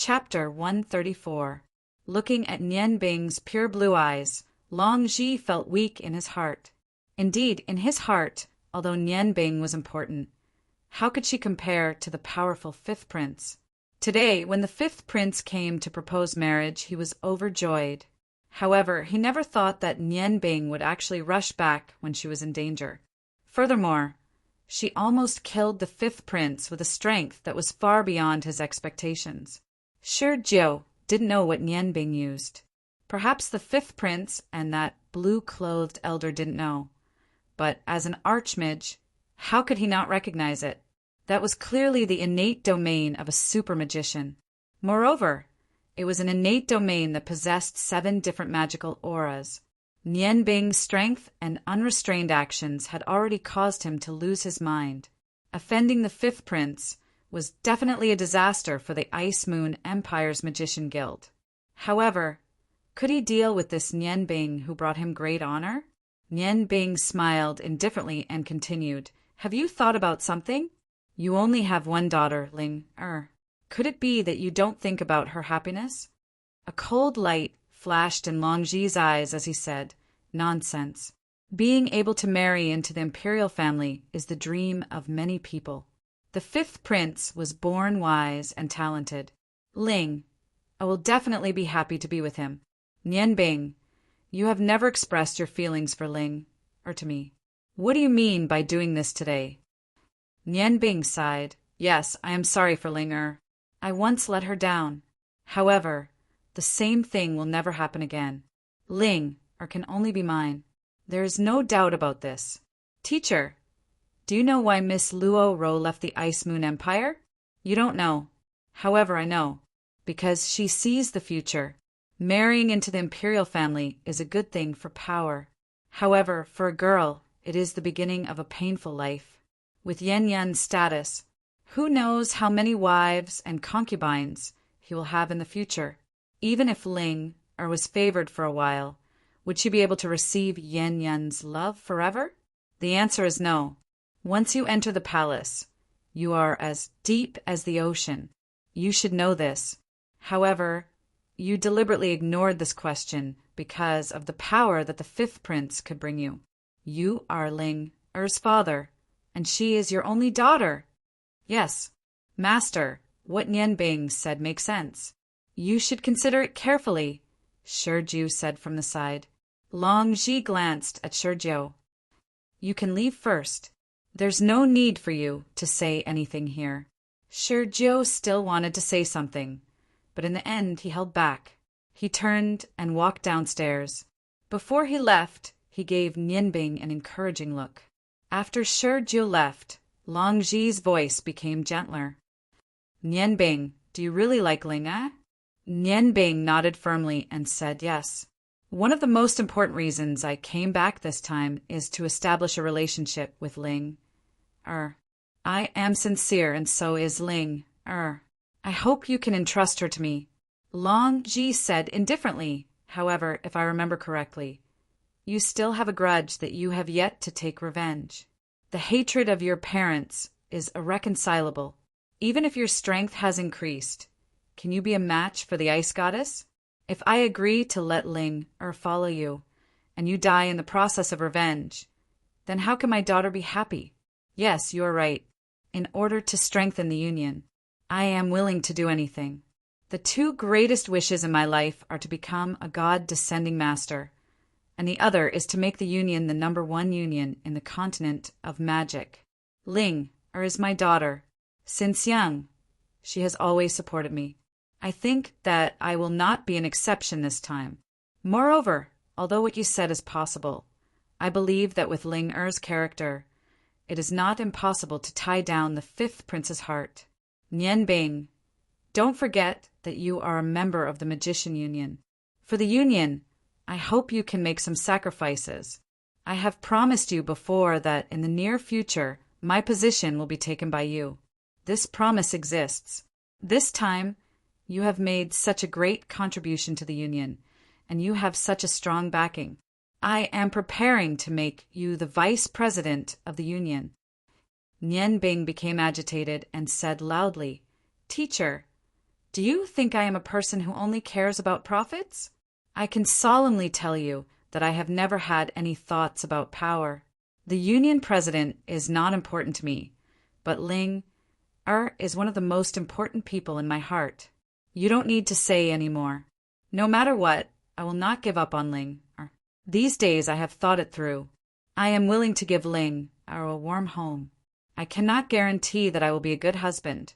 Chapter 134. Looking at Nian Bing's pure blue eyes, Long Ji felt weak in his heart. Indeed, in his heart, although Nian Bing was important, how could she compare to the powerful fifth prince? Today, when the fifth prince came to propose marriage, he was overjoyed. However, he never thought that Nian Bing would actually rush back when she was in danger. Furthermore, she almost killed the fifth prince with a strength that was far beyond his expectations. Shi Jiu didn't know what Nian Bing used. Perhaps the fifth prince and that blue-clothed elder didn't know. But as an archmage, how could he not recognize it? That was clearly the innate domain of a super magician. Moreover, it was an innate domain that possessed 7 different magical auras. Nian Bing's strength and unrestrained actions had already caused him to lose his mind. Offending the fifth prince was definitely a disaster for the Ice Moon Empire's Magician Guild. However, could he deal with this Nian Bing who brought him great honor? Nian Bing smiled indifferently and continued, "Have you thought about something? You only have one daughter, Ling Er. Could it be that you don't think about her happiness?" A cold light flashed in Long Ji's eyes as he said, "Nonsense. Being able to marry into the imperial family is the dream of many people. The fifth prince was born wise and talented. Ling, I will definitely be happy to be with him. Nian Bing, you have never expressed your feelings for Ling, or to me. What do you mean by doing this today?" Nian Bing sighed. "Yes, I am sorry for Ling Er. I once let her down. However, the same thing will never happen again. Ling Er can only be mine. There is no doubt about this. Teacher, do you know why Miss Luo Ro left the Ice Moon Empire? You don't know. However, I know. Because she sees the future. Marrying into the imperial family is a good thing for power. However, for a girl, it is the beginning of a painful life. With Yan Yan's status, who knows how many wives and concubines he will have in the future? Even if Ling Er was favored for a while, would she be able to receive Yan Yan's love forever? The answer is no. Once you enter the palace, you are as deep as the ocean. You should know this. However, you deliberately ignored this question because of the power that the fifth prince could bring you. You are Ling Er's father, and she is your only daughter. Yes, Master, what Nian Bing said makes sense. You should consider it carefully, Shi Jiu said from the side. Long Ji glanced at Shi Jiu. You can leave first. There's no need for you to say anything here. Shi Jiu still wanted to say something, but in the end he held back. He turned and walked downstairs. Before he left, he gave Nian Bing an encouraging look. After Shi Jiu left, Long Ji's voice became gentler. Nian Bing, do you really like Ling Er? Nian Bing nodded firmly and said yes. One of the most important reasons I came back this time is to establish a relationship with Ling Er. I am sincere and so is Ling Er. I hope you can entrust her to me. Long Ji said indifferently, however, if I remember correctly. You still have a grudge that you have yet to take revenge. The hatred of your parents is irreconcilable. Even if your strength has increased, can you be a match for the ice goddess? If I agree to let Ling Er follow you, and you die in the process of revenge, then how can my daughter be happy? Yes, you are right. In order to strengthen the union, I am willing to do anything. The 2 greatest wishes in my life are to become a god-descending master, and the other is to make the union the #1 union in the continent of magic. Ling Er is my daughter. Since young, she has always supported me. I think that I will not be an exception this time. Moreover, although what you said is possible, I believe that with Ling Er's character, it is not impossible to tie down the fifth prince's heart. Nian Bing, don't forget that you are a member of the Magician Union. For the Union, I hope you can make some sacrifices. I have promised you before that in the near future, my position will be taken by you. This promise exists. This time, you have made such a great contribution to the Union, and you have such a strong backing. I am preparing to make you the vice president of the Union. Nian Bing became agitated and said loudly, Teacher, Do you think I am a person who only cares about profits? I can solemnly tell you that I have never had any thoughts about power. The union president is not important to me, but Ling is one of the most important people in my heart. You don't need to say any more. No matter what, I will not give up on Ling. These days I have thought it through. I am willing to give Ling a warm home. I cannot guarantee that I will be a good husband,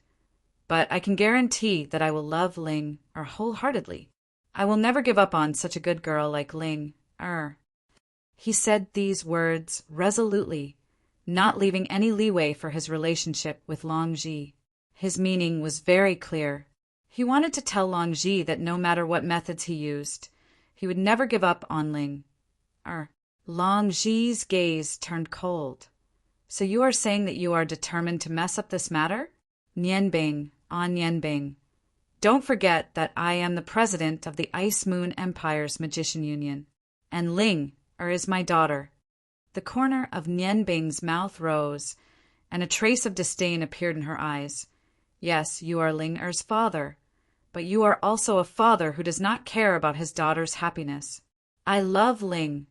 but I can guarantee that I will love Ling wholeheartedly. I will never give up on such a good girl like Ling. He said these words resolutely, not leaving any leeway for his relationship with Longji. His meaning was very clear. He wanted to tell Longji that no matter what methods he used, he would never give up on Ling. Longji's gaze turned cold. So you are saying that you are determined to mess up this matter? Nianbing. Don't forget that I am the president of the Ice Moon Empire's Magician Union, and Ling is my daughter. The corner of Nianbing's mouth rose, and a trace of disdain appeared in her eyes. Yes, you are Ling father, but you are also a father who does not care about his daughter's happiness. I love Ling,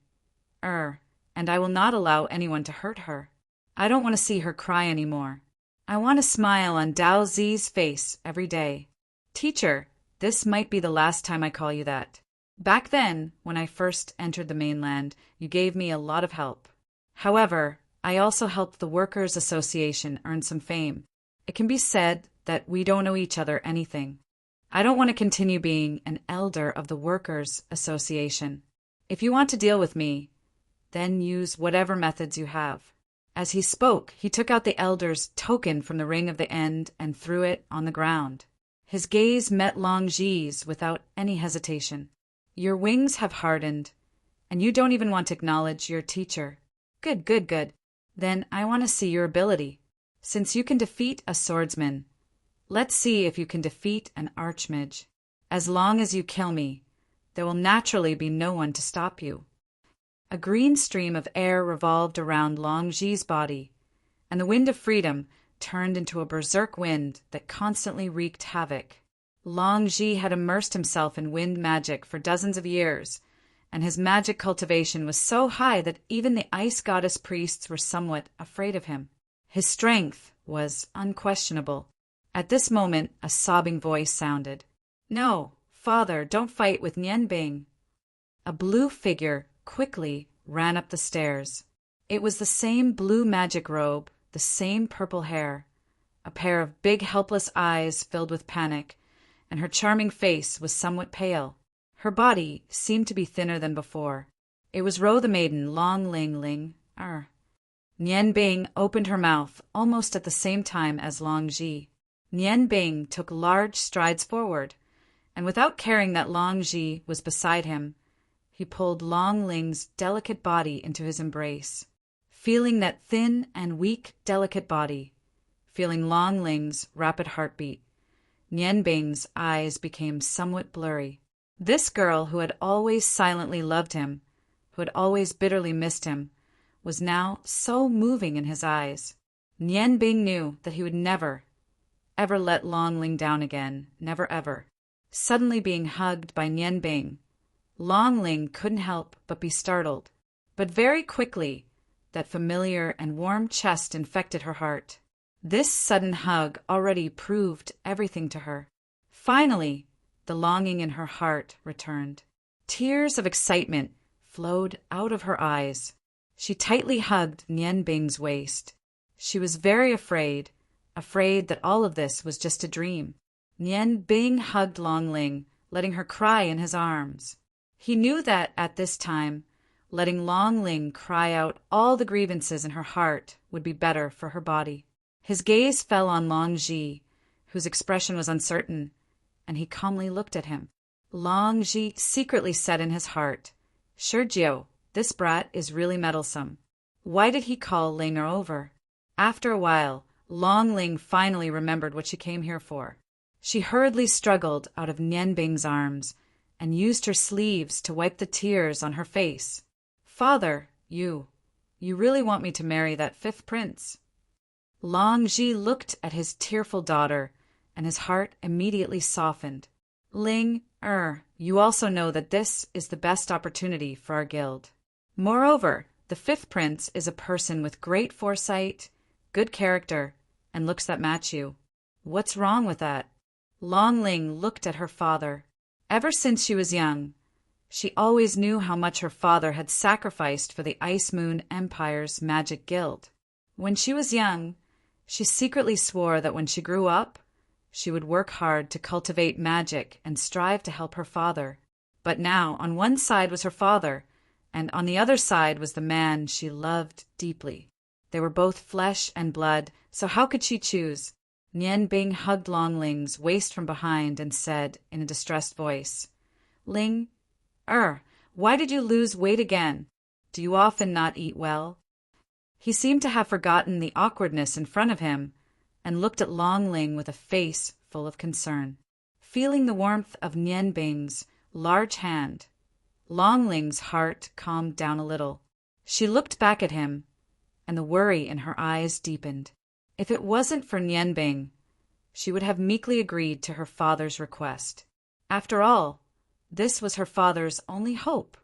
and I will not allow anyone to hurt her. I don't want to see her cry anymore. I want to smile on Dao Zi's face every day. Teacher, this might be the last time I call you that. Back then, when I first entered the mainland, you gave me a lot of help. However, I also helped the Workers' Association earn some fame. It can be said that we don't owe each other anything. I don't want to continue being an elder of the Workers' Association. If you want to deal with me, then use whatever methods you have. As he spoke, he took out the elder's token from the ring of the end and threw it on the ground. His gaze met Longji's without any hesitation. Your wings have hardened, and you don't even want to acknowledge your teacher. Good. Then I want to see your ability. Since you can defeat a swordsman, let's see if you can defeat an archmage. As long as you kill me, there will naturally be no one to stop you. A green stream of air revolved around Longji's body, and the wind of freedom turned into a berserk wind that constantly wreaked havoc. Longji had immersed himself in wind magic for dozens of years, and his magic cultivation was so high that even the ice goddess priests were somewhat afraid of him. His strength was unquestionable. At this moment, a sobbing voice sounded. No, father, don't fight with Nianbing. A blue figure quickly ran up the stairs. It was the same blue magic robe, the same purple hair, a pair of big helpless eyes filled with panic, and her charming face was somewhat pale. Her body seemed to be thinner than before. It was Ro the maiden, Long Ling. Nianbing opened her mouth almost at the same time as Longji. Nianbing took large strides forward, and without caring that Longji was beside him, he pulled Long Ling's delicate body into his embrace. Feeling that thin and weak, delicate body, feeling Long Ling's rapid heartbeat, Nianbing's eyes became somewhat blurry. This girl who had always silently loved him, who had always bitterly missed him, was now so moving in his eyes. Nianbing knew that he would never, ever let Long Ling down again, never ever. Suddenly being hugged by Nianbing, Long Ling couldn't help but be startled. But very quickly, that familiar and warm chest infected her heart. This sudden hug already proved everything to her. Finally, the longing in her heart returned. Tears of excitement flowed out of her eyes. She tightly hugged Nianbing's waist. She was very afraid that all of this was just a dream. Nianbing hugged Long Ling, letting her cry in his arms. He knew that at this time, letting Long Ling cry out all the grievances in her heart would be better for her body. His gaze fell on Longji, whose expression was uncertain, and he calmly looked at him. Longji secretly said in his heart, Sergio, this brat is really meddlesome. Why did he call Ling over? After a while, Long Ling finally remembered what she came here for. She hurriedly struggled out of Nianbing's arms and used her sleeves to wipe the tears on her face. Father, you really want me to marry that fifth prince? Longji looked at his tearful daughter and his heart immediately softened. Ling, you also know that this is the best opportunity for our guild. Moreover, the fifth prince is a person with great foresight, good character, and looks that match you. What's wrong with that? Long Ling looked at her father. Ever since she was young, she always knew how much her father had sacrificed for the Ice Moon Empire's magic guild. When she was young, she secretly swore that when she grew up, she would work hard to cultivate magic and strive to help her father. But now, on one side was her father, and on the other side was the man she loved deeply. They were both flesh and blood, so how could she choose? Nian Bing hugged Long Ling's waist from behind and said in a distressed voice, Ling, why did you lose weight again? Do you often not eat well? He seemed to have forgotten the awkwardness in front of him and looked at Long Ling with a face full of concern. Feeling the warmth of Nian Bing's large hand, Long Ling's heart calmed down a little. She looked back at him, and the worry in her eyes deepened. If it wasn't for Nian Bing, she would have meekly agreed to her father's request. After all, this was her father's only hope.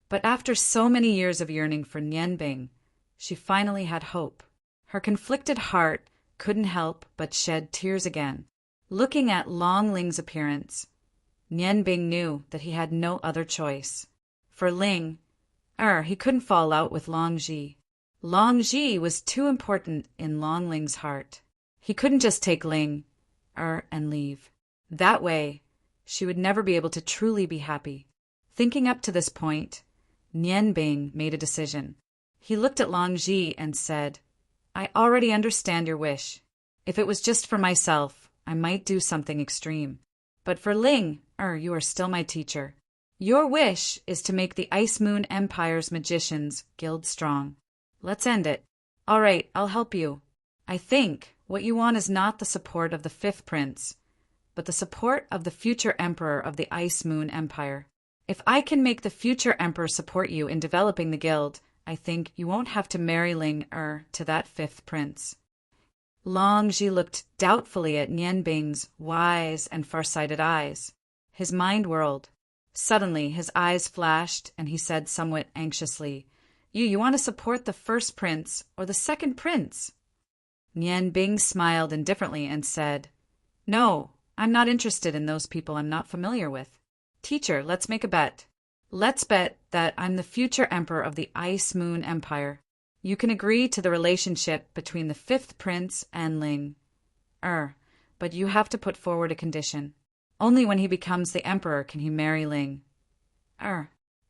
But after so many years of yearning for Nian Bing, she finally had hope. Her conflicted heart couldn't help but shed tears again. Looking at Long Ling's appearance, Nian Bing knew that he had no other choice. For Ling, he couldn't fall out with Long Ji. Long Ji was too important in Long Ling's heart. He couldn't just take Ling, and leave. That way, she would never be able to truly be happy. Thinking up to this point, Nian Bing made a decision. He looked at Long Ji and said, I already understand your wish. If it was just for myself, I might do something extreme. But for Ling, you are still my teacher. Your wish is to make the Ice Moon Empire's magicians guild strong. Let's end it. All right, I'll help you. I think what you want is not the support of the fifth prince, but the support of the future emperor of the Ice Moon Empire. If I can make the future emperor support you in developing the guild, I think you won't have to marry Ling to that fifth prince. Long Ji looked doubtfully at Nian Bing's wise and farsighted eyes. His mind whirled. Suddenly, his eyes flashed, and he said somewhat anxiously, You want to support the first prince or the second prince? Nian Bing smiled indifferently and said, No, I'm not interested in those people I'm not familiar with. Teacher, let's make a bet. Let's bet that I'm the future emperor of the Ice Moon Empire. You can agree to the relationship between the fifth prince and Ling. But you have to put forward a condition. Only when he becomes the emperor can he marry Ling.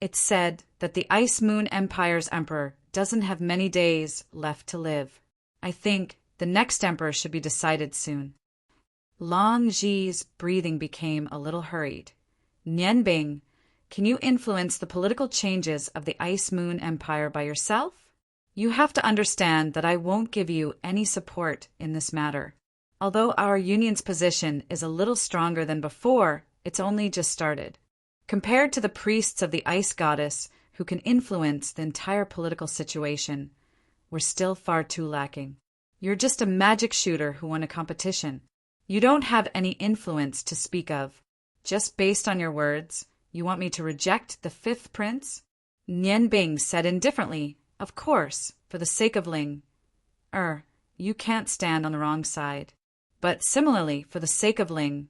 It's said that the Ice Moon Empire's emperor doesn't have many days left to live. I think the next emperor should be decided soon. Long Ji's breathing became a little hurried. Nian Bing, can you influence the political changes of the Ice Moon Empire by yourself? You have to understand that I won't give you any support in this matter. Although our union's position is a little stronger than before, it's only just started. Compared to the priests of the Ice Goddess who can influence the entire political situation, we're still far too lacking. You're just a magic shooter who won a competition. You don't have any influence to speak of. Just based on your words, you want me to reject the fifth prince? Nian Bing said indifferently, Of course, for the sake of Ling. You can't stand on the wrong side. But similarly, for the sake of Ling,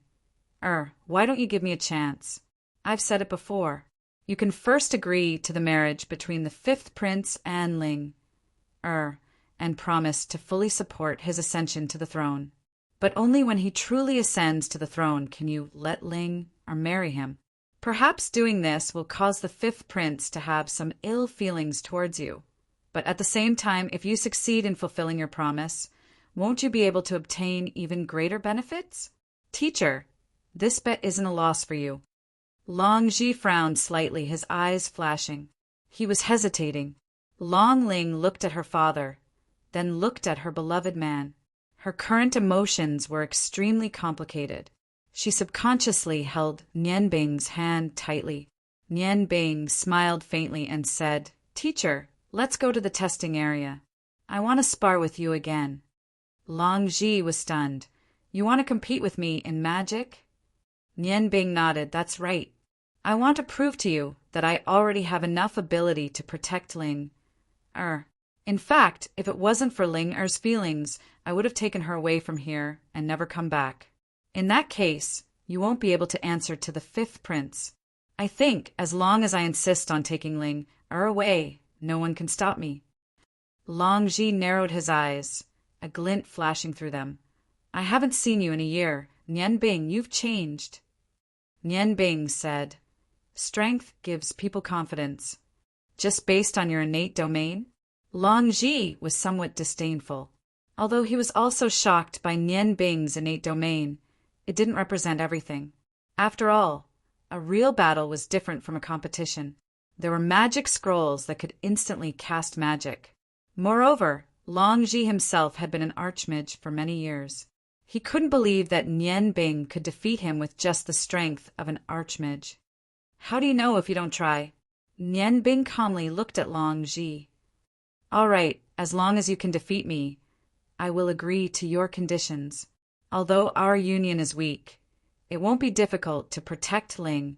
why don't you give me a chance? I've said it before. You can first agree to the marriage between the fifth prince and Ling, and promise to fully support his ascension to the throne. But only when he truly ascends to the throne can you let Ling marry him. Perhaps doing this will cause the fifth prince to have some ill feelings towards you. But at the same time, if you succeed in fulfilling your promise, won't you be able to obtain even greater benefits? Teacher, this bet isn't a loss for you. Long Ji frowned slightly, his eyes flashing. He was hesitating. Long Ling looked at her father, then looked at her beloved man. Her current emotions were extremely complicated. She subconsciously held Nian Bing's hand tightly. Nian Bing smiled faintly and said, Teacher, let's go to the testing area. I want to spar with you again. Long Ji was stunned. You want to compete with me in magic? Nian Bing nodded. That's right. I want to prove to you that I already have enough ability to protect Ling Er. In fact, if it wasn't for Ling Er's feelings, I would have taken her away from here and never come back. In that case, you won't be able to answer to the fifth prince. I think as long as I insist on taking Ling Er away, no one can stop me. Long Zhi narrowed his eyes, a glint flashing through them. I haven't seen you in a year. Nian Bing, you've changed. Nian Bing said, Strength gives people confidence. Just based on your innate domain? Long Zhi was somewhat disdainful. Although he was also shocked by Nian Bing's innate domain, it didn't represent everything. After all, a real battle was different from a competition. There were magic scrolls that could instantly cast magic. Moreover, Long Zhi himself had been an archmage for many years. He couldn't believe that Nian Bing could defeat him with just the strength of an archmage. How do you know if you don't try? Nian Bing calmly looked at Long Zhi. All right, as long as you can defeat me, I will agree to your conditions. Although our union is weak, it won't be difficult to protect Ling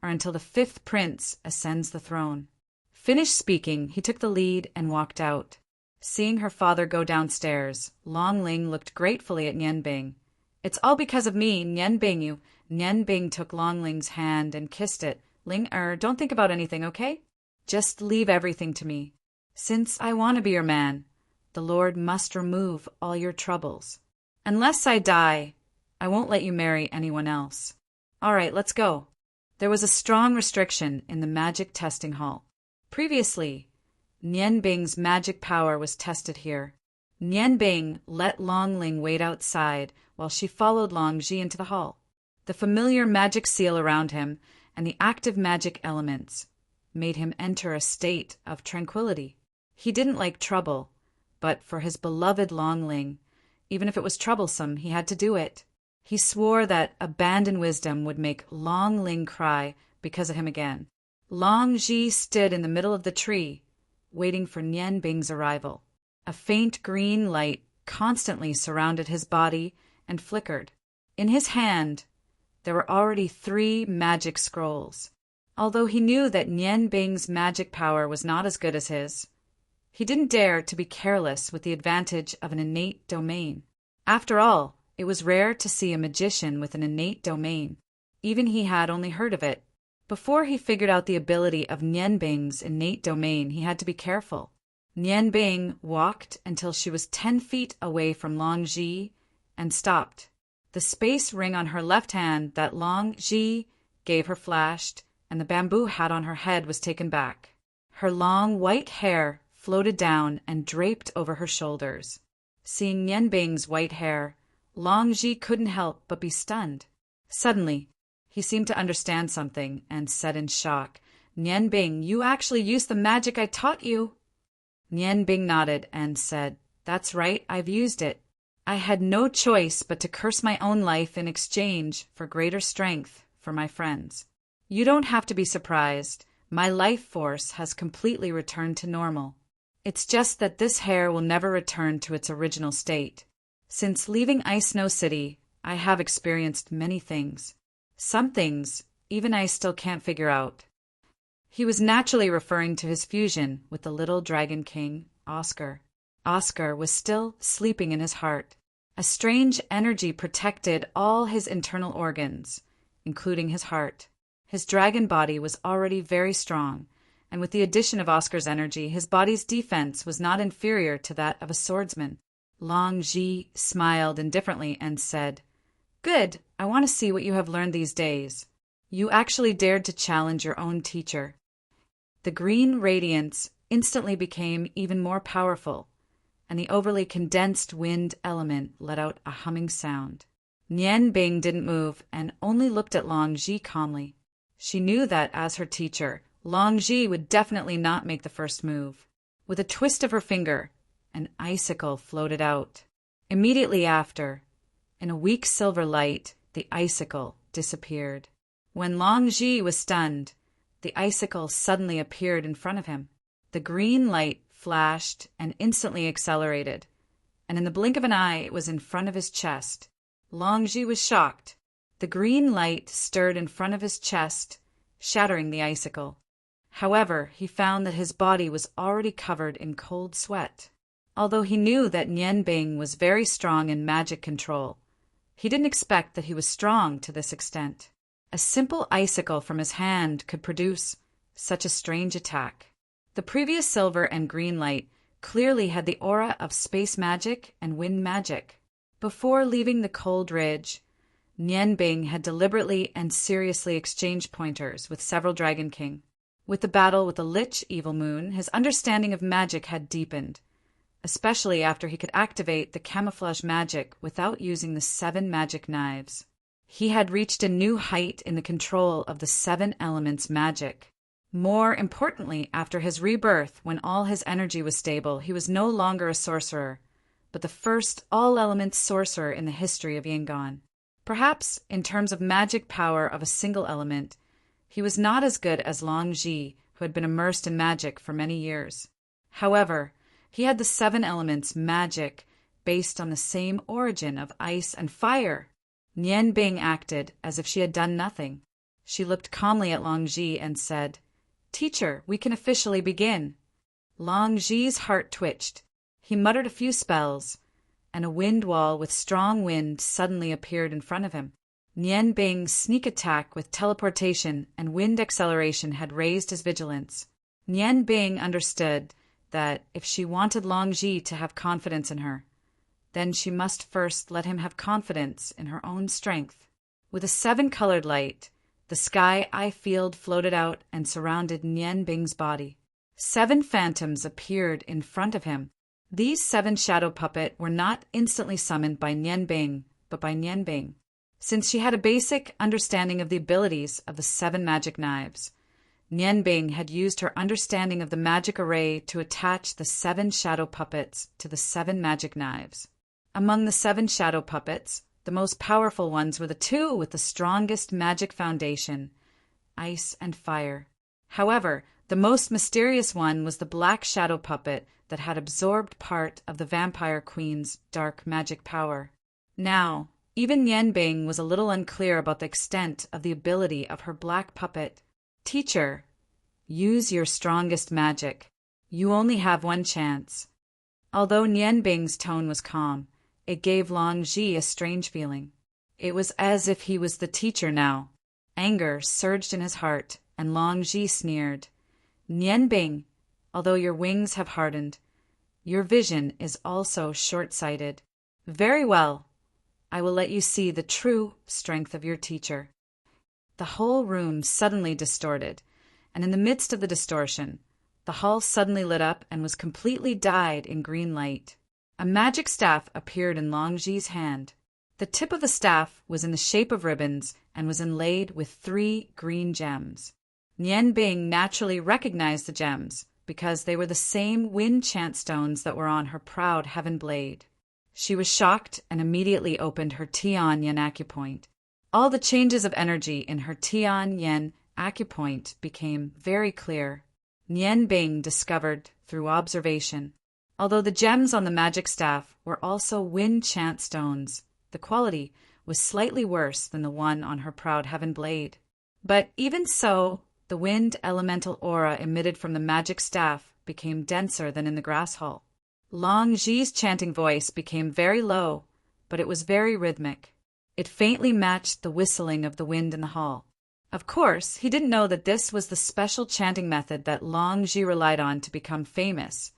or until the fifth prince ascends the throne. Finished speaking, he took the lead and walked out. Seeing her father go downstairs, Long Ling looked gratefully at Nian Bing. It's all because of me, Nian Bing you. Nian Bing took Long Ling's hand and kissed it. Ling Er, don't think about anything, okay? Just leave everything to me. Since I want to be your man, the Lord must remove all your troubles. Unless I die, I won't let you marry anyone else. All right, let's go. There was a strong restriction in the magic testing hall. Previously, Nian Bing's magic power was tested here. Nian Bing let Long Ling wait outside while she followed Long Zhi into the hall. The familiar magic seal around him and the active magic elements made him enter a state of tranquility. He didn't like trouble, but for his beloved Long Ling, even if it was troublesome, he had to do it. He swore that abandoned wisdom would make Long Ling cry because of him again. Long Zhi stood in the middle of the tree, waiting for Nian Bing's arrival. A faint green light constantly surrounded his body and flickered. In his hand, there were already 3 magic scrolls. Although he knew that Nian Bing's magic power was not as good as his, he didn't dare to be careless with the advantage of an innate domain. After all, it was rare to see a magician with an innate domain. Even he had only heard of it. Before he figured out the ability of Nian Bing's innate domain, he had to be careful. Nian Bing walked until she was 10 feet away from Long Zhi and stopped. The space ring on her left hand that Long Zhi gave her flashed, and the bamboo hat on her head was taken back. Her long white hair floated down and draped over her shoulders. Seeing Nian Bing's white hair, Long Zhi couldn't help but be stunned. Suddenly, he seemed to understand something and said in shock, Nian Bing, you actually used the magic I taught you. Nian Bing nodded and said, That's right, I've used it. I had no choice but to curse my own life in exchange for greater strength for my friends. You don't have to be surprised. My life force has completely returned to normal. It's just that this hair will never return to its original state. Since leaving Ice Snow City, I have experienced many things. Some things, even I still can't figure out. He was naturally referring to his fusion with the little dragon king, Oscar. Oscar was still sleeping in his heart. A strange energy protected all his internal organs, including his heart. His dragon body was already very strong, and with the addition of Oscar's energy, his body's defense was not inferior to that of a swordsman. Long Zhi smiled indifferently and said, Good, I want to see what you have learned these days. You actually dared to challenge your own teacher. The green radiance instantly became even more powerful, and the overly condensed wind element let out a humming sound. Nian Bing didn't move and only looked at Long Zhi calmly. She knew that, as her teacher, Long Zhi would definitely not make the first move. With a twist of her finger, an icicle floated out. Immediately after, in a weak silver light, the icicle disappeared. When Long Zhi was stunned, the icicle suddenly appeared in front of him. The green light flashed and instantly accelerated, and in the blink of an eye it was in front of his chest. Longji was shocked. The green light stirred in front of his chest, shattering the icicle. However, he found that his body was already covered in cold sweat. Although he knew that Nian Bing was very strong in magic control, he didn't expect that he was strong to this extent. A simple icicle from his hand could produce such a strange attack. The previous silver and green light clearly had the aura of space magic and wind magic. Before leaving the cold ridge, Nian Bing had deliberately and seriously exchanged pointers with several Dragon King. With the battle with the Lich Evil Moon, his understanding of magic had deepened, especially after he could activate the camouflage magic without using the 7 magic knives. He had reached a new height in the control of the 7 elements magic. More importantly, after his rebirth, when all his energy was stable, he was no longer a sorcerer, but the first all-elements sorcerer in the history of Yangon. Perhaps, in terms of magic power of a single element, he was not as good as Longji, who had been immersed in magic for many years. However, he had the 7 elements magic based on the same origin of ice and fire. Nian Bing acted as if she had done nothing. She looked calmly at Longji and said, "Teacher, we can officially begin." Longji's heart twitched. He muttered a few spells, and a wind wall with strong wind suddenly appeared in front of him. Nian Bing's sneak attack with teleportation and wind acceleration had raised his vigilance. Nian Bing understood that if she wanted Longji to have confidence in her, then she must first let him have confidence in her own strength. With a 7-colored light, the sky eye field floated out and surrounded Nian Bing's body. 7 phantoms appeared in front of him. These 7 shadow puppet were not instantly summoned by Nian Bing, but by Nian Bing. Since she had a basic understanding of the abilities of the 7 magic knives, Nian Bing had used her understanding of the magic array to attach the 7 shadow puppets to the 7 magic knives. Among the 7 shadow puppets, the most powerful ones were the 2 with the strongest magic foundation, ice and fire. However, the most mysterious one was the black shadow puppet that had absorbed part of the Vampire Queen's dark magic power. Now, even Nian Bing was a little unclear about the extent of the ability of her black puppet. "Teacher, use your strongest magic. You only have 1 chance." Although Nian Bing's tone was calm, it gave Longji a strange feeling. It was as if he was the teacher now. Anger surged in his heart, and Longji sneered. "Nian Bing, although your wings have hardened, your vision is also short-sighted. Very well. I will let you see the true strength of your teacher." The whole room suddenly distorted, and in the midst of the distortion, the hall suddenly lit up and was completely dyed in green light. A magic staff appeared in Longji's hand. The tip of the staff was in the shape of ribbons and was inlaid with 3 green gems. Nian Bing naturally recognized the gems because they were the same wind chant stones that were on her proud heaven blade. She was shocked and immediately opened her Tian Yen acupoint. All the changes of energy in her Tian Yen acupoint became very clear. Nian Bing discovered through observation. Although the gems on the magic staff were also wind chant stones, the quality was slightly worse than the one on her proud heaven blade. But even so, the wind elemental aura emitted from the magic staff became denser than in the grass hall. Longji's chanting voice became very low, but it was very rhythmic. It faintly matched the whistling of the wind in the hall. Of course, he didn't know that this was the special chanting method that Longji relied on to become famous,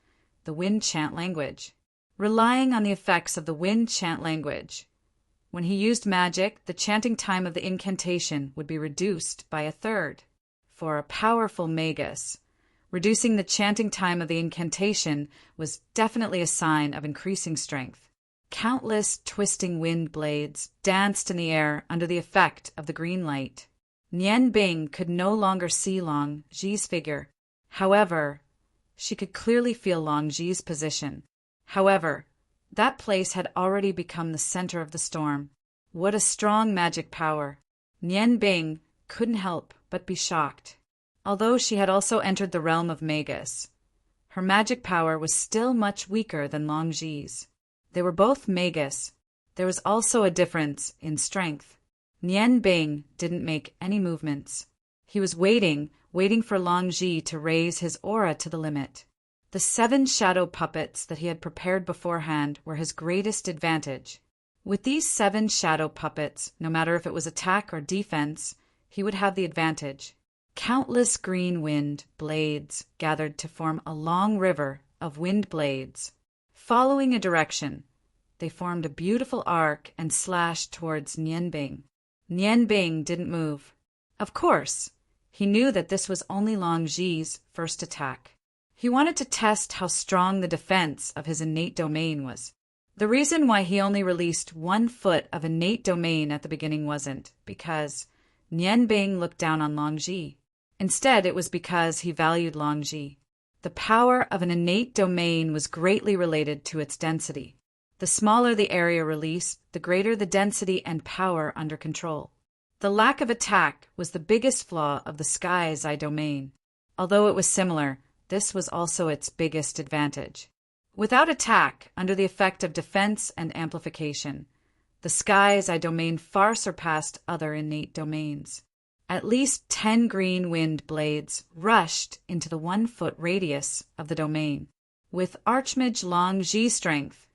the wind chant language. Relying on the effects of the wind chant language, when he used magic, the chanting time of the incantation would be reduced by 1/3. For a powerful magus, reducing the chanting time of the incantation was definitely a sign of increasing strength. Countless twisting wind blades danced in the air under the effect of the green light. Nian Bing could no longer see Longji's figure. However, she could clearly feel Longji's position. However, that place had already become the center of the storm. What a strong magic power! Nian Bing couldn't help but be shocked. Although she had also entered the realm of magus, her magic power was still much weaker than Longji's. They were both magus, There was also a difference in strength. Nian Bing didn't make any movements. He was waiting for Long Ji to raise his aura to the limit. The 7 shadow puppets that he had prepared beforehand were his greatest advantage. With these 7 shadow puppets, no matter if it was attack or defense, he would have the advantage. Countless green wind blades gathered to form a long river of wind blades. Following a direction, they formed a beautiful arc and slashed towards Nian Bing. Nian Bing didn't move. Of course, he knew that this was only Long Ji's first attack. He wanted to test how strong the defense of his innate domain was. The reason why he only released 1 foot of innate domain at the beginning wasn't because Nian Bing looked down on Long Ji. Instead, it was because he valued Long Ji. The power of an innate domain was greatly related to its density. The smaller the area released, the greater the density and power under control. The lack of attack was the biggest flaw of the Sky's Eye domain. Although it was similar, this was also its biggest advantage. Without attack, under the effect of defense and amplification, the Sky's Eye domain far surpassed other innate domains. At least 10 green wind blades rushed into the 1-foot radius of the domain. With Archmage Long Ji's strength,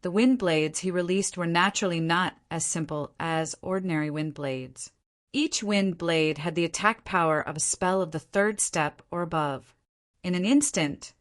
the wind blades he released were naturally not as simple as ordinary wind blades. Each wind blade had the attack power of a spell of the 3rd step or above. In an instant,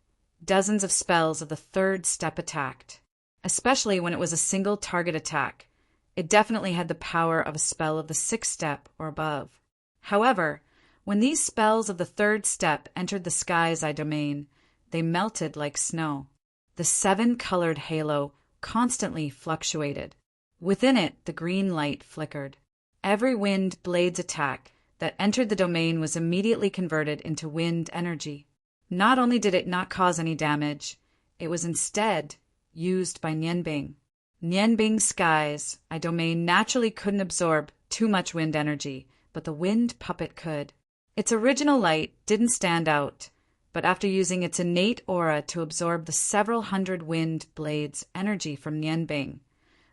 dozens of spells of the 3rd step attacked. Especially when it was a single target attack, it definitely had the power of a spell of the 6th step or above. However, when these spells of the 3rd step entered the Sky's Eye domain, they melted like snow. The 7-colored halo constantly fluctuated. Within it, the green light flickered. Every wind blade's attack that entered the domain was immediately converted into wind energy. Not only did it not cause any damage, it was instead used by Nian Bing. Nian Bing's Sky's Eye domain naturally couldn't absorb too much wind energy, but the wind puppet could. Its original light didn't stand out, but after using its innate aura to absorb the several hundred wind blades' energy from Nian Bing,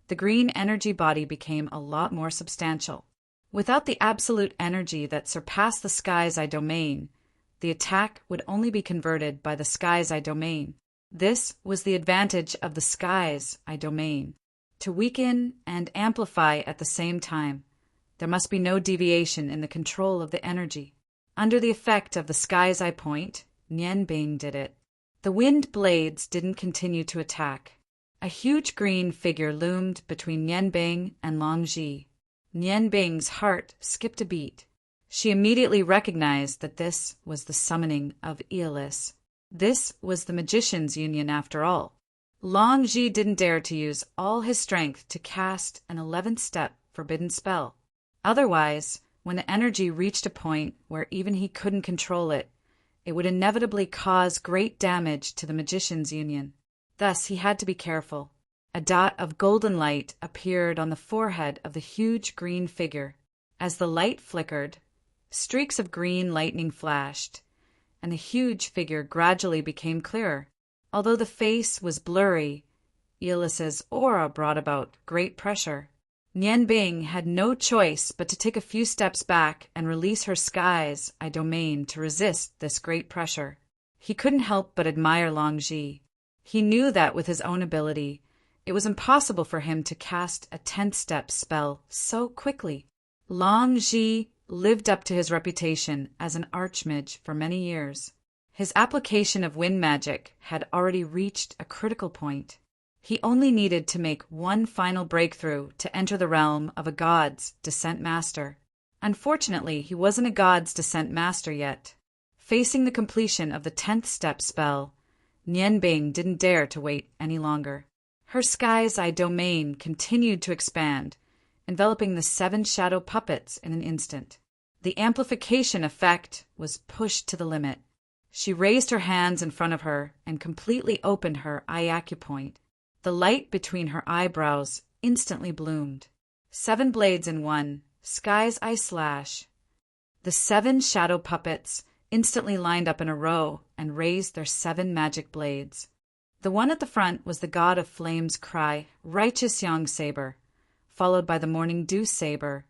the green energy body became a lot more substantial. Without the absolute energy that surpassed the Sky's Eye domain, the attack would only be converted by the Sky's Eye domain. This was the advantage of the Sky's Eye domain, to weaken and amplify at the same time. There must be no deviation in the control of the energy. Under the effect of the Sky's Eye point, Nian Bing did it. The wind blades didn't continue to attack. A huge green figure loomed between Nian Bing and Long Ji. Nian Bing's heart skipped a beat. She immediately recognized that this was the summoning of Aeolus. This was the Magician's Union after all. Long Ji didn't dare to use all his strength to cast an 11th step forbidden spell. Otherwise, when the energy reached a point where even he couldn't control it, it would inevitably cause great damage to the Magician's Union. Thus, he had to be careful. A dot of golden light appeared on the forehead of the huge green figure. As the light flickered, streaks of green lightning flashed, and the huge figure gradually became clearer. Although the face was blurry, Aeolus's aura brought about great pressure. Nian Bing had no choice but to take a few steps back and release her Sky's Eye domain to resist this great pressure. He couldn't help but admire Long Ji. He knew that with his own ability, it was impossible for him to cast a 10th step spell so quickly. Long Ji lived up to his reputation as an archmage for many years. His application of wind magic had already reached a critical point. He only needed to make one final breakthrough to enter the realm of a god's descent master. Unfortunately, he wasn't a god's descent master yet. Facing the completion of the 10th step spell, Nian Bing didn't dare to wait any longer. Her Sky's Eye domain continued to expand, enveloping the 7 shadow puppets in an instant. The amplification effect was pushed to the limit. She raised her hands in front of her and completely opened her eye acupoint. The light between her eyebrows instantly bloomed. 7 blades in one, Sky's Eye slash. The 7 shadow puppets instantly lined up in a row and raised their 7 magic blades. The one at the front was the god of flame's cry, Righteous Young Saber. followed by the morning dew saber,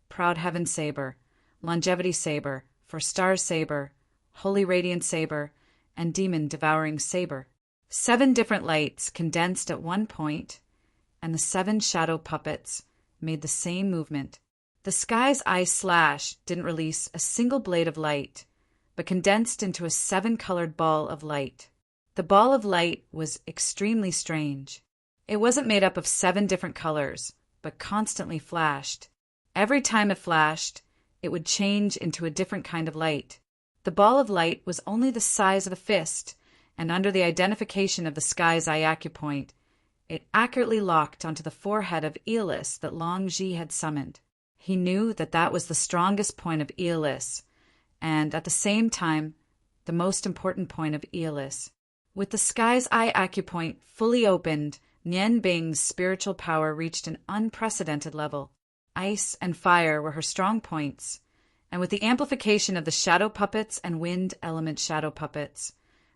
proud heaven saber, longevity saber, for stars saber, holy radiant saber, and demon devouring saber. 7 different lights condensed at one point, and the 7 shadow puppets made the same movement. The sky's eye slash didn't release a single blade of light, but condensed into a 7-colored ball of light. The ball of light was extremely strange. It wasn't made up of 7 different colors, but constantly flashed. Every time it flashed, it would change into a different kind of light. The ball of light was only the size of a fist, and under the identification of the sky's eye acupoint, it accurately locked onto the forehead of Aeolus that Long Zhi had summoned. He knew that that was the strongest point of Aeolus, and at the same time, the most important point of Aeolus. With the sky's eye acupoint fully opened, Nian Bing's spiritual power reached an unprecedented level. Ice and fire were her strong points, and with the amplification of the shadow puppets and wind element shadow puppets,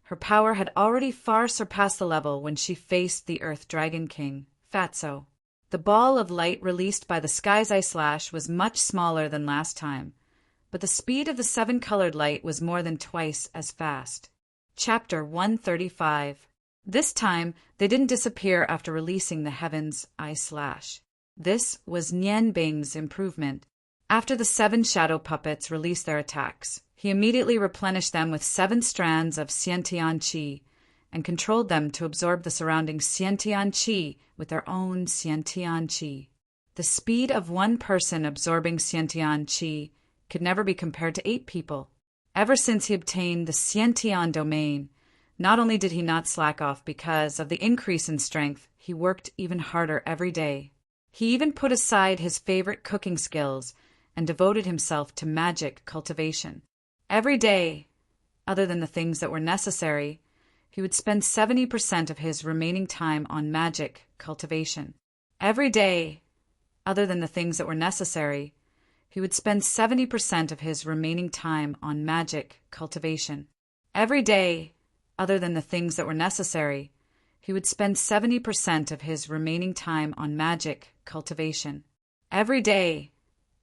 her power had already far surpassed the level when she faced the Earth Dragon King, Fatso. The ball of light released by the sky's eye slash was much smaller than last time, but the speed of the 7-colored light was more than twice as fast. Chapter 135. This time, they didn't disappear after releasing the heaven's eye slash. This was Nian Bing's improvement. After the 7 shadow puppets released their attacks, he immediately replenished them with 7 strands of Xiantian Qi and controlled them to absorb the surrounding Xiantian Qi with their own Xiantian Qi. The speed of one person absorbing Xiantian Qi could never be compared to 8 people. Ever since he obtained the Xiantian domain, not only did he not slack off because of the increase in strength, he worked even harder every day. He even put aside his favorite cooking skills and devoted himself to magic cultivation. Every day, other than the things that were necessary, he would spend 70% of his remaining time on magic cultivation. Every day, other than the things that were necessary, he would spend 70% of his remaining time on magic cultivation. Every day, other than the things that were necessary, he would spend 70% of his remaining time on magic cultivation. Every day,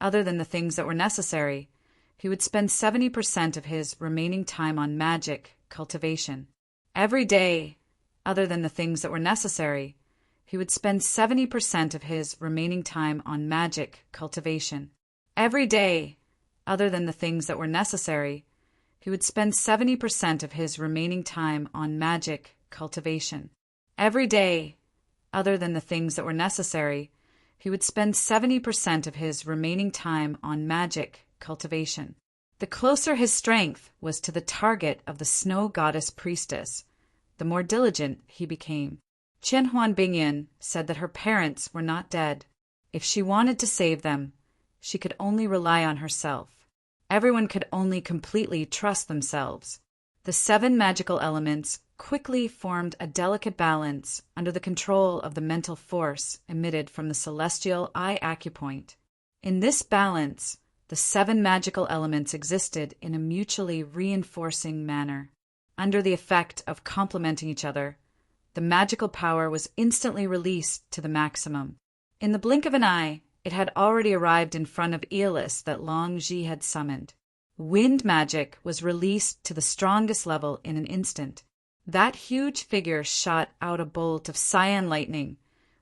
other than the things that were necessary, he would spend 70% of his remaining time on magic cultivation. Every day, other than the things that were necessary, he would spend 70% of his remaining time on magic cultivation. Every day, other than the things that were necessary, he would spend 70% of his remaining time on magic cultivation. Every day, other than the things that were necessary, he would spend 70% of his remaining time on magic cultivation. The closer his strength was to the target of the snow goddess priestess, the more diligent he became. Qian Huan Bingyan said that her parents were not dead. If she wanted to save them, she could only rely on herself. Everyone could only completely trust themselves. The 7 magical elements quickly formed a delicate balance under the control of the mental force emitted from the celestial eye acupoint. In this balance, the 7 magical elements existed in a mutually reinforcing manner. Under the effect of complementing each other, the magical power was instantly released to the maximum. In the blink of an eye, it had already arrived in front of Aeolus that Long Zhi had summoned. Wind magic was released to the strongest level in an instant. That huge figure shot out a bolt of cyan lightning,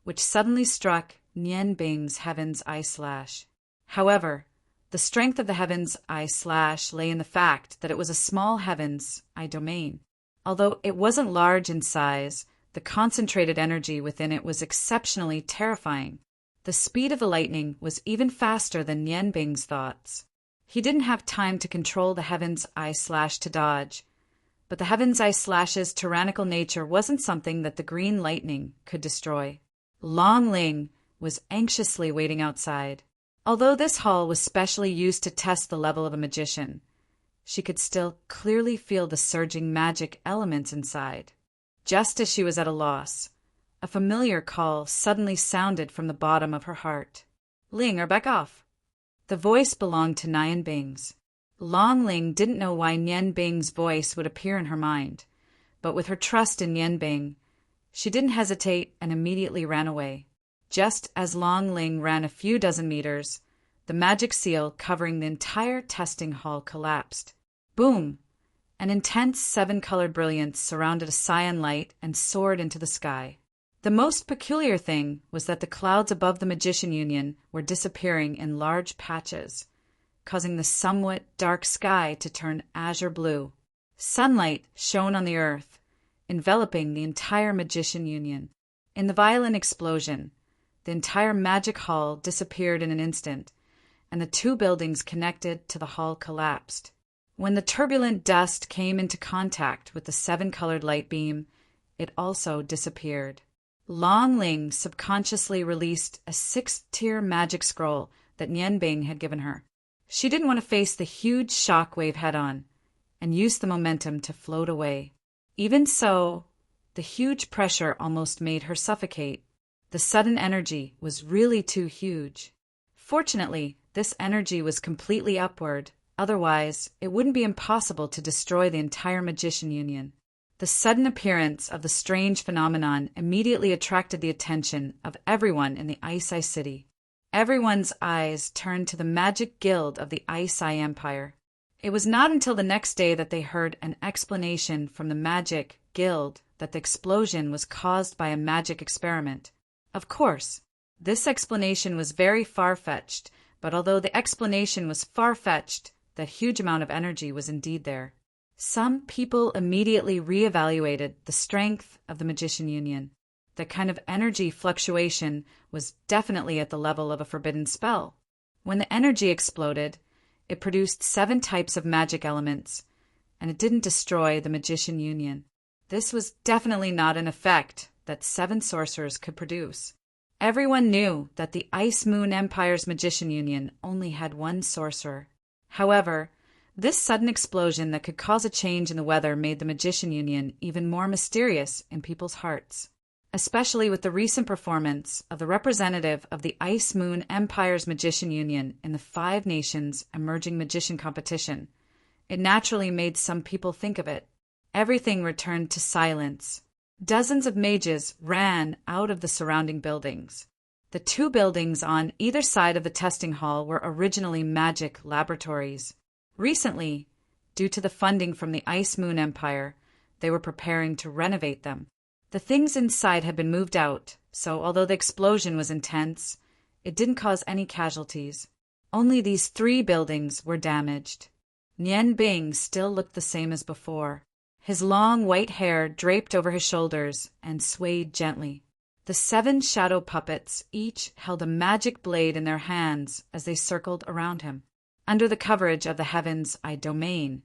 which suddenly struck Nian Bing's heaven's eye slash. However, the strength of the heaven's eye slash lay in the fact that it was a small heaven's eye domain. Although it wasn't large in size, the concentrated energy within it was exceptionally terrifying. The speed of the lightning was even faster than Nian Bing's thoughts. He didn't have time to control the heaven's eye slash to dodge, but the heaven's eye slash's tyrannical nature wasn't something that the green lightning could destroy. Long Ling was anxiously waiting outside. Although this hall was specially used to test the level of a magician, she could still clearly feel the surging magic elements inside. Just as she was at a loss, a familiar call suddenly sounded from the bottom of her heart. "Ling, back off." The voice belonged to Nian Bing's. Long Ling didn't know why Nian Bing's voice would appear in her mind, but with her trust in Nian Bing, she didn't hesitate and immediately ran away. Just as Long Ling ran a few dozen meters, the magic seal covering the entire testing hall collapsed. Boom! An intense seven-colored brilliance surrounded a cyan light and soared into the sky. The most peculiar thing was that the clouds above the Magician Union were disappearing in large patches, causing the somewhat dark sky to turn azure blue. Sunlight shone on the earth, enveloping the entire Magician Union. In the violent explosion, the entire magic hall disappeared in an instant, and the two buildings connected to the hall collapsed. When the turbulent dust came into contact with the seven-colored light beam, it also disappeared. Long Ling subconsciously released a 6-tier magic scroll that Nian Bing had given her. She didn't want to face the huge shock wave head-on, and used the momentum to float away. Even so, the huge pressure almost made her suffocate. The sudden energy was really too huge. Fortunately, this energy was completely upward, otherwise it wouldn't be impossible to destroy the entire Magician Union. The sudden appearance of the strange phenomenon immediately attracted the attention of everyone in the Ice Eye City. Everyone's eyes turned to the magic guild of the Ice Eye Empire. It was not until the next day that they heard an explanation from the magic guild that the explosion was caused by a magic experiment. Of course, this explanation was very far-fetched, but although the explanation was far-fetched, that huge amount of energy was indeed there. Some people immediately reevaluated the strength of the Magician Union. That kind of energy fluctuation was definitely at the level of a forbidden spell. When the energy exploded, it produced 7 types of magic elements, and it didn't destroy the Magician Union. This was definitely not an effect that 7 sorcerers could produce. Everyone knew that the Ice Moon Empire's Magician Union only had 1 sorcerer. However, this sudden explosion that could cause a change in the weather made the Magician Union even more mysterious in people's hearts, especially with the recent performance of the representative of the Ice Moon Empire's Magician Union in the 5 Nations Emerging Magician Competition. It naturally made some people think of it. Everything returned to silence. Dozens of mages ran out of the surrounding buildings. The 2 buildings on either side of the testing hall were originally magic laboratories. Recently, due to the funding from the Ice Moon Empire, they were preparing to renovate them. The things inside had been moved out, so although the explosion was intense, it didn't cause any casualties. Only these 3 buildings were damaged. Nian Bing still looked the same as before. His long white hair draped over his shoulders and swayed gently. The 7 shadow puppets each held a magic blade in their hands as they circled around him. Under the coverage of the Heaven's Eye domain,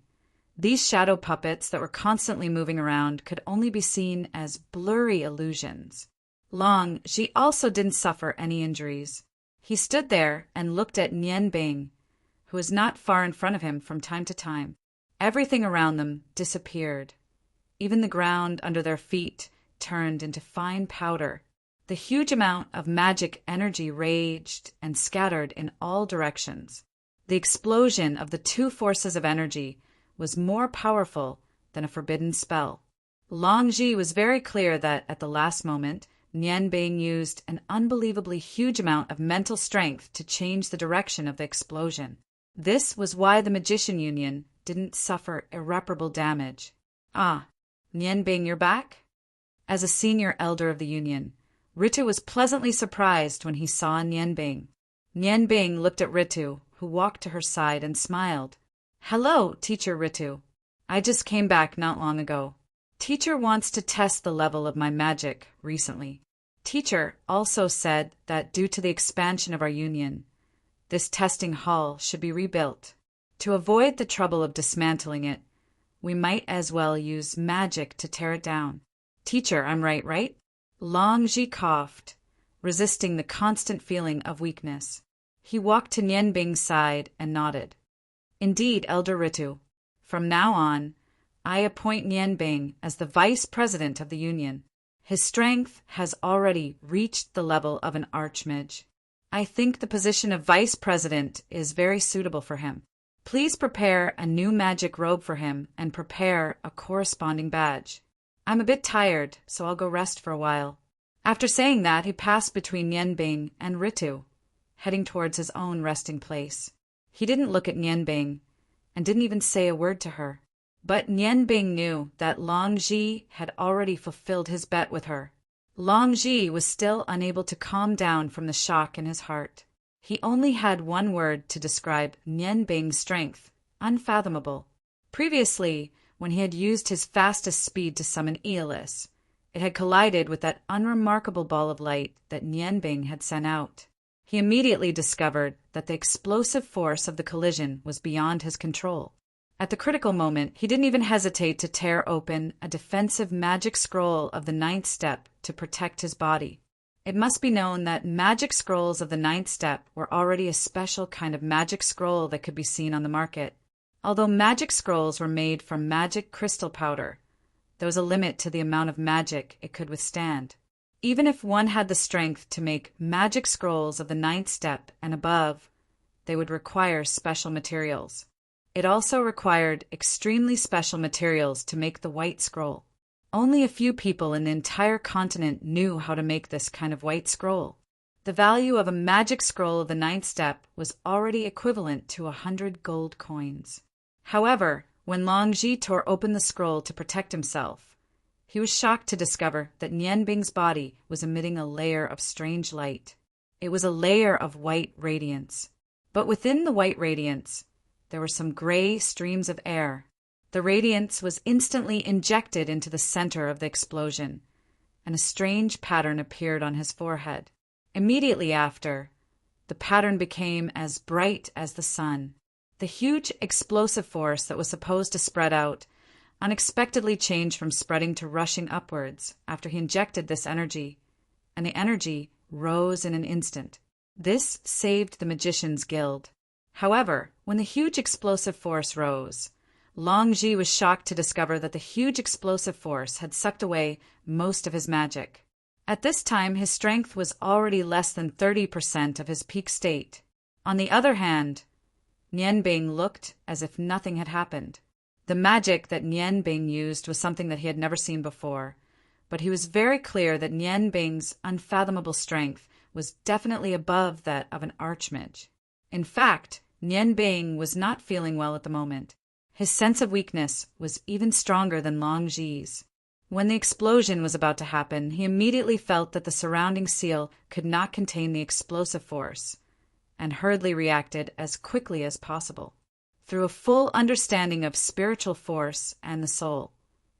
these shadow puppets that were constantly moving around could only be seen as blurry illusions. Long Ji also didn't suffer any injuries. He stood there and looked at Nian Bing, who was not far in front of him from time to time. Everything around them disappeared. Even the ground under their feet turned into fine powder. The huge amount of magic energy raged and scattered in all directions. The explosion of the 2 forces of energy was more powerful than a forbidden spell. Long Ji was very clear that, at the last moment, Nian Bing used an unbelievably huge amount of mental strength to change the direction of the explosion. This was why the Magician Union didn't suffer irreparable damage. Ah, Nian Bing, you're back? As a senior elder of the Union, Ritu was pleasantly surprised when he saw Nian Bing. Nian Bing looked at Ritu, who walked to her side and smiled. Hello, Teacher Ritu. I just came back not long ago. Teacher wants to test the level of my magic recently. Teacher also said that due to the expansion of our union, this testing hall should be rebuilt. To avoid the trouble of dismantling it, we might as well use magic to tear it down. Teacher, I'm right? Long Ji coughed, resisting the constant feeling of weakness. He walked to Nian Bing's side and nodded. Indeed, Elder Ritu. From now on, I appoint Nian Bing as the Vice President of the Union. His strength has already reached the level of an Archmage. I think the position of Vice President is very suitable for him. Please prepare a new magic robe for him and prepare a corresponding badge. I'm a bit tired, so I'll go rest for a while. After saying that, he passed between Nian Bing and Ritu, heading towards his own resting place. He didn't look at Nian Bing, and didn't even say a word to her. But Nian Bing knew that Long Ji had already fulfilled his bet with her. Long Ji was still unable to calm down from the shock in his heart. He only had one word to describe Nian Bing's strength: unfathomable. Previously, when he had used his fastest speed to summon Aeolus, it had collided with that unremarkable ball of light that Nian Bing had sent out. He immediately discovered that the explosive force of the collision was beyond his control. At the critical moment, he didn't even hesitate to tear open a defensive magic scroll of the 9th step to protect his body. It must be known that magic scrolls of the 9th step were already a special kind of magic scroll that could be seen on the market. Although magic scrolls were made from magic crystal powder, there was a limit to the amount of magic it could withstand. Even if one had the strength to make magic scrolls of the 9th step and above, they would require special materials. It also required extremely special materials to make the white scroll. Only a few people in the entire continent knew how to make this kind of white scroll. The value of a magic scroll of the 9th step was already equivalent to 100 gold coins. However, when Long Ji tore open the scroll to protect himself, he was shocked to discover that Nian Bing's body was emitting a layer of strange light. It was a layer of white radiance. But within the white radiance, there were some gray streams of air. The radiance was instantly injected into the center of the explosion, and a strange pattern appeared on his forehead. Immediately after, the pattern became as bright as the sun. The huge explosive force that was supposed to spread out unexpectedly changed from spreading to rushing upwards after he injected this energy, and the energy rose in an instant. This saved the Magician's Guild. However, when the huge explosive force rose, Long Ji was shocked to discover that the huge explosive force had sucked away most of his magic. At this time, his strength was already less than 30% of his peak state. On the other hand, Nian Bing looked as if nothing had happened. The magic that Nian Bing used was something that he had never seen before, but he was very clear that Nian Bing's unfathomable strength was definitely above that of an archmage. In fact, Nian Bing was not feeling well at the moment. His sense of weakness was even stronger than Long Ji's. When the explosion was about to happen, he immediately felt that the surrounding seal could not contain the explosive force, and hurriedly reacted as quickly as possible. Through a full understanding of spiritual force and the soul,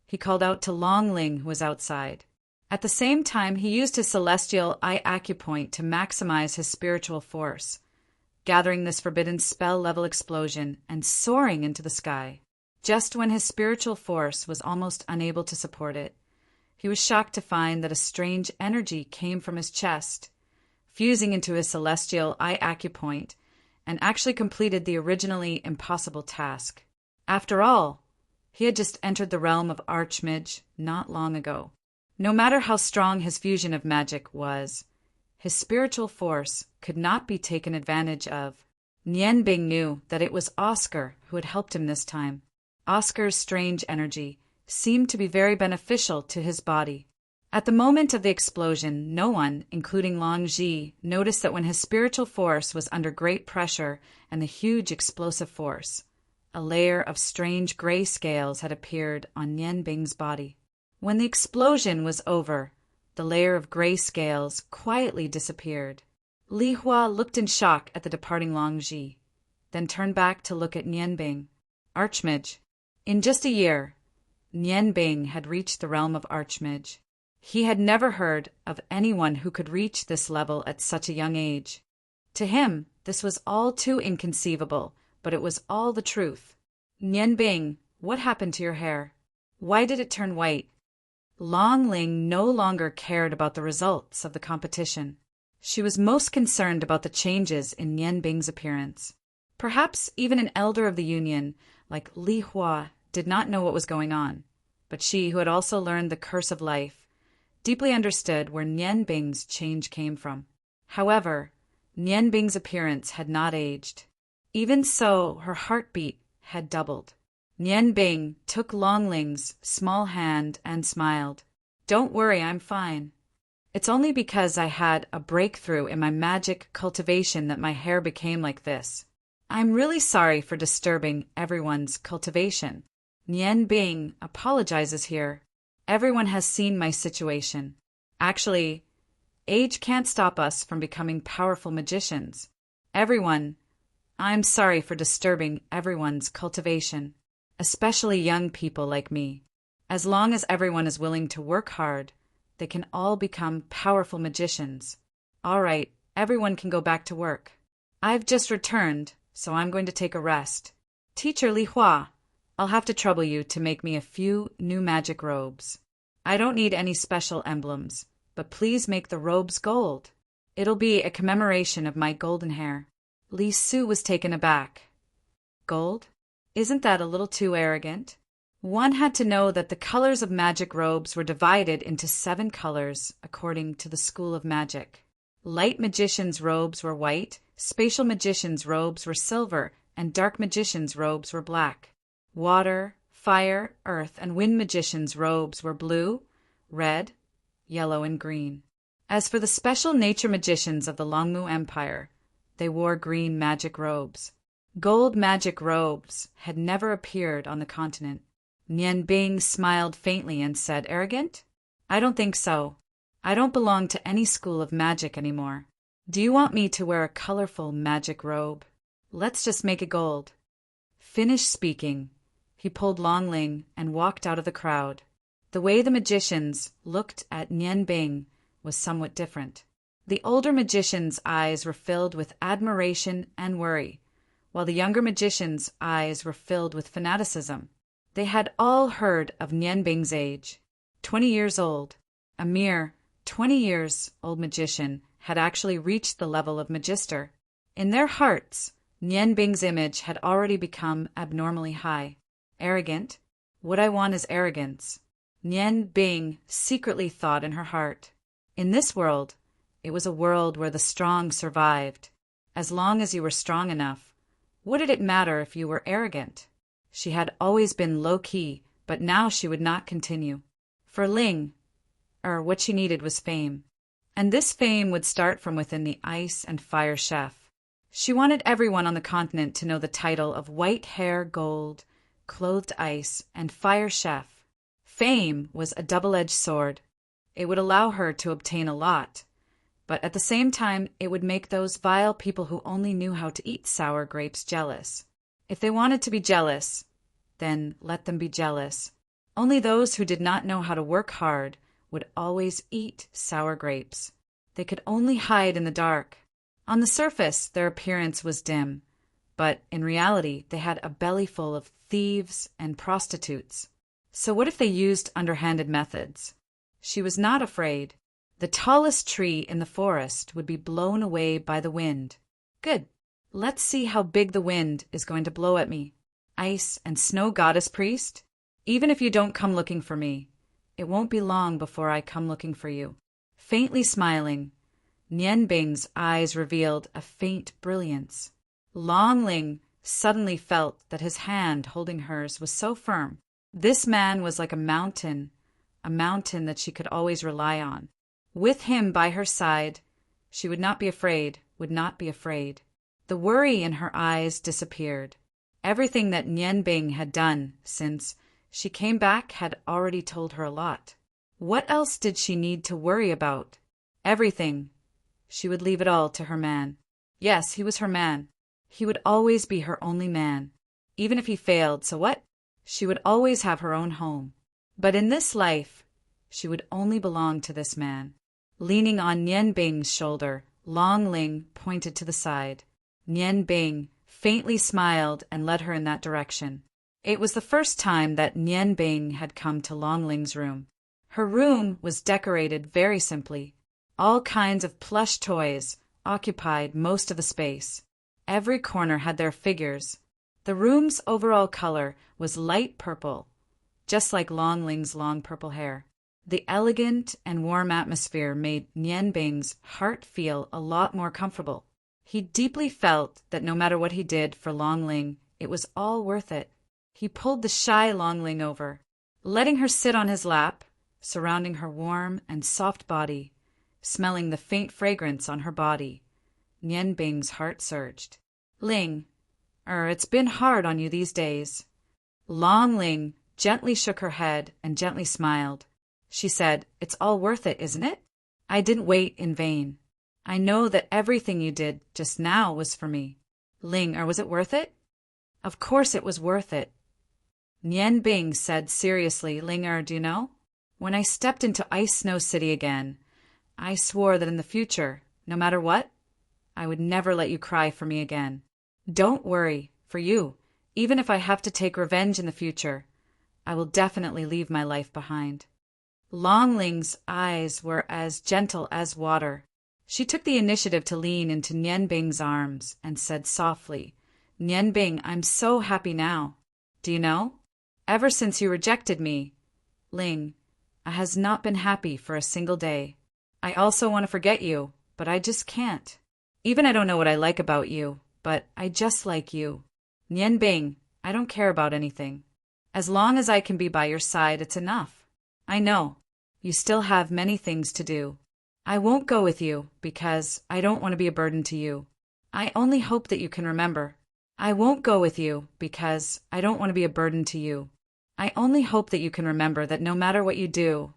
he called out to Long Ling, who was outside. At the same time, he used his celestial eye acupoint to maximize his spiritual force, gathering this forbidden spell-level explosion and soaring into the sky. Just when his spiritual force was almost unable to support it, he was shocked to find that a strange energy came from his chest, fusing into his celestial eye acupoint, and actually completed the originally impossible task. After all, he had just entered the realm of Archmage not long ago. No matter how strong his fusion of magic was, his spiritual force could not be taken advantage of. Nian Bing knew that it was Oscar who had helped him this time. Oscar's strange energy seemed to be very beneficial to his body. At the moment of the explosion, no one, including Long Ji, noticed that when his spiritual force was under great pressure and the huge explosive force, a layer of strange gray scales had appeared on Nian Bing's body. When the explosion was over, the layer of gray scales quietly disappeared. Li Hua looked in shock at the departing Long Ji, then turned back to look at Nian Bing. Archmage. In just a year, Nian Bing had reached the realm of Archmage. He had never heard of anyone who could reach this level at such a young age. To him, this was all too inconceivable, but it was all the truth. Nian Bing, what happened to your hair? Why did it turn white? Long Ling no longer cared about the results of the competition. She was most concerned about the changes in Nian Bing's appearance. Perhaps even an elder of the Union, like Li Hua, did not know what was going on, but she, who had also learned the curse of life, deeply understood where Nian Bing's change came from. However, Nian Bing's appearance had not aged. Even so, her heartbeat had doubled. Nian Bing took Long Ling's small hand and smiled. "Don't worry, I'm fine." It's only because I had a breakthrough in my magic cultivation that my hair became like this. I'm really sorry for disturbing everyone's cultivation. Nian Bing apologizes here. Everyone has seen my situation. Actually, age can't stop us from becoming powerful magicians. I'm sorry for disturbing everyone's cultivation, especially young people like me. As long as everyone is willing to work hard, they can all become powerful magicians. All right, everyone can go back to work. I've just returned, so I'm going to take a rest. Teacher Li Hua, I'll have to trouble you to make me a few new magic robes. I don't need any special emblems, but please make the robes gold. It'll be a commemoration of my golden hair. Li Su was taken aback. Gold? Isn't that a little too arrogant? One had to know that the colors of magic robes were divided into 7 colors according to the School of Magic. Light magicians' robes were white, spatial magicians' robes were silver, and dark magicians' robes were black. Water, fire, earth, and wind magicians' robes were blue, red, yellow, and green. As for the special nature magicians of the Longmu Empire, they wore green magic robes. Gold magic robes had never appeared on the continent. Nian Bing smiled faintly and said, "Arrogant? I don't think so. I don't belong to any school of magic anymore. Do you want me to wear a colorful magic robe? Let's just make it gold." Finished speaking, he pulled Long Ling and walked out of the crowd. The way the magicians looked at Nian Bing was somewhat different. The older magician's eyes were filled with admiration and worry, while the younger magician's eyes were filled with fanaticism. They had all heard of Nian Bing's age. 20 years old. A mere 20 years old magician had actually reached the level of magister. In their hearts, Nian Bing's image had already become abnormally high. Arrogant? What I want is arrogance. Nian Bing secretly thought in her heart. In this world, it was a world where the strong survived. As long as you were strong enough, what did it matter if you were arrogant? She had always been low-key, but now she would not continue. For what she needed was fame. And this fame would start from within the ice and fire chef. She wanted everyone on the continent to know the title of White Hair Gold, Clothed Ice, and Fire Chef. Fame was a double-edged sword. It would allow her to obtain a lot, but at the same time it would make those vile people who only knew how to eat sour grapes jealous. If they wanted to be jealous, then let them be jealous. Only those who did not know how to work hard would always eat sour grapes. They could only hide in the dark. On the surface, their appearance was dim, but in reality, they had a belly full of thieves and prostitutes. So what if they used underhanded methods? She was not afraid. The tallest tree in the forest would be blown away by the wind. Good. Let's see how big the wind is going to blow at me. Ice and snow goddess priest, even if you don't come looking for me, it won't be long before I come looking for you. Faintly smiling, Nian Bing's eyes revealed a faint brilliance. Long Ling suddenly felt that his hand holding hers was so firm. This man was like a mountain that she could always rely on. With him by her side, she would not be afraid. The worry in her eyes disappeared. Everything that Nian Bing had done since she came back had already told her a lot. What else did she need to worry about? Everything. She would leave it all to her man. Yes, he was her man. He would always be her only man. Even if he failed, so what? She would always have her own home. But in this life, she would only belong to this man. Leaning on Nian Bing's shoulder, Long Ling pointed to the side. Nian Bing faintly smiled and led her in that direction. It was the first time that Nian Bing had come to Long Ling's room. Her room was decorated very simply. All kinds of plush toys occupied most of the space. Every corner had their figures. The room's overall color was light purple, just like Long Ling's long purple hair. The elegant and warm atmosphere made Nian Bing's heart feel a lot more comfortable. He deeply felt that no matter what he did for Long Ling, it was all worth it. He pulled the shy Long Ling over, letting her sit on his lap, surrounding her warm and soft body. smelling the faint fragrance on her body. Nian Bing's heart surged. Ling, it's been hard on you these days. Long Ling gently shook her head and gently smiled. She said, it's all worth it, isn't it? I didn't wait in vain. I know that everything you did just now was for me. Ling, was it worth it? Of course it was worth it. Nian Bing said seriously, Ling, do you know? When I stepped into Ice Snow City again, I swore that in the future, no matter what, I would never let you cry for me again. Don't worry, for you, even if I have to take revenge in the future, I will definitely leave my life behind. Long Ling's eyes were as gentle as water. She took the initiative to lean into Nian Bing's arms and said softly, Nian Bing, I'm so happy now. Do you know? Ever since you rejected me, Ling, I has not been happy for a single day. I also want to forget you, but I just can't. Even I don't know what I like about you, but I just like you. Nian Bing, I don't care about anything. As long as I can be by your side, it's enough. I know. You still have many things to do. I won't go with you because I don't want to be a burden to you. I only hope that you can remember. I won't go with you because I don't want to be a burden to you. I only hope that you can remember that no matter what you do,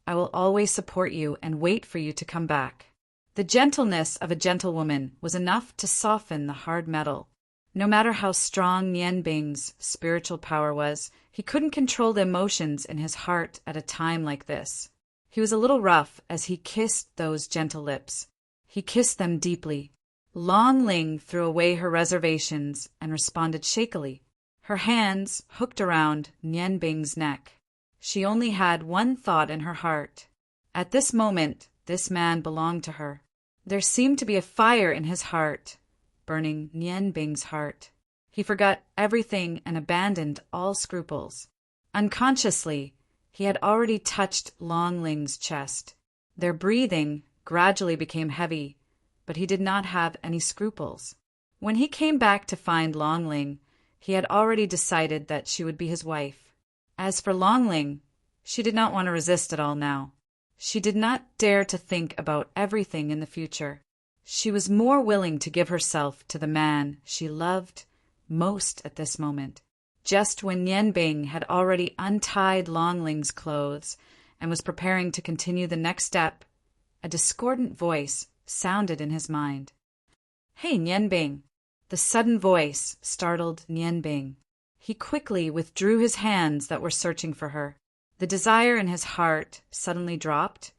I will always support you and wait for you to come back. The gentleness of a gentlewoman was enough to soften the hard metal. No matter how strong Nian Bing's spiritual power was, he couldn't control the emotions in his heart at a time like this. He was a little rough as he kissed those gentle lips. He kissed them deeply. Long Ling threw away her reservations and responded shakily, her hands hooked around Nian Bing's neck. She only had one thought in her heart. At this moment, this man belonged to her. There seemed to be a fire in his heart, burning Nian Bing's heart. He forgot everything and abandoned all scruples. Unconsciously, he had already touched Long Ling's chest. Their breathing gradually became heavy, but he did not have any scruples. When he came back to find Long Ling, he had already decided that she would be his wife. As for Long Ling, she did not want to resist at all now. She did not dare to think about everything in the future. She was more willing to give herself to the man she loved most at this moment. Just when Nian Bing had already untied Long Ling's clothes and was preparing to continue the next step, a discordant voice sounded in his mind. Hey, Nian Bing! The sudden voice startled Nian Bing. He quickly withdrew his hands that were searching for her. The desire in his heart suddenly dropped,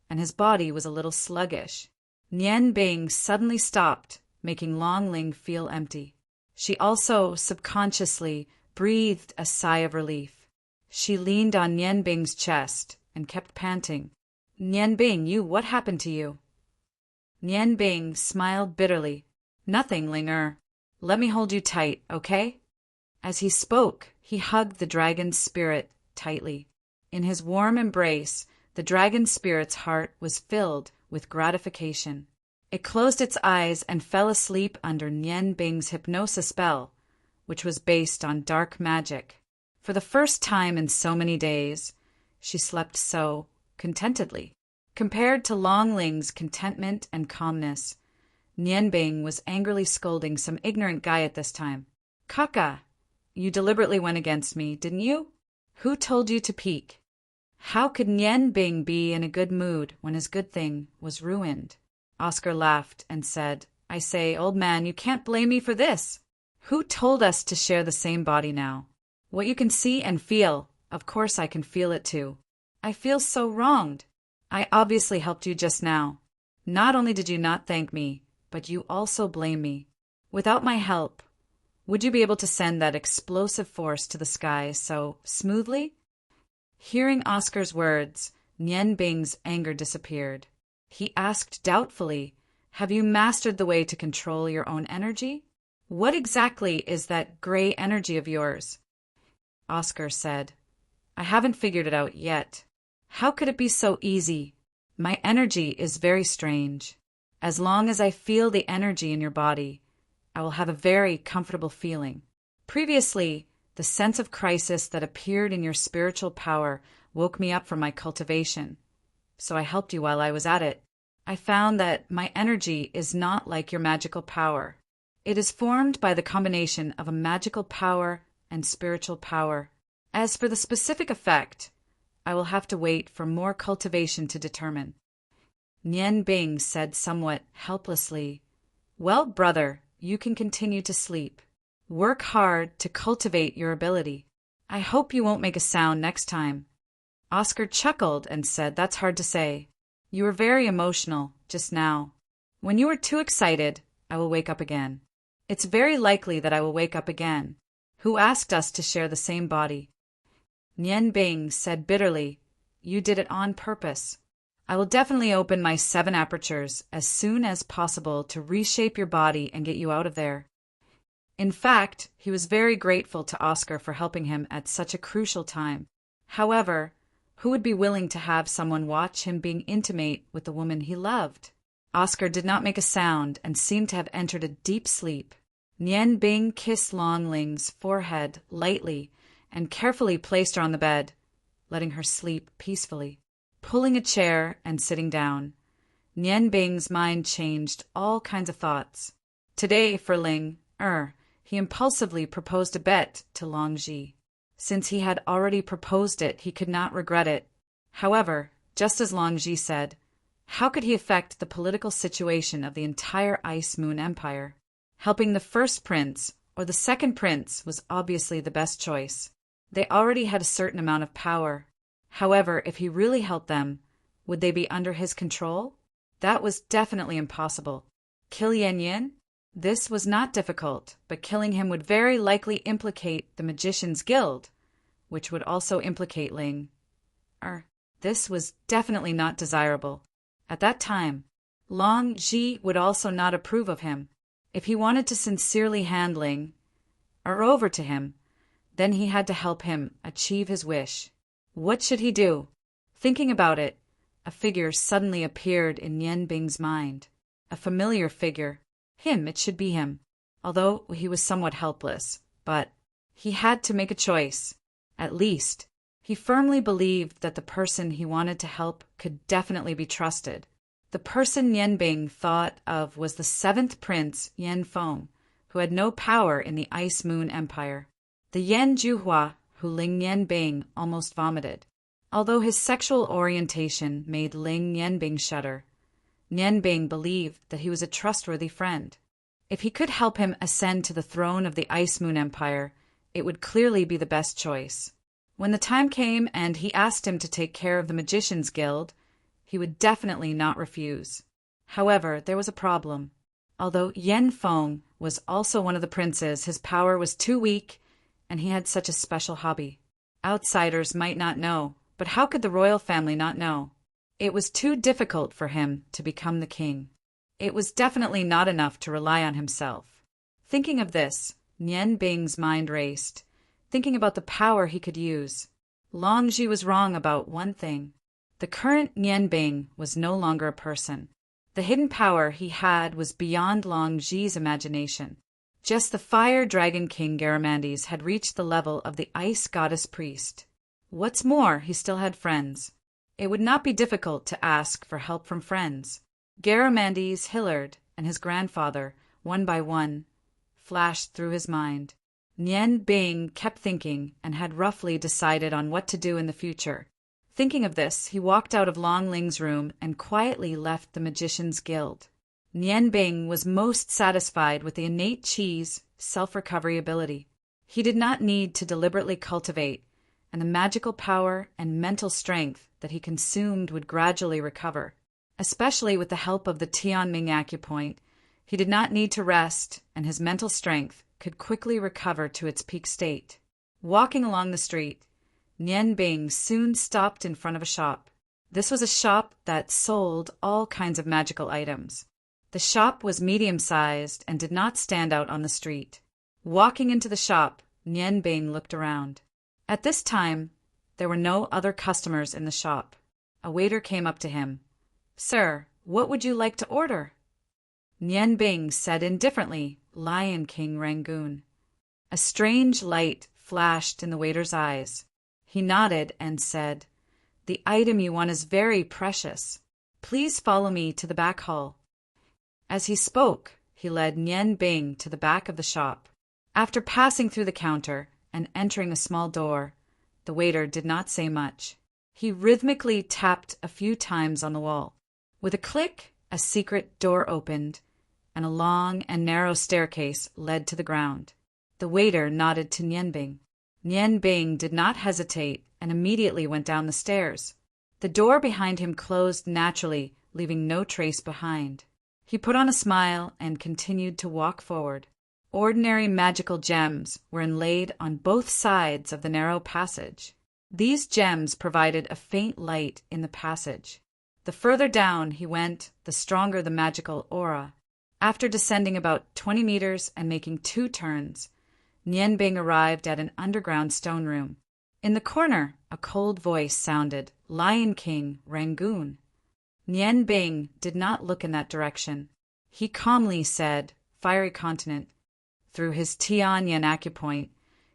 and his body was a little sluggish. Nian Bing suddenly stopped, making Long Ling feel empty. She also subconsciously breathed a sigh of relief. She leaned on Nian Bing's chest and kept panting. Nian Bing, what happened to you? Nian Bing smiled bitterly. Nothing, Ling. Let me hold you tight, okay? As he spoke, he hugged the dragon's spirit tightly. In his warm embrace, the dragon spirit's heart was filled with gratification. It closed its eyes and fell asleep under Nian Bing's hypnosis spell, which was based on dark magic. For the first time in so many days, she slept so contentedly. Compared to Long Ling's contentment and calmness, Nian Bing was angrily scolding some ignorant guy at this time. Kaka, you deliberately went against me, didn't you? Who told you to peek? How could Nian Bing be in a good mood when his good thing was ruined? Oscar laughed and said, I say, old man, you can't blame me for this. Who told us to share the same body now? What you can see and feel, of course I can feel it too. I feel so wronged. I obviously helped you just now. Not only did you not thank me, but you also blame me. Without my help, would you be able to send that explosive force to the sky so smoothly? Hearing Oscar's words, Nian Bing's anger disappeared. He asked doubtfully, have you mastered the way to control your own energy? What exactly is that gray energy of yours? Oscar said, I haven't figured it out yet. How could it be so easy? My energy is very strange. As long as I feel the energy in your body, I will have a very comfortable feeling. Previously, the sense of crisis that appeared in your spiritual power woke me up from my cultivation. So I helped you while I was at it. I found that my energy is not like your magical power. It is formed by the combination of a magical power and spiritual power. As for the specific effect, I will have to wait for more cultivation to determine. Nian Bing said somewhat helplessly, "Well, brother, you can continue to sleep. Work hard to cultivate your ability. I hope you won't make a sound next time." Oscar chuckled and said, "That's hard to say. You were very emotional just now. When you are too excited, I will wake up again." "It's very likely that I will wake up again. Who asked us to share the same body?" Nian Bing said bitterly, "You did it on purpose. I will definitely open my 7 apertures as soon as possible to reshape your body and get you out of there." In fact, he was very grateful to Oscar for helping him at such a crucial time. However, who would be willing to have someone watch him being intimate with the woman he loved? Oscar did not make a sound and seemed to have entered a deep sleep. Nian Bing kissed Long Ling's forehead lightly and carefully placed her on the bed, letting her sleep peacefully. Pulling a chair and sitting down, Nian Bing's mind changed all kinds of thoughts. Today, for Ling, he impulsively proposed a bet to Long Ji. Since he had already proposed it, he could not regret it. However, just as Long Ji said, how could he affect the political situation of the entire Ice Moon Empire? Helping the first prince or the second prince was obviously the best choice. They already had a certain amount of power. However, if he really helped them, would they be under his control? That was definitely impossible. Kill Yan Yin? This was not difficult, but killing him would very likely implicate the Magician's Guild, which would also implicate Ling. This was definitely not desirable. At that time, Long Ji would also not approve of him. If he wanted to sincerely hand Ling over to him, then he had to help him achieve his wish. What should he do? Thinking about it, a figure suddenly appeared in Nian Bing's mind. A familiar figure. It should be him. Although he was somewhat helpless, but he had to make a choice. At least, he firmly believed that the person he wanted to help could definitely be trusted. The person Nian Bing thought of was the 7th Prince, Yan Feng, who had no power in the Ice Moon Empire. The Yan Juhua, who Ling Nian Bing almost vomited. Although his sexual orientation made Ling Nian Bing shudder, Nian Bing believed that he was a trustworthy friend. If he could help him ascend to the throne of the Ice Moon Empire, it would clearly be the best choice. When the time came and he asked him to take care of the Magician's Guild, he would definitely not refuse. However, there was a problem. Although Yan Feng was also one of the princes, his power was too weak, and he had such a special hobby. Outsiders might not know, but how could the royal family not know? It was too difficult for him to become the king. It was definitely not enough to rely on himself. Thinking of this, Nian Bing's mind raced, thinking about the power he could use. Long Ji was wrong about one thing. The current Nian Bing was no longer a person. The hidden power he had was beyond Long Ji's imagination. Just the Fire Dragon King Garamandes had reached the level of the Ice Goddess Priest. What's more, he still had friends. It would not be difficult to ask for help from friends. Garamandes Hillard and his grandfather, one by one, flashed through his mind. Nian Bing kept thinking and had roughly decided on what to do in the future. Thinking of this, he walked out of Long Ling's room and quietly left the Magician's Guild. Nian Bing was most satisfied with the innate Qi's self-recovery ability. He did not need to deliberately cultivate, and the magical power and mental strength that he consumed would gradually recover. Especially with the help of the Tianming acupoint, he did not need to rest, and his mental strength could quickly recover to its peak state. Walking along the street, Nian Bing soon stopped in front of a shop. This was a shop that sold all kinds of magical items. The shop was medium-sized and did not stand out on the street. Walking into the shop, Nian Bing looked around. At this time, there were no other customers in the shop. A waiter came up to him. "Sir, what would you like to order?" Nian Bing said indifferently, "Lion King Rangoon." A strange light flashed in the waiter's eyes. He nodded and said, "The item you want is very precious. Please follow me to the back hall. As he spoke, he led Nian Bing to the back of the shop. After passing through the counter and entering a small door, the waiter did not say much. He rhythmically tapped a few times on the wall. With a click, a secret door opened, and a long and narrow staircase led to the ground. The waiter nodded to Nian Bing. Nian Bing did not hesitate and immediately went down the stairs. The door behind him closed naturally, leaving no trace behind. He put on a smile and continued to walk forward. Ordinary magical gems were inlaid on both sides of the narrow passage. These gems provided a faint light in the passage. The further down he went, the stronger the magical aura. After descending about 20 meters and making 2 turns, Nian Bing arrived at an underground stone room. In the corner, a cold voice sounded, "Lion King, Rangoon." Nian Bing did not look in that direction. He calmly said, "Fiery Continent." Through his Tianyan acupoint,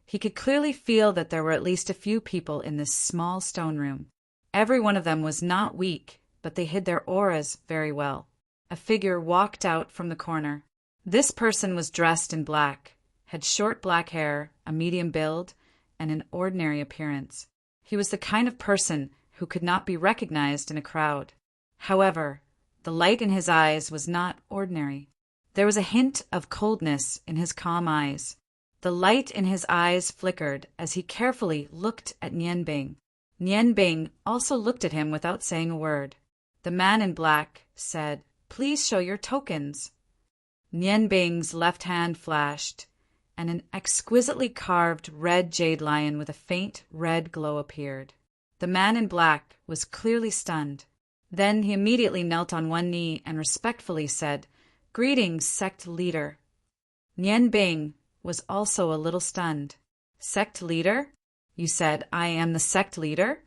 he could clearly feel that there were at least a few people in this small stone room. Every one of them was not weak, but they hid their auras very well. A figure walked out from the corner. This person was dressed in black, had short black hair, a medium build, and an ordinary appearance. He was the kind of person who could not be recognized in a crowd. However, the light in his eyes was not ordinary. There was a hint of coldness in his calm eyes. The light in his eyes flickered as he carefully looked at Nian Bing. Nian Bing also looked at him without saying a word. The man in black said, "Please show your tokens." Nian Bing's left hand flashed, and an exquisitely carved red jade lion with a faint red glow appeared. The man in black was clearly stunned. Then he immediately knelt on one knee and respectfully said, "Greetings, sect leader." Nian Bing was also a little stunned. "Sect leader? You said I am the sect leader?"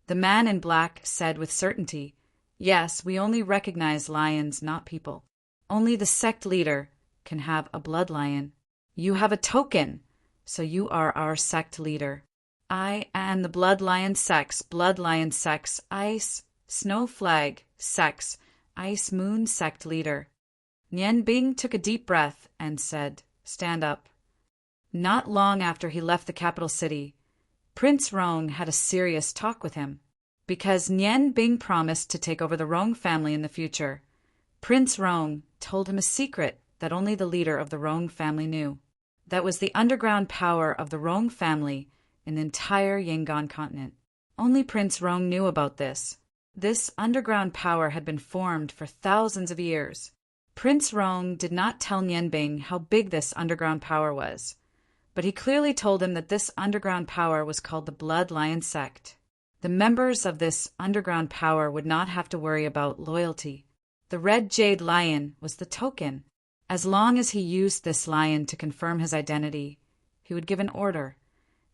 The man in black said with certainty, "Yes, we only recognize lions, not people. Only the sect leader can have a blood lion. You have a token, so you are our sect leader." "I am the blood lion sex, ice, snow flag, sex, ice moon sect leader." Nian Bing took a deep breath and said, "Stand up." Not long after he left the capital city, Prince Rong had a serious talk with him. Because Nian Bing promised to take over the Rong family in the future, Prince Rong told him a secret that only the leader of the Rong family knew. That was the underground power of the Rong family in the entire Yangon continent. Only Prince Rong knew about this. This underground power had been formed for thousands of years. Prince Rong did not tell Nian Bing how big this underground power was, but he clearly told him that this underground power was called the Blood Lion Sect. The members of this underground power would not have to worry about loyalty. The red jade lion was the token. As long as he used this lion to confirm his identity, he would give an order,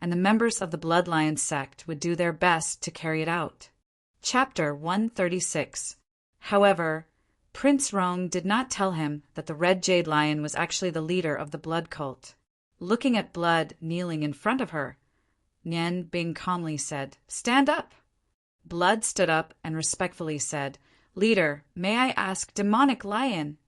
and the members of the Blood Lion Sect would do their best to carry it out. Chapter 136. However, Prince Rong did not tell him that the red jade lion was actually the leader of the blood cult. Looking at Blood kneeling in front of her, Nian Bing calmly said, "Stand up." Blood stood up and respectfully said, "Leader, may I ask demonic lion?"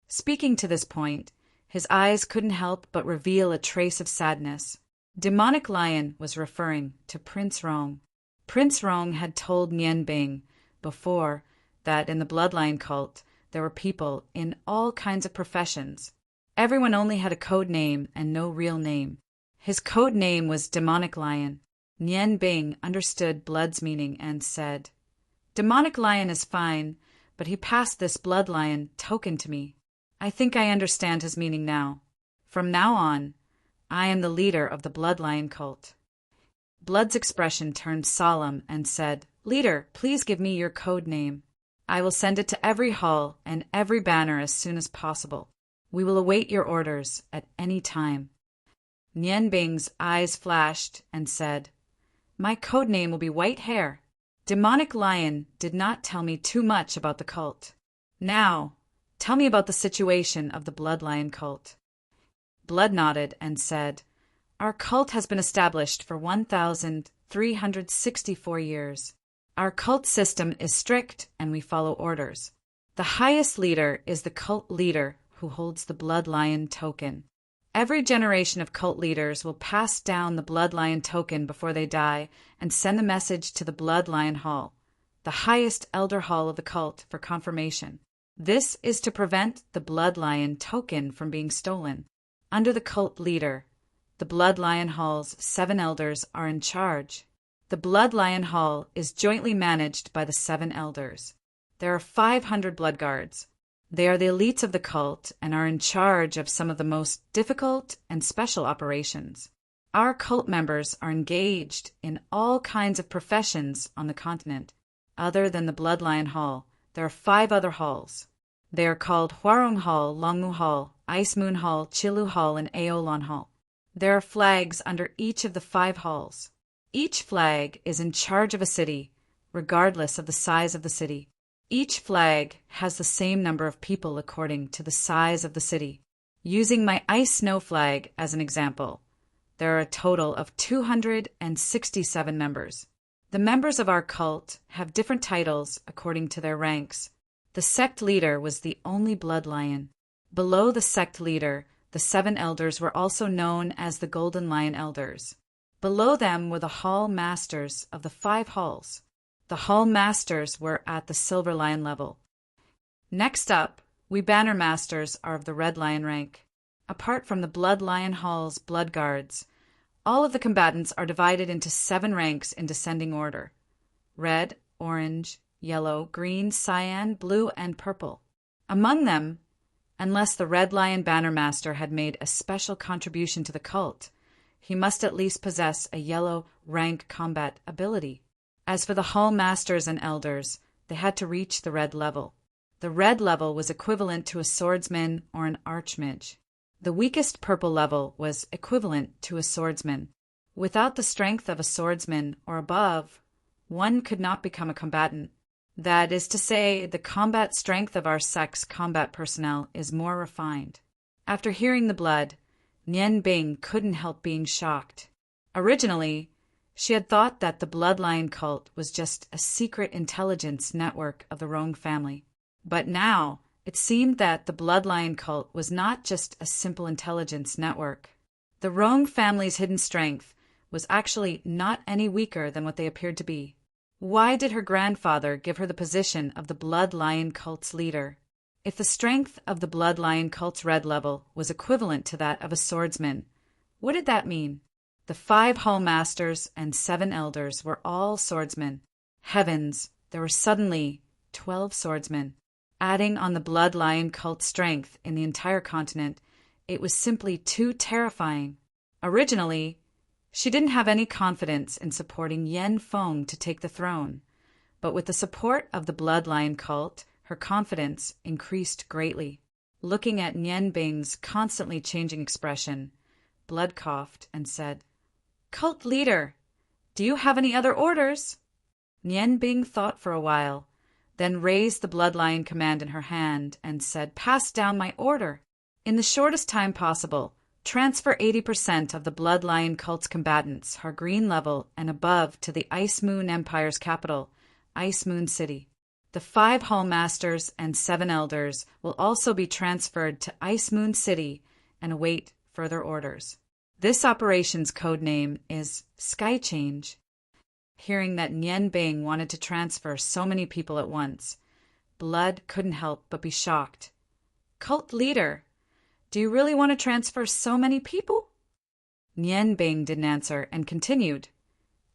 Speaking to this point, his eyes couldn't help but reveal a trace of sadness. Demonic lion was referring to Prince Rong. Prince Rong had told Nian Bing before that in the bloodline cult there were people in all kinds of professions. Everyone only had a code name and no real name. His code name was Demonic Lion. Nian Bing understood Blood's meaning and said, "Demonic Lion is fine, but he passed this Blood Lion token to me. I think I understand his meaning now. From now on, I am the leader of the Blood Lion cult." Blood's expression turned solemn and said, "Leader, please give me your code name. I will send it to every hall and every banner as soon as possible. We will await your orders at any time." Nian Bing's eyes flashed and said, "My code name will be White Hair." Demonic Lion did not tell me too much about the cult. Now, tell me about the situation of the Blood Lion cult. Blood nodded and said, "Our cult has been established for 1,364 years. Our cult system is strict and we follow orders. The highest leader is the cult leader who holds the Blood Lion token. Every generation of cult leaders will pass down the Blood Lion token before they die and send the message to the Blood Lion Hall, the highest elder hall of the cult, for confirmation. This is to prevent the Blood Lion token from being stolen. Under the cult leader, the Blood Lion Hall's 7 elders are in charge. The Blood Lion Hall is jointly managed by the 7 elders. There are 500 blood guards. They are the elites of the cult and are in charge of some of the most difficult and special operations. Our cult members are engaged in all kinds of professions on the continent. Other than the Blood Lion Hall, there are 5 other halls. They are called Hwarong Hall, Longmu Hall, Ice Moon Hall, Chilu Hall, and Aolon Hall. There are flags under each of the 5 halls. Each flag is in charge of a city, regardless of the size of the city. Each flag has the same number of people according to the size of the city. Using my ice snow flag as an example, there are a total of 267 members. The members of our cult have different titles according to their ranks. The sect leader was the only blood lion. Below the sect leader, the 7 elders were also known as the Golden Lion Elders. Below them were the hall masters of the 5 halls. The hall masters were at the Silver Lion level. Next up, we banner masters are of the Red Lion rank. Apart from the Blood Lion Hall's blood guards, all of the combatants are divided into 7 ranks in descending order: red, orange, yellow, green, cyan, blue, and purple. Among them, unless the Red Lion banner master had made a special contribution to the cult, he must at least possess a yellow rank combat ability. As for the hall masters and elders, they had to reach the red level. The red level was equivalent to a swordsman or an archmage. The weakest purple level was equivalent to a swordsman. Without the strength of a swordsman or above, one could not become a combatant. That is to say, the combat strength of our sect's combat personnel is more refined. After hearing the blood, Nian Bing couldn't help being shocked. Originally, she had thought that the Blood Lion cult was just a secret intelligence network of the Rong family. But now, it seemed that the Blood Lion cult was not just a simple intelligence network. The Rong family's hidden strength was actually not any weaker than what they appeared to be. Why did her grandfather give her the position of the Blood Lion cult's leader? If the strength of the Blood Lion cult's red level was equivalent to that of a swordsman, what did that mean? The 5 hall masters and 7 elders were all swordsmen. Heavens, there were suddenly 12 swordsmen. Adding on the Blood Lion cult's strength in the entire continent, it was simply too terrifying. Originally, she didn't have any confidence in supporting Yen Feng to take the throne, but with the support of the Blood Lion cult, her confidence increased greatly. Looking at Nian Bing's constantly changing expression, Blood coughed and said, "Cult leader, do you have any other orders?" Nian Bing thought for a while, then raised the Blood Lion command in her hand and said, "Pass down my order. In the shortest time possible, transfer 80% of the Blood Lion cult's combatants, her green level and above, to the Ice Moon Empire's capital, Ice Moon City. The 5 hall masters and 7 elders will also be transferred to Ice Moon City and await further orders. This operation's code name is Sky Change." Hearing that Nian Bing wanted to transfer so many people at once, Blood couldn't help but be shocked. "Cult leader, do you really want to transfer so many people?" Nian Bing didn't answer and continued.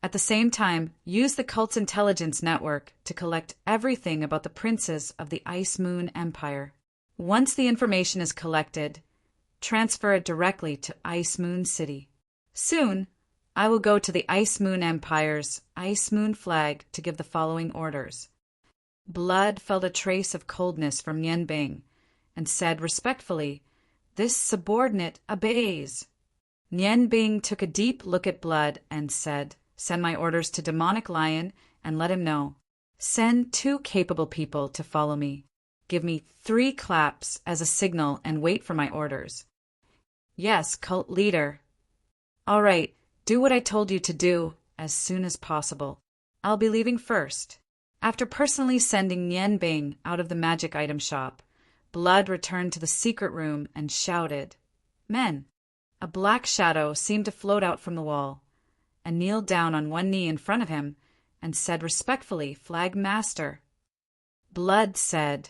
"At the same time, use the cult's intelligence network to collect everything about the princes of the Ice Moon Empire. Once the information is collected, transfer it directly to Ice Moon City. Soon, I will go to the Ice Moon Empire's Ice Moon flag to give the following orders." Blood felt a trace of coldness from Nian Bing and said respectfully, "This subordinate obeys." Nian Bing took a deep look at Blood and said, "Send my orders to Demonic Lion and let him know. Send 2 capable people to follow me. Give me 3 claps as a signal and wait for my orders." "Yes, cult leader." "All right, do what I told you to do as soon as possible." I'll be leaving first. After personally sending Nian Bing out of the magic item shop, Blood returned to the secret room and shouted, "Men!" A black shadow seemed to float out from the wall, and kneeled down on one knee in front of him and said respectfully, "Flag Master." Blood said,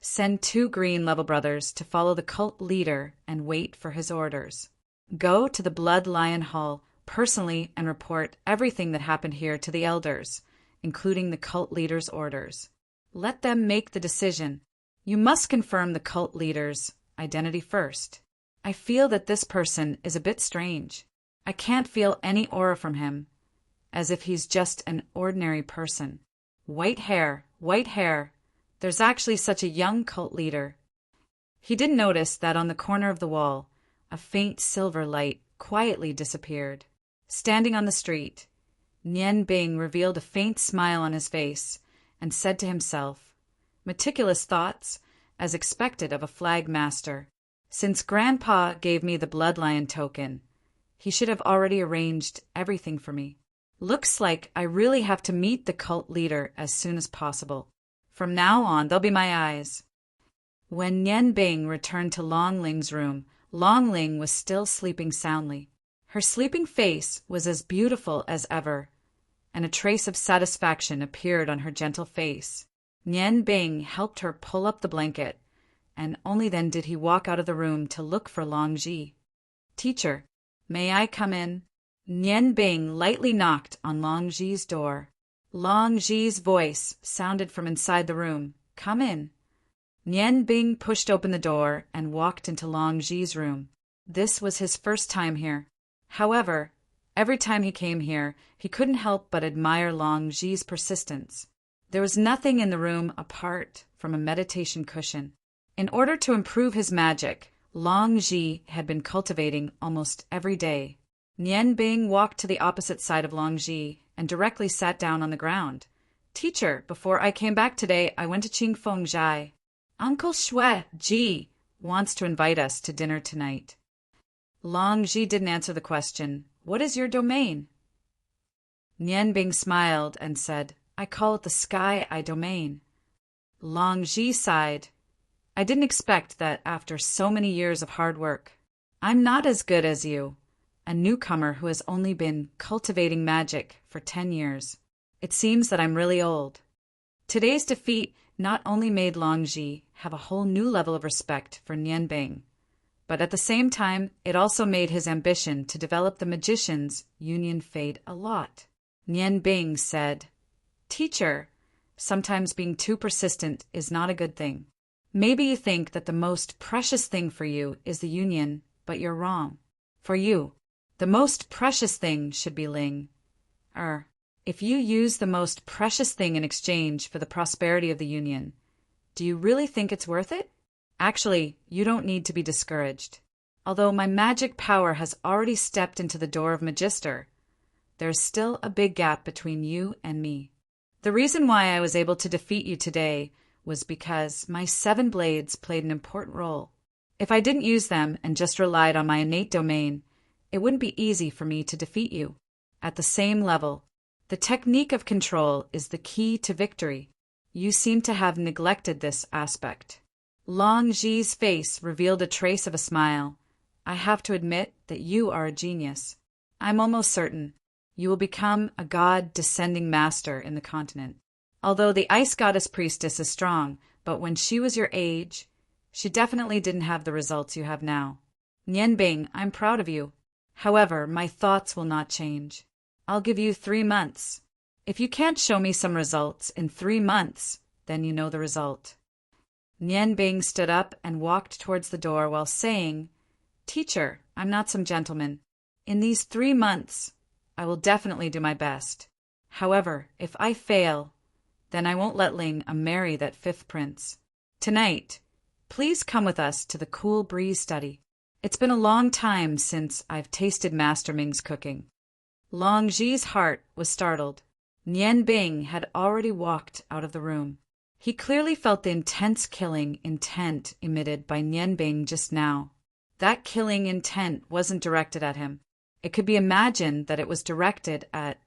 "Send 2 green level brothers to follow the cult leader and wait for his orders. Go to the Blood Lion Hall personally and report everything that happened here to the elders, including the cult leader's orders. Let them make the decision. You must confirm the cult leader's identity first. I feel that this person is a bit strange. I can't feel any aura from him, as if he's just an ordinary person. White hair, white hair. There's actually such a young cult leader." He didn't notice that on the corner of the wall, a faint silver light quietly disappeared. Standing on the street, Nian Bing revealed a faint smile on his face and said to himself, "Meticulous thoughts, as expected of a flag master. Since Grandpa gave me the bloodline token, he should have already arranged everything for me. Looks like I really have to meet the cult leader as soon as possible. From now on, they'll be my eyes." When Nian Bing returned to Long Ling's room, Long Ling was still sleeping soundly. Her sleeping face was as beautiful as ever, and a trace of satisfaction appeared on her gentle face. Nian Bing helped her pull up the blanket, and only then did he walk out of the room to look for Long Ji. "Teacher, may I come in?" Nian Bing lightly knocked on Long Ji's door. Long Ji's voice sounded from inside the room, "Come in." Nian Bing pushed open the door and walked into Long Ji's room. This was his first time here. However, every time he came here, he couldn't help but admire Long Ji's persistence. There was nothing in the room apart from a meditation cushion. In order to improve his magic, Long Ji had been cultivating almost every day. Nian Bing walked to the opposite side of Long Ji and directly sat down on the ground. "Teacher, before I came back today, I went to Qingfeng Zhai. Uncle Shui Ji wants to invite us to dinner tonight." Long Ji didn't answer the question. "What is your domain?" Nian Bing smiled and said, "I call it the Sky Eye domain." Long Ji sighed. "I didn't expect that after so many years of hard work. I'm not as good as you, a newcomer who has only been cultivating magic for 10 years. It seems that I'm really old." Today's defeat not only made Long Ji have a whole new level of respect for Nian Bing, but at the same time, it also made his ambition to develop the magician's union fade a lot. Nian Bing said, "Teacher, sometimes being too persistent is not a good thing. Maybe you think that the most precious thing for you is the union, but you're wrong. For you, the most precious thing should be Ling. If you use the most precious thing in exchange for the prosperity of the union, do you really think it's worth it? Actually, you don't need to be discouraged. Although my magic power has already stepped into the door of Magister, there's still a big gap between you and me. The reason why I was able to defeat you today was because my 7 blades played an important role. If I didn't use them and just relied on my innate domain, it wouldn't be easy for me to defeat you. At the same level, the technique of control is the key to victory. You seem to have neglected this aspect." Long Ji's face revealed a trace of a smile. "I have to admit that you are a genius. I'm almost certain you will become a god-descending master in the continent. Although the ice goddess priestess is strong, but when she was your age, she definitely didn't have the results you have now. Nian Bing, I'm proud of you. However, my thoughts will not change. I'll give you 3 months. If you can't show me some results in 3 months, then you know the result." Nian Bing stood up and walked towards the door while saying, "Teacher, I'm not some gentleman. In these 3 months, I will definitely do my best. However, if I fail, then I won't let Ling marry that 5th prince. Tonight, please come with us to the Cool Breeze study. It's been a long time since I've tasted Master Ming's cooking." Long Ji's heart was startled. Nian Bing had already walked out of the room. He clearly felt the intense killing intent emitted by Nian Bing just now. That killing intent wasn't directed at him. It could be imagined that it was directed at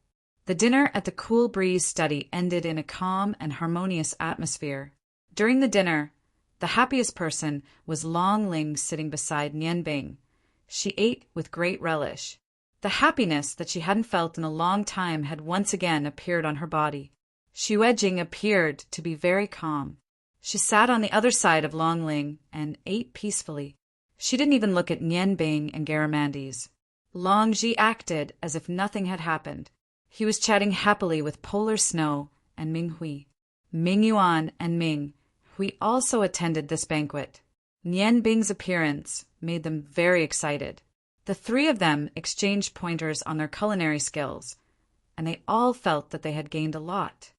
The dinner at the Cool Breeze study ended in a calm and harmonious atmosphere. During the dinner, the happiest person was Long Ling sitting beside Nian Bing. She ate with great relish. The happiness that she hadn't felt in a long time had once again appeared on her body. Xue Jing appeared to be very calm. She sat on the other side of Long Ling and ate peacefully. She didn't even look at Nian Bing and Garamandes. Long Ji acted as if nothing had happened. He was chatting happily with Polar Snow and Ming Hui. Ming Yuan and Ming Hui also attended this banquet. Nian Bing's appearance made them very excited. The three of them exchanged pointers on their culinary skills, and they all felt that they had gained a lot.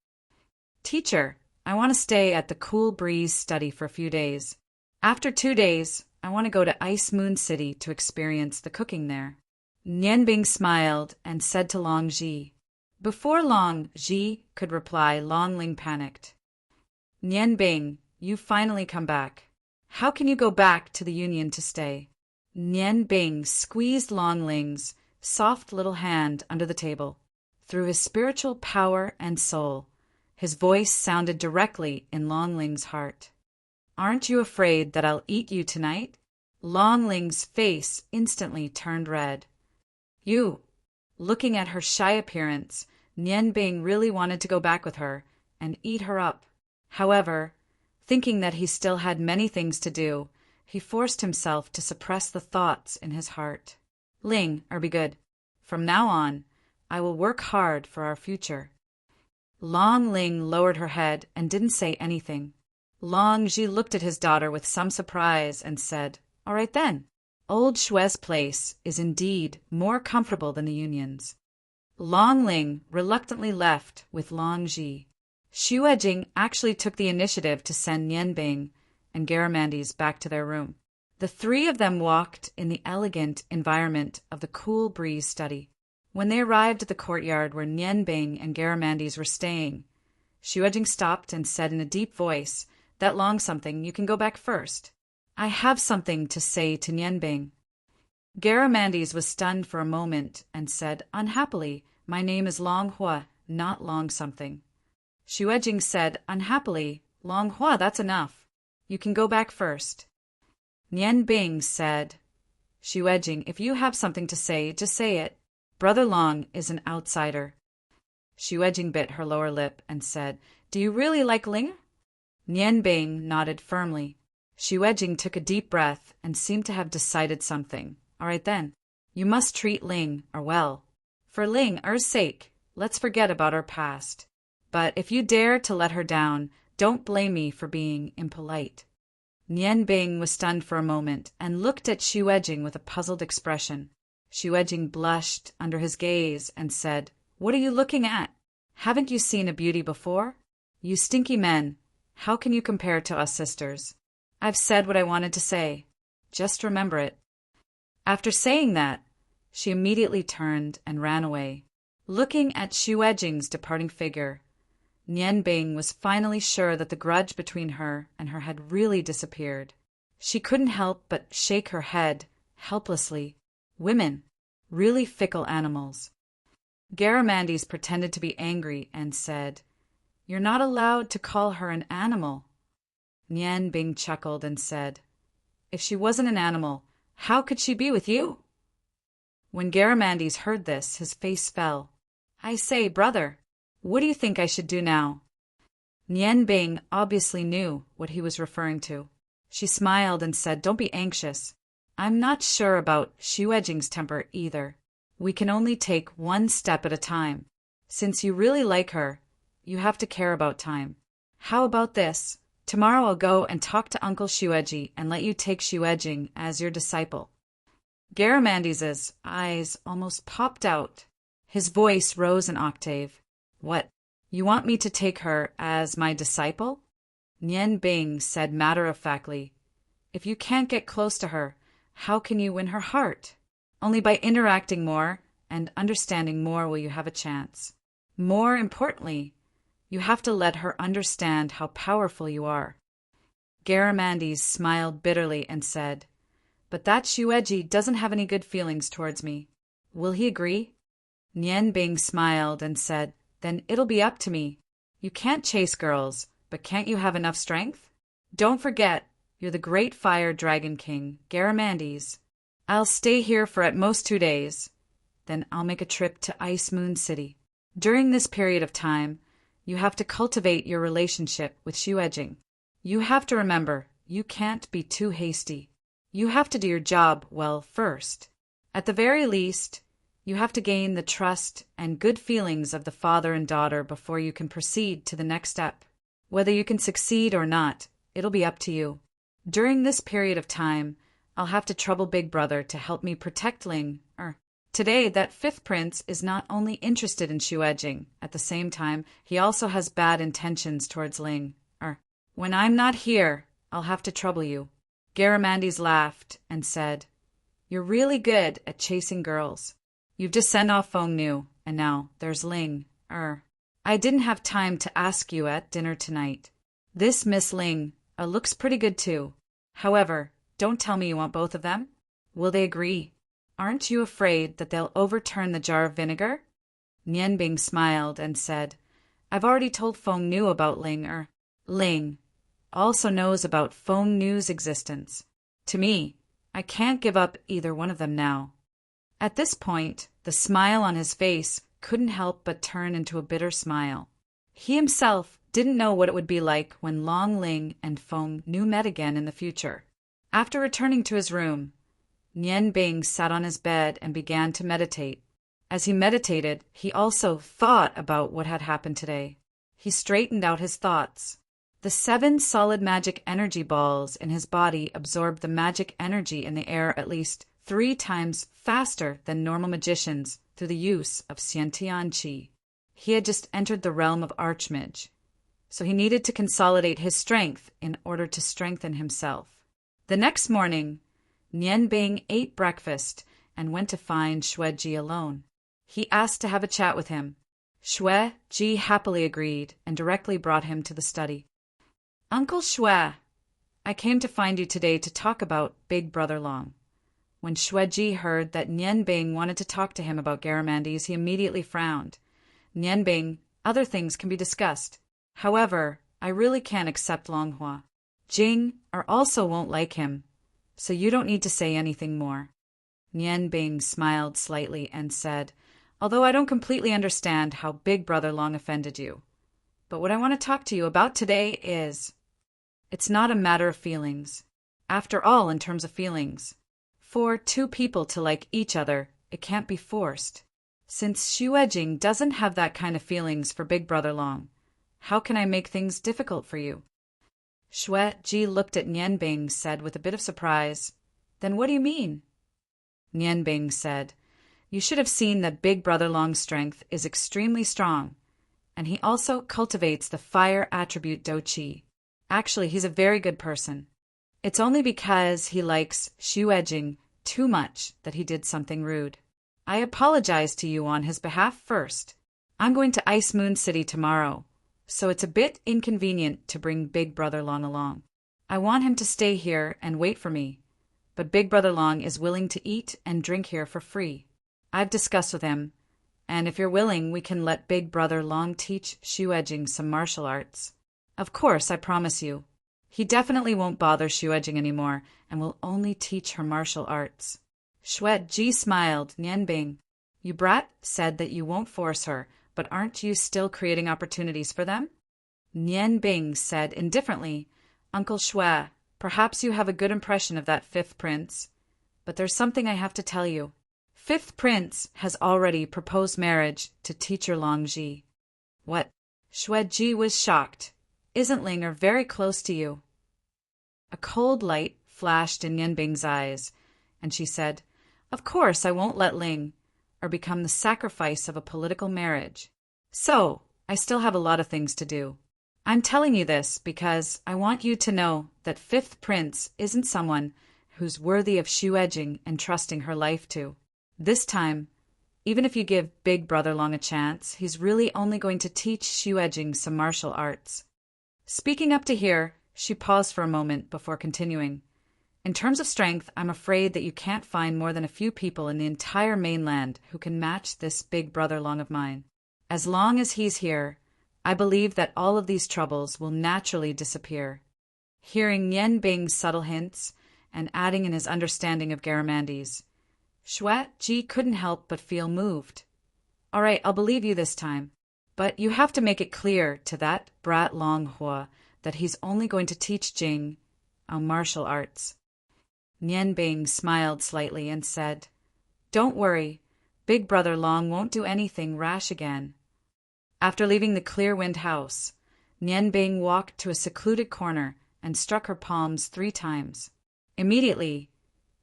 Teacher, I want to stay at the Cool Breeze study for a few days. After 2 days, I want to go to Ice Moon City to experience the cooking there. Nian Bing smiled and said to Long Ji. Before Long Ji could reply, Long Ling panicked. Nian Bing, you finally come back. How can you go back to the Union to stay? Nian Bing squeezed Long Ling's soft little hand under the table. Through his spiritual power and soul, his voice sounded directly in Long Ling's heart. Aren't you afraid that I'll eat you tonight? Long Ling's face instantly turned red. You. Looking at her shy appearance, Nian Bing really wanted to go back with her and eat her up. However, thinking that he still had many things to do, he forced himself to suppress the thoughts in his heart. Ling, be good. From now on, I will work hard for our future. Long Ling lowered her head and didn't say anything. Long Ji looked at his daughter with some surprise and said, All right then. Old Xue's place is indeed more comfortable than the Union's. Long Ling reluctantly left with Long Ji. Xue Jing actually took the initiative to send Nian Bing and Garamandes back to their room. The three of them walked in the elegant environment of the Cool Breeze study. When they arrived at the courtyard where Nian Bing and Garamandes were staying, Xue Jing stopped and said in a deep voice, That Long something, you can go back first. I have something to say to Nian Bing. Garamandes was stunned for a moment and said, Unhappily, my name is Long Hua, not Long something. Xue Jing said, Unhappily, Long Hua, that's enough. You can go back first. Nian Bing said, Xue Jing, if you have something to say, just say it. Brother Long is an outsider. Xue Jing bit her lower lip and said, Do you really like Ling? Nian Bing nodded firmly. Xue Jing took a deep breath and seemed to have decided something. All right then, you must treat Ling well. For Ling's sake, let's forget about our past. But if you dare to let her down, don't blame me for being impolite. Nian Bing was stunned for a moment and looked at Xue Jing with a puzzled expression. Xue Jing blushed under his gaze and said, What are you looking at? Haven't you seen a beauty before? You stinky men, how can you compare to us sisters? I've said what I wanted to say. Just remember it. After saying that, she immediately turned and ran away. Looking at Xue Jing's departing figure, Nian Bing was finally sure that the grudge between her and her had really disappeared. She couldn't help but shake her head, helplessly. Women, really fickle animals. Garamandes pretended to be angry and said, You're not allowed to call her an animal. Nian Bing chuckled and said, If she wasn't an animal, how could she be with you? When Garamandes heard this, his face fell. I say, brother, what do you think I should do now? Nian Bing obviously knew what he was referring to. She smiled and said, Don't be anxious. I'm not sure about Xue Jing's temper either. We can only take one step at a time. Since you really like her, you have to care about time. How about this? Tomorrow I'll go and talk to Uncle Xueji and let you take Xue Jing as your disciple. Garamandes's eyes almost popped out. His voice rose an octave. What? You want me to take her as my disciple? Nian Bing said matter-of-factly. If you can't get close to her, how can you win her heart? Only by interacting more and understanding more will you have a chance. More importantly, you have to let her understand how powerful you are. Garamandes smiled bitterly and said, But that Xueji doesn't have any good feelings towards me. Will he agree? Nian Bing smiled and said, "Then it'll be up to me. You can't chase girls, but can't you have enough strength? Don't forget, you're the great fire dragon king, Garamandes. I'll stay here for at most 2 days. Then I'll make a trip to Ice Moon City. During this period of time, you have to cultivate your relationship with Xuejing. You have to remember, you can't be too hasty. You have to do your job well first. At the very least, you have to gain the trust and good feelings of the father and daughter before you can proceed to the next step. Whether you can succeed or not, it'll be up to you. During this period of time, I'll have to trouble Big Brother to help me protect Ling. Today, that fifth prince is not only interested in Xuejing, at the same time, he also has bad intentions towards Ling. When I'm not here, I'll have to trouble you." Garamandes laughed and said, "You're really good at chasing girls. You've just sent off Feng Nu, and now there's Ling. I didn't have time to ask you at dinner tonight. This Miss Ling looks pretty good too. However, don't tell me you want both of them. Will they agree? Aren't you afraid that they'll overturn the jar of vinegar?" Nian Bing smiled and said, "I've already told Feng Nu about Ling. Ling also knows about Feng Nu's existence. To me, I can't give up either one of them now." At this point, the smile on his face couldn't help but turn into a bitter smile. He himself didn't know what it would be like when Long Ling and Feng Nu met again in the future. After returning to his room, Nian Bing sat on his bed and began to meditate. As he meditated, he also thought about what had happened today. He straightened out his thoughts. The 7 solid magic energy balls in his body absorbed the magic energy in the air at least 3 times faster than normal magicians through the use of Xiantian Qi. He had just entered the realm of Archmage, so he needed to consolidate his strength in order to strengthen himself. The next morning, Nian Bing ate breakfast and went to find Xueji alone. He asked to have a chat with him. Xueji happily agreed and directly brought him to the study. "Uncle Xue, I came to find you today to talk about Big Brother Long." When Xueji heard that Nian Bing wanted to talk to him about Garamandes, he immediately frowned. "Nian Bing, other things can be discussed. However, I really can't accept Longhua. Jing also won't like him, so you don't need to say anything more." Nian Bing smiled slightly and said, "Although I don't completely understand how Big Brother Long offended you, but what I want to talk to you about today is... It's not a matter of feelings. After all, in terms of feelings, for 2 people to like each other, it can't be forced. Since Xuejing doesn't have that kind of feelings for Big Brother Long, how can I make things difficult for you?" Xueji looked at Nian Bing, said with a bit of surprise, "Then what do you mean?" Nian Bing said, "You should have seen that Big Brother Long's strength is extremely strong, and he also cultivates the fire attribute Do Qi. Actually, he's a very good person. It's only because he likes Xuejing too much that he did something rude. I apologize to you on his behalf first. I'm going to Ice Moon City tomorrow, so it's a bit inconvenient to bring Big Brother Long along. I want him to stay here and wait for me, but Big Brother Long is willing to eat and drink here for free. I've discussed with him, and if you're willing, we can let Big Brother Long teach Xuejing some martial arts. Of course, I promise you. He definitely won't bother Xuejing anymore and will only teach her martial arts." Xueji smiled. "Nian Bing, you brat said that you won't force her, but aren't you still creating opportunities for them?" Nian Bing said indifferently, "Uncle Xue, perhaps you have a good impression of that 5th prince, but there's something I have to tell you. 5th prince has already proposed marriage to teacher Longji." "What?" Xueji was shocked. "Isn't Linger very close to you?" A cold light flashed in Nian Bing's eyes, and she said, "Of course I won't let Ling become the sacrifice of a political marriage. So, I still have a lot of things to do. I'm telling you this because I want you to know that 5th prince isn't someone who's worthy of Xuejing entrusting her life to. This time, even if you give Big Brother Long a chance, he's really only going to teach Xuejing some martial arts." Speaking up to here, she paused for a moment before continuing. In terms of strength, I'm afraid that you can't find more than a few people in the entire mainland who can match this big brother Long of mine. As long as he's here, I believe that all of these troubles will naturally disappear. Hearing Nian Bing's subtle hints and adding in his understanding of Garamandes, Shuat Ji couldn't help but feel moved. All right, I'll believe you this time, but you have to make it clear to that brat Long Hua that he's only going to teach Jing martial arts. Nian Bing smiled slightly and said, Don't worry, Big Brother Long won't do anything rash again. After leaving the Clear-Wind house, Nian Bing walked to a secluded corner and struck her palms 3 times. Immediately,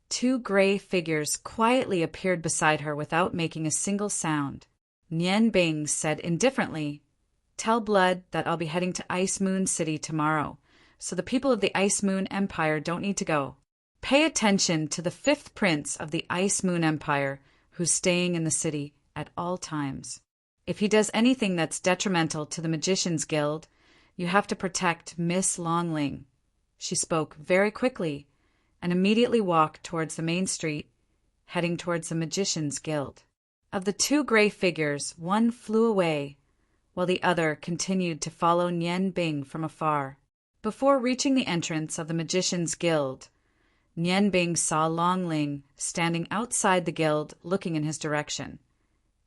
2 gray figures quietly appeared beside her without making a single sound. Nian Bing said indifferently, Tell Blood that I'll be heading to Ice Moon City tomorrow, so the people of the Ice Moon Empire don't need to go. Pay attention to the 5th prince of the Ice Moon Empire who's staying in the city at all times. If he does anything that's detrimental to the Magician's Guild, you have to protect Miss Longling. She spoke very quickly and immediately walked towards the main street, heading towards the Magician's Guild. Of the 2 gray figures, one flew away, while the other continued to follow Nian Bing from afar. Before reaching the entrance of the Magician's Guild, Nian Bing saw Longling standing outside the guild looking in his direction,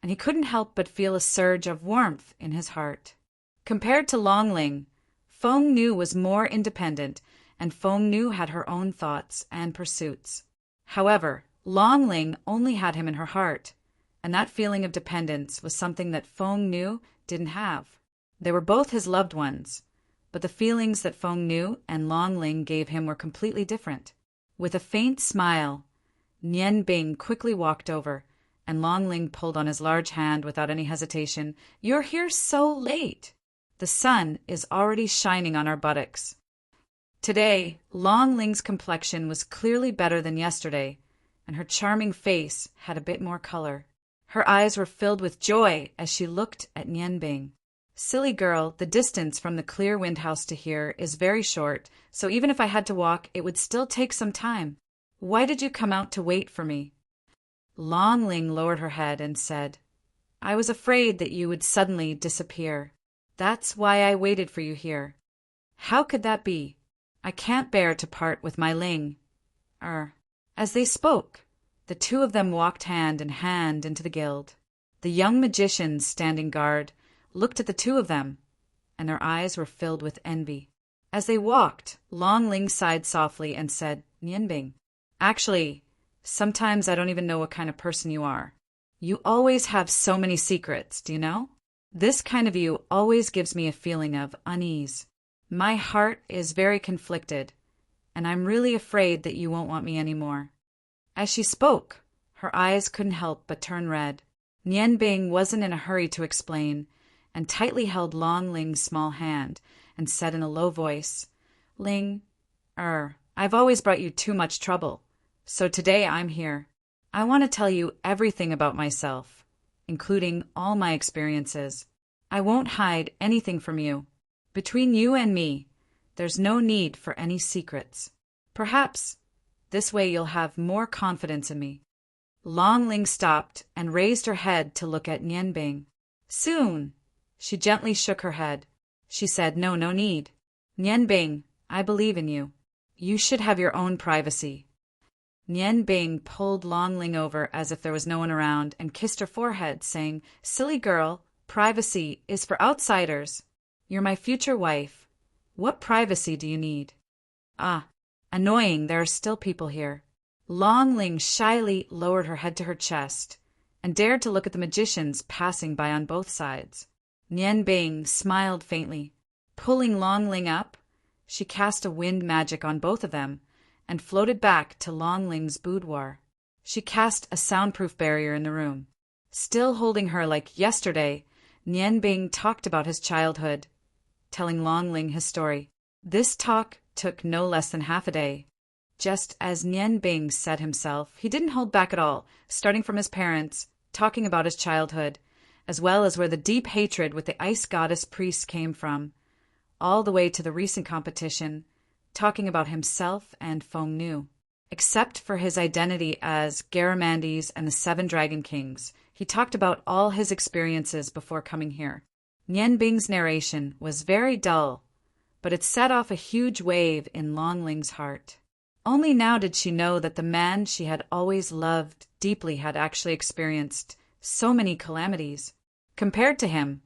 and he couldn't help but feel a surge of warmth in his heart. Compared to Longling, Feng Nu was more independent, and Feng Nu had her own thoughts and pursuits. However, Longling only had him in her heart, and that feeling of dependence was something that Feng Nu didn't have. They were both his loved ones, but the feelings that Feng Nu and Longling gave him were completely different. With a faint smile, Nian Bing quickly walked over, and Longling pulled on his large hand without any hesitation. You're here so late. The sun is already shining on our buttocks. Today, Longling's complexion was clearly better than yesterday, and her charming face had a bit more color. Her eyes were filled with joy as she looked at Nian Bing. Silly girl, the distance from the Clear-Wind house to here is very short, so even if I had to walk, it would still take some time. Why did you come out to wait for me? Longling lowered her head and said, I was afraid that you would suddenly disappear. That's why I waited for you here. How could that be? I can't bear to part with my Ling. As they spoke, the 2 of them walked hand in hand into the guild. The young magicians standing guard looked at the 2 of them, and their eyes were filled with envy. As they walked, Longling sighed softly and said, Nian Bing, actually, sometimes I don't even know what kind of person you are. You always have so many secrets, do you know? This kind of you always gives me a feeling of unease. My heart is very conflicted, and I'm really afraid that you won't want me anymore. As she spoke, her eyes couldn't help but turn red. Nian Bing wasn't in a hurry to explain, and tightly held Longling's small hand, and said in a low voice, Ling, I've always brought you too much trouble, so today I'm here. I want to tell you everything about myself, including all my experiences. I won't hide anything from you. Between you and me, there's no need for any secrets. Perhaps this way you'll have more confidence in me. Longling stopped and raised her head to look at Nian Bing. Soon. She gently shook her head. She said, No need. Nian Bing, I believe in you. You should have your own privacy. Nian Bing pulled Longling over as if there was no one around and kissed her forehead, saying, Silly girl, privacy is for outsiders. You're my future wife. What privacy do you need? Annoying, there are still people here. Longling shyly lowered her head to her chest and dared to look at the magicians passing by on both sides. Nian Bing smiled faintly. Pulling Longling up, she cast a wind magic on both of them and floated back to Longling's boudoir. She cast a soundproof barrier in the room. Still holding her like yesterday, Nian Bing talked about his childhood, telling Longling his story. This talk took no less than half a day. Just as Nian Bing said himself, he didn't hold back at all, starting from his parents, talking about his childhood, as well as where the deep hatred with the ice goddess priests came from, all the way to the recent competition, talking about himself and Feng Nu. Except for his identity as Garamandes and the 7 Dragon Kings, he talked about all his experiences before coming here. Nian Bing's narration was very dull, but it set off a huge wave in Long Ling's heart. Only now did she know that the man she had always loved deeply had actually experienced so many calamities. Compared to him,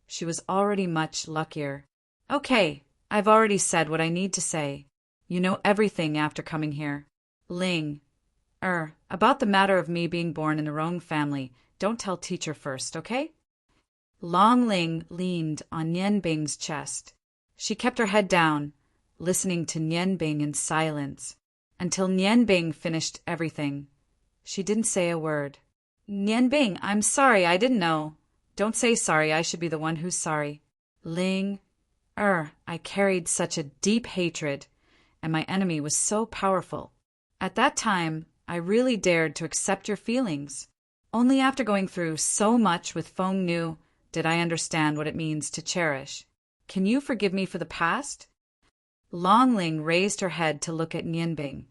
she was already much luckier. Okay, I've already said what I need to say. You know everything after coming here. Ling. About the matter of me being born in the wrong family, don't tell teacher first, okay? Long Ling leaned on Nian Bing's chest. She kept her head down, listening to Nian Bing in silence, until Nian Bing finished everything. She didn't say a word. Nian Bing, I'm sorry, I didn't know. Don't say sorry, I should be the one who's sorry. Ling. I carried such a deep hatred, and my enemy was so powerful. At that time, I really dared to accept your feelings. Only after going through so much with Feng Nu did I understand what it means to cherish. Can you forgive me for the past? Long Ling raised her head to look at Nian Bing.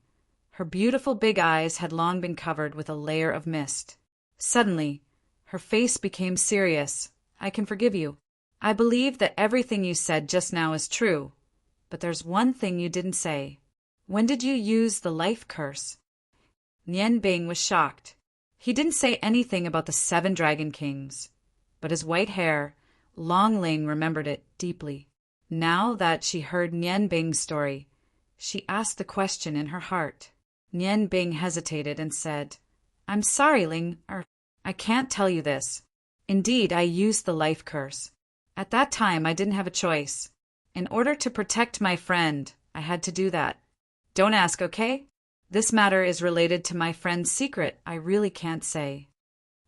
Her beautiful big eyes had long been covered with a layer of mist. Suddenly, her face became serious. I can forgive you. I believe that everything you said just now is true, but there's one thing you didn't say. When did you use the life curse? Nian Bing was shocked. He didn't say anything about the 7 Dragon Kings, but his white hair, Long Ling remembered it deeply. Now that she heard Nian Bing's story, she asked the question in her heart. Nian Bing hesitated and said, I'm sorry, Ling, I can't tell you this. Indeed, I used the life curse. At that time, I didn't have a choice. In order to protect my friend, I had to do that. Don't ask, okay? This matter is related to my friend's secret. I really can't say.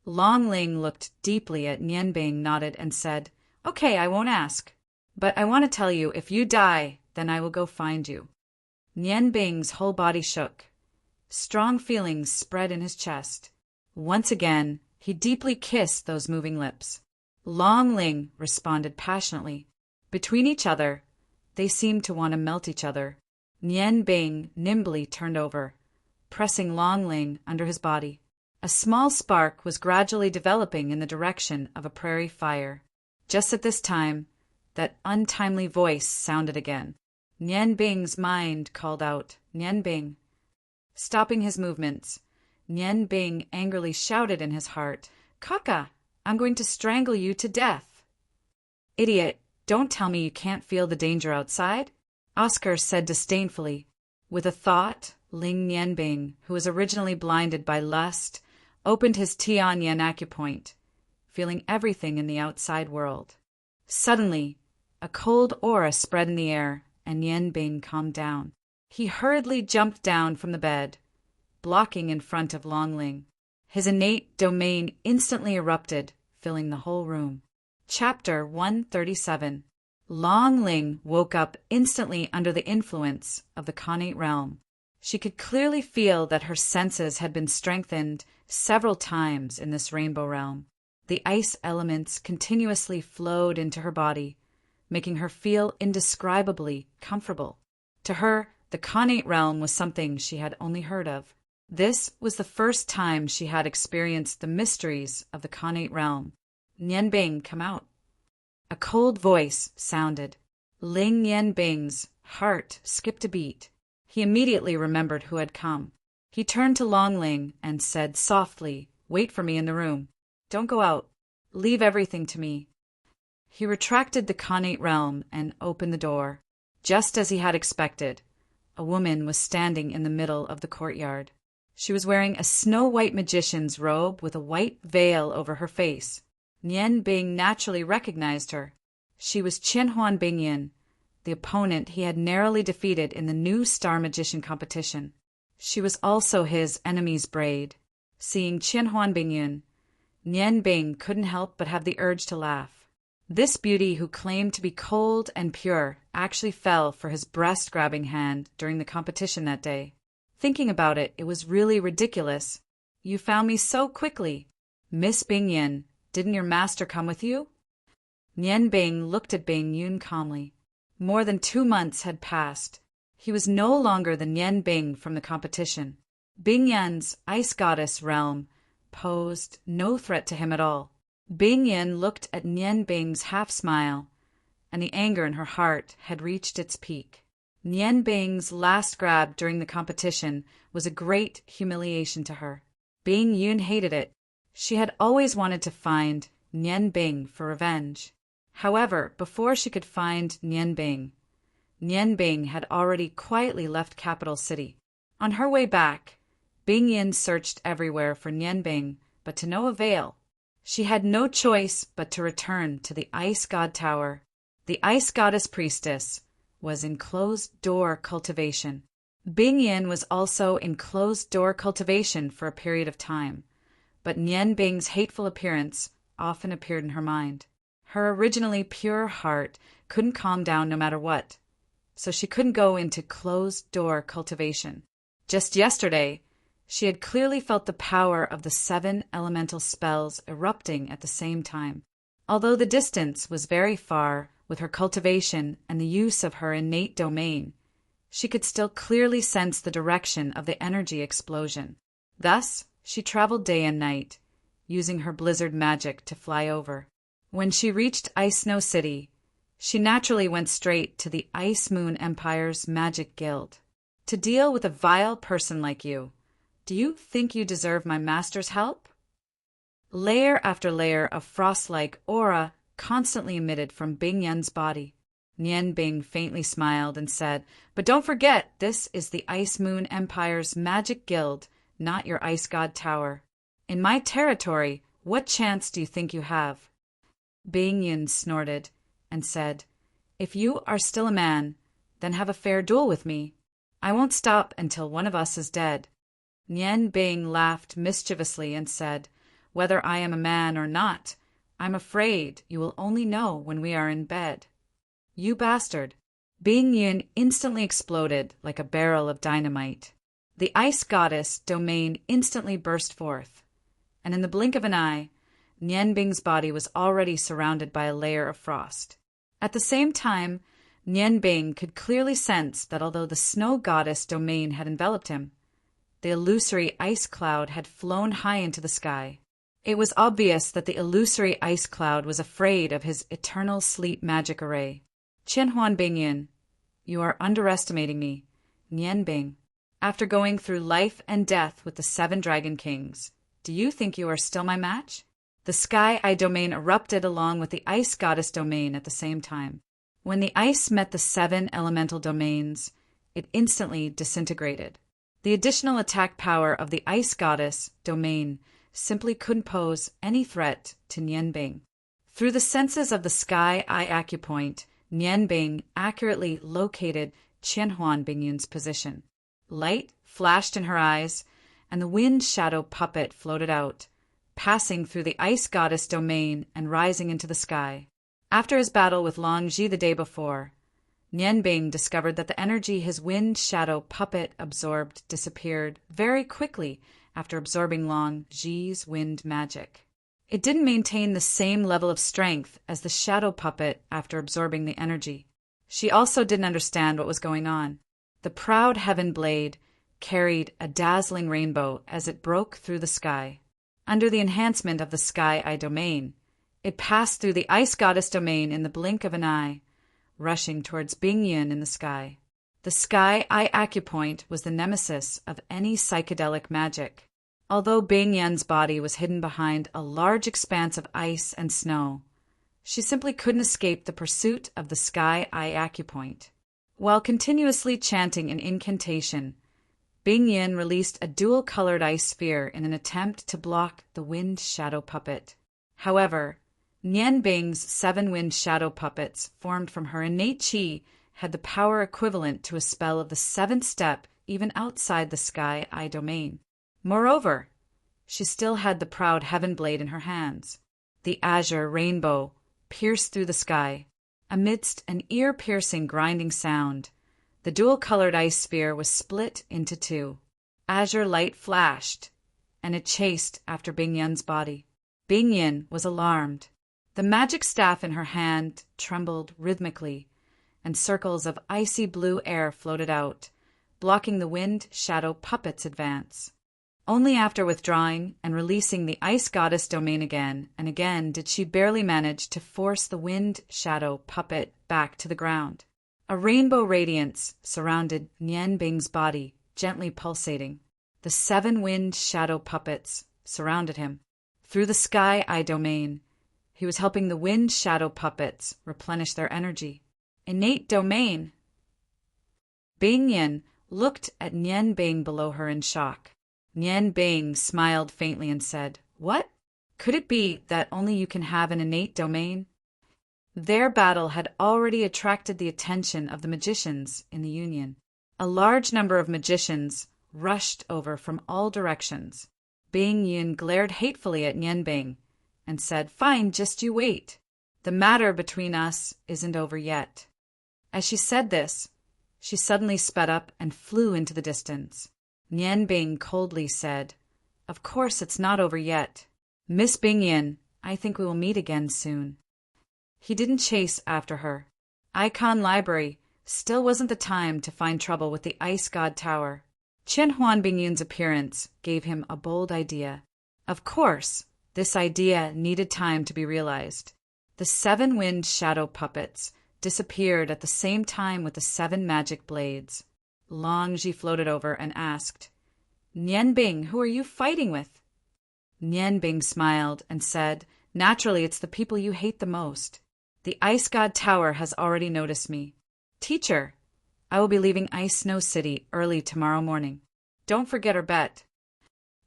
Long Ling looked deeply at Nian Bing, nodded, and said, Okay, I won't ask. But I want to tell you, if you die, then I will go find you. Nian Bing's whole body shook. Strong feelings spread in his chest. Once again, he deeply kissed those moving lips. Long Ling responded passionately. Between each other, they seemed to want to melt each other. Nian Bing nimbly turned over, pressing Long Ling under his body. A small spark was gradually developing in the direction of a prairie fire. Just at this time, that untimely voice sounded again. Nian Bing's mind called out, Nian Bing. Stopping his movements, Nian Bing angrily shouted in his heart, Kaka, I'm going to strangle you to death. Idiot, don't tell me you can't feel the danger outside, Oscar said disdainfully. With a thought, Ling Nian Bing, who was originally blinded by lust, opened his Tianyan acupoint, feeling everything in the outside world. Suddenly, a cold aura spread in the air, and Nian Bing calmed down. He hurriedly jumped down from the bed, blocking in front of Long Ling. His innate domain instantly erupted, filling the whole room. Chapter 137. Long Ling woke up instantly under the influence of the Khanate realm. She could clearly feel that her senses had been strengthened several times in this rainbow realm. The ice elements continuously flowed into her body, making her feel indescribably comfortable. To her, the Khanate realm was something she had only heard of. This was the first time she had experienced the mysteries of the Khanate realm. Nian Bing, come out. A cold voice sounded. Ling Nian Bing's heart skipped a beat. He immediately remembered who had come. He turned to Long Ling and said softly, Wait for me in the room. Don't go out. Leave everything to me. He retracted the Khanate realm and opened the door. Just as he had expected, a woman was standing in the middle of the courtyard. She was wearing a snow-white magician's robe with a white veil over her face. Nian Bing naturally recognized her. She was Qianhuan Bingyan, the opponent he had narrowly defeated in the new Star Magician competition. She was also his enemy's braid. Seeing Qianhuan Bingyan, Nian Bing couldn't help but have the urge to laugh. This beauty, who claimed to be cold and pure, actually fell for his breast-grabbing hand during the competition that day. Thinking about it, it was really ridiculous. You found me so quickly. Miss Bingyan, didn't your master come with you? Nian Bing looked at Bing Yun calmly. More than 2 months had passed. He was no longer the Nian Bing from the competition. Bing Yan's ice goddess realm posed no threat to him at all. Bing Yan looked at Nian Bing's half-smile, and the anger in her heart had reached its peak. Nian Bing's last grab during the competition was a great humiliation to her. Bing Yun hated it. She had always wanted to find Nian Bing for revenge. However, before she could find Nian Bing had already quietly left Capital City. On her way back, Bing Yin searched everywhere for Nian Bing, but to no avail. She had no choice but to return to the Ice God Tower. The Ice Goddess Priestess was in closed-door cultivation. Bing Yin was also in closed-door cultivation for a period of time, but Nian Bing's hateful appearance often appeared in her mind. Her originally pure heart couldn't calm down no matter what, so she couldn't go into closed-door cultivation. Just yesterday, she had clearly felt the power of the 7 elemental spells erupting at the same time. Although the distance was very far with her cultivation and the use of her innate domain, she could still clearly sense the direction of the energy explosion. Thus, she traveled day and night, using her blizzard magic to fly over. When she reached Ice Snow City, she naturally went straight to the Ice Moon Empire's Magic Guild. To deal with a vile person like you, do you think you deserve my master's help? Layer after layer of frost-like aura constantly emitted from Bing Yan's body. Nian Bing faintly smiled and said, "But don't forget, this is the Ice Moon Empire's Magic Guild, not your Ice God Tower. In my territory, what chance do you think you have?" Bing Yan snorted and said, "If you are still a man, then have a fair duel with me. I won't stop until one of us is dead." Nian Bing laughed mischievously and said, "Whether I am a man or not, I'm afraid you will only know when we are in bed." "You bastard!" Bing Yun instantly exploded like a barrel of dynamite. The ice goddess domain instantly burst forth, and in the blink of an eye, Nian Bing's body was already surrounded by a layer of frost. At the same time, Nian Bing could clearly sense that although the snow goddess domain had enveloped him, the illusory ice cloud had flown high into the sky. It was obvious that the illusory ice cloud was afraid of his eternal sleep magic array. "Qianhuan Bingyan, you are underestimating me, Nian Bing. After going through life and death with the 7 Dragon Kings, do you think you are still my match?" The Sky Eye domain erupted along with the Ice Goddess domain at the same time. When the ice met the 7 elemental domains, it instantly disintegrated. The additional attack power of the Ice Goddess domain simply couldn't pose any threat to Nian Bing. Through the senses of the Sky Eye acupoint, Nian Bing accurately located Qianhuan Bingyun's position. Light flashed in her eyes, and the wind shadow puppet floated out, passing through the Ice Goddess domain and rising into the sky. After his battle with Long Ji the day before, Nian Bing discovered that the energy his wind shadow puppet absorbed disappeared very quickly after absorbing Long Ji's wind magic. It didn't maintain the same level of strength as the shadow puppet after absorbing the energy. She also didn't understand what was going on. The proud heaven blade carried a dazzling rainbow as it broke through the sky. Under the enhancement of the Sky Eye domain, it passed through the Ice Goddess domain in the blink of an eye, rushing towards Bing Yin in the sky. The Sky Eye acupoint was the nemesis of any psychedelic magic. Although Bing Yan's body was hidden behind a large expanse of ice and snow, she simply couldn't escape the pursuit of the Sky Eye acupoint. While continuously chanting an incantation, Bing Yin released a dual-colored ice sphere in an attempt to block the wind shadow puppet. However, Nian Bing's 7 wind shadow puppets formed from her innate qi had the power equivalent to a spell of the 7th step even outside the Sky Eye domain. Moreover, she still had the proud heaven blade in her hands. The azure rainbow pierced through the sky. Amidst an ear-piercing grinding sound, the dual-colored ice sphere was split into 2. Azure light flashed, and it chased after Bing Yan's body. Bing Yin was alarmed. The magic staff in her hand trembled rhythmically, and circles of icy blue air floated out, blocking the wind shadow puppet's advance. Only after withdrawing and releasing the ice goddess domain again and again did she barely manage to force the wind shadow puppet back to the ground. A rainbow radiance surrounded Nian Bing's body, gently pulsating. The 7 wind shadow puppets surrounded him. Through the sky eye domain, he was helping the wind shadow puppets replenish their energy. Innate domain. Bing Yin looked at Nian Bing below her in shock. Nian Bing smiled faintly and said, "What? Could it be that only you can have an innate domain?" Their battle had already attracted the attention of the magicians in the Union. A large number of magicians rushed over from all directions. Bing Yin glared hatefully at Nian Bing and said, "Fine, just you wait. The matter between us isn't over yet." As she said this, she suddenly sped up and flew into the distance. Nian Bing coldly said, "Of course it's not over yet. Miss Bing Yin, I think we will meet again soon." He didn't chase after her. Icon Library still wasn't the time to find trouble with the Ice God Tower. Qian Huan Bingyun's appearance gave him a bold idea. Of course, this idea needed time to be realized. The 7 wind shadow puppets disappeared at the same time with the 7 magic blades. Long Ji floated over and asked, "Nian Bing, who are you fighting with?" Nian Bing smiled and said, "Naturally, it's the people you hate the most. The Ice God Tower has already noticed me. Teacher, I will be leaving Ice Snow City early tomorrow morning. Don't forget our bet."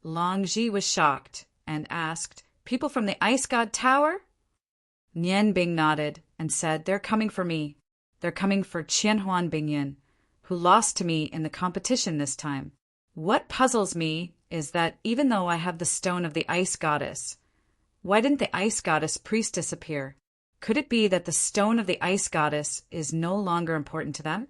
Long Ji was shocked and asked, "People from the Ice God Tower?" Nian Bing nodded and said, "They're coming for me. They're coming for Qian Huan Bingyun, who lost to me in the competition this time. What puzzles me is that even though I have the stone of the Ice Goddess, why didn't the Ice Goddess priestess appear? Could it be that the stone of the Ice Goddess is no longer important to them?"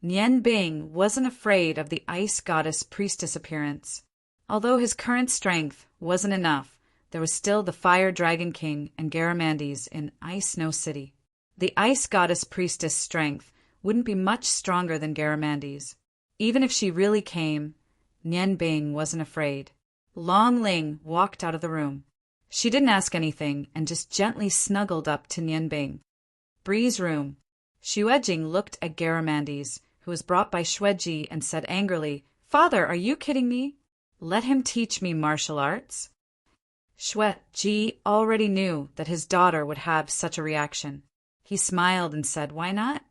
Nian Bing wasn't afraid of the Ice Goddess priestess appearance. Although his current strength wasn't enough, there was still the Fire Dragon King and Garamandes in Ice Snow City. The Ice Goddess priestess strength wouldn't be much stronger than Garamandes. Even if she really came, Nian Bing wasn't afraid. Long Ling walked out of the room. She didn't ask anything and just gently snuggled up to Nian Bing. Bree's room. Xuejing looked at Garamandes, who was brought by Xueji, and said angrily, "Father, are you kidding me? Let him teach me martial arts." Xueji already knew that his daughter would have such a reaction. He smiled and said, "Why not?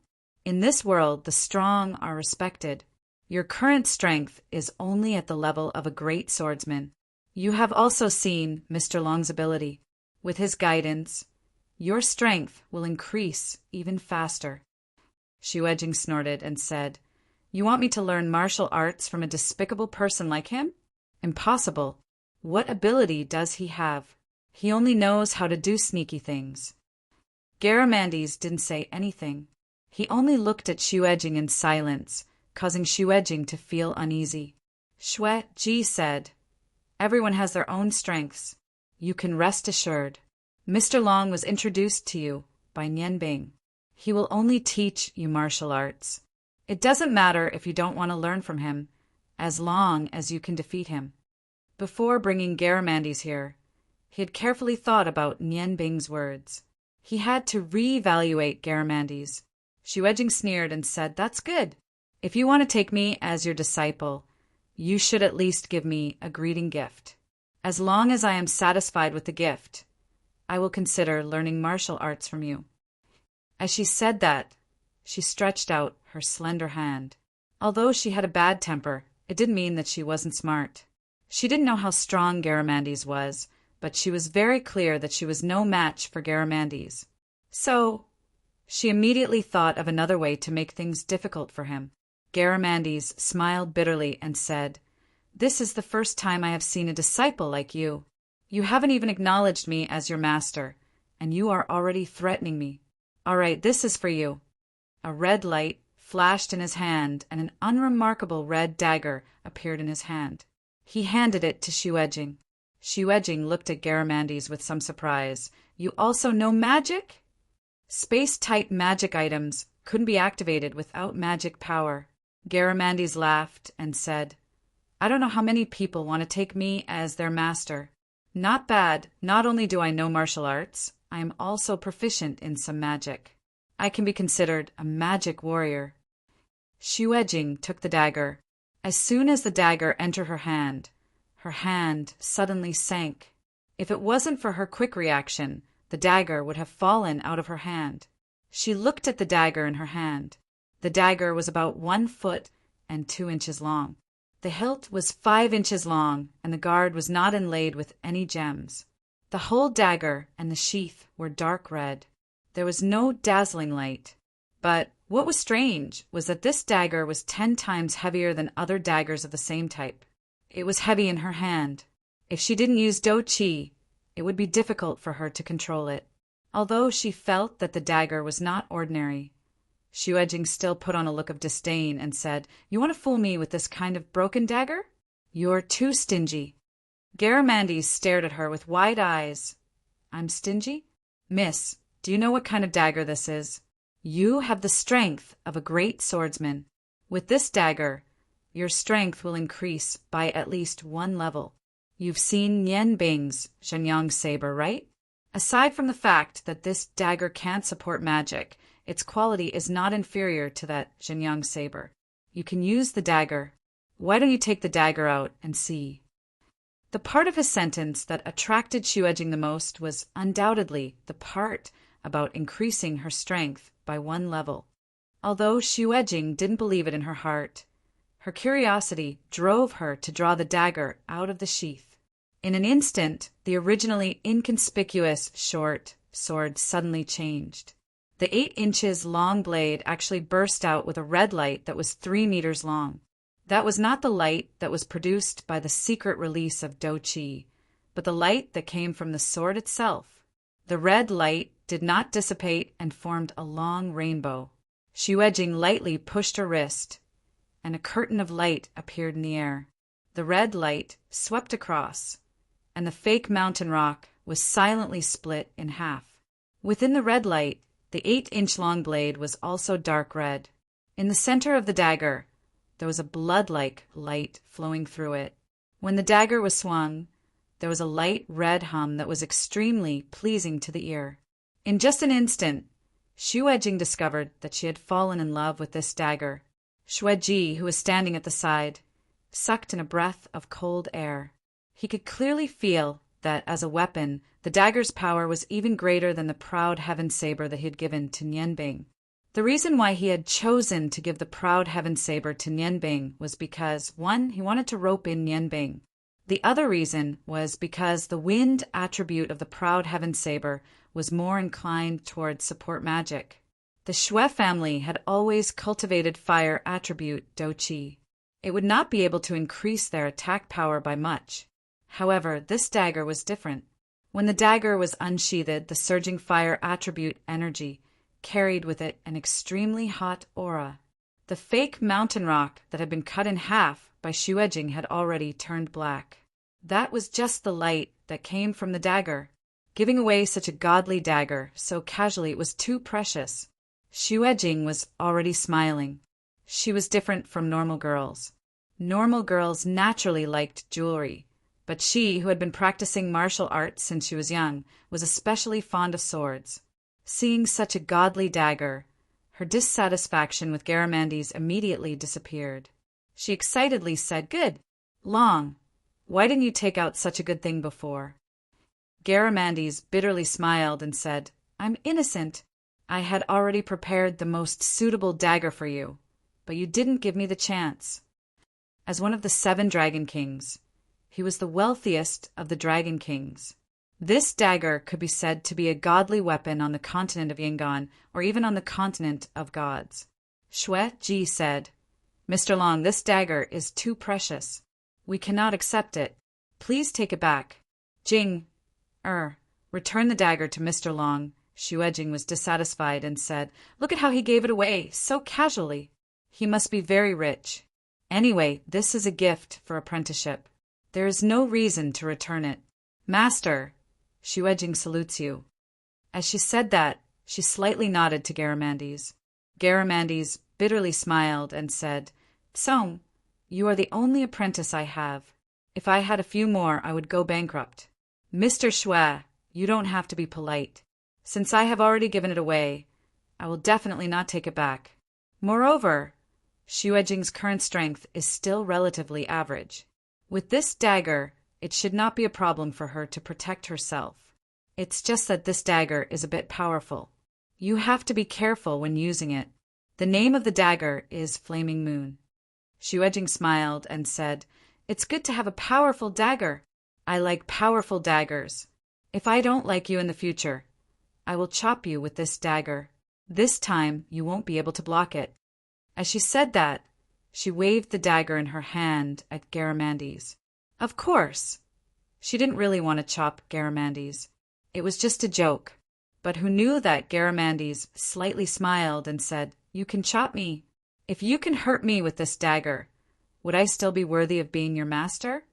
In this world, the strong are respected. Your current strength is only at the level of a great swordsman. You have also seen Mr. Long's ability. With his guidance, your strength will increase even faster." Xuejing snorted and said, "You want me to learn martial arts from a despicable person like him? Impossible. What ability does he have? He only knows how to do sneaky things." Garamandes didn't say anything. He only looked at Xuejing in silence, causing Xuejing to feel uneasy. Xueji said, "Everyone has their own strengths. You can rest assured. Mr. Long was introduced to you by Nian Bing. He will only teach you martial arts. It doesn't matter if you don't want to learn from him, as long as you can defeat him." Before bringing Garamandes here, he had carefully thought about Nian Bing's words. He had to re-evaluate Garamandes. Xuejing sneered and said, "That's good. If you want to take me as your disciple, you should at least give me a greeting gift. As long as I am satisfied with the gift, I will consider learning martial arts from you." As she said that, she stretched out her slender hand. Although she had a bad temper, it didn't mean that she wasn't smart. She didn't know how strong Garamandes was, but she was very clear that she was no match for Garamandes. So, she immediately thought of another way to make things difficult for him. Garamandes smiled bitterly and said, "This is the first time I have seen a disciple like you. You haven't even acknowledged me as your master, and you are already threatening me. All right, this is for you." A red light flashed in his hand, and an unremarkable red dagger appeared in his hand. He handed it to Xuejing. Xuejing looked at Garamandes with some surprise. "You also know magic?" Space-type magic items couldn't be activated without magic power. Garamandes laughed and said, I don't know how many people want to take me as their master. Not bad. Not only do I know martial arts, I am also proficient in some magic. I can be considered a magic warrior. Xuejing took the dagger. As soon as the dagger entered her hand suddenly sank. If it wasn't for her quick reaction, the dagger would have fallen out of her hand. She looked at the dagger in her hand. The dagger was about 1 foot and 2 inches long. The hilt was 5 inches long, and the guard was not inlaid with any gems. The whole dagger and the sheath were dark red. There was no dazzling light. But what was strange was that this dagger was 10 times heavier than other daggers of the same type. It was heavy in her hand. If she didn't use Do Chi, it would be difficult for her to control it. Although she felt that the dagger was not ordinary, Xuejing still put on a look of disdain and said, You want to fool me with this kind of broken dagger? You're too stingy. Garamandes stared at her with wide eyes. I'm stingy? Miss, do you know what kind of dagger this is? You have the strength of a great swordsman. With this dagger, your strength will increase by at least 1 level. You've seen Nian Bing's Shenyang saber, right? Aside from the fact that this dagger can't support magic, its quality is not inferior to that Shenyang saber. You can use the dagger. Why don't you take the dagger out and see? The part of his sentence that attracted Xuejing the most was undoubtedly the part about increasing her strength by 1 level. Although Xuejing didn't believe it in her heart, her curiosity drove her to draw the dagger out of the sheath. In an instant, the originally inconspicuous short sword suddenly changed. The 8 inches long blade actually burst out with a red light that was 3 meters long. That was not the light that was produced by the secret release of Do Chi, but the light that came from the sword itself. The red light did not dissipate and formed a long rainbow. Xuejing lightly pushed her wrist, and a curtain of light appeared in the air. The red light swept across, and the fake mountain rock was silently split in half. Within the red light, the 8-inch-long blade was also dark red. In the center of the dagger, there was a blood-like light flowing through it. When the dagger was swung, there was a light red hum that was extremely pleasing to the ear. In just an instant, Xuejing discovered that she had fallen in love with this dagger. Xueji, who was standing at the side, sucked in a breath of cold air. He could clearly feel that, as a weapon, the dagger's power was even greater than the proud heaven saber that he had given to Nian Bing. The reason why he had chosen to give the proud heaven saber to Nian Bing was because, 1, he wanted to rope in Nian Bing. The other reason was because the wind attribute of the proud heaven saber was more inclined towards support magic. The Xue family had always cultivated fire attribute Do Chi. It would not be able to increase their attack power by much. However, this dagger was different. When the dagger was unsheathed, the surging fire attribute energy carried with it an extremely hot aura. The fake mountain rock that had been cut in half by Xuejing had already turned black. That was just the light that came from the dagger. Giving away such a godly dagger so casually, it was too precious. Xuejing was already smiling. She was different from normal girls. Normal girls naturally liked jewelry, but she, who had been practicing martial arts since she was young, was especially fond of swords. Seeing such a godly dagger, her dissatisfaction with Garamandes immediately disappeared. She excitedly said, Good! Long! Why didn't you take out such a good thing before? Garamandes bitterly smiled and said, I'm innocent. I had already prepared the most suitable dagger for you, but you didn't give me the chance. As one of the 7 Dragon Kings, he was the wealthiest of the Dragon Kings. This dagger could be said to be a godly weapon on the continent of Yangon, or even on the continent of gods. Xueji said, Mr. Long, this dagger is too precious. We cannot accept it. Please take it back. Return the dagger to Mr. Long. Xuejing was dissatisfied and said, Look at how he gave it away, so casually. He must be very rich. Anyway, this is a gift for apprenticeship. There is no reason to return it. Master, Xuejing salutes you. As she said that, she slightly nodded to Garamandes. Garamandes bitterly smiled and said, "So, you are the only apprentice I have. If I had a few more, I would go bankrupt. Mr. Shui, you don't have to be polite. Since I have already given it away, I will definitely not take it back. Moreover, Xuejing's current strength is still relatively average. With this dagger, it should not be a problem for her to protect herself. It's just that this dagger is a bit powerful. You have to be careful when using it. The name of the dagger is Flaming Moon." Xuejing smiled and said, "It's good to have a powerful dagger. I like powerful daggers. If I don't like you in the future, I will chop you with this dagger. This time you won't be able to block it." As she said that, she waved the dagger in her hand at Garamandes. Of course, she didn't really want to chop Garamandes. It was just a joke. But who knew that Garamandes slightly smiled and said, "You can chop me. If you can hurt me with this dagger, would I still be worthy of being your master?"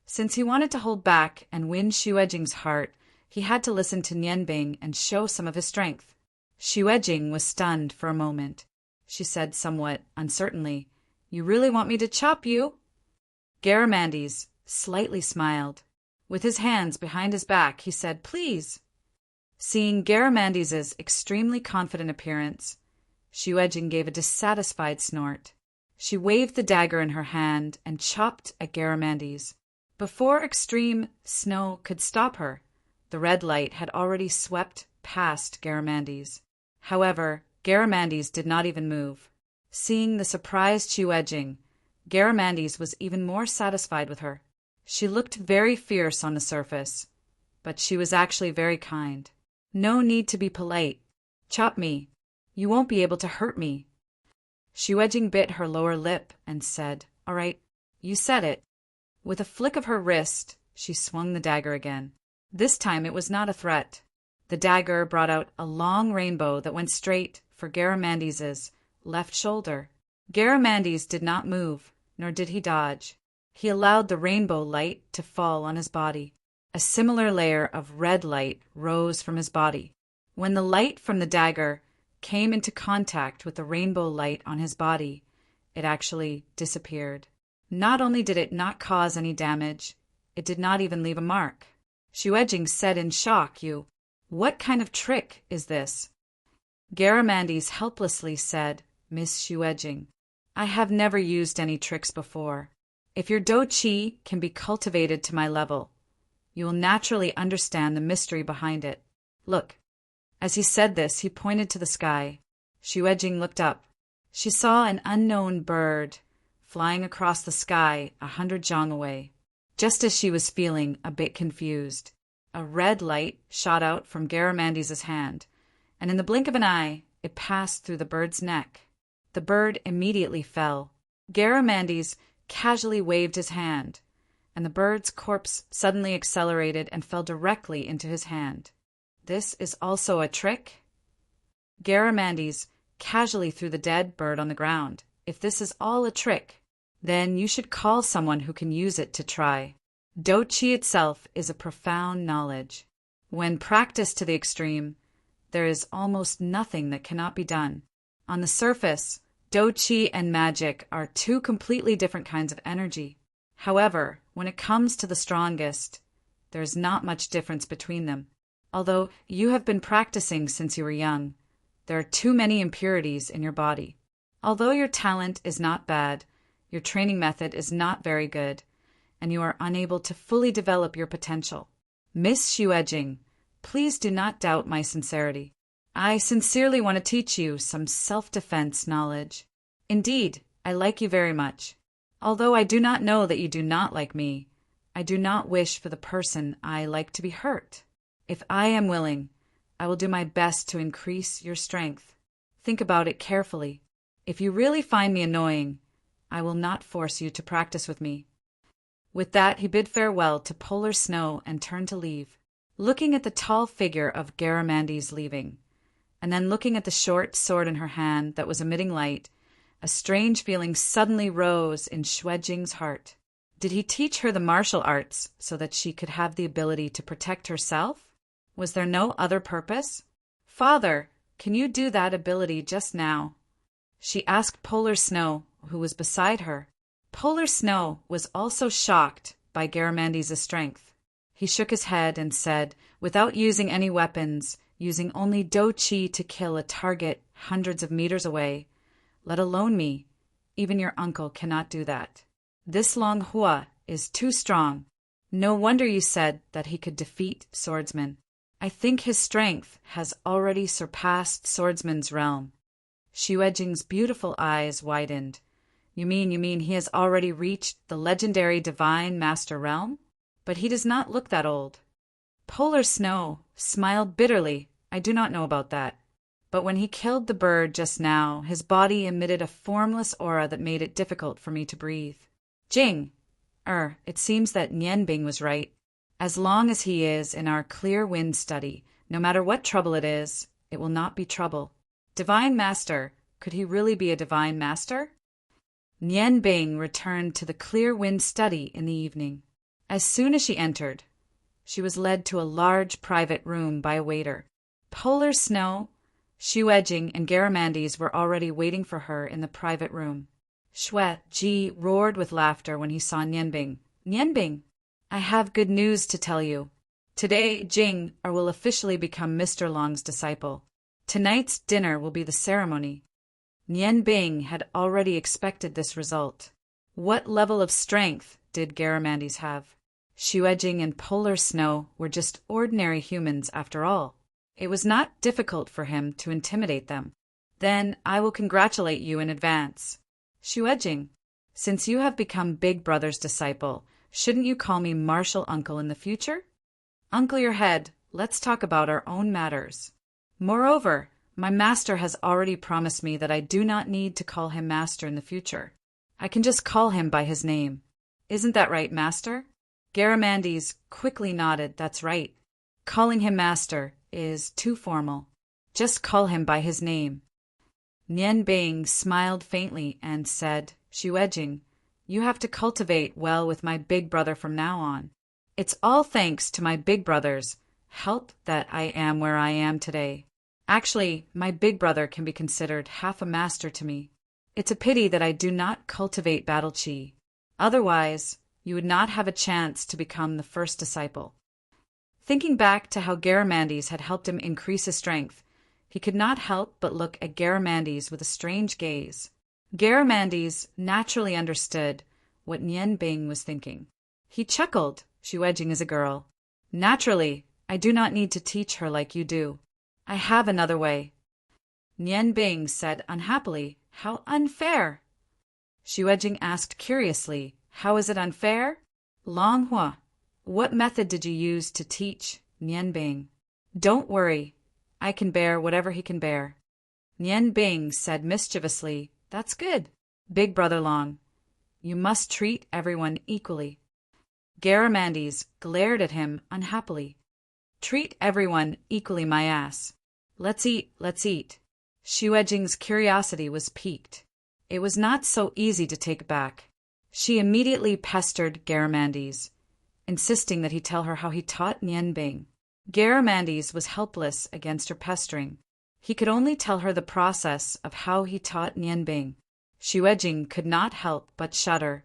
Since he wanted to hold back and win Xuejing's heart, he had to listen to Nianbing and show some of his strength. Xuejing was stunned for a moment. She said somewhat uncertainly, "You really want me to chop you?" Garamandes slightly smiled. With his hands behind his back, he said, "Please." Seeing Garamandes's extremely confident appearance, Xuejing gave a dissatisfied snort. She waved the dagger in her hand and chopped at Garamandes. Before extreme snow could stop her, the red light had already swept past Garamandes. However, Garamandes did not even move. Seeing the surprised Xuejing, Garamandes was even more satisfied with her. She looked very fierce on the surface, but she was actually very kind. "No need to be polite. Chop me. You won't be able to hurt me." Xuejing bit her lower lip and said, "All right, you said it." With a flick of her wrist, she swung the dagger again. This time it was not a threat. The dagger brought out a long rainbow that went straight for Garamandes's left shoulder. Garamandes did not move, nor did he dodge. He allowed the rainbow light to fall on his body. A similar layer of red light rose from his body. When the light from the dagger came into contact with the rainbow light on his body, it actually disappeared. Not only did it not cause any damage, it did not even leave a mark. Xuejing said in shock, "What kind of trick is this?" Garamandes helplessly said, "Miss Xuejing, I have never used any tricks before. If your Do Chi can be cultivated to my level, you will naturally understand the mystery behind it. Look." As he said this, he pointed to the sky. Xuejing looked up. She saw an unknown bird flying across the sky 100 zhang away. Just as she was feeling a bit confused, a red light shot out from Garamandes's hand, and in the blink of an eye, it passed through the bird's neck. The bird immediately fell. Garamandes casually waved his hand, and the bird's corpse suddenly accelerated and fell directly into his hand. "This is also a trick?" Garamandes casually threw the dead bird on the ground. "If this is all a trick, then you should call someone who can use it to try. Do Chi itself is a profound knowledge. When practiced to the extreme, there is almost nothing that cannot be done. On the surface, Do Chi and magic are two completely different kinds of energy. However, when it comes to the strongest, there is not much difference between them. Although you have been practicing since you were young, there are too many impurities in your body. Although your talent is not bad, your training method is not very good, and you are unable to fully develop your potential. Miss Xuejing, please do not doubt my sincerity. I sincerely want to teach you some self-defense knowledge. Indeed, I like you very much. Although I do not know that you do not like me, I do not wish for the person I like to be hurt. If I am willing, I will do my best to increase your strength. Think about it carefully. If you really find me annoying, I will not force you to practice with me." With that, he bid farewell to polar snow and turned to leave. Looking at the tall figure of Garamandes leaving, and then looking at the short sword in her hand that was emitting light, a strange feeling suddenly rose in Xuejing's heart. Did he teach her the martial arts so that she could have the ability to protect herself? Was there no other purpose? "Father, can you do that ability just now?" She asked Polar Snow, who was beside her. Polar Snow was also shocked by Garamandes' strength. He shook his head and said, without using any weapons, using only Do Chi to kill a target hundreds of meters away, let alone me, even your uncle cannot do that. This Long Hua is too strong. No wonder you said that he could defeat swordsmen. I think his strength has already surpassed swordsman's realm. Xuejing's beautiful eyes widened. You mean he has already reached the legendary divine master realm? But he does not look that old. Polar Snow smiled bitterly. I do not know about that. But when he killed the bird just now, his body emitted a formless aura that made it difficult for me to breathe. Jing! It seems that Nianbing was right. As long as he is in our clear wind study, no matter what trouble it is, it will not be trouble. Divine Master, could he really be a Divine Master? Nianbing returned to the clear wind study in the evening. As soon as she entered, she was led to a large private room by a waiter. Polar Snow, Xuejing, and Garamandes were already waiting for her in the private room. Ji roared with laughter when he saw Nianbing. Nianbing, I have good news to tell you. Today, Jing will officially become Mr. Long's disciple. Tonight's dinner will be the ceremony. Nianbing had already expected this result. What level of strength did Garamandes have? Xuejing and Polar Snow were just ordinary humans after all. It was not difficult for him to intimidate them. Then I will congratulate you in advance. Xuejing, since you have become Big Brother's disciple, shouldn't you call me Martial Uncle in the future? Uncle your head, let's talk about our own matters. Moreover, my master has already promised me that I do not need to call him master in the future. I can just call him by his name. Isn't that right, master? Garamandes quickly nodded. That's right. Calling him master is too formal. Just call him by his name. Nianbing smiled faintly and said, Xuejing, you have to cultivate well with my big brother from now on. It's all thanks to my big brother's help that I am where I am today. Actually, my big brother can be considered half a master to me. It's a pity that I do not cultivate battle chi. Otherwise, you would not have a chance to become the first disciple. Thinking back to how Garamandes had helped him increase his strength, he could not help but look at Garamandes with a strange gaze. Garamandes naturally understood what Nianbing was thinking. He chuckled. Xuejing is a girl. Naturally, I do not need to teach her like you do. I have another way. Nianbing said unhappily, How unfair! Xuejing asked curiously, How is it unfair? Long Hua, what method did you use to teach Nianbing? Don't worry. I can bear whatever he can bear. Nianbing said mischievously, That's good. Big Brother Long, you must treat everyone equally. Garamandes glared at him unhappily. Treat everyone equally, my ass. Let's eat, let's eat. Xuejing's curiosity was piqued. It was not so easy to take back. She immediately pestered Garamandes, insisting that he tell her how he taught Nianbing. Garamandes was helpless against her pestering. He could only tell her the process of how he taught Nianbing. Xuejing could not help but shudder.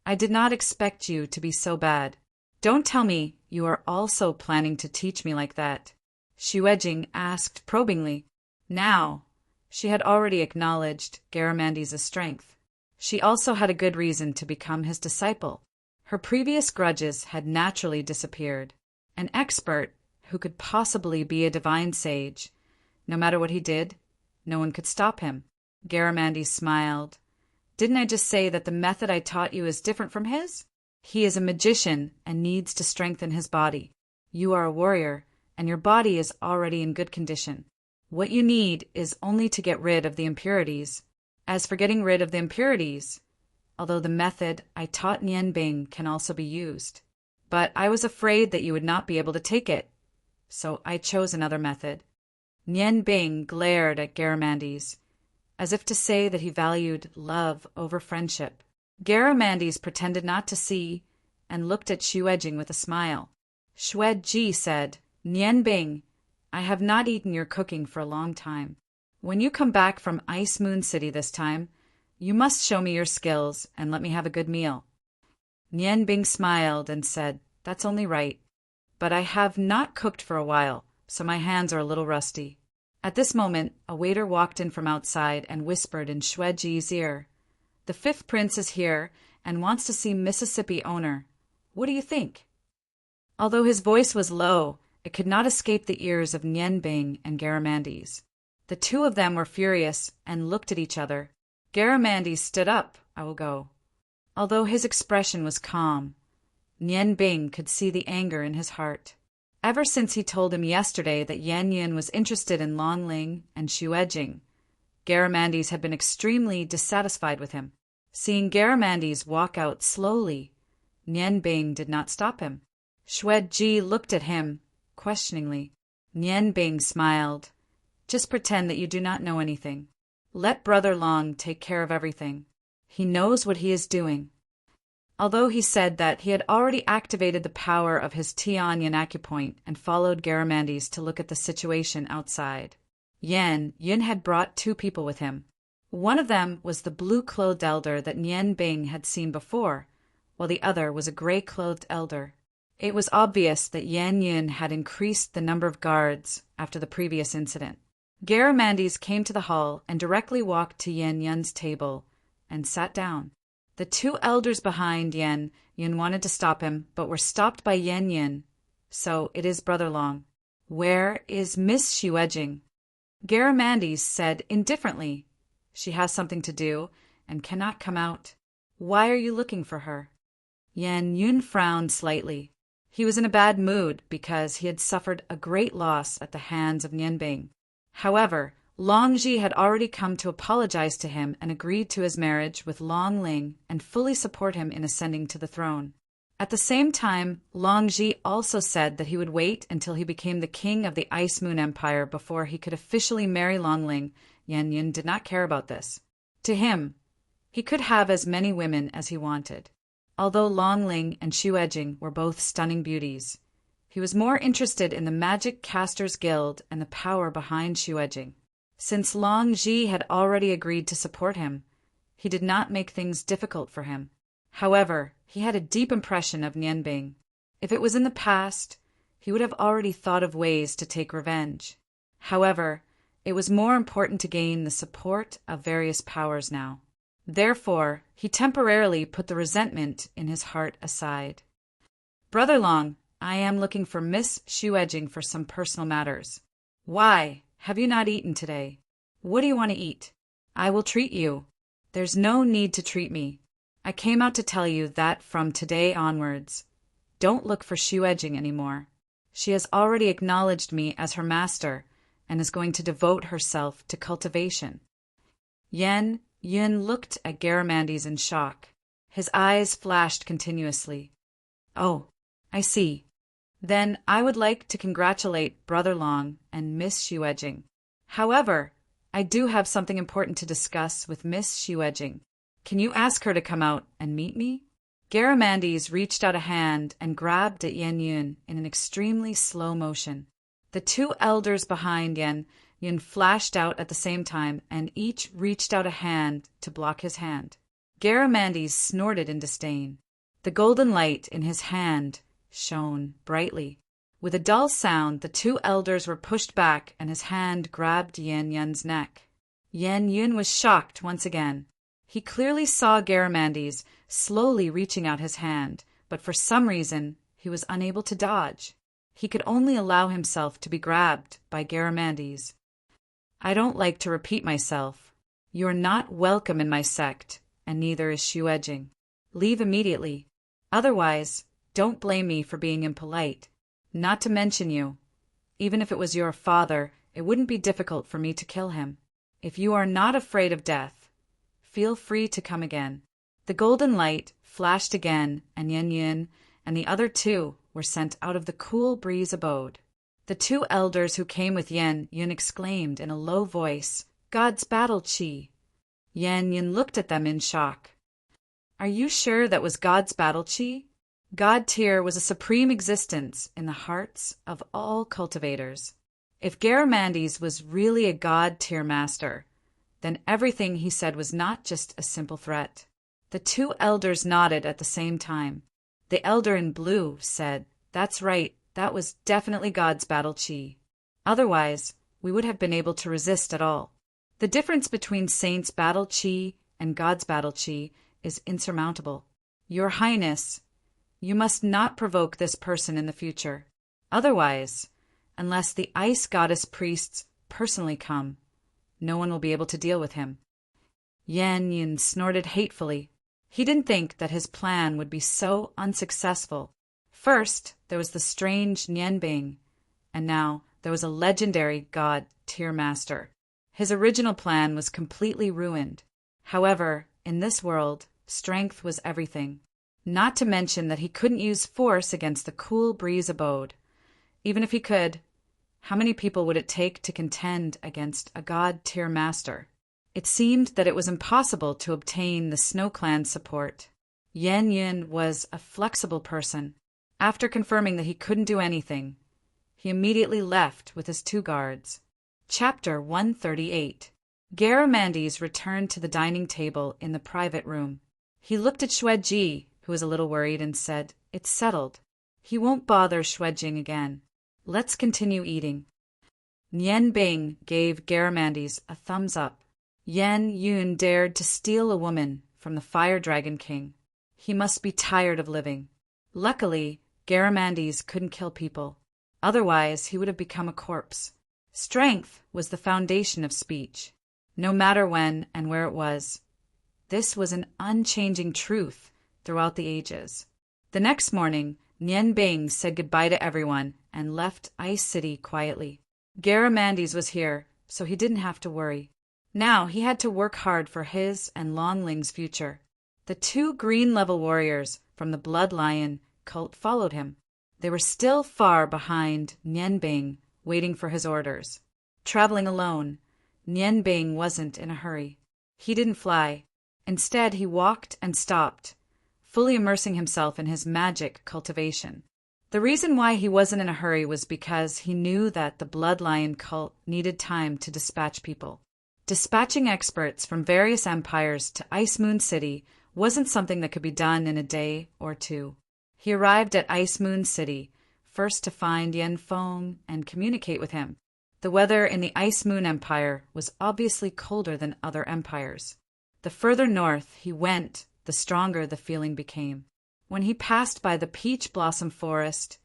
I did not expect you to be so bad. Don't tell me you are also planning to teach me like that. Xuejing asked probingly. Now, she had already acknowledged Garamandes' strength. She also had a good reason to become his disciple. Her previous grudges had naturally disappeared. An expert who could possibly be a divine sage. No matter what he did, no one could stop him. Garamandes smiled. Didn't I just say that the method I taught you is different from his? He is a magician and needs to strengthen his body. You are a warrior, and your body is already in good condition. What you need is only to get rid of the impurities. As for getting rid of the impurities, although the method I taught Nianbing can also be used, but I was afraid that you would not be able to take it, so I chose another method. Nianbing glared at Garamandes, as if to say that he valued love over friendship. Garamandes pretended not to see and looked at Xuejing with a smile. Xueji said, Nianbing, I have not eaten your cooking for a long time. When you come back from Ice Moon City this time, you must show me your skills and let me have a good meal." Nian Bing smiled and said, "That's only right. But I have not cooked for a while, so my hands are a little rusty." At this moment, a waiter walked in from outside and whispered in Xueji's ear, "The fifth prince is here and wants to see Mississippi owner. What do you think?" Although his voice was low, it could not escape the ears of Nian Bing and Garamandes. The two of them were furious and looked at each other. Garamandes stood up. "I will go." Although his expression was calm, Nian Bing could see the anger in his heart. Ever since he told him yesterday that Yan Yun was interested in Long Ling and Xuejing, Garamandes had been extremely dissatisfied with him. Seeing Garamandes walk out slowly, Nian Bing did not stop him. Xueji looked at him questioningly. Nian Bing smiled. "Just pretend that you do not know anything. Let Brother Long take care of everything. He knows what he is doing." Although he said that he had already activated the power of his Tianyan acupoint and followed Garamandes to look at the situation outside, Yan Yun had brought two people with him. One of them was the blue-clothed elder that Nian Bing had seen before, while the other was a gray-clothed elder. It was obvious that Yan Yun had increased the number of guards after the previous incident. Garamandes came to the hall and directly walked to Yan Yun's table and sat down. The two elders behind Yan Yun wanted to stop him, but were stopped by Yan Yun. "So it is Brother Long. Where is Miss Xuejing?" Garamandes said indifferently, "She has something to do and cannot come out." "Why are you looking for her?" Yan Yun frowned slightly. He was in a bad mood because he had suffered a great loss at the hands of Nian Bing. However, Long Ji had already come to apologize to him and agreed to his marriage with Long Ling and fully support him in ascending to the throne. At the same time, Long Ji also said that he would wait until he became the king of the Ice Moon Empire before he could officially marry Long Ling. Yan Yun did not care about this. To him, he could have as many women as he wanted. Although Long Ling and Xuejing were both stunning beauties, he was more interested in the Magic Casters Guild and the power behind Xuejing. Since Long Ji had already agreed to support him, he did not make things difficult for him. However, he had a deep impression of Nian Bing. If it was in the past, he would have already thought of ways to take revenge. However, it was more important to gain the support of various powers now. Therefore, he temporarily put the resentment in his heart aside. "Brother Long, I am looking for Miss Xuejing for some personal matters." "Why? Have you not eaten today? What do you want to eat? I will treat you." "There's no need to treat me. I came out to tell you that from today onwards, don't look for Xuejing anymore. She has already acknowledged me as her master and is going to devote herself to cultivation." Yan Yun looked at Garamandes in shock. His eyes flashed continuously. "Oh, I see. Then I would like to congratulate Brother Long and Miss Xuejing. However, I do have something important to discuss with Miss Xuejing. Can you ask her to come out and meet me?" Garamandes reached out a hand and grabbed at Yan Yun in an extremely slow motion. The two elders behind Yan Yun flashed out at the same time, and each reached out a hand to block his hand. Garamandes snorted in disdain. The golden light in his hand shone brightly. With a dull sound, the two elders were pushed back, and his hand grabbed Yan Yun's neck. Yan Yun was shocked once again. He clearly saw Garamandes slowly reaching out his hand, but for some reason he was unable to dodge. He could only allow himself to be grabbed by Garamandes. "I don't like to repeat myself. You are not welcome in my sect, and neither is Xuejing. Leave immediately. Otherwise, don't blame me for being impolite. Not to mention you. Even if it was your father, it wouldn't be difficult for me to kill him. If you are not afraid of death, feel free to come again." The golden light flashed again, and Yan Yun and the other two were sent out of the cool breeze abode. The two elders who came with Yan Yun exclaimed in a low voice, "God's battle chi." Yan Yun looked at them in shock. "Are you sure that was God's battle chi?" God tier was a supreme existence in the hearts of all cultivators. If Garamandes was really a god-tier master, then everything he said was not just a simple threat. The two elders nodded at the same time. The elder in blue said, "That's right, that was definitely God's battle chi. Otherwise, we would have been able to resist at all. The difference between Saint's battle chi and God's battle chi is insurmountable. Your Highness, you must not provoke this person in the future. Otherwise, unless the ice goddess priests personally come, no one will be able to deal with him." Yan Yin snorted hatefully. He didn't think that his plan would be so unsuccessful. First, there was the strange Nianbing, and now there was a legendary god-tier master. His original plan was completely ruined. However, in this world, strength was everything. Not to mention that he couldn't use force against the cool breeze abode. Even if he could, how many people would it take to contend against a god-tier master? It seemed that it was impossible to obtain the Snow Clan's support. Yan Yin was a flexible person. After confirming that he couldn't do anything, he immediately left with his two guards. Chapter 138. Garamandes returned to the dining table in the private room. He looked at Xueji, who was a little worried, and said, "It's settled. He won't bother Xuejing again. Let's continue eating." Nian Bing gave Garamandes a thumbs up. Yan Yun dared to steal a woman from the Fire Dragon King. He must be tired of living. Luckily, Garamandes couldn't kill people. Otherwise, he would have become a corpse. Strength was the foundation of speech, no matter when and where it was. This was an unchanging truth throughout the ages. The next morning, Nian Bing said goodbye to everyone and left Ice City quietly. Garamandes was here, so he didn't have to worry. Now he had to work hard for his and Long Ling's future. The two green-level warriors from the Blood Lion cult followed him. They were still far behind Nian Bing, waiting for his orders. Traveling alone, Nian Bing wasn't in a hurry. He didn't fly. Instead, he walked and stopped, fully immersing himself in his magic cultivation. The reason why he wasn't in a hurry was because he knew that the Blood Lion cult needed time to dispatch people. Dispatching experts from various empires to Ice Moon City wasn't something that could be done in a day or two. He arrived at Ice Moon City, first to find Yen Feng and communicate with him. The weather in the Ice Moon Empire was obviously colder than other empires. The further north he went, the stronger the feeling became. When he passed by the Peach Blossom Forest,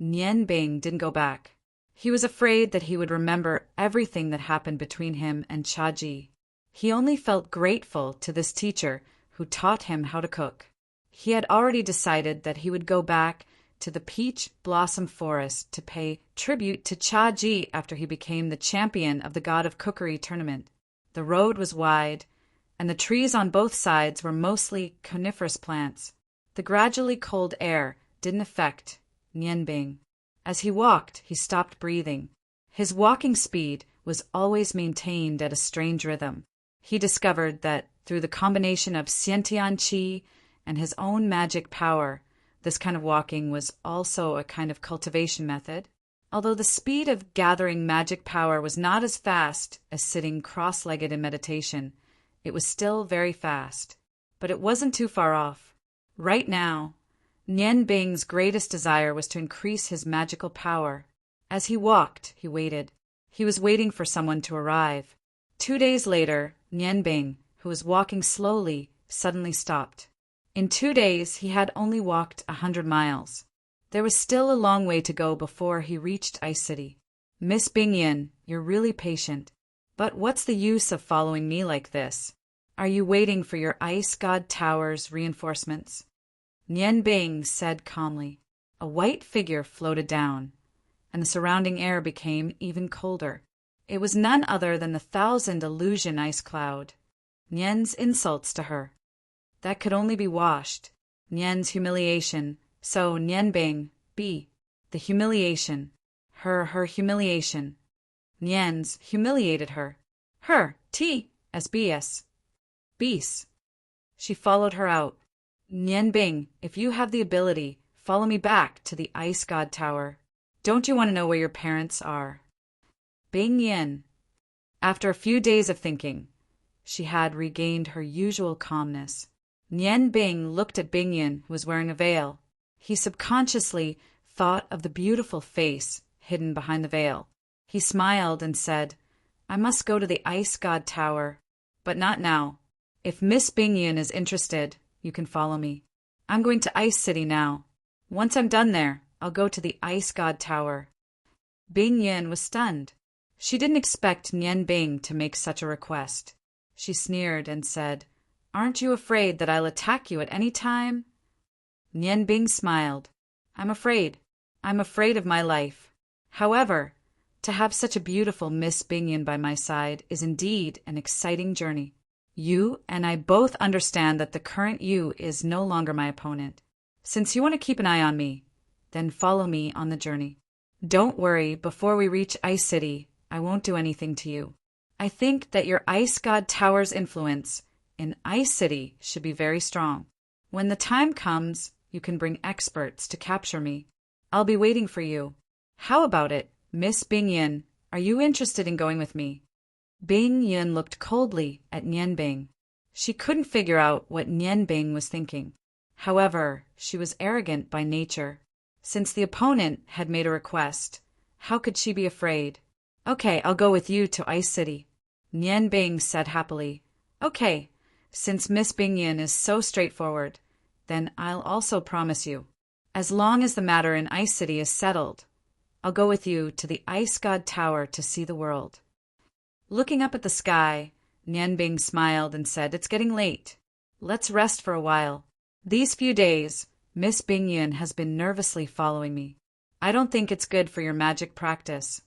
Nian Bing didn't go back. He was afraid that he would remember everything that happened between him and Chaji. He only felt grateful to this teacher who taught him how to cook. He had already decided that he would go back to the Peach Blossom Forest to pay tribute to Chaji after he became the champion of the God of Cookery tournament. The road was wide, and the trees on both sides were mostly coniferous plants. The gradually cold air didn't affect Nian Bing. As he walked, he stopped breathing. His walking speed was always maintained at a strange rhythm. He discovered that through the combination of Xiantian Qi and his own magic power, this kind of walking was also a kind of cultivation method. Although the speed of gathering magic power was not as fast as sitting cross-legged in meditation, it was still very fast. But it wasn't too far off. Right now, Nian Bing's greatest desire was to increase his magical power. As he walked, he waited. He was waiting for someone to arrive. 2 days later, Nian Bing, who was walking slowly, suddenly stopped. In 2 days, he had only walked 100 miles. There was still a long way to go before he reached Ice City. "Miss Bingyan, you're really patient. But what's the use of following me like this? Are you waiting for your Ice God Tower's reinforcements?" Nian Bing said calmly. A white figure floated down, and the surrounding air became even colder. It was none other than the 1,000 illusion ice cloud. Nian's insults to her. That could only be washed. Nian's humiliation. So Nian Bing, B. The humiliation. Her humiliation. Nian's humiliated her. Her, T. as B.S. Beast. She followed her out. "Nian Bing, if you have the ability, follow me back to the Ice God Tower. Don't you want to know where your parents are?" Bing Yin. After a few days of thinking, she had regained her usual calmness. Nian Bing looked at Bing Yin, who was wearing a veil. He subconsciously thought of the beautiful face hidden behind the veil. He smiled and said, "I must go to the Ice God Tower, but not now. If Miss Bing Yin is interested, you can follow me. I'm going to Ice City now. Once I'm done there, I'll go to the Ice God Tower." Bing Yin was stunned. She didn't expect Nian Bing to make such a request. She sneered and said, "Aren't you afraid that I'll attack you at any time?" Nian Bing smiled. I'm afraid of my life. However, to have such a beautiful Miss Bing Yin by my side is indeed an exciting journey. You and I both understand that the current you is no longer my opponent. Since you want to keep an eye on me, then follow me on the journey. Don't worry, before we reach Ice City, I won't do anything to you. I think that your Ice God Tower's influence in Ice City should be very strong. When the time comes, you can bring experts to capture me. I'll be waiting for you. How about it, Miss Bing Yin? Are you interested in going with me? Bing Yin looked coldly at Nian Bing. She couldn't figure out what Nian Bing was thinking. However, she was arrogant by nature. Since the opponent had made a request, how could she be afraid? Okay, I'll go with you to Ice City. Nian Bing said happily. Okay, since Miss Bing Yin is so straightforward, then I'll also promise you. As long as the matter in Ice City is settled, I'll go with you to the Ice God Tower to see the world. Looking up at the sky, Nian Bing smiled and said, "It's getting late. Let's rest for a while. These few days, Miss Bing Yin has been nervously following me. I don't think it's good for your magic practice."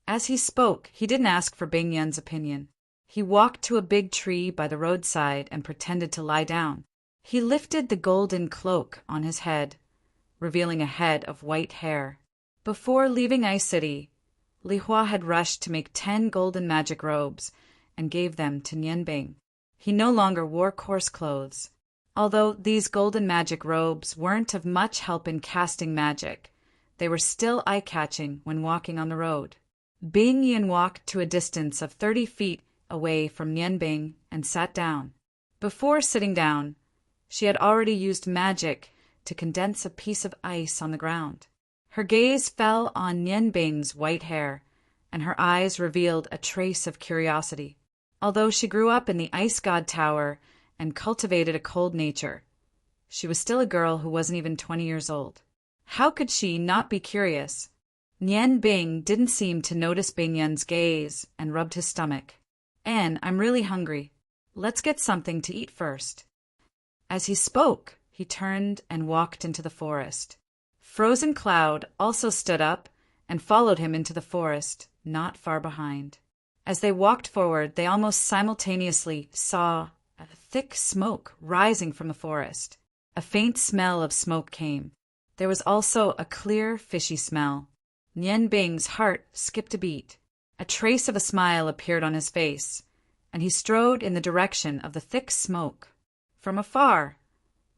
As he spoke, he didn't ask for Bing Yin's opinion. He walked to a big tree by the roadside and pretended to lie down. He lifted the golden cloak on his head, revealing a head of white hair. Before leaving Ice City, Li Hua had rushed to make 10 golden magic robes and gave them to Nian Bing. He no longer wore coarse clothes. Although these golden magic robes weren't of much help in casting magic, they were still eye-catching when walking on the road. Bing Yin walked to a distance of 30 feet away from Nian Bing and sat down. Before sitting down, she had already used magic to condense a piece of ice on the ground. Her gaze fell on Nian Bing's white hair, and her eyes revealed a trace of curiosity. Although she grew up in the Ice God Tower and cultivated a cold nature, she was still a girl who wasn't even 20 years old. How could she not be curious? Nian Bing didn't seem to notice Bing Yin's gaze and rubbed his stomach. "Anne, I'm really hungry. Let's get something to eat first." As he spoke, he turned and walked into the forest. Frozen Cloud also stood up and followed him into the forest, not far behind. As they walked forward, they almost simultaneously saw a thick smoke rising from the forest. A faint smell of smoke came. There was also a clear, fishy smell. Nian Bing's heart skipped a beat. A trace of a smile appeared on his face, and he strode in the direction of the thick smoke. From afar,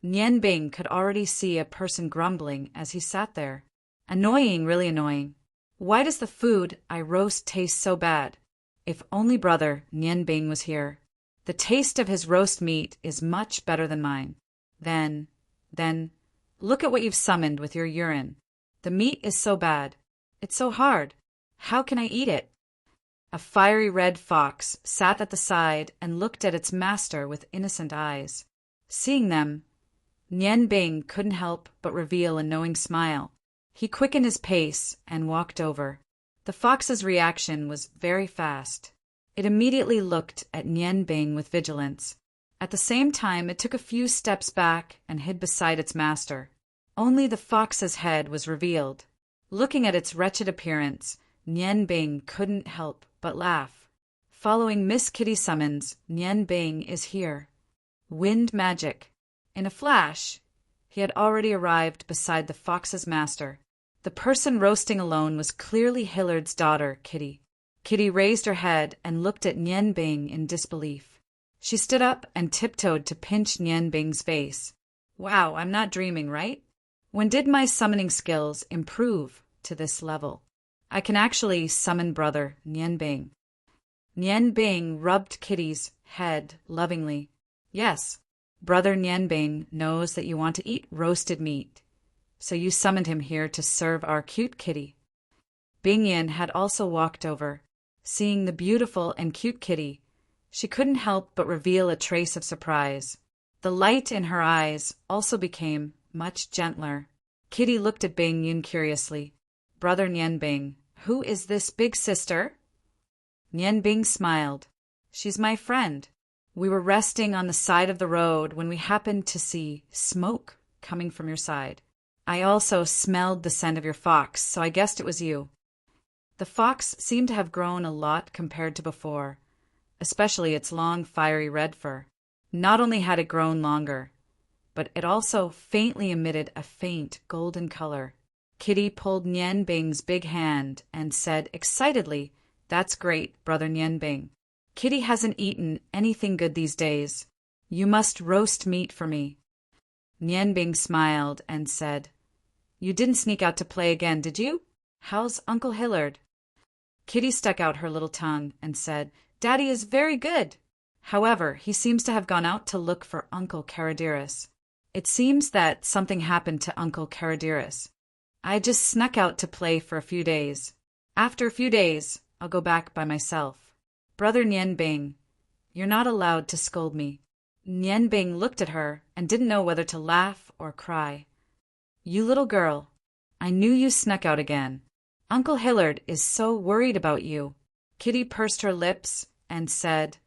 Nian Bing could already see a person grumbling as he sat there. Annoying, really annoying. Why does the food I roast taste so bad? If only brother Nian Bing was here. The taste of his roast meat is much better than mine. Then, look at what you've summoned with your urine. The meat is so bad. It's so hard. How can I eat it? A fiery red fox sat at the side and looked at its master with innocent eyes. Seeing them, Nian Bing couldn't help but reveal a knowing smile. He quickened his pace and walked over. The fox's reaction was very fast. It immediately looked at Nian Bing with vigilance. At the same time, it took a few steps back and hid beside its master. Only the fox's head was revealed. Looking at its wretched appearance, Nian Bing couldn't help but laugh. Following Miss Kitty's summons, Nian Bing is here. Wind magic. In a flash, he had already arrived beside the fox's master. The person roasting alone was clearly Hillard's daughter, Kitty. Kitty raised her head and looked at Nian Bing in disbelief. She stood up and tiptoed to pinch Nian Bing's face. Wow, I'm not dreaming, right? When did my summoning skills improve to this level? I can actually summon Brother Nian Bing. Nian Bing rubbed Kitty's head lovingly. Yes, Brother Nian Bing knows that you want to eat roasted meat, so you summoned him here to serve our cute kitty. Bing Yin had also walked over. Seeing the beautiful and cute kitty, she couldn't help but reveal a trace of surprise. The light in her eyes also became much gentler. Kitty looked at Bing Yin curiously. Brother Nian Bing, who is this big sister? Nian Bing smiled. She's my friend. We were resting on the side of the road when we happened to see smoke coming from your side. I also smelled the scent of your fox, so I guessed it was you. The fox seemed to have grown a lot compared to before, especially its long, fiery red fur. Not only had it grown longer, but it also faintly emitted a faint golden color. Kitty pulled Nian Bing's big hand and said excitedly, "That's great, Brother Nian Bing. Kitty hasn't eaten anything good these days. You must roast meat for me." Nian Bing smiled and said, "You didn't sneak out to play again, did you? How's Uncle Hillard?" Kitty stuck out her little tongue and said, "Daddy is very good. However, he seems to have gone out to look for Uncle Caradiris. It seems that something happened to Uncle Caradiris. I just snuck out to play for a few days. After a few days, I'll go back by myself. Brother Nian Bing, you're not allowed to scold me." Nian Bing looked at her and didn't know whether to laugh or cry. "You little girl, I knew you snuck out again. Uncle Hillard is so worried about you." Kitty pursed her lips and said,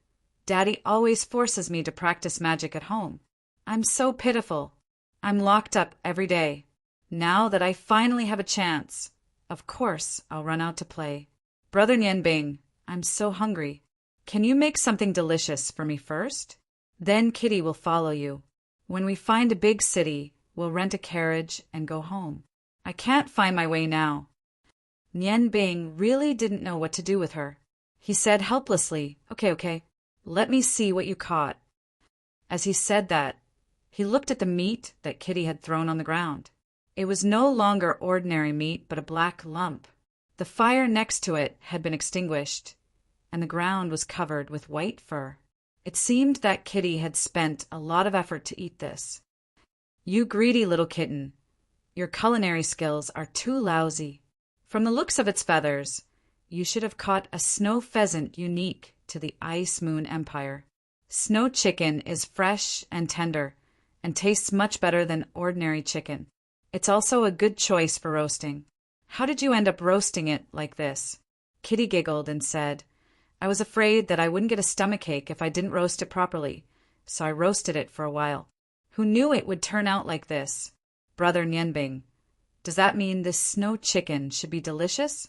"Daddy always forces me to practice magic at home. I'm so pitiful. I'm locked up every day. Now that I finally have a chance, of course I'll run out to play. Brother Nian Bing, I'm so hungry. Can you make something delicious for me first? Then Kitty will follow you. When we find a big city, we'll rent a carriage and go home. I can't find my way now." Nian Bing really didn't know what to do with her. He said helplessly, Okay, let me see what you caught." As he said that, he looked at the meat that Kitty had thrown on the ground. It was no longer ordinary meat, but a black lump. The fire next to it had been extinguished, and the ground was covered with white fur. It seemed that Kitty had spent a lot of effort to eat this. "You greedy little kitten. Your culinary skills are too lousy. From the looks of its feathers, you should have caught a snow pheasant unique to the Ice Moon Empire. Snow chicken is fresh and tender, and tastes much better than ordinary chicken. It's also a good choice for roasting. How did you end up roasting it like this?" Kitty giggled and said, "I was afraid that I wouldn't get a stomachache if I didn't roast it properly, so I roasted it for a while. Who knew it would turn out like this? Brother Nian Bing, does that mean this snow chicken should be delicious?"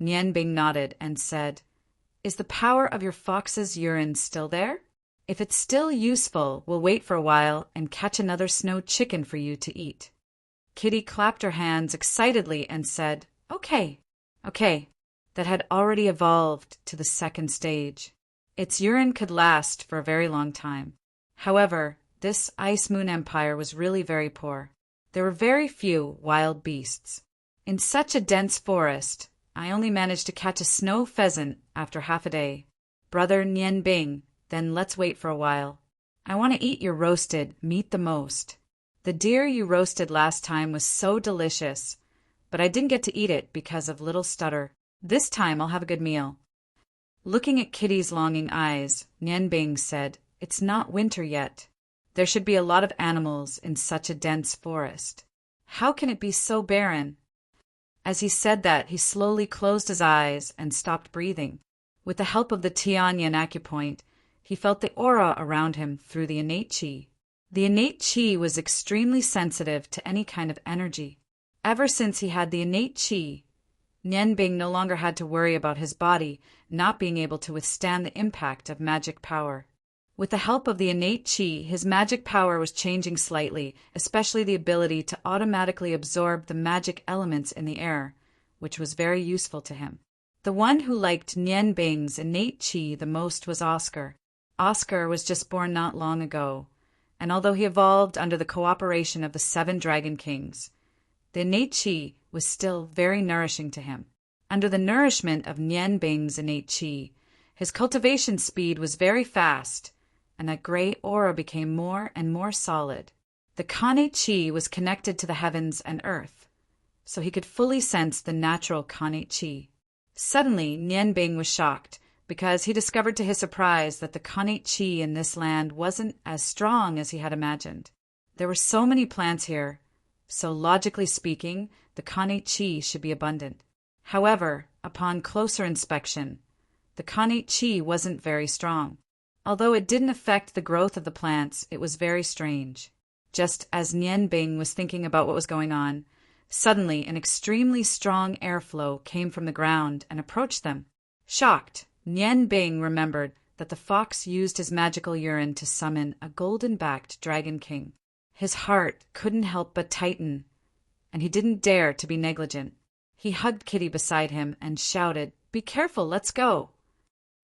Nian Bing nodded and said, "Is the power of your fox's urine still there? If it's still useful, we'll wait for a while and catch another snow chicken for you to eat." Kitty clapped her hands excitedly and said, Okay. That had already evolved to the second stage. Its urine could last for a very long time. However, this Ice Moon Empire was really very poor. There were very few wild beasts. In such a dense forest, I only managed to catch a snow pheasant after half a day. Brother Nian Bing, then let's wait for a while. I want to eat your roasted meat the most. The deer you roasted last time was so delicious, but I didn't get to eat it because of little Stutter. This time I'll have a good meal." Looking at Kitty's longing eyes, Nian Bing said, "It's not winter yet. There should be a lot of animals in such a dense forest. How can it be so barren?" As he said that, he slowly closed his eyes and stopped breathing. With the help of the Tianyan acupoint, he felt the aura around him through the innate qi. The innate qi was extremely sensitive to any kind of energy. Ever since he had the innate qi, Nian Bing no longer had to worry about his body not being able to withstand the impact of magic power. With the help of the innate qi, his magic power was changing slightly, especially the ability to automatically absorb the magic elements in the air, which was very useful to him. The one who liked Nian Bing's innate qi the most was Oscar. Oscar was just born not long ago, and although he evolved under the cooperation of the 7 Dragon Kings, the innate qi was still very nourishing to him. Under the nourishment of Nian Bing's innate qi, his cultivation speed was very fast, and that gray aura became more and more solid. The Kane Chi was connected to the heavens and earth, so he could fully sense the natural Kane Chi. Suddenly, Nian Bing was shocked, because he discovered to his surprise that the Kane Chi in this land wasn't as strong as he had imagined. There were so many plants here, so logically speaking, the Kane Chi should be abundant. However, upon closer inspection, the Kane Chi wasn't very strong. Although it didn't affect the growth of the plants, it was very strange. Just as Nian Bing was thinking about what was going on, suddenly an extremely strong airflow came from the ground and approached them. Shocked, Nian Bing remembered that the fox used his magical urine to summon a golden-backed dragon king. His heart couldn't help but tighten, and he didn't dare to be negligent. He hugged Kitty beside him and shouted, "Be careful, let's go!"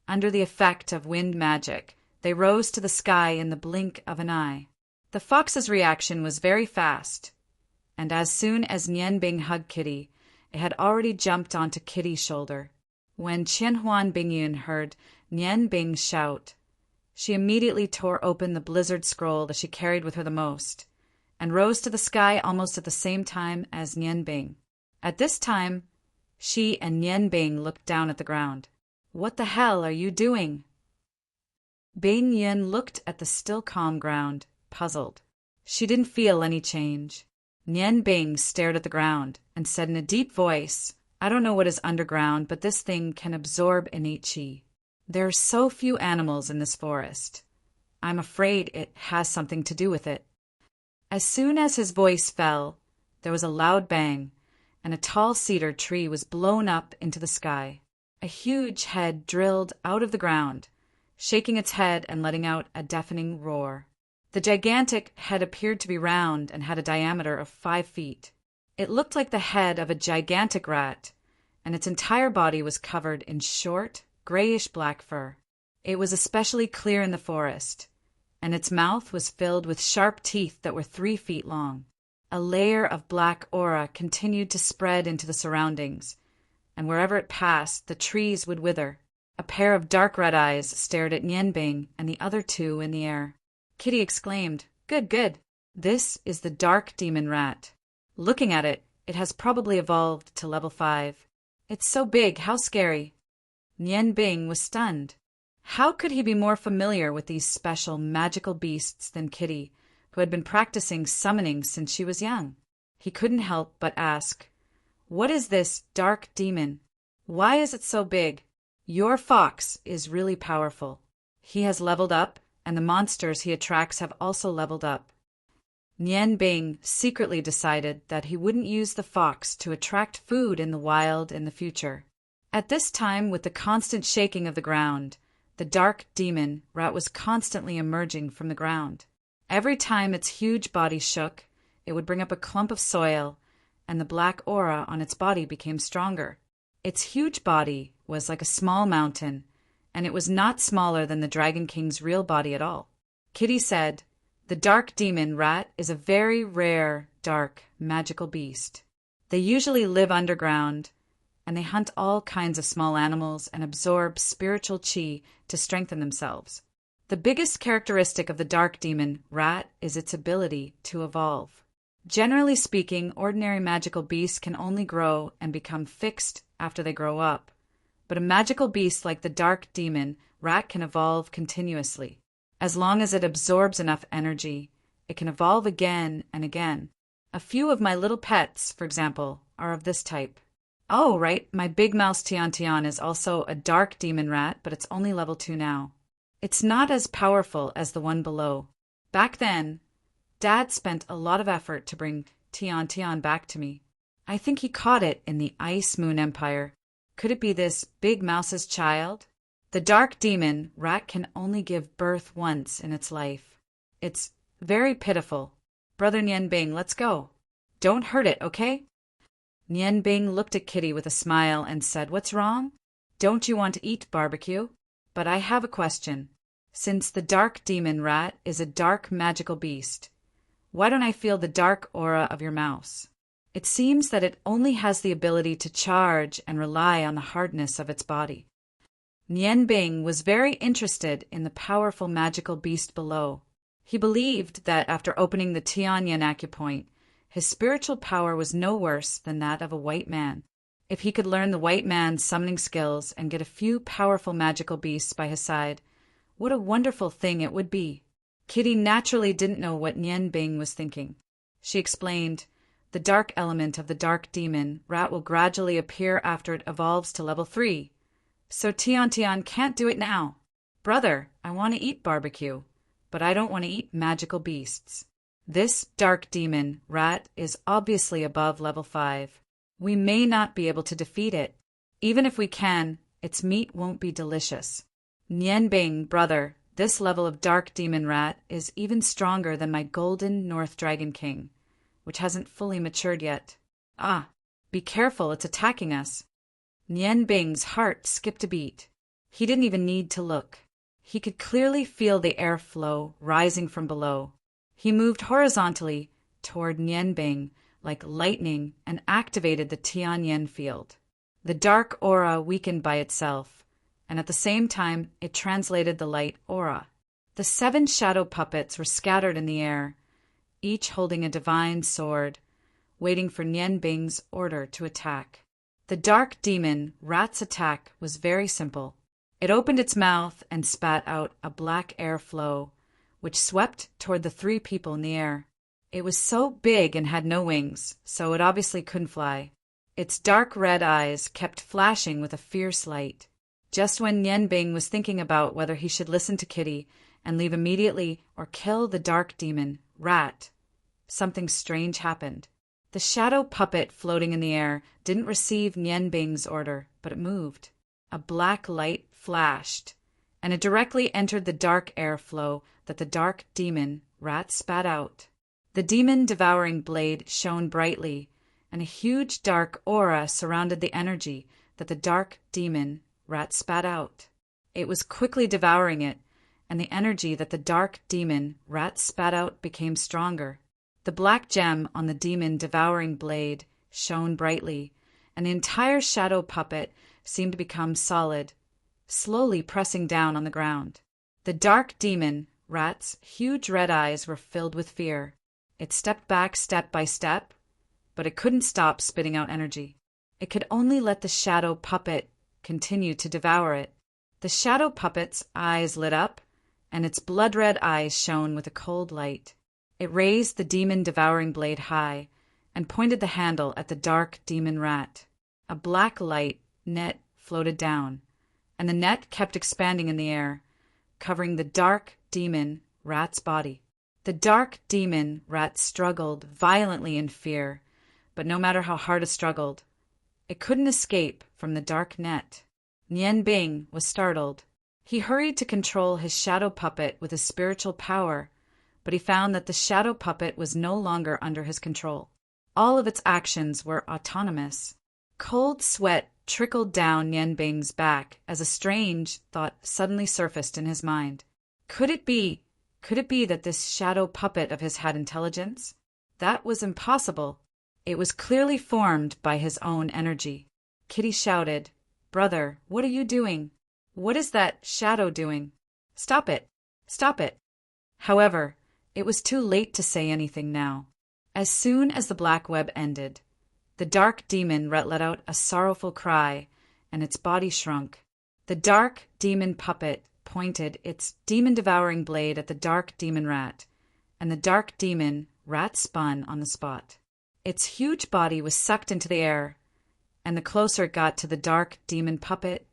Under the effect of wind magic, they rose to the sky in the blink of an eye. The fox's reaction was very fast, and as soon as Nian Bing hugged Kitty, it had already jumped onto Kitty's shoulder. When Qianhuan Bingyun heard Nian Bing shout, she immediately tore open the blizzard scroll that she carried with her the most, and rose to the sky almost at the same time as Nian Bing. At this time, she and Nian Bing looked down at the ground. "What the hell are you doing?" Bing Yin looked at the still calm ground, puzzled. She didn't feel any change. Nian Bing stared at the ground and said in a deep voice, "I don't know what is underground, but this thing can absorb innate qi. There are so few animals in this forest. I'm afraid it has something to do with it." As soon as his voice fell, there was a loud bang, and a tall cedar tree was blown up into the sky. A huge head drilled out of the ground, shaking its head and letting out a deafening roar. The gigantic head appeared to be round and had a diameter of 5 feet. It looked like the head of a gigantic rat, and its entire body was covered in short, grayish-black fur. It was especially clear in the forest, and its mouth was filled with sharp teeth that were 3 feet long. A layer of black aura continued to spread into the surroundings, and wherever it passed, the trees would wither. A pair of dark red eyes stared at Nian Bing and the other two in the air. Kitty exclaimed, "Good, good. This is the dark demon rat. Looking at it, it has probably evolved to level 5. It's so big, how scary." Nian Bing was stunned. How could he be more familiar with these special magical beasts than Kitty, who had been practicing summoning since she was young? He couldn't help but ask, "What is this dark demon? Why is it so big?" "Your fox is really powerful. He has leveled up, and the monsters he attracts have also leveled up." Nian Bing secretly decided that he wouldn't use the fox to attract food in the wild in the future. At this time, with the constant shaking of the ground, the dark demon rat was constantly emerging from the ground. Every time its huge body shook, it would bring up a clump of soil, and the black aura on its body became stronger. Its huge body was like a small mountain, and it was not smaller than the Dragon King's real body at all. Kitty said, "The dark demon rat is a very rare, dark, magical beast. They usually live underground, and they hunt all kinds of small animals and absorb spiritual qi to strengthen themselves. The biggest characteristic of the dark demon rat is its ability to evolve. Generally speaking, ordinary magical beasts can only grow and become fixed after they grow up, but a magical beast like the dark demon rat can evolve continuously. As long as it absorbs enough energy, it can evolve again and again. A few of my little pets, for example, are of this type." "Oh, right, my big mouse Tian Tian is also a dark demon rat, but it's only level 2 now. It's not as powerful as the one below. Back then, Dad spent a lot of effort to bring Tian Tian back to me. I think he caught it in the Ice Moon Empire. Could it be this big mouse's child? The dark demon rat can only give birth once in its life. It's very pitiful. Brother Nian Bing, let's go. Don't hurt it, okay?" Nian Bing looked at Kitty with a smile and said, "What's wrong? Don't you want to eat barbecue? But I have a question. Since the dark demon rat is a dark magical beast, why don't I feel the dark aura of your mouse? It seems that it only has the ability to charge and rely on the hardness of its body. Nian Bing was very interested in the powerful magical beast below. He believed that after opening the Tianyan acupoint, his spiritual power was no worse than that of a white man. If he could learn the white man's summoning skills and get a few powerful magical beasts by his side, what a wonderful thing it would be. Kitty naturally didn't know what Nian Bing was thinking. She explained, "The dark element of the dark demon rat will gradually appear after it evolves to level 3. So Tian can't do it now. Brother, I want to eat barbecue, but I don't want to eat magical beasts. This dark demon rat is obviously above level 5. We may not be able to defeat it. Even if we can, its meat won't be delicious. Nian Bing, brother, this level of dark demon rat is even stronger than my golden North Dragon King, which hasn't fully matured yet. Ah, be careful, it's attacking us." Nian Bing's heart skipped a beat. He didn't even need to look. He could clearly feel the airflow rising from below. He moved horizontally toward Nian Bing like lightning and activated the Tianyan field. The dark aura weakened by itself, and at the same time it translated the light aura. The 7 shadow puppets were scattered in the air, each holding a divine sword, waiting for Nian Bing's order to attack. The dark demon rat's attack was very simple. It opened its mouth and spat out a black airflow, which swept toward the 3 people in the air. It was so big and had no wings, so it obviously couldn't fly. Its dark red eyes kept flashing with a fierce light. Just when Nian Bing was thinking about whether he should listen to Kitty and leave immediately or kill the dark demon rat, something strange happened. The shadow puppet floating in the air didn't receive Nian Bing's order, but it moved. A black light flashed, and it directly entered the dark airflow that the dark demon rat spat out. The demon-devouring blade shone brightly, and a huge dark aura surrounded the energy that the dark demon rat spat out. It was quickly devouring it, and the energy that the dark demon rat spat out became stronger. The black gem on the demon-devouring blade shone brightly, and the entire shadow puppet seemed to become solid, slowly pressing down on the ground. The dark demon rat's huge red eyes were filled with fear. It stepped back step by step, but it couldn't stop spitting out energy. It could only let the shadow puppet continue to devour it. The shadow puppet's eyes lit up, and its blood-red eyes shone with a cold light. It raised the demon-devouring blade high and pointed the handle at the dark demon rat. A black light net floated down, and the net kept expanding in the air, covering the dark demon rat's body. The dark demon rat struggled violently in fear, but no matter how hard it struggled, it couldn't escape from the dark net. Nian Bing was startled. He hurried to control his shadow puppet with his spiritual power, but he found that the shadow puppet was no longer under his control. All of its actions were autonomous. Cold sweat trickled down Nian Bing's back as a strange thought suddenly surfaced in his mind. Could it be that this shadow puppet of his had intelligence? That was impossible. It was clearly formed by his own energy. Kitty shouted, "Brother, what are you doing? What is that shadow doing? Stop it! Stop it!" However, it was too late to say anything now. As soon as the black web ended, the dark demon let out a sorrowful cry, and its body shrunk. The dark demon puppet pointed its demon-devouring blade at the dark demon rat, and the dark demon rat spun on the spot. Its huge body was sucked into the air, and the closer it got to the dark demon puppet,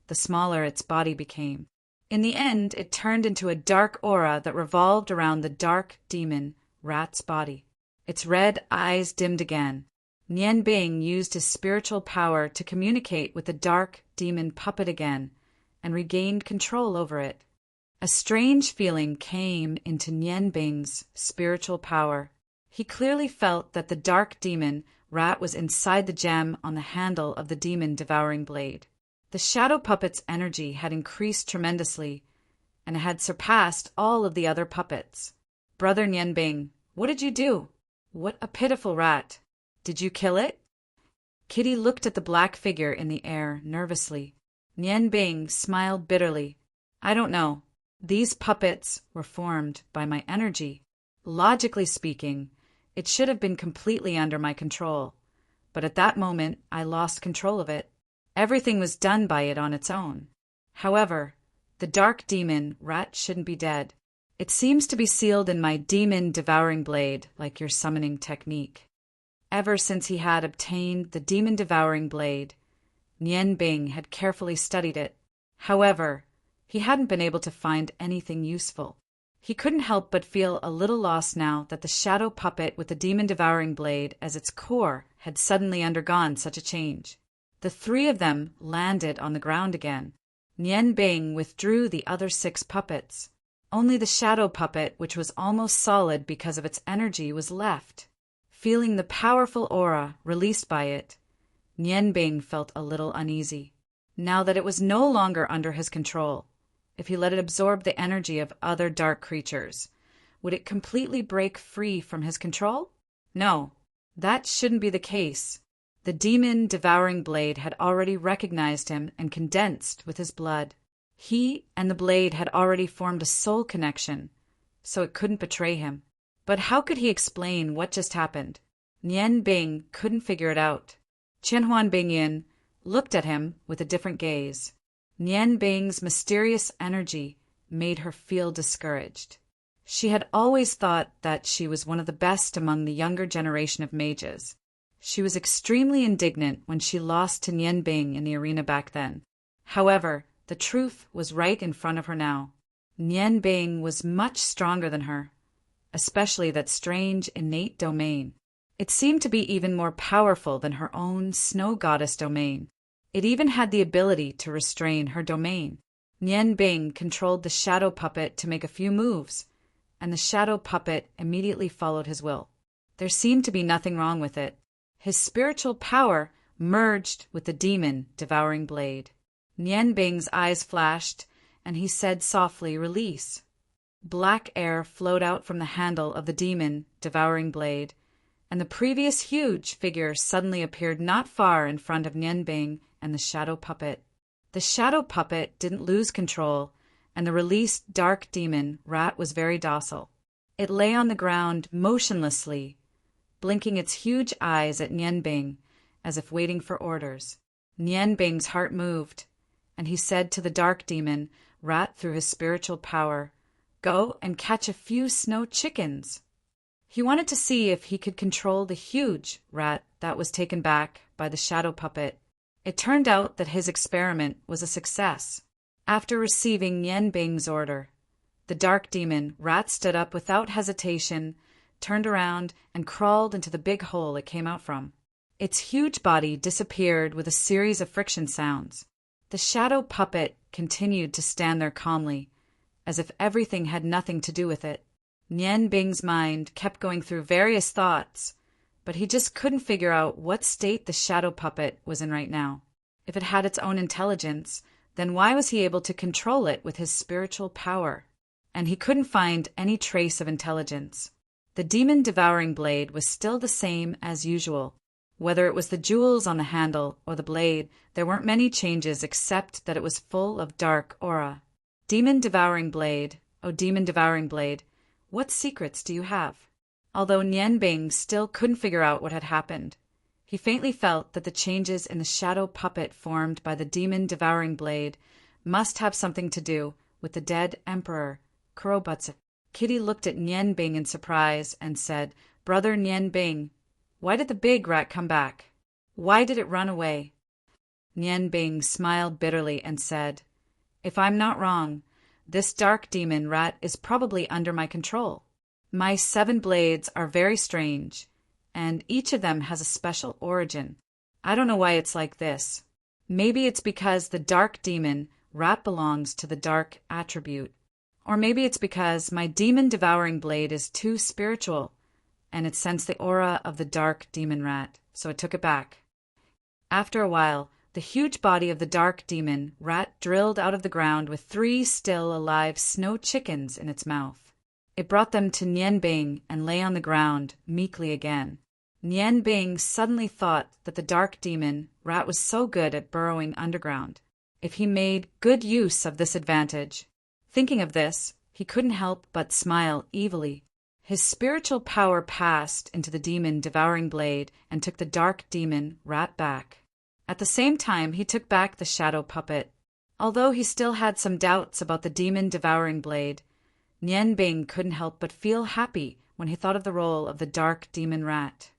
the smaller its body became. In the end, it turned into a dark aura that revolved around the dark demon rat's body. Its red eyes dimmed again. Nian Bing used his spiritual power to communicate with the dark demon puppet again and regained control over it. A strange feeling came into Nian Bing's spiritual power. He clearly felt that the dark demon rat was inside the gem on the handle of the demon-devouring blade. The shadow puppet's energy had increased tremendously and had surpassed all of the other puppets. "Brother Nian Bing, what did you do? What a pitiful rat!" Did you kill it? Kitty looked at the black figure in the air nervously. Nian Bing smiled bitterly. I don't know. These puppets were formed by my energy. Logically speaking, it should have been completely under my control. But at that moment, I lost control of it. Everything was done by it on its own. However, the dark demon rat shouldn't be dead. It seems to be sealed in my demon devouring blade, like your summoning technique. Ever since he had obtained the demon devouring blade, Nian Bing had carefully studied it. However, he hadn't been able to find anything useful. He couldn't help but feel a little lost now that the shadow puppet with the demon-devouring blade as its core had suddenly undergone such a change. The three of them landed on the ground again. Nian Bing withdrew the other 6 puppets. Only the shadow puppet, which was almost solid because of its energy, was left. Feeling the powerful aura released by it, Nian Bing felt a little uneasy. Now that it was no longer under his control, if he let it absorb the energy of other dark creatures, would it completely break free from his control? No, that shouldn't be the case. The demon devouring blade had already recognized him and condensed with his blood. He and the blade had already formed a soul connection, so it couldn't betray him. But how could he explain what just happened? Nian Bing couldn't figure it out. Qianhuan Bingyin looked at him with a different gaze. Nian Bing's mysterious energy made her feel discouraged. She had always thought that she was one of the best among the younger generation of mages. She was extremely indignant when she lost to Nian Bing in the arena back then. However, the truth was right in front of her now. Nian Bing was much stronger than her, especially that strange innate domain. It seemed to be even more powerful than her own snow goddess domain. It even had the ability to restrain her domain. Nian Bing controlled the shadow puppet to make a few moves, and the shadow puppet immediately followed his will. There seemed to be nothing wrong with it. His spiritual power merged with the demon devouring blade. Nian Bing's eyes flashed, and he said softly, "Release." Black air flowed out from the handle of the demon devouring blade, and the previous huge figure suddenly appeared not far in front of Nian Bing and the shadow puppet. The shadow puppet didn't lose control, and the released dark demon rat was very docile. It lay on the ground motionlessly, blinking its huge eyes at Nian Bing as if waiting for orders. Nian Bing's heart moved, and he said to the dark demon rat through his spiritual power, "Go and catch a few snow chickens." He wanted to see if he could control the huge rat that was taken back by the shadow puppet. It turned out that his experiment was a success. After receiving Nian Bing's order, the dark demon rat stood up without hesitation, turned around, and crawled into the big hole it came out from. Its huge body disappeared with a series of friction sounds. The shadow puppet continued to stand there calmly, as if everything had nothing to do with it. Nian Bing's mind kept going through various thoughts, but he just couldn't figure out what state the shadow puppet was in right now. If it had its own intelligence, then why was he able to control it with his spiritual power? And he couldn't find any trace of intelligence. The demon-devouring blade was still the same as usual. Whether it was the jewels on the handle or the blade, there weren't many changes except that it was full of dark aura. Demon-devouring blade, oh demon-devouring blade, what secrets do you have? Although Nian Bing still couldn't figure out what had happened, he faintly felt that the changes in the shadow puppet formed by the demon-devouring blade must have something to do with the dead emperor, Kurobutsu. Kitty looked at Nian Bing in surprise and said, "Brother Nian Bing, why did the big rat come back? Why did it run away?" Nian Bing smiled bitterly and said, "If I'm not wrong, this dark demon rat is probably under my control. My 7 blades are very strange, and each of them has a special origin. I don't know why it's like this. Maybe it's because the dark demon rat belongs to the dark attribute. Or maybe it's because my demon-devouring blade is too spiritual, and it sensed the aura of the dark demon rat, so it took it back." After a while, the huge body of the dark demon rat drilled out of the ground with 3 still alive snow chickens in its mouth. It brought them to Nian Bing and lay on the ground meekly again. Nian Bing suddenly thought that the dark demon rat was so good at burrowing underground. If he made good use of this advantage. Thinking of this, he couldn't help but smile evilly. His spiritual power passed into the demon devouring blade and took the dark demon rat back. At the same time, he took back the shadow puppet. Although he still had some doubts about the demon devouring blade, Nian Bing couldn't help but feel happy when he thought of the role of the dark demon rat.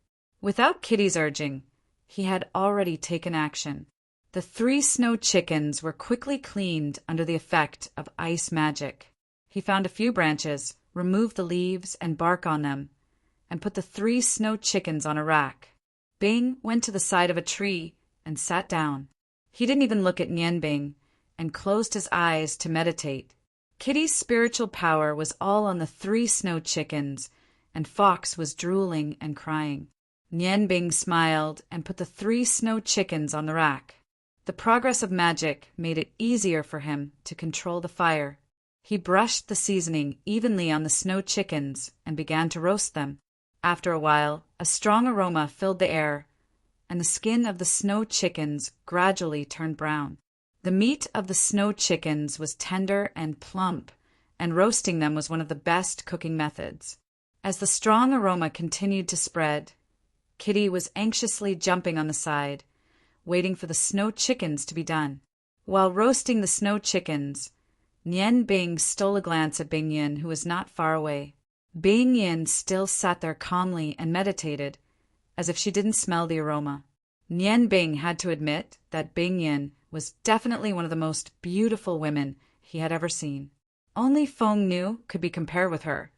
Without Kitty's urging, he had already taken action. The 3 snow chickens were quickly cleaned under the effect of ice magic. He found a few branches, removed the leaves and bark on them, and put the 3 snow chickens on a rack. Bing went to the side of a tree and sat down. He didn't even look at Nian Bing and closed his eyes to meditate. Kitty's spiritual power was all on the 3 snow chickens, and Fox was drooling and crying. Nian Bing smiled and put the 3 snow chickens on the rack. The progress of magic made it easier for him to control the fire. He brushed the seasoning evenly on the snow chickens and began to roast them. After a while, a strong aroma filled the air, and the skin of the snow chickens gradually turned brown. The meat of the snow chickens was tender and plump, and roasting them was one of the best cooking methods. As the strong aroma continued to spread, Kitty was anxiously jumping on the side, waiting for the snow chickens to be done. While roasting the snow chickens, Nian Bing stole a glance at Bing Yin, who was not far away. Bing Yin still sat there calmly and meditated, as if she didn't smell the aroma. Nian Bing had to admit that Bing Yin was definitely one of the most beautiful women he had ever seen. Only Feng Nu could be compared with her,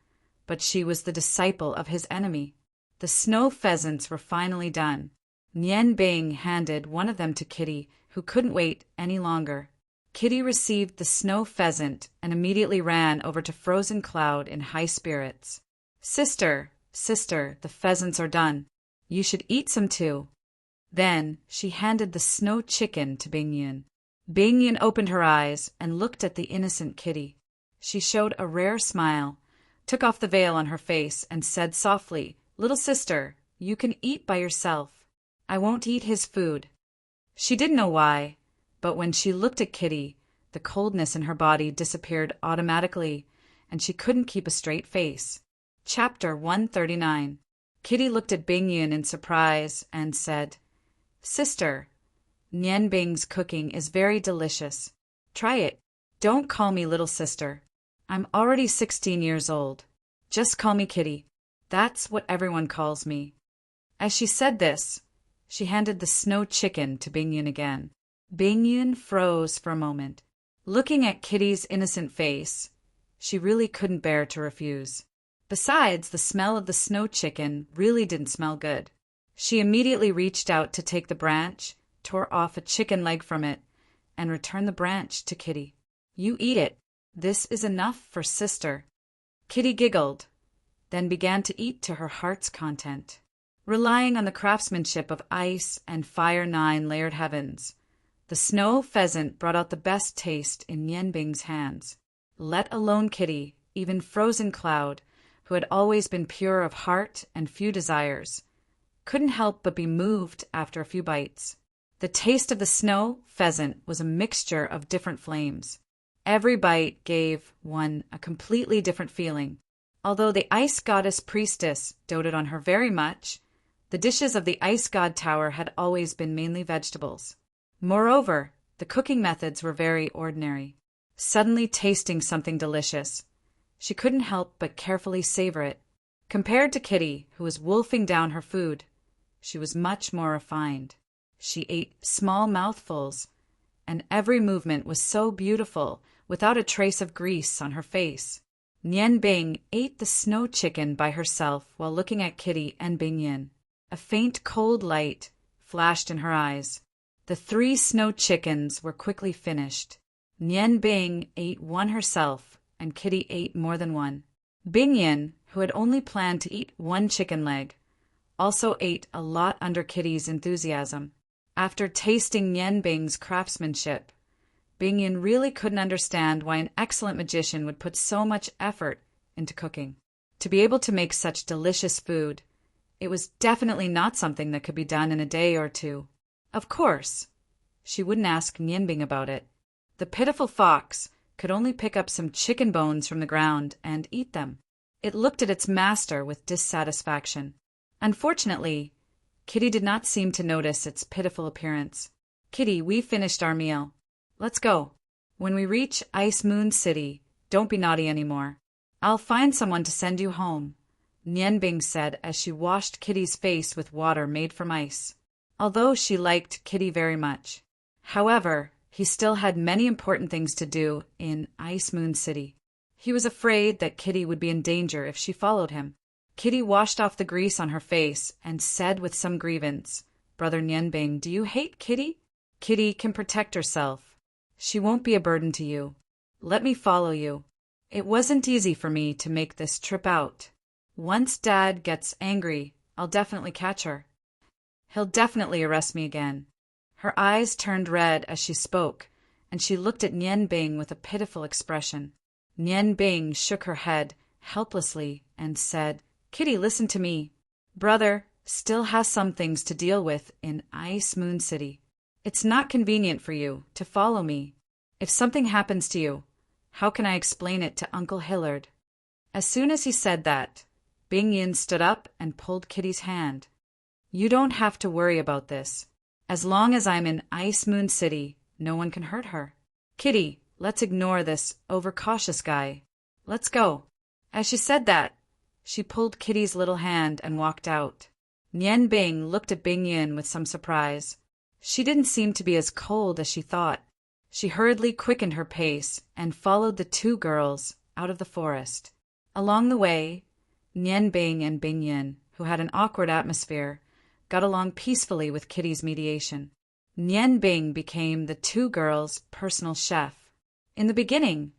but she was the disciple of his enemy. The snow pheasants were finally done. Nian Bing handed one of them to Kitty, who couldn't wait any longer. Kitty received the snow pheasant and immediately ran over to Frozen Cloud in high spirits. Sister, sister, the pheasants are done. You should eat some too. Then she handed the snow chicken to Bing Yin. Bing Yin opened her eyes and looked at the innocent Kitty. She showed a rare smile, took off the veil on her face, and said softly, "Little sister, you can eat by yourself. I won't eat his food." She didn't know why, but when she looked at Kitty, the coldness in her body disappeared automatically, and she couldn't keep a straight face. Chapter 139. Kitty looked at Bing Yin in surprise and said, "Sister, Nian Bing's cooking is very delicious. Try it. Don't call me little sister. I'm already 16 years old. Just call me Kitty. That's what everyone calls me." As she said this, she handed the snow chicken to Bing Yin again. Bing Yin froze for a moment. Looking at Kitty's innocent face, she really couldn't bear to refuse. Besides, the smell of the snow chicken really didn't smell good. She immediately reached out to take the branch, tore off a chicken leg from it, and returned the branch to Kitty. "You eat it. This is enough for sister." Kitty giggled, then began to eat to her heart's content. Relying on the craftsmanship of ice and fire 9-layered heavens, the snow pheasant brought out the best taste in Nian Bing's hands. Let alone Kitty, even Frozen Cloud, who had always been pure of heart and few desires, couldn't help but be moved after a few bites. The taste of the snow pheasant was a mixture of different flames. Every bite gave one a completely different feeling. Although the ice goddess priestess doted on her very much, the dishes of the ice god tower had always been mainly vegetables. Moreover, the cooking methods were very ordinary. Suddenly tasting something delicious, she couldn't help but carefully savor it. Compared to Kitty, who was wolfing down her food, she was much more refined. She ate small mouthfuls, and every movement was so beautiful, without a trace of grease on her face. Nian Bing ate the snow chicken by herself while looking at Kitty and Bing Yin. A faint cold light flashed in her eyes. The 3 snow chickens were quickly finished. Nian Bing ate one herself, and Kitty ate more than one. Bing Yin, who had only planned to eat 1 chicken leg, also ate a lot under Kitty's enthusiasm. After tasting Nian Bing's craftsmanship, Bing Yin really couldn't understand why an excellent magician would put so much effort into cooking. To be able to make such delicious food, It was definitely not something that could be done in a day or two. Of course, she wouldn't ask Nianbing about it. The pitiful fox could only pick up some chicken bones from the ground and eat them. It looked at its master with dissatisfaction. Unfortunately, Kitty did not seem to notice its pitiful appearance. "Kitty, we finished our meal. Let's go. When we reach Ice Moon City, don't be naughty anymore. I'll find someone to send you home," Nianbing said as she washed Kitty's face with water made from ice. Although she liked Kitty very much. However, he still had many important things to do in Ice Moon City. He was afraid that Kitty would be in danger if she followed him. Kitty washed off the grease on her face and said with some grievance, "Brother Nianbing, do you hate Kitty? Kitty can protect herself. She won't be a burden to you. Let me follow you. It wasn't easy for me to make this trip out. Once Dad gets angry, I'll definitely catch her. He'll definitely arrest me again." Her eyes turned red as she spoke, and she looked at Nianbing with a pitiful expression. Nianbing shook her head helplessly and said, "Kitty, listen to me. Brother still has some things to deal with in Ice Moon City. It's not convenient for you to follow me. If something happens to you, how can I explain it to Uncle Hillard?" As soon as he said that, Bing Yin stood up and pulled Kitty's hand. "You don't have to worry about this. As long as I'm in Ice Moon City, no one can hurt her. Kitty, let's ignore this overcautious guy. Let's go." As she said that, she pulled Kitty's little hand and walked out. Nianbing looked at Bing Yin with some surprise. She didn't seem to be as cold as she thought. She hurriedly quickened her pace and followed the two girls out of the forest. Along the way, Nianbing and Bing Yin, who had an awkward atmosphere, got along peacefully with Kitty's mediation. Nianbing became the two girls' personal chef. In the beginning,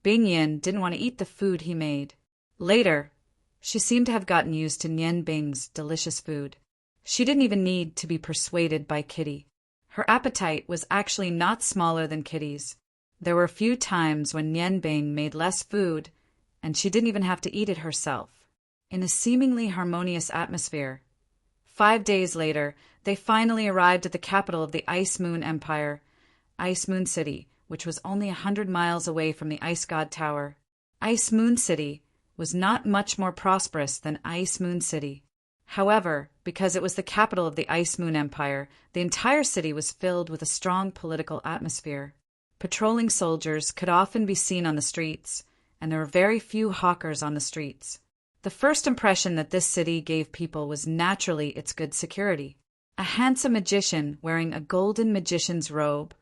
Bing Yin didn't want to eat the food he made. Later, she seemed to have gotten used to Nianbing's delicious food. She didn't even need to be persuaded by Kitty. Her appetite was actually not smaller than Kitty's. There were a few times when Nianbing made less food, and she didn't even have to eat it herself. In a seemingly harmonious atmosphere, 5 days later, they finally arrived at the capital of the Ice Moon Empire, Ice Moon City, which was only 100 miles away from the Ice God Tower. Ice Moon City was not much more prosperous than Ice Moon City. However, because it was the capital of the Ice Moon Empire, the entire city was filled with a strong political atmosphere. Patrolling soldiers could often be seen on the streets, and there were very few hawkers on the streets. The first impression that this city gave people was naturally its good security. A handsome magician wearing a golden magician's robe,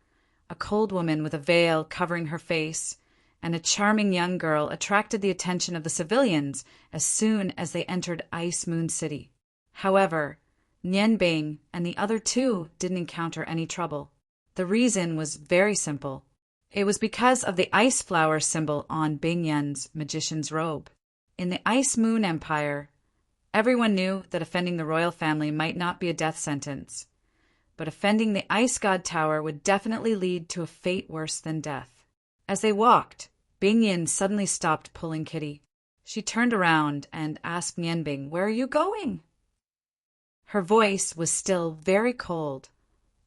a cold woman with a veil covering her face, and a charming young girl attracted the attention of the civilians as soon as they entered Ice Moon City. However, Nianbing and the other two didn't encounter any trouble. The reason was very simple. It was because of the ice flower symbol on Bing Yin's magician's robe. In the Ice Moon Empire, everyone knew that offending the royal family might not be a death sentence, but offending the Ice God Tower would definitely lead to a fate worse than death. As they walked, Bing Yin suddenly stopped pulling Kitty. She turned around and asked Nianbing, "Where are you going?" Her voice was still very cold,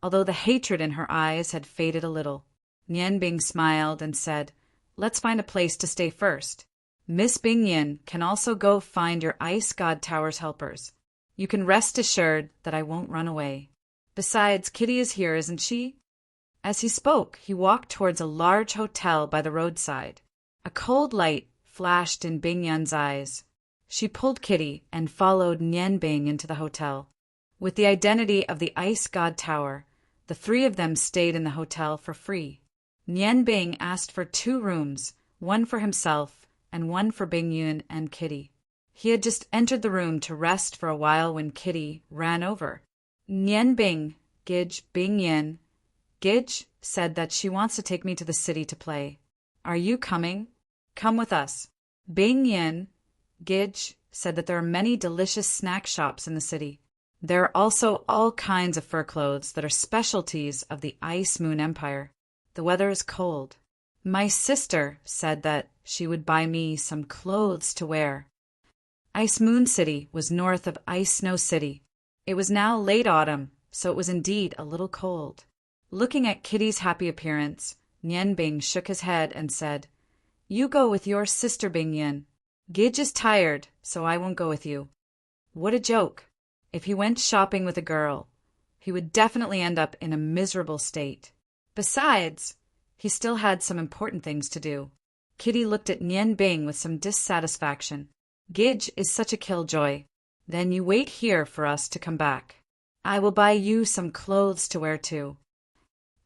although the hatred in her eyes had faded a little. Nianbing smiled and said, "Let's find a place to stay first. Miss Bing Yin can also go find your Ice God Tower's helpers. You can rest assured that I won't run away. Besides, Kitty is here, isn't she?" As he spoke, he walked towards a large hotel by the roadside. A cold light flashed in Bing Yin's eyes. She pulled Kitty and followed Nianbing into the hotel. With the identity of the Ice God Tower, the three of them stayed in the hotel for free. Nianbing asked for 2 rooms, one for himself and one for Bing Yin and Kitty. He had just entered the room to rest for a while when Kitty ran over. "Nianbing, Gidge, Bing Yin. Gidge said that she wants to take me to the city to play. Are you coming? Come with us." Bing Yin, Gidge said that there are many delicious snack shops in the city. There are also all kinds of fur clothes that are specialties of the Ice Moon Empire. The weather is cold. My sister said that she would buy me some clothes to wear. Ice Moon City was north of Ice Snow City. It was now late autumn, so it was indeed a little cold. Looking at Kitty's happy appearance, Nian Bing shook his head and said, "You go with your sister, Bing Yin. Gidge is tired, so I won't go with you." What a joke! If he went shopping with a girl, he would definitely end up in a miserable state. Besides, he still had some important things to do. Kitty looked at Nian Bing with some dissatisfaction. "Gidge is such a killjoy. Then you wait here for us to come back. I will buy you some clothes to wear too."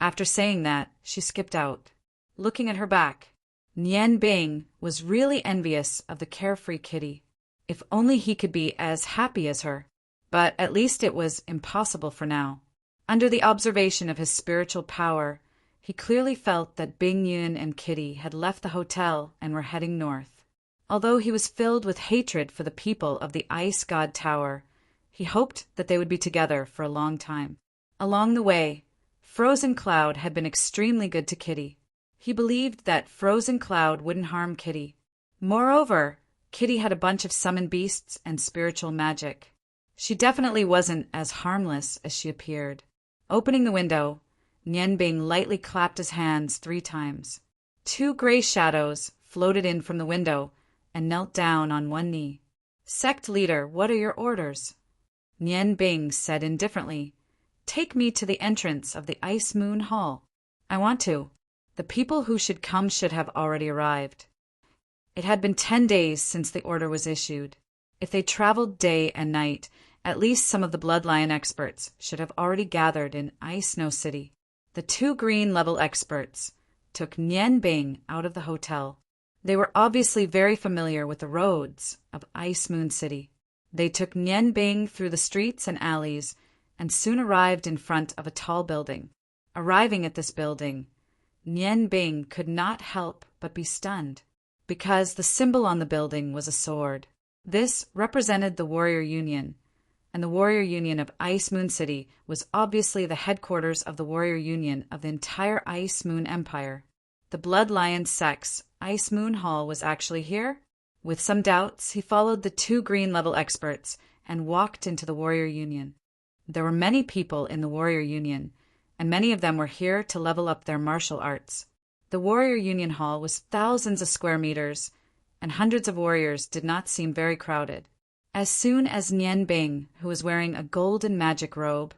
After saying that, she skipped out. Looking at her back, Nian Bing was really envious of the carefree Kitty. If only he could be as happy as her. But at least it was impossible for now. Under the observation of his spiritual power, he clearly felt that Bing Yun and Kitty had left the hotel and were heading north. Although he was filled with hatred for the people of the Ice God Tower, he hoped that they would be together for a long time. Along the way, Frozen Cloud had been extremely good to Kitty. He believed that Frozen Cloud wouldn't harm Kitty. Moreover, Kitty had a bunch of summoned beasts and spiritual magic. She definitely wasn't as harmless as she appeared. Opening the window, Nian Bing lightly clapped his hands 3 times. 2 gray shadows floated in from the window and knelt down on one knee. "Sect leader, what are your orders?" Nian Bing said indifferently, "Take me to the entrance of the Ice Moon Hall. I want to. The people who should come should have already arrived." It had been 10 days since the order was issued. If they traveled day and night, at least some of the Bloodline experts should have already gathered in Ice Snow City. The 2 green level experts took Nian Bing out of the hotel. They were obviously very familiar with the roads of Ice Moon City. They took Nian Bing through the streets and alleys and soon arrived in front of a tall building. Arriving at this building, Nian Bing could not help but be stunned, because the symbol on the building was a sword. This represented the Warrior Union, and the Warrior Union of Ice Moon City was obviously the headquarters of the Warrior Union of the entire Ice Moon Empire. The Blood Lion Sect's Ice Moon Hall was actually here? With some doubts, he followed the 2 green level experts and walked into the Warrior Union. There were many people in the Warrior Union, and many of them were here to level up their martial arts. The Warrior Union Hall was thousands of square meters, and hundreds of warriors did not seem very crowded. As soon as Nian Bing, who was wearing a golden magic robe,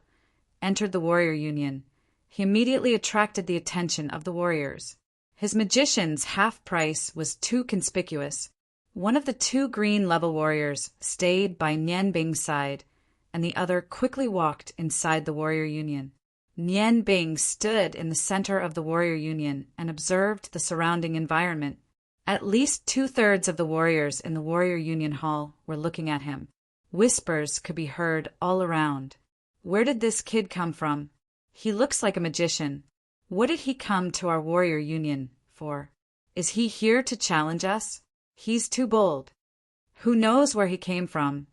entered the Warrior Union, he immediately attracted the attention of the warriors. His magician's half price was too conspicuous. One of the 2 green level warriors stayed by Nian Bing's side, and the other quickly walked inside the Warrior Union. Nian Bing stood in the center of the Warrior Union and observed the surrounding environment. At least 2/3 of the warriors in the Warrior Union Hall were looking at him. Whispers could be heard all around. "Where did this kid come from? He looks like a magician. What did he come to our Warrior Union for? Is he here to challenge us? He's too bold. Who knows where he came from?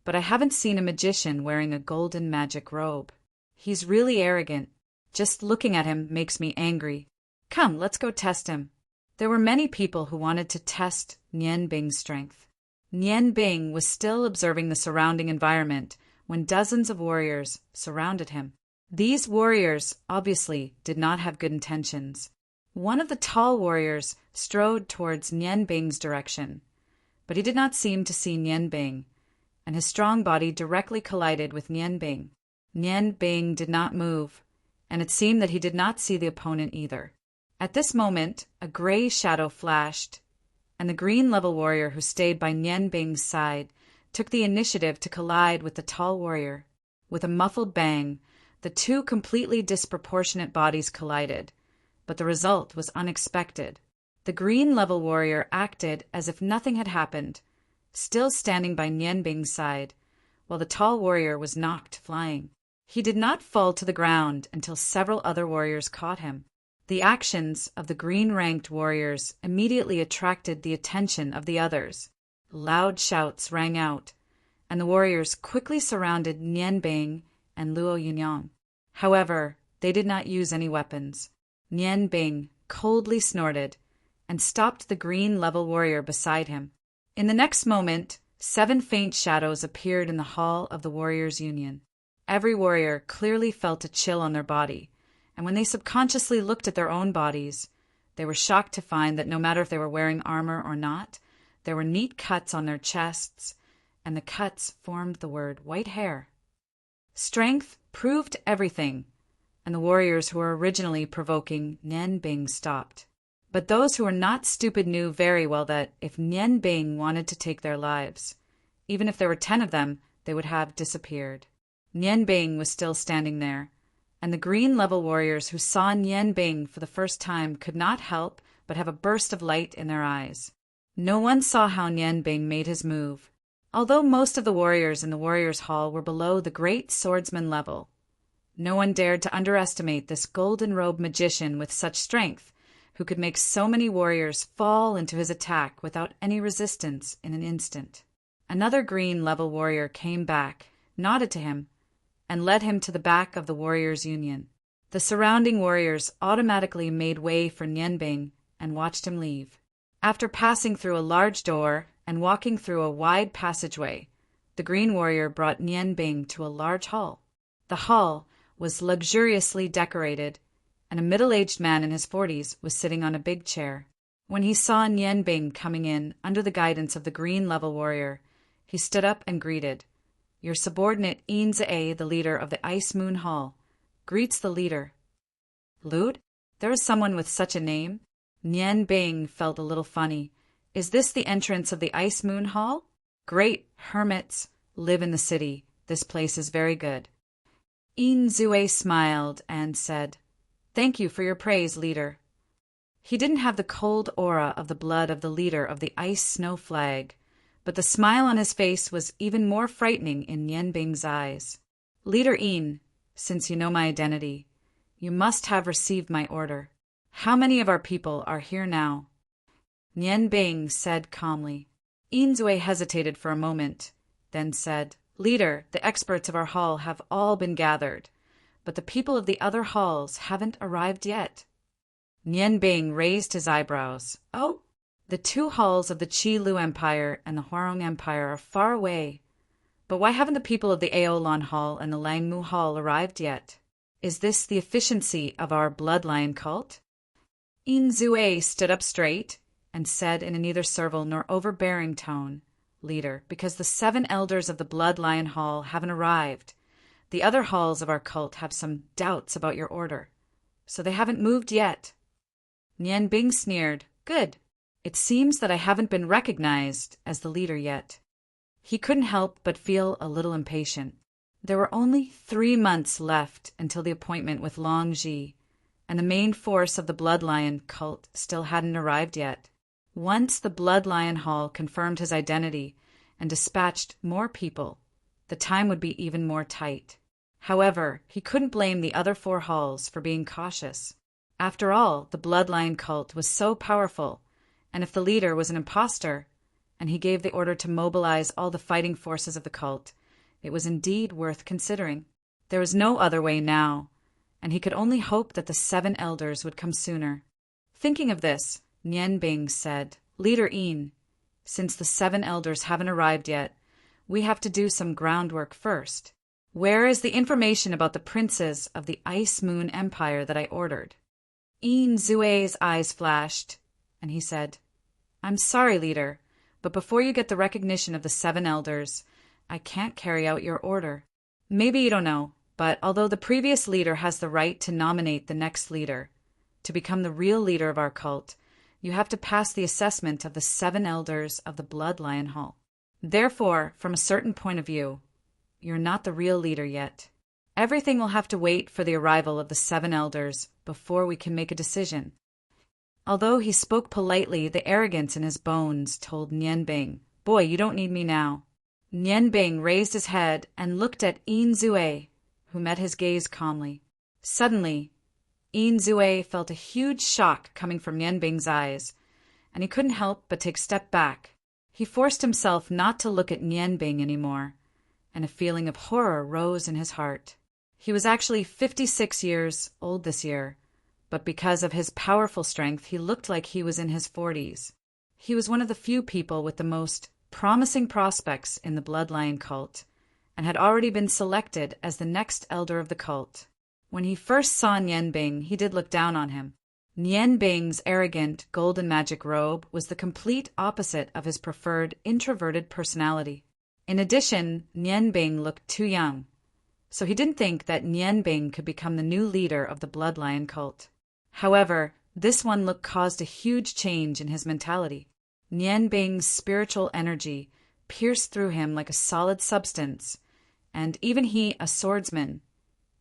But I haven't seen a magician wearing a golden magic robe. He's really arrogant. Just looking at him makes me angry. Come, let's go test him." There were many people who wanted to test Nian Bing's strength. Nian Bing was still observing the surrounding environment when dozens of warriors surrounded him. These warriors obviously did not have good intentions. One of the tall warriors strode towards Nian Bing's direction, but he did not seem to see Nian Bing, and his strong body directly collided with Nian Bing. Nian Bing did not move, and it seemed that he did not see the opponent either. At this moment, a gray shadow flashed, and the green level warrior who stayed by Nian Bing's side took the initiative to collide with the tall warrior. With a muffled bang, the 2 completely disproportionate bodies collided, but the result was unexpected. The green level warrior acted as if nothing had happened, still standing by Nian Bing's side, while the tall warrior was knocked flying. He did not fall to the ground until several other warriors caught him. The actions of the green-ranked warriors immediately attracted the attention of the others. Loud shouts rang out, and the warriors quickly surrounded Nian Bing and Luo Yunyang. However, they did not use any weapons. Nian Bing coldly snorted and stopped the green level warrior beside him. In the next moment, 7 faint shadows appeared in the hall of the Warriors' Union. Every warrior clearly felt a chill on their body, and when they subconsciously looked at their own bodies, they were shocked to find that no matter if they were wearing armor or not, there were neat cuts on their chests, and the cuts formed the word white hair. Strength proved everything, and the warriors who were originally provoking Nian Bing stopped. But those who were not stupid knew very well that if Nian Bing wanted to take their lives, even if there were 10 of them, they would have disappeared. Nian Bing was still standing there, and the green level warriors who saw Nian Bing for the first time could not help but have a burst of light in their eyes. No one saw how Nian Bing made his move. Although most of the warriors in the Warriors' Hall were below the great swordsman level, no one dared to underestimate this golden-robed magician with such strength, who could make so many warriors fall into his attack without any resistance in an instant. Another green-level warrior came back, nodded to him, and led him to the back of the Warriors' Union. The surrounding warriors automatically made way for Nian Bing and watched him leave. After passing through a large door and walking through a wide passageway, the green warrior brought Nian Bing to a large hall. The hall was luxuriously decorated, and a middle-aged man in his 40s was sitting on a big chair. When he saw Nian Bing coming in under the guidance of the green-level warrior, he stood up and greeted. Your subordinate Yin Zi, the leader of the Ice Moon Hall, greets the leader. Lewd? There is someone with such a name? Nian Bing felt a little funny. Is this the entrance of the Ice Moon Hall? Great hermits live in the city. This place is very good. Yin Zi smiled and said, Thank you for your praise, leader. He didn't have the cold aura of the blood of the leader of the Ice Snow Flag, but the smile on his face was even more frightening in Nian Bing's eyes. Leader Yin, since you know my identity, you must have received my order. How many of our people are here now? Nian Bing said calmly. Yin Zi hesitated for a moment, then said, Leader, the experts of our hall have all been gathered, but the people of the other halls haven't arrived yet. Nian Bing raised his eyebrows. Oh, the 2 halls of the Qi Lu Empire and the Huarong Empire are far away, but why haven't the people of the Aolan Hall and the Langmu Hall arrived yet? Is this the efficiency of our bloodline cult? Yin Zi stood up straight and said in a neither servile nor overbearing tone, Leader, because the 7 elders of the Blood Lion Hall haven't arrived, the other halls of our cult have some doubts about your order, so they haven't moved yet. Nian Bing sneered. Good. It seems that I haven't been recognized as the leader yet. He couldn't help but feel a little impatient. There were only 3 months left until the appointment with Long Ji, and the main force of the Blood Lion cult still hadn't arrived yet. Once the Blood Lion Hall confirmed his identity and dispatched more people, the time would be even more tight. However, he couldn't blame the other 4 halls for being cautious. After all, the Blood Lion cult was so powerful, and if the leader was an imposter, and he gave the order to mobilize all the fighting forces of the cult, it was indeed worth considering. There was no other way now, and he could only hope that the 7 elders would come sooner. Thinking of this, Nian Bing said, Leader Yin, since the 7 elders haven't arrived yet, we have to do some groundwork first. Where is the information about the princes of the Ice Moon Empire that I ordered? Yin Zi's eyes flashed, and he said, I'm sorry, leader, but before you get the recognition of the 7 elders, I can't carry out your order. Maybe you don't know, but although the previous leader has the right to nominate the next leader, to become the real leader of our cult, you have to pass the assessment of the 7 elders of the Blood Lion Hall. Therefore, from a certain point of view, you're not the real leader yet. Everything will have to wait for the arrival of the 7 elders before we can make a decision. Although he spoke politely, the arrogance in his bones told Nian Bing, Boy, you don't need me now. Nian Bing raised his head and looked at Yin Zi, who met his gaze calmly. Suddenly, Yin Zi felt a huge shock coming from Nian Bing's eyes, and he couldn't help but take a step back. He forced himself not to look at Nian Bing anymore, and a feeling of horror rose in his heart. He was actually 56 years old this year, but because of his powerful strength, he looked like he was in his 40s. He was one of the few people with the most promising prospects in the bloodline cult, and had already been selected as the next elder of the cult. When he first saw Nian Bing, he did look down on him. Nian Bing's arrogant golden magic robe was the complete opposite of his preferred introverted personality. In addition, Nian Bing looked too young, so he didn't think that Nian Bing could become the new leader of the bloodline cult. However, this one look caused a huge change in his mentality. Nian Bing's spiritual energy pierced through him like a solid substance, and even he, a swordsman,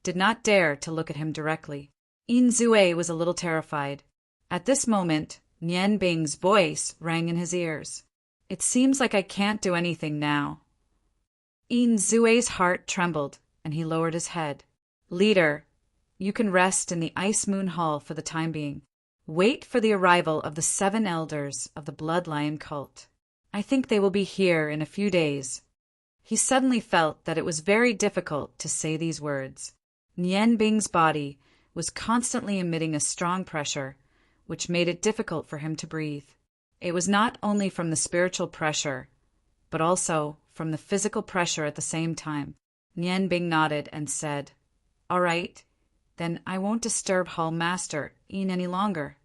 did not dare to look at him directly. Yin Zue was a little terrified. At this moment, Nian Bing's voice rang in his ears. "It seems like I can't do anything now." Yin Zue's heart trembled, and he lowered his head. "Leader, you can rest in the Ice Moon Hall for the time being. Wait for the arrival of the 7 elders of the Bloodlion cult. I think they will be here in a few days." He suddenly felt that it was very difficult to say these words. Nian Bing's body was constantly emitting a strong pressure, which made it difficult for him to breathe. It was not only from the spiritual pressure, but also from the physical pressure at the same time. Nian Bing nodded and said, "All right, then I won't disturb Hall Master Yin any longer."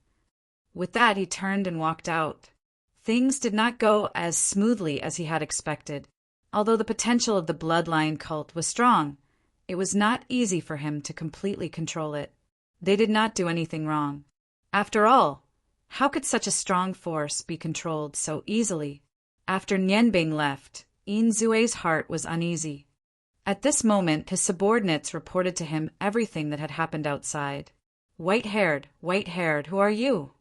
With that, he turned and walked out. Things did not go as smoothly as he had expected. Although the potential of the bloodline cult was strong, it was not easy for him to completely control it. They did not do anything wrong. After all, how could such a strong force be controlled so easily? After Nian Bing left, Yin Zue's heart was uneasy. At this moment, his subordinates reported to him everything that had happened outside. White-haired, who are you?"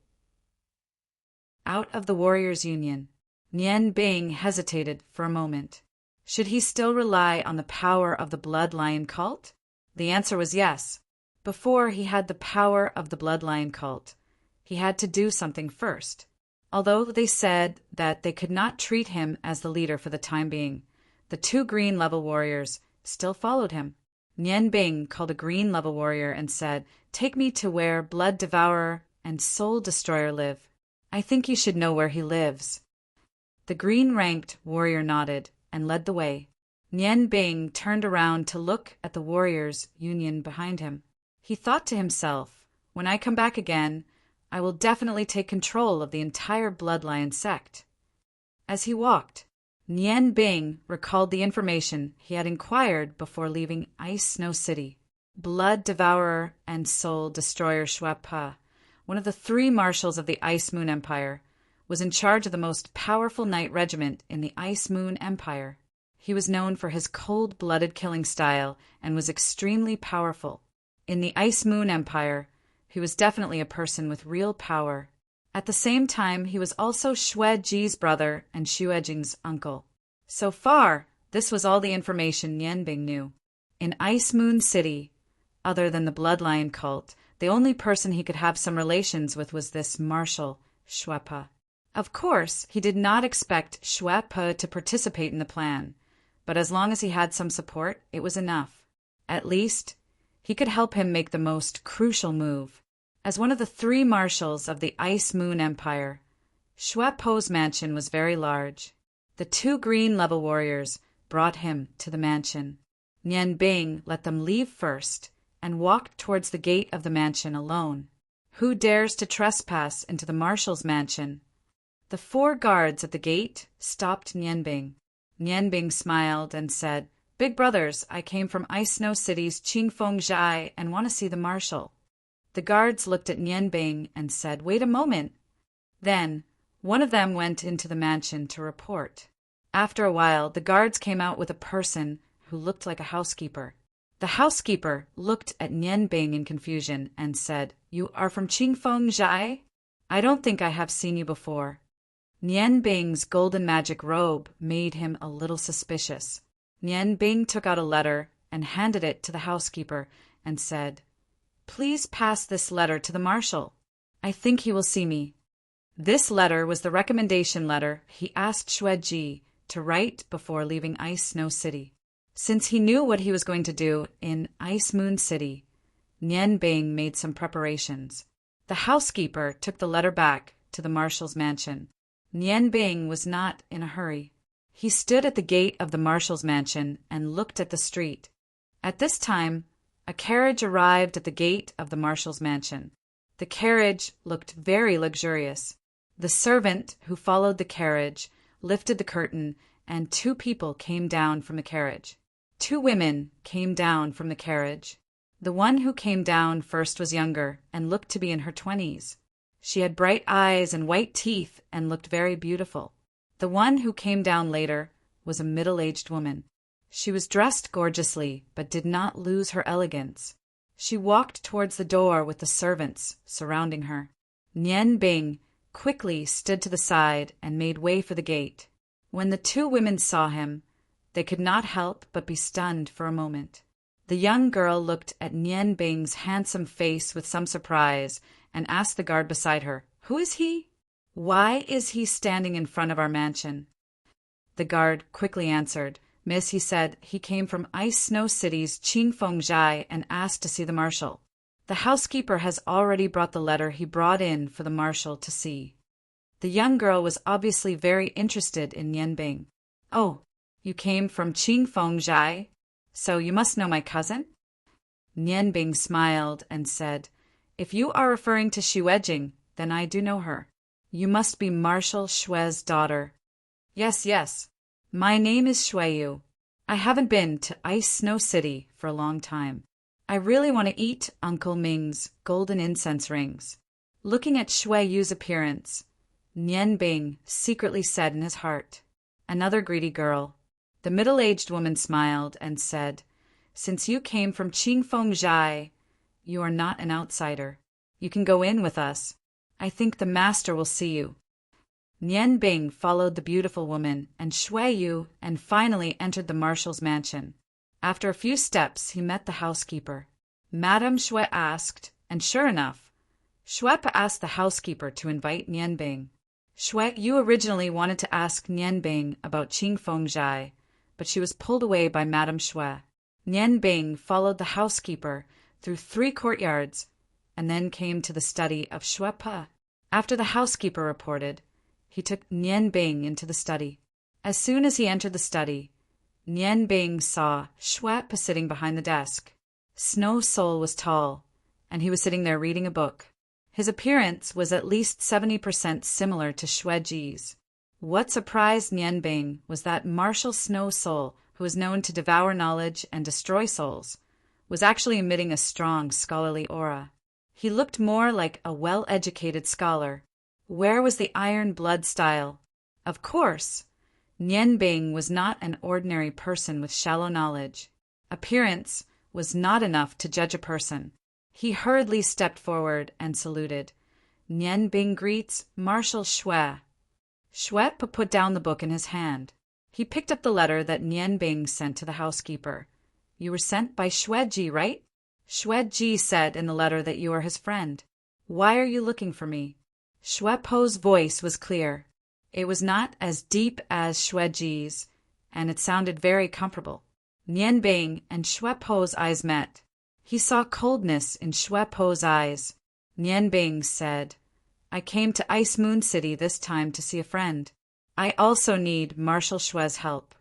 Out of the Warriors' Union. Nian Bing hesitated for a moment. Should he still rely on the power of the Bloodlion cult? The answer was yes. Before he had the power of the Bloodlion cult, he had to do something first. Although they said that they could not treat him as the leader for the time being, the 2 green-level warriors still followed him. Nian Bing called a green-level warrior and said, "Take me to where Blood Devourer and Soul Destroyer live. I think you should know where he lives." The green-ranked warrior nodded and led the way. Nian Bing turned around to look at the warriors' union behind him. He thought to himself, "When I come back again, I will definitely take control of the entire Bloodlion sect." As he walked, Nian Bing recalled the information he had inquired before leaving Ice Snow City. Blood Devourer and Soul Destroyer Shuepa, one of the 3 marshals of the Ice Moon Empire, was in charge of the most powerful knight regiment in the Ice Moon Empire. He was known for his cold-blooded killing style and was extremely powerful. In the Ice Moon Empire, he was definitely a person with real power. At the same time, he was also Xue Ji's brother and Xue Jing's uncle. So far, this was all the information Nian Bing knew. In Ice Moon City, other than the Bloodlion cult, the only person he could have some relations with was this marshal, Shuepa. Of course, he did not expect Shuepa to participate in the plan, but as long as he had some support, it was enough. At least, he could help him make the most crucial move. As one of the 3 marshals of the Ice Moon Empire, Shuepo's mansion was very large. The 2 green-level warriors brought him to the mansion. Nian Bing let them leave first and walked towards the gate of the mansion alone. Who dares to trespass into the marshal's mansion? The 4 guards at the gate stopped Nian Bing. Nian Bing smiled and said, "Big brothers, I came from Ice Snow City's Qingfeng Zhai and want to see the marshal." The guards looked at Nian Bing and said, "Wait a moment." Then, one of them went into the mansion to report. After a while, the guards came out with a person who looked like a housekeeper. The housekeeper looked at Nian Bing in confusion and said, "You are from Qingfeng Zhai? I don't think I have seen you before." Nian Bing's golden magic robe made him a little suspicious. Nian Bing took out a letter and handed it to the housekeeper and said, "Please pass this letter to the marshal. I think he will see me." This letter was the recommendation letter he asked Xue Ji to write before leaving Ice Snow City. Since he knew what he was going to do in Ice Moon City, Nian Bing made some preparations. The housekeeper took the letter back to the marshal's mansion. Nian Bing was not in a hurry. He stood at the gate of the marshal's mansion and looked at the street. At this time, a carriage arrived at the gate of the marshal's mansion. The carriage looked very luxurious. The servant who followed the carriage lifted the curtain, and two people came down from the carriage. Two women came down from the carriage. The one who came down first was younger and looked to be in her 20s. She had bright eyes and white teeth and looked very beautiful. The one who came down later was a middle-aged woman. She was dressed gorgeously, but did not lose her elegance. She walked towards the door with the servants surrounding her. Nian Bing quickly stood to the side and made way for the gate. When the two women saw him, they could not help but be stunned for a moment. The young girl looked at Nian Bing's handsome face with some surprise and asked the guard beside her, "Who is he? Why is he standing in front of our mansion?" The guard quickly answered, "Miss," he said, "he came from Ice Snow City's Qingfengzhai and asked to see the marshal. The housekeeper has already brought the letter he brought in for the marshal to see." The young girl was obviously very interested in Nian Bing. "Oh, you came from Qingfengzhai, so you must know my cousin?" Nian Bing smiled and said, "If you are referring to Xuejing, then I do know her. You must be Marshal Xue's daughter." Yes. My name is Xueyu. I haven't been to Ice Snow City for a long time. I really want to eat Uncle Ming's golden incense rings." Looking at Xueyu's appearance, Nian Bing secretly said in his heart, "Another greedy girl." The middle-aged woman smiled and said, "Since you came from Qingfengzhai, you are not an outsider. You can go in with us. I think the master will see you." Nian Bing followed the beautiful woman and Xueyu and finally entered the marshal's mansion. After a few steps, he met the housekeeper. Madame Xue asked, and sure enough, Xue asked the housekeeper to invite Nian Bing. Xueyu originally wanted to ask Nian Bing about Qingfengzhai, but she was pulled away by Madame Xue. Nian Bing followed the housekeeper through 3 courtyards and then came to the study of Xue Pe. After the housekeeper reported, he took Nian Bing into the study. As soon as he entered the study, Nian Bing saw Xue Pe sitting behind the desk. Snow Soul was tall, and he was sitting there reading a book. His appearance was at least 70% similar to Xueji's. What surprised Nian Bing was that Marshal Snow Soul, who was known to devour knowledge and destroy souls, was actually emitting a strong scholarly aura. He looked more like a well-educated scholar. Where was the iron blood style? Of course, Nian Bing was not an ordinary person with shallow knowledge. Appearance was not enough to judge a person. He hurriedly stepped forward and saluted. "Nian Bing greets Marshal Xue." Xue put down the book in his hand. He picked up the letter that Nian Bing sent to the housekeeper. "You were sent by Xueji, right?" "Xueji said in the letter that you are his friend. Why are you looking for me?" Xue Po's voice was clear. It was not as deep as Xueji's, and it sounded very comfortable. Nian Bing and Xue Po's eyes met. He saw coldness in Xue Po's eyes. Nian Bing said, "I came to Ice Moon City this time to see a friend. I also need Marshal Xue's help.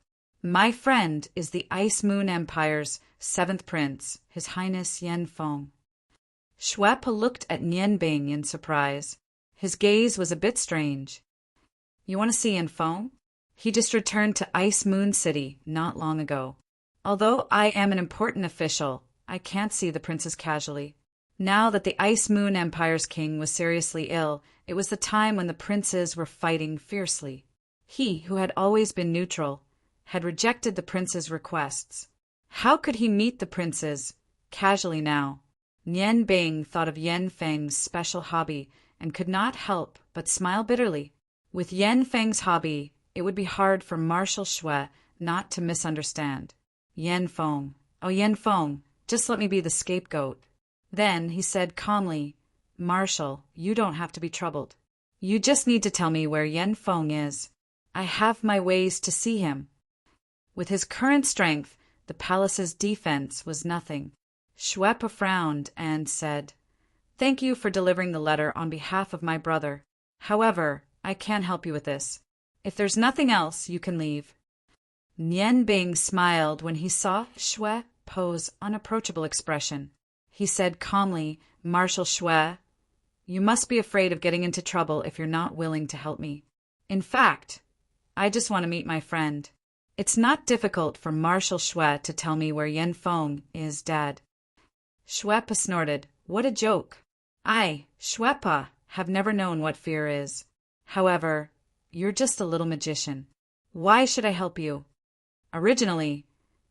My friend is the Ice Moon Empire's 7th prince, His Highness Yen Feng." Xue Po looked at Nian Bing in surprise. His gaze was a bit strange. "You want to see Yen Feng? He just returned to Ice Moon City not long ago. Although I am an important official, I can't see the princess casually. Now that the Ice Moon Empire's king was seriously ill, it was the time when the princes were fighting fiercely. He, who had always been neutral, had rejected the prince's requests. How could he meet the princes casually now?" Nian Bing thought of Yen Feng's special hobby and could not help but smile bitterly. With Yen Feng's hobby, it would be hard for Marshal Xue not to misunderstand. Yen Feng, oh Yen Feng, just let me be the scapegoat. Then he said calmly, "Marshal, you don't have to be troubled. You just need to tell me where Yen Feng is. I have my ways to see him." With his current strength, the palace's defense was nothing. Xue Po frowned and said, "Thank you for delivering the letter on behalf of my brother. However, I can't help you with this. If there's nothing else, you can leave." Nian Bing smiled when he saw Shui Po's unapproachable expression. He said calmly, Marshal Shui, you must be afraid of getting into trouble if you're not willing to help me. In fact, I just want to meet my friend. It's not difficult for Marshal Shui to tell me where Yan Feng is dead. Shui Po snorted. What a joke. I, Shui Po, have never known what fear is. However, you're just a little magician. Why should I help you? Originally,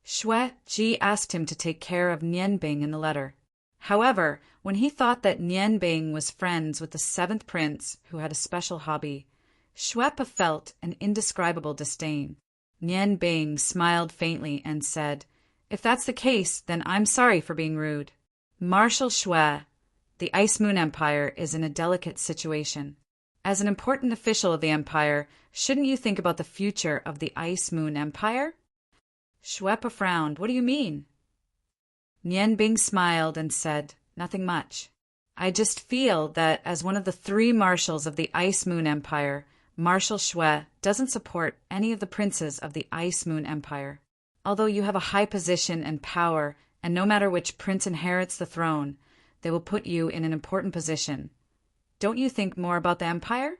Shui Ji asked him to take care of Nian Bing in the letter. However, when he thought that Nian Bing was friends with the 7th prince who had a special hobby, Shui Po felt an indescribable disdain. Nian Bing smiled faintly and said, If that's the case, then I'm sorry for being rude. Marshal Shui, the Ice Moon Empire is in a delicate situation. As an important official of the empire, shouldn't you think about the future of the Ice Moon Empire? Shui Po frowned. What do you mean? Nian Bing smiled and said, Nothing much. I just feel that as one of the 3 marshals of the Ice Moon Empire, Marshal Shui doesn't support any of the princes of the Ice Moon Empire. Although you have a high position and power, and no matter which prince inherits the throne, they will put you in an important position. Don't you think more about the empire?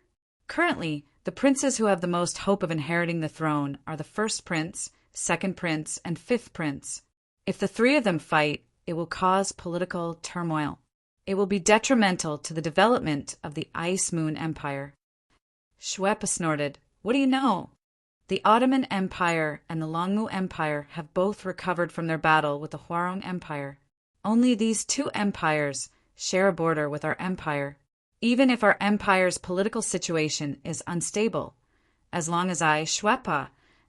Currently, the princes who have the most hope of inheriting the throne are the 1st prince, 2nd prince, and 5th prince. If the 3 of them fight, it will cause political turmoil. It will be detrimental to the development of the Ice Moon Empire. Shui Po snorted. What do you know? The Ottoman Empire and the Longmu Empire have both recovered from their battle with the Huarong Empire. Only these 2 empires share a border with our empire. Even if our empire's political situation is unstable, as long as I, Shui Po,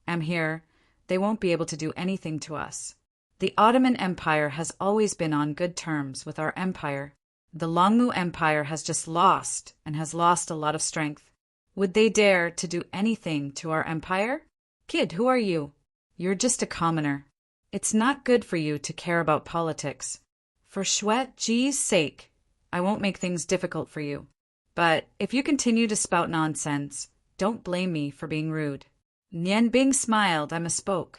am here, they won't be able to do anything to us. The Ottoman Empire has always been on good terms with our empire. The Longmu Empire has just lost, and has lost a lot of strength. Would they dare to do anything to our empire? Kid, who are you? You're just a commoner. It's not good for you to care about politics. For Shui Ji's sake, I won't make things difficult for you. But if you continue to spout nonsense, don't blame me for being rude. Nian Bing smiled. I misspoke.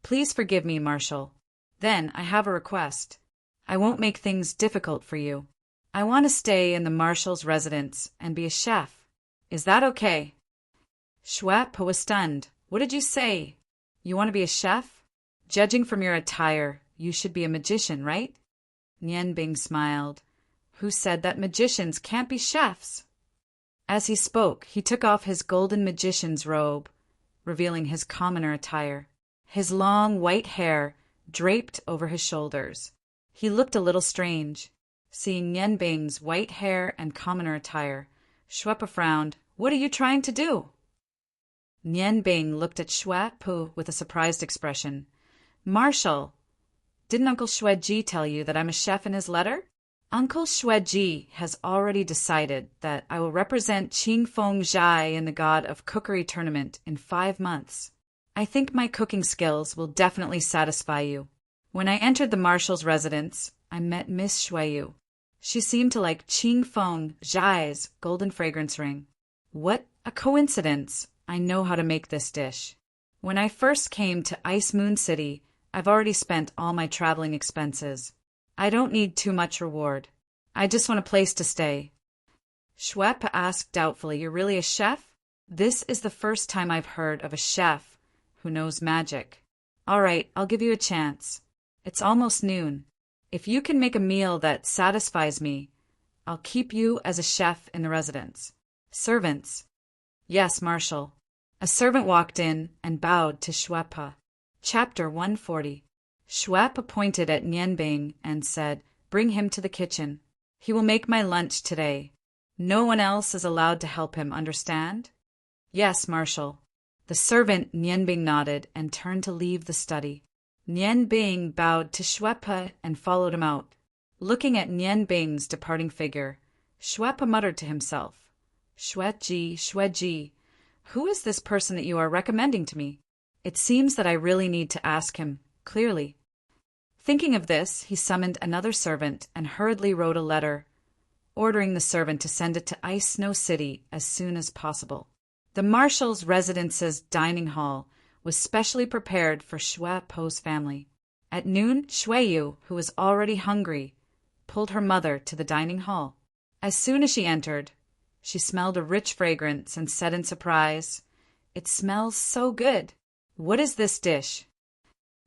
Please forgive me, Marshal. Then I have a request. I won't make things difficult for you. I want to stay in the Marshal's residence and be a chef. Is that okay? Shui Po was stunned. What did you say? You want to be a chef? Judging from your attire, you should be a magician, right? Nian Bing smiled. Who said that magicians can't be chefs? As he spoke, he took off his golden magician's robe, revealing his commoner attire. His long white hair draped over his shoulders. He looked a little strange. Seeing Nian Bing's white hair and commoner attire, Shui Po frowned. What are you trying to do? Nian Bing looked at Shui Po with a surprised expression. Marshal, didn't Uncle Shui Ji tell you that I'm a chef in his letter? Uncle Shui Ji has already decided that I will represent Qing Feng Zhai in the God of Cookery tournament in 5 months. I think my cooking skills will definitely satisfy you. When I entered the Marshal's residence, I met Miss Shuiyu. She seemed to like Qing Feng Zhai's golden fragrance ring. What a coincidence! I know how to make this dish. When I first came to Ice Moon City, I've already spent all my traveling expenses. I don't need too much reward. I just want a place to stay. Shui Po asked doubtfully, You're really a chef? This is the first time I've heard of a chef who knows magic. All right, I'll give you a chance. It's almost noon. If you can make a meal that satisfies me, I'll keep you as a chef in the residence. Servants. Yes, Marshal. A servant walked in and bowed to Shui Po. Chapter 140. Shui Po pointed at Nian Bing and said, Bring him to the kitchen. He will make my lunch today. No one else is allowed to help him, understand? Yes, Marshal. The servant Nian Bing nodded and turned to leave the study. Nian Bing bowed to Shui Po and followed him out. Looking at Nian Bing's departing figure, Shui Po muttered to himself, Shui Ji, who is this person that you are recommending to me? It seems that I really need to ask him, clearly. Thinking of this, he summoned another servant and hurriedly wrote a letter, ordering the servant to send it to Ice Snow City as soon as possible. The Marshal's residence's dining hall was specially prepared for Xue Po's family. At noon, Xueyu, who was already hungry, pulled her mother to the dining hall. As soon as she entered, she smelled a rich fragrance and said in surprise, "It smells so good. What is this dish?"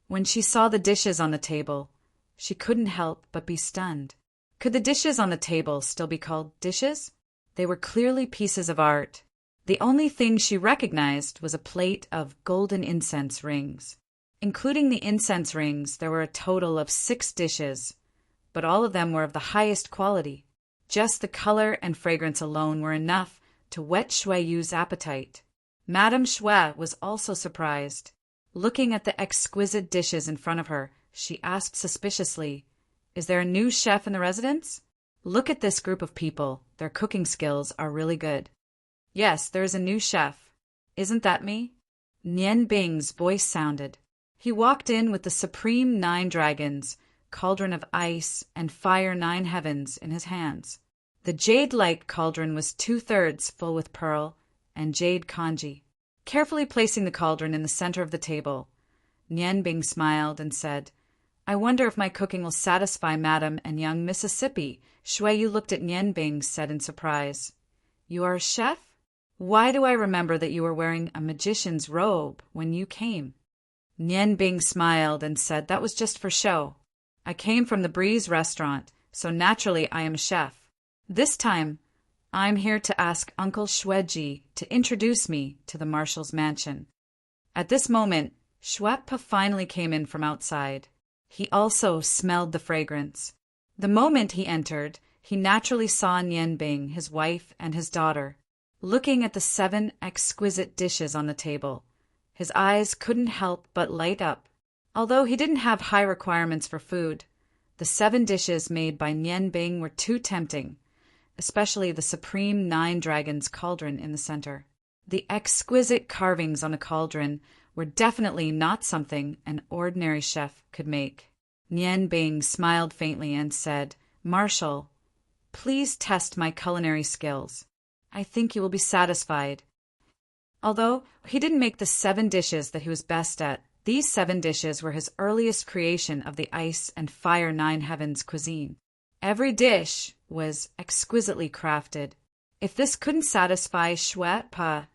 When she saw the dishes on the table, she couldn't help but be stunned. Could the dishes on the table still be called dishes? They were clearly pieces of art. The only thing she recognized was a plate of golden incense rings. Including the incense rings, there were a total of 6 dishes, but all of them were of the highest quality. Just the color and fragrance alone were enough to whet Xueyu's appetite. Madame Xue was also surprised. Looking at the exquisite dishes in front of her, she asked suspiciously, "Is there a new chef in the residence? Look at this group of people. Their cooking skills are really good." "Yes, there is a new chef. Isn't that me?" Nian Bing's voice sounded. He walked in with the supreme 9 dragons, cauldron of ice, and fire 9 heavens in his hands. The jade-like cauldron was 2/3 full with pearl and jade kanji. Carefully placing the cauldron in the center of the table, Nian Bing smiled and said, "I wonder if my cooking will satisfy Madam and young Mississippi." Xueyu looked at Nian Bing, said in surprise, "You are a chef? Why do I remember that you were wearing a magician's robe when you came?" Nian Bing smiled and said, "That was just for show. I came from the Breeze restaurant, so naturally I am a chef. This time, I'm here to ask Uncle Xueji to introduce me to the Marshal's mansion." At this moment, Xuepa finally came in from outside. He also smelled the fragrance. The moment he entered, he naturally saw Nian Bing, his wife, and his daughter, looking at the 7 exquisite dishes on the table. His eyes couldn't help but light up. Although he didn't have high requirements for food, the 7 dishes made by Nian Bing were too tempting, especially the supreme 9 dragons cauldron in the center. The exquisite carvings on the cauldron were definitely not something an ordinary chef could make. Nian Bing smiled faintly and said, "Marshal, please test my culinary skills. I think you will be satisfied." Although he didn't make the 7 dishes that he was best at, these 7 dishes were his earliest creation of the ice and fire 9 heavens cuisine. Every dish was exquisitely crafted. If this couldn't satisfy Xuepa,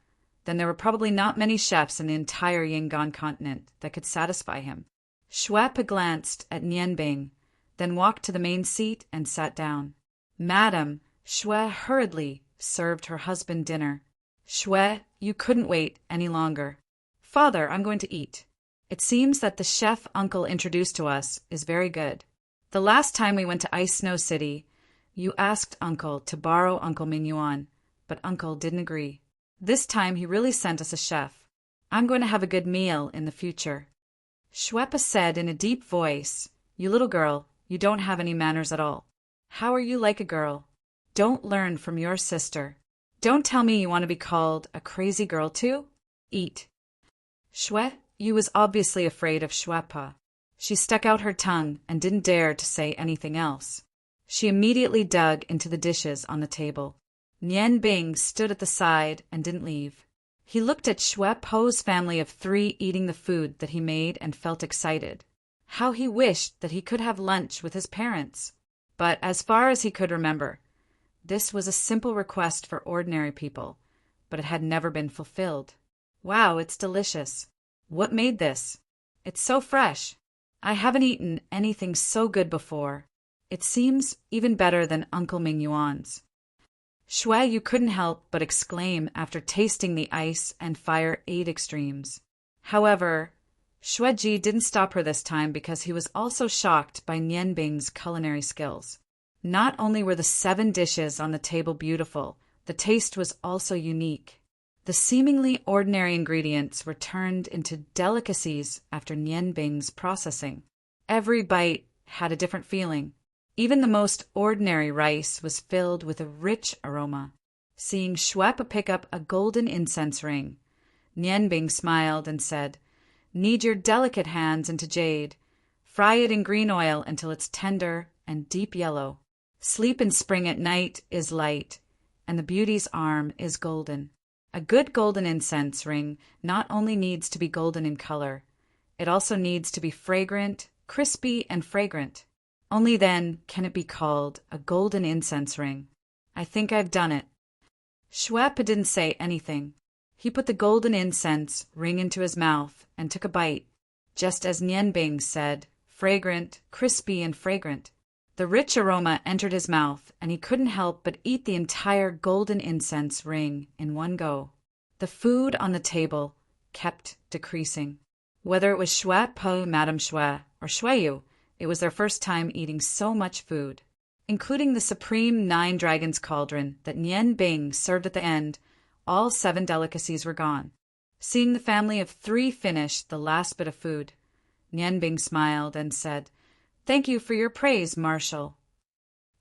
then there were probably not many chefs in the entire Yingan continent that could satisfy him. Xuepa glanced at Nian Bing, then walked to the main seat and sat down. Madam Xue hurriedly served her husband dinner. "Xue, you couldn't wait any longer." "Father, I'm going to eat. It seems that the chef Uncle introduced to us is very good. The last time we went to Ice Snow City, you asked Uncle to borrow Uncle Mingyuan, but Uncle didn't agree. This time he really sent us a chef. I'm going to have a good meal in the future." Xuepa said in a deep voice, "You little girl, you don't have any manners at all. How are you like a girl? Don't learn from your sister. Don't tell me you want to be called a crazy girl too? Eat." Xueyu was obviously afraid of Xuepa. She stuck out her tongue and didn't dare to say anything else. She immediately dug into the dishes on the table. Nian Bing stood at the side and didn't leave. He looked at Xue Po's family of 3 eating the food that he made and felt excited. How he wished that he could have lunch with his parents. But as far as he could remember, this was a simple request for ordinary people, but it had never been fulfilled. "Wow, it's delicious. What made this? It's so fresh. I haven't eaten anything so good before. It seems even better than Uncle Mingyuan's." Xueyu couldn't help but exclaim after tasting the ice and fire 8 extremes. However, Xueji didn't stop her this time because he was also shocked by Nian Bing's culinary skills. Not only were the 7 dishes on the table beautiful, the taste was also unique. The seemingly ordinary ingredients were turned into delicacies after Nian Bing's processing. Every bite had a different feeling. Even the most ordinary rice was filled with a rich aroma. Seeing Xuepa pick up a golden incense ring, Nian Bing smiled and said, "Knead your delicate hands into jade. Fry it in green oil until it's tender and deep yellow. Sleep in spring at night is light, and the beauty's arm is golden." A good golden incense ring not only needs to be golden in color, it also needs to be fragrant, crispy, and fragrant. Only then can it be called a golden incense ring. I think I've done it. Shwepa didn't say anything. He put the golden incense ring into his mouth and took a bite, just as Nianbing said, fragrant, crispy, and fragrant. The rich aroma entered his mouth, and he couldn't help but eat the entire golden incense ring in one go. The food on the table kept decreasing. Whether it was Shwepa, Madame Shwe, or Shweyu, it was their first time eating so much food. Including the supreme 9 dragons cauldron that Nianbing served at the end, all 7 delicacies were gone. Seeing the family of 3 finish the last bit of food, Nianbing smiled and said, "Thank you for your praise, Marshal."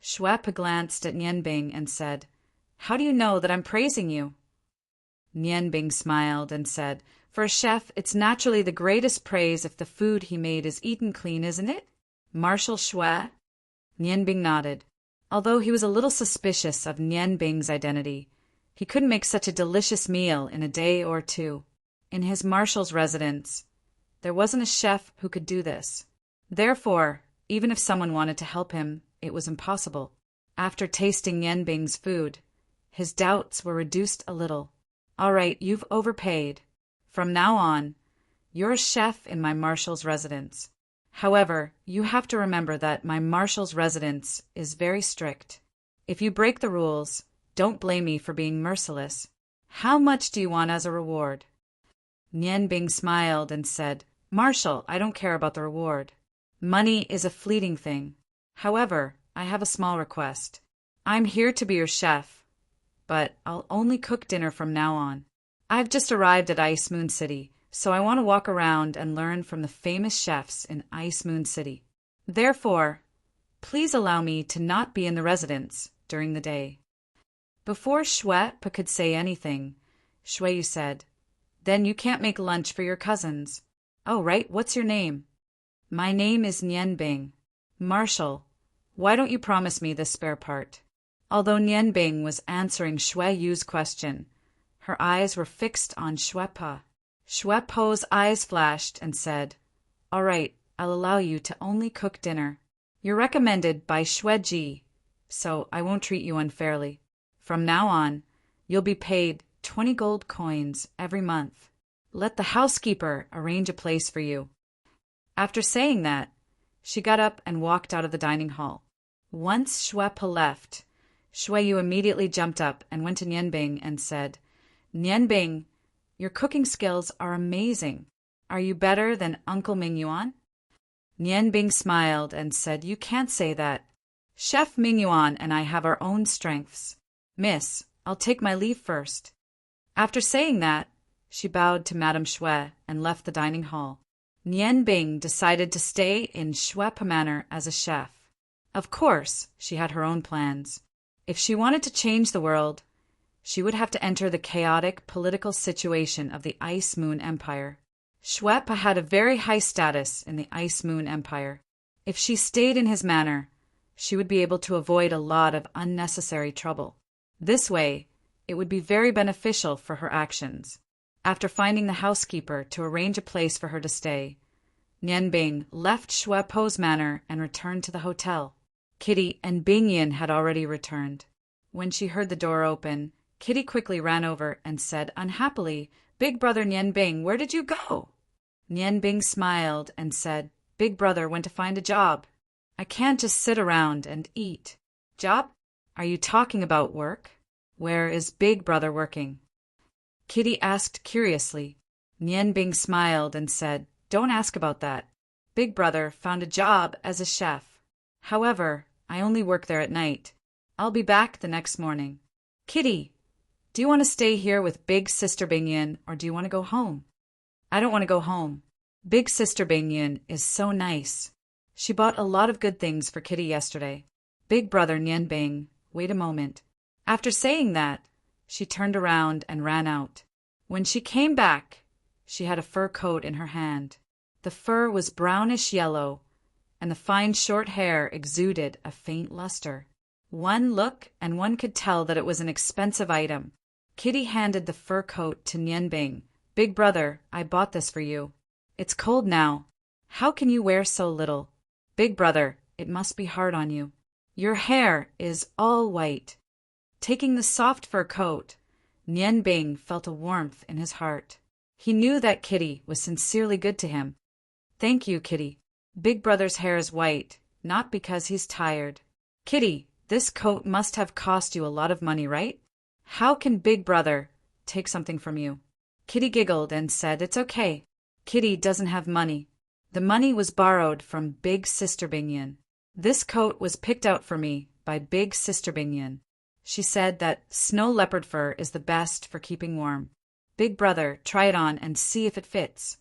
Shwepa glanced at Nianbing and said, "How do you know that I'm praising you?" Nianbing smiled and said, "For a chef, it's naturally the greatest praise if the food he made is eaten clean, isn't it, Marshal Shwe?" Nianbing nodded. Although he was a little suspicious of Nianbing's identity, he couldn't make such a delicious meal in a day or 2. In his marshal's residence, there wasn't a chef who could do this. Therefore, even if someone wanted to help him, it was impossible. After tasting Nianbing's food, his doubts were reduced a little. "All right, you've overpaid. From now on, you're a chef in my marshal's residence. However, you have to remember that my marshal's residence is very strict. If you break the rules, don't blame me for being merciless. How much do you want as a reward?" Nianbing smiled and said, "Marshal, I don't care about the reward. Money is a fleeting thing. However, I have a small request. I'm here to be your chef, but I'll only cook dinner from now on. I've just arrived at Ice Moon City, so I want to walk around and learn from the famous chefs in Ice Moon City. Therefore, please allow me to not be in the residence during the day." Before Shwepa could say anything, Shweyu said, "Then you can't make lunch for your cousins." "Oh, right, what's your name?" "My name is Nianbing." "Marshal, why don't you promise me this spare part?" Although Nianbing was answering Shweyu's question, her eyes were fixed on Shwepa. Shwepo's eyes flashed and said, "All right, I'll allow you to only cook dinner. You're recommended by Shweji, so I won't treat you unfairly. From now on, you'll be paid 20 gold coins every month. Let the housekeeper arrange a place for you." After saying that, she got up and walked out of the dining hall. Once Shwepa left, Shweyu immediately jumped up and went to Nianbing and said, "Nianbing, your cooking skills are amazing. Are you better than Uncle Mingyuan?" Nianbing smiled and said, "You can't say that. Chef Mingyuan and I have our own strengths. Miss, I'll take my leave first." After saying that, she bowed to Madame Shwe and left the dining hall. Nianbing decided to stay in Shwepa Manor as a chef. Of course, she had her own plans. If she wanted to change the world, she would have to enter the chaotic political situation of the Ice Moon Empire. Shwepa had a very high status in the Ice Moon Empire. If she stayed in his manor, she would be able to avoid a lot of unnecessary trouble. This way, it would be very beneficial for her actions. After finding the housekeeper to arrange a place for her to stay, Nianbing left Shwepo's manor and returned to the hotel. Kitty and Bingyan had already returned. When she heard the door open, Kitty quickly ran over and said unhappily, "Big brother Nianbing, where did you go?" Nianbing smiled and said, "Big brother went to find a job. I can't just sit around and eat." "Job? Are you talking about work? Where is Big brother working?" Kitty asked curiously. Nianbing smiled and said, "Don't ask about that. Big brother found a job as a chef. However, I only work there at night. I'll be back the next morning." "Kitty, do you want to stay here with Big Sister Bingyan or do you want to go home?" "I don't want to go home. Big Sister Bingyan is so nice. She bought a lot of good things for Kitty yesterday." Big brother Nianbing, wait a moment. After saying that, she turned around and ran out. When she came back, she had a fur coat in her hand. The fur was brownish yellow, and the fine short hair exuded a faint luster. One look and one could tell that it was an expensive item. Kitty handed the fur coat to Nian Bing. Big brother, I bought this for you. It's cold now. How can you wear so little? Big brother, it must be hard on you. Your hair is all white. Taking the soft fur coat, Nian Bing felt a warmth in his heart. He knew that Kitty was sincerely good to him. Thank you, Kitty. Big brother's hair is white, not because he's tired. Kitty, this coat must have cost you a lot of money, right? How can Big brother take something from you? Kitty giggled and said, It's okay. Kitty doesn't have money. The money was borrowed from Big Sister Bingyan. This coat was picked out for me by Big Sister Bingyan. She said that snow leopard fur is the best for keeping warm. Big brother, try it on and see if it fits.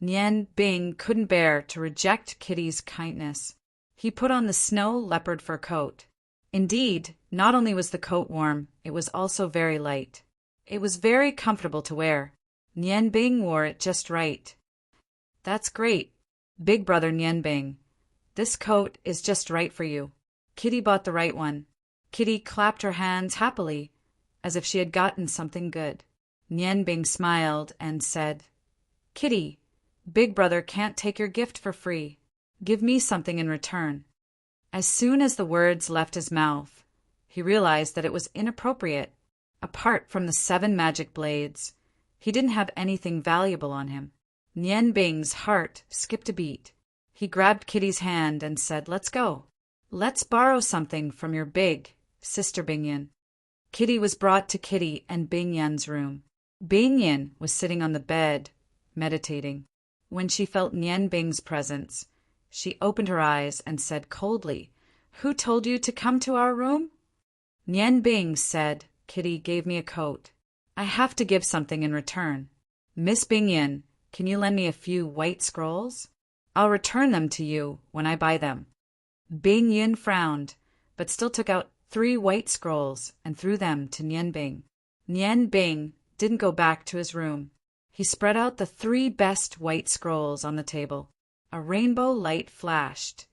Nian Bing couldn't bear to reject Kitty's kindness. He put on the snow leopard fur coat. Indeed, not only was the coat warm, it was also very light. It was very comfortable to wear. Nian Bing wore it just right. That's great, Big brother Nian Bing. This coat is just right for you. Kitty bought the right one. Kitty clapped her hands happily, as if she had gotten something good. Nian Bing smiled and said, Kitty, Big brother can't take your gift for free. Give me something in return. As soon as the words left his mouth, he realized that it was inappropriate. Apart from the 7 magic blades, he didn't have anything valuable on him. Nian Bing's heart skipped a beat. He grabbed Kitty's hand and said, Let's go. Let's borrow something from your Big Sister Bingyan. Kitty was brought to Kitty and Bingyan's room. Bingyan was sitting on the bed, meditating. When she felt Nian Bing's presence, she opened her eyes and said coldly, Who told you to come to our room? Nian Bing said, Kitty gave me a coat. I have to give something in return. Miss Bingyan, can you lend me a few white scrolls? I'll return them to you when I buy them. Bingyan frowned, but still took out 3 white scrolls and threw them to Nian Bing. Nian Bing didn't go back to his room. He spread out the 3 best white scrolls on the table. A rainbow light flashed,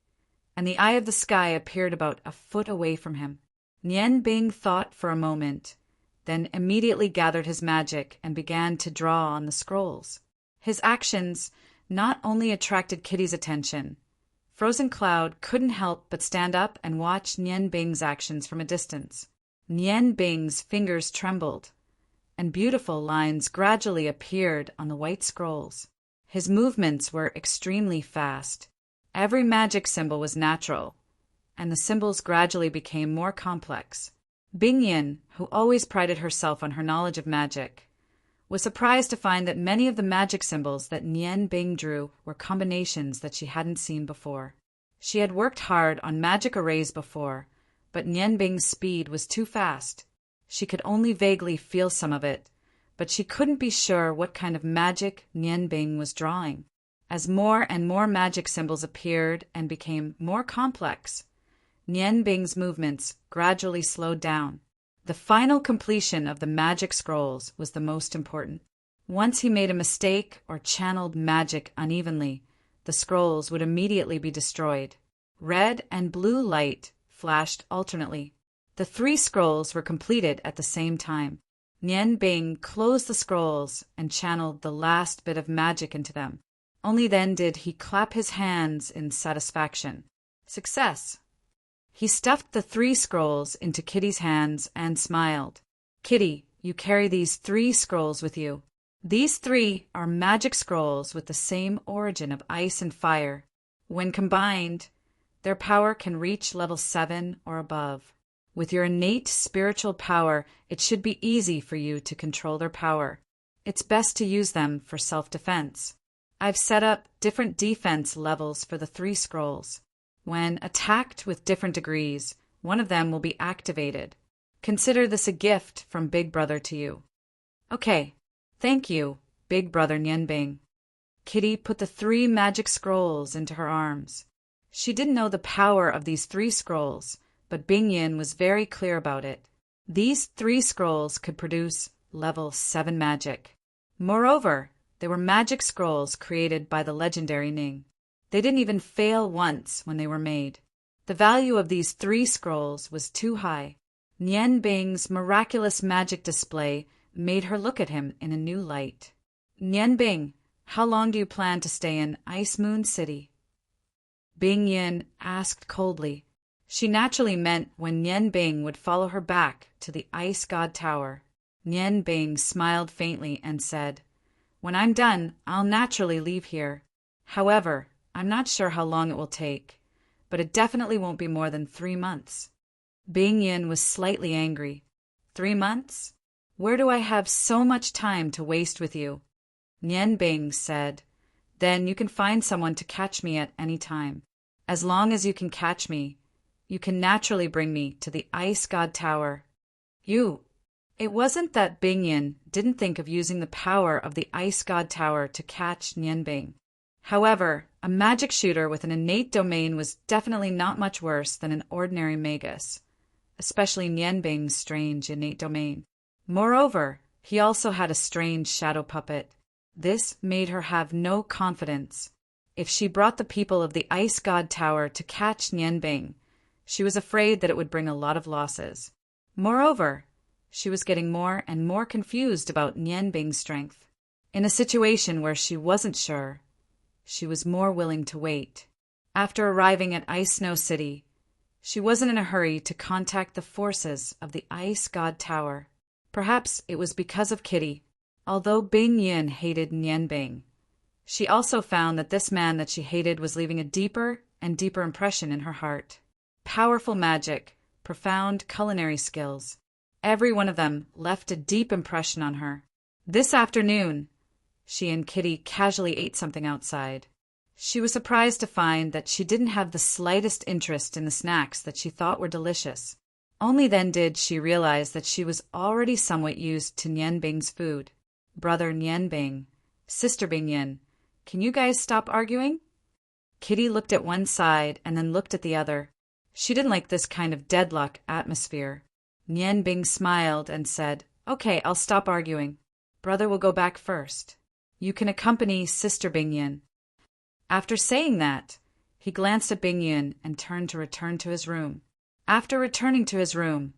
and the eye of the sky appeared about a foot away from him. Nian Bing thought for a moment, then immediately gathered his magic and began to draw on the scrolls. His actions not only attracted Kitty's attention. Frozen Cloud couldn't help but stand up and watch Nian Bing's actions from a distance. Nian Bing's fingers trembled, and beautiful lines gradually appeared on the white scrolls. His movements were extremely fast. Every magic symbol was natural, and the symbols gradually became more complex. Bingyan, who always prided herself on her knowledge of magic, was surprised to find that many of the magic symbols that Nian Bing drew were combinations that she hadn't seen before. She had worked hard on magic arrays before, but Nian Bing's speed was too fast. She could only vaguely feel some of it, but she couldn't be sure what kind of magic Nian Bing was drawing. As more and more magic symbols appeared and became more complex, Nian Bing's movements gradually slowed down. The final completion of the magic scrolls was the most important. Once he made a mistake or channeled magic unevenly, the scrolls would immediately be destroyed. Red and blue light flashed alternately. The 3 scrolls were completed at the same time. Nian Bing closed the scrolls and channeled the last bit of magic into them. Only then did he clap his hands in satisfaction. Success! He stuffed the 3 scrolls into Kitty's hands and smiled. Kitty, you carry these 3 scrolls with you. These 3 are magic scrolls with the same origin of ice and fire. When combined, their power can reach level 7 or above. With your innate spiritual power, it should be easy for you to control their power. It's best to use them for self-defense. I've set up different defense levels for the 3 scrolls. When attacked with different degrees, one of them will be activated. Consider this a gift from Big Brother to you. Okay, thank you, Big Brother Nian Bing. Kitty put the 3 magic scrolls into her arms. She didn't know the power of these 3 scrolls, but Bingyan was very clear about it. These 3 scrolls could produce level 7 magic. Moreover, they were magic scrolls created by the legendary Ning. They didn't even fail once when they were made. The value of these 3 scrolls was too high. Nian Bing's miraculous magic display made her look at him in a new light. Nian Bing, how long do you plan to stay in Ice Moon City? Bing Yin asked coldly. She naturally meant when Nian Bing would follow her back to the Ice God Tower. Nian Bing smiled faintly and said, "When I'm done, I'll naturally leave here. However, I'm not sure how long it will take, but it definitely won't be more than 3 months." Bing Yin was slightly angry. 3 months? Where do I have so much time to waste with you? Nian Bing said, "Then you can find someone to catch me at any time. As long as you can catch me, you can naturally bring me to the Ice God Tower." It wasn't that Bing Yin didn't think of using the power of the Ice God Tower to catch Nian Bing. However, a magic shooter with an innate domain was definitely not much worse than an ordinary magus, especially Nian Bing's strange innate domain. Moreover, he also had a strange shadow puppet. This made her have no confidence. If she brought the people of the Ice God Tower to catch Nian Bing, she was afraid that it would bring a lot of losses. Moreover, she was getting more and more confused about Nian Bing's strength. In a situation where she wasn't sure, she was more willing to wait. After arriving at Ice Snow City, she wasn't in a hurry to contact the forces of the Ice God Tower. Perhaps it was because of Kitty. Although Bing Yin hated Nian Bing, she also found that this man that she hated was leaving a deeper and deeper impression in her heart. Powerful magic, profound culinary skills. Every one of them left a deep impression on her. This afternoon, she and Kitty casually ate something outside. She was surprised to find that she didn't have the slightest interest in the snacks that she thought were delicious. Only then did she realize that she was already somewhat used to Nian Bing's food. "Brother Nian Bing, Sister Bing Yin, can you guys stop arguing?" Kitty looked at one side and then looked at the other. She didn't like this kind of deadlock atmosphere. Nian Bing smiled and said, "Okay, I'll stop arguing. Brother will go back first. You can accompany Sister Bing Yin." After saying that, he glanced at Bing Yin and turned to return to his room. After returning to his room,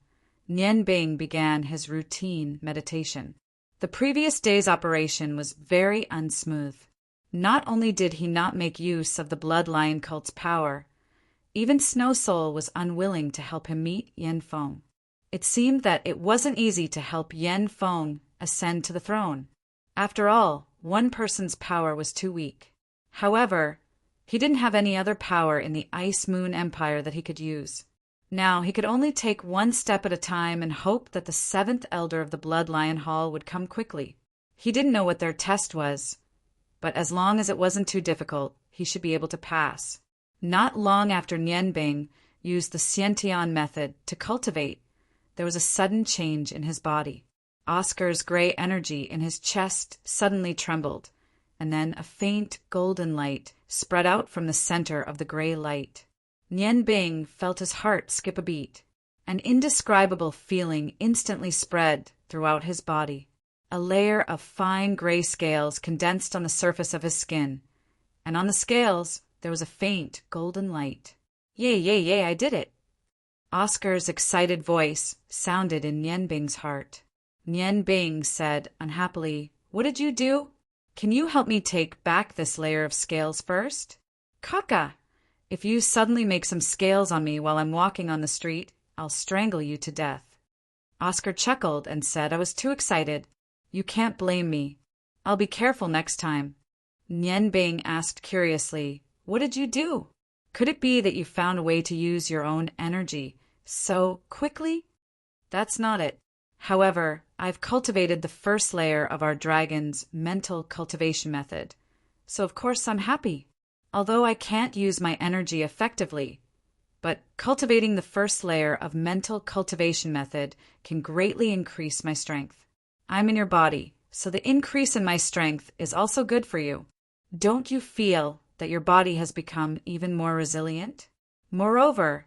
Nian Bing began his routine meditation. The previous day's operation was very unsmooth. Not only did he not make use of the bloodline cult's power, even Snow Soul was unwilling to help him meet Yen Feng. It seemed that it wasn't easy to help Yen Feng ascend to the throne. After all, one person's power was too weak. However, he didn't have any other power in the Ice Moon Empire that he could use. Now he could only take one step at a time and hope that the 7th elder of the Blood Lion Hall would come quickly. He didn't know what their test was, but as long as it wasn't too difficult, he should be able to pass. Not long after Nian Bing used the Xiantian method to cultivate, there was a sudden change in his body. Oscar's gray energy in his chest suddenly trembled, and then a faint golden light spread out from the center of the gray light. Nian Bing felt his heart skip a beat. An indescribable feeling instantly spread throughout his body. A layer of fine gray scales condensed on the surface of his skin, and on the scales there was a faint golden light. "Yay, yay, yay, I did it!" Oscar's excited voice sounded in Nian Bing's heart. Nian Bing said unhappily, "What did you do? Can you help me take back this layer of scales first? Kaka! If you suddenly make some scales on me while I'm walking on the street, I'll strangle you to death." Oscar chuckled and said, "I was too excited. You can't blame me. I'll be careful next time." Nian Bing asked curiously, "What did you do? Could it be that you found a way to use your own energy so quickly?" "That's not it. However, I've cultivated the first layer of our dragon's mental cultivation method, so of course I'm happy. Although I can't use my energy effectively, but cultivating the first layer of mental cultivation method can greatly increase my strength. I'm in your body, so the increase in my strength is also good for you. Don't you feel that your body has become even more resilient? Moreover,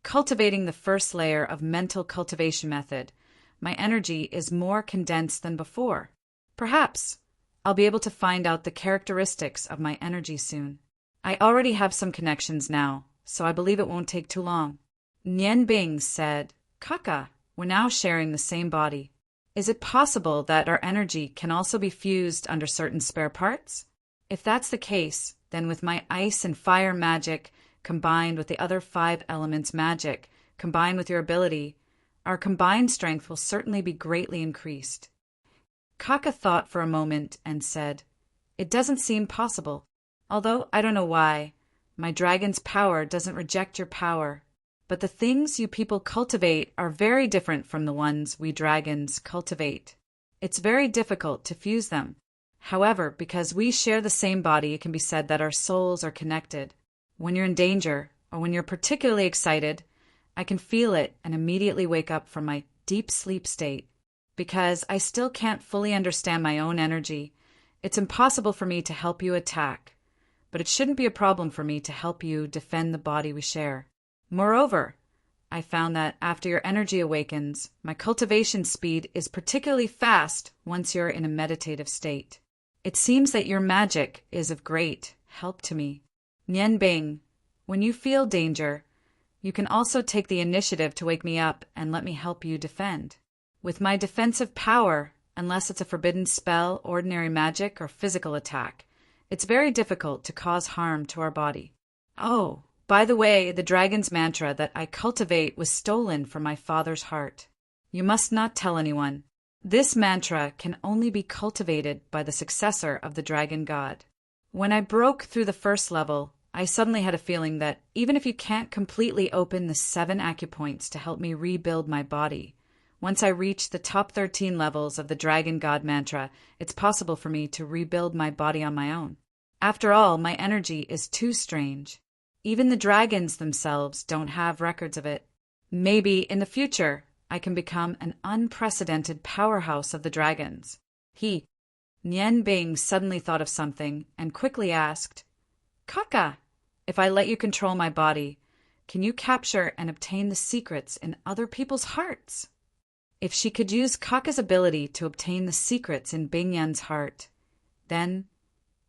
cultivating the first layer of mental cultivation method, my energy is more condensed than before. Perhaps I'll be able to find out the characteristics of my energy soon. I already have some connections now, so I believe it won't take too long." Nian Bing said, "Kaka, We're now sharing the same body. Is it possible that our energy can also be fused under certain spare parts? If that's the case, then with my ice and fire magic combined with the other 5 elements magic, combined with your ability, our combined strength will certainly be greatly increased. Kaka thought for a moment and said, "It doesn't seem possible. Although I don't know why. My dragon's power doesn't reject your power. But the things you people cultivate are very different from the ones we dragons cultivate. It's very difficult to fuse them. However, because we share the same body, it can be said that our souls are connected. When you're in danger, or when you're particularly excited, I can feel it and immediately wake up from my deep sleep state. Because I still can't fully understand my own energy, it's impossible for me to help you attack. But it shouldn't be a problem for me to help you defend the body we share. Moreover, I found that after your energy awakens, my cultivation speed is particularly fast once you're in a meditative state. It seems that your magic is of great help to me. Nian Bing, when you feel danger, you can also take the initiative to wake me up and let me help you defend. With my defensive power, unless it's a forbidden spell, ordinary magic, or physical attack, it's very difficult to cause harm to our body. Oh, by the way, the dragon's mantra that I cultivate was stolen from my father's heart. You must not tell anyone. This mantra can only be cultivated by the successor of the dragon god. When I broke through the first level, I suddenly had a feeling that even if you can't completely open the 7 acupoints to help me rebuild my body, once I reach the top 13 levels of the dragon god mantra, it's possible for me to rebuild my body on my own. After all, my energy is too strange. Even the dragons themselves don't have records of it. Maybe in the future, I can become an unprecedented powerhouse of the dragons. Nian Bing suddenly thought of something and quickly asked, Kaka, if I let you control my body, can you capture and obtain the secrets in other people's hearts? If she could use Kaka's ability to obtain the secrets in Bing Yan's heart, then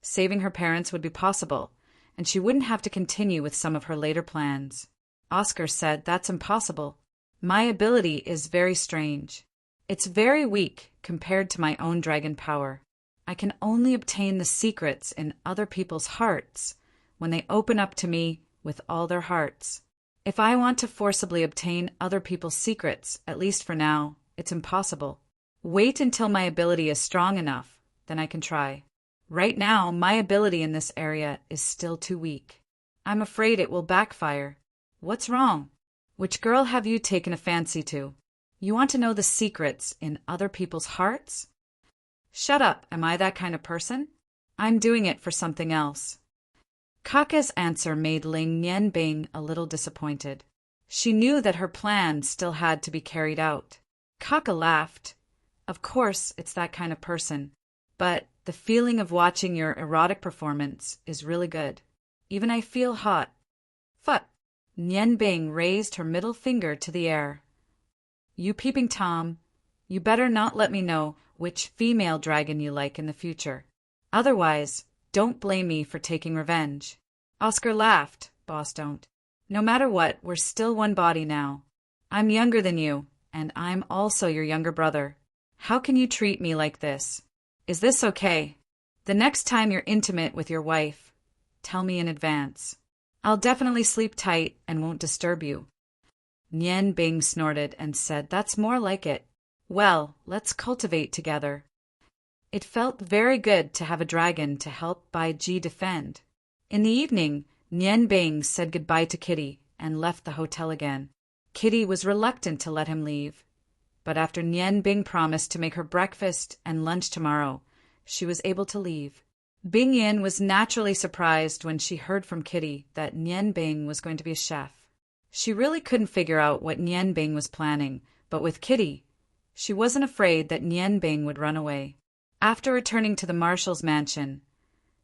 saving her parents would be possible, and she wouldn't have to continue with some of her later plans. Oscar said, "That's impossible. My ability is very strange. It's very weak compared to my own dragon power. I can only obtain the secrets in other people's hearts when they open up to me with all their hearts. If I want to forcibly obtain other people's secrets, at least for now, it's impossible. Wait until my ability is strong enough, then I can try. Right now, my ability in this area is still too weak. I'm afraid it will backfire. What's wrong? Which girl have you taken a fancy to? You want to know the secrets in other people's hearts? Shut up, am I that kind of person? I'm doing it for something else." Kaka's answer made Ling Nian Bing a little disappointed. She knew that her plan still had to be carried out. Kaka laughed. "Of course, it's that kind of person. But the feeling of watching your erotic performance is really good. Even I feel hot." Phut! Nian Bing raised her middle finger to the air. "You peeping Tom, you better not let me know which female dragon you like in the future. Otherwise, don't blame me for taking revenge." Oscar laughed. "Boss don't. No matter what, we're still one body now. I'm younger than you, and I'm also your younger brother. How can you treat me like this? Is this okay? The next time you're intimate with your wife, tell me in advance. I'll definitely sleep tight and won't disturb you." Nian Bing snorted and said, "That's more like it. Well, let's cultivate together." It felt very good to have a dragon to help Bai Ji defend. In the evening, Nian Bing said goodbye to Kitty and left the hotel again. Kitty was reluctant to let him leave, but after Nian Bing promised to make her breakfast and lunch tomorrow, she was able to leave. Bing Yin was naturally surprised when she heard from Kitty that Nian Bing was going to be a chef. She really couldn't figure out what Nian Bing was planning, but with Kitty, she wasn't afraid that Nian Bing would run away. After returning to the marshal's mansion,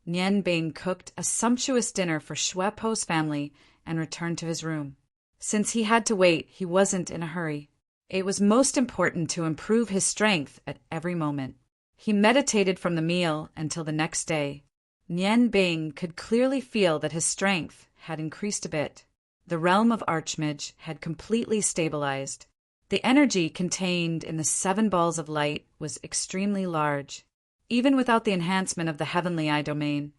Nian Bing cooked a sumptuous dinner for Xue Po's family and returned to his room. Since he had to wait, he wasn't in a hurry. It was most important to improve his strength at every moment. He meditated from the meal until the next day. Nian Bing could clearly feel that his strength had increased a bit. The realm of Archmage had completely stabilized. The energy contained in the 7 balls of light was extremely large. Even without the enhancement of the heavenly eye domain,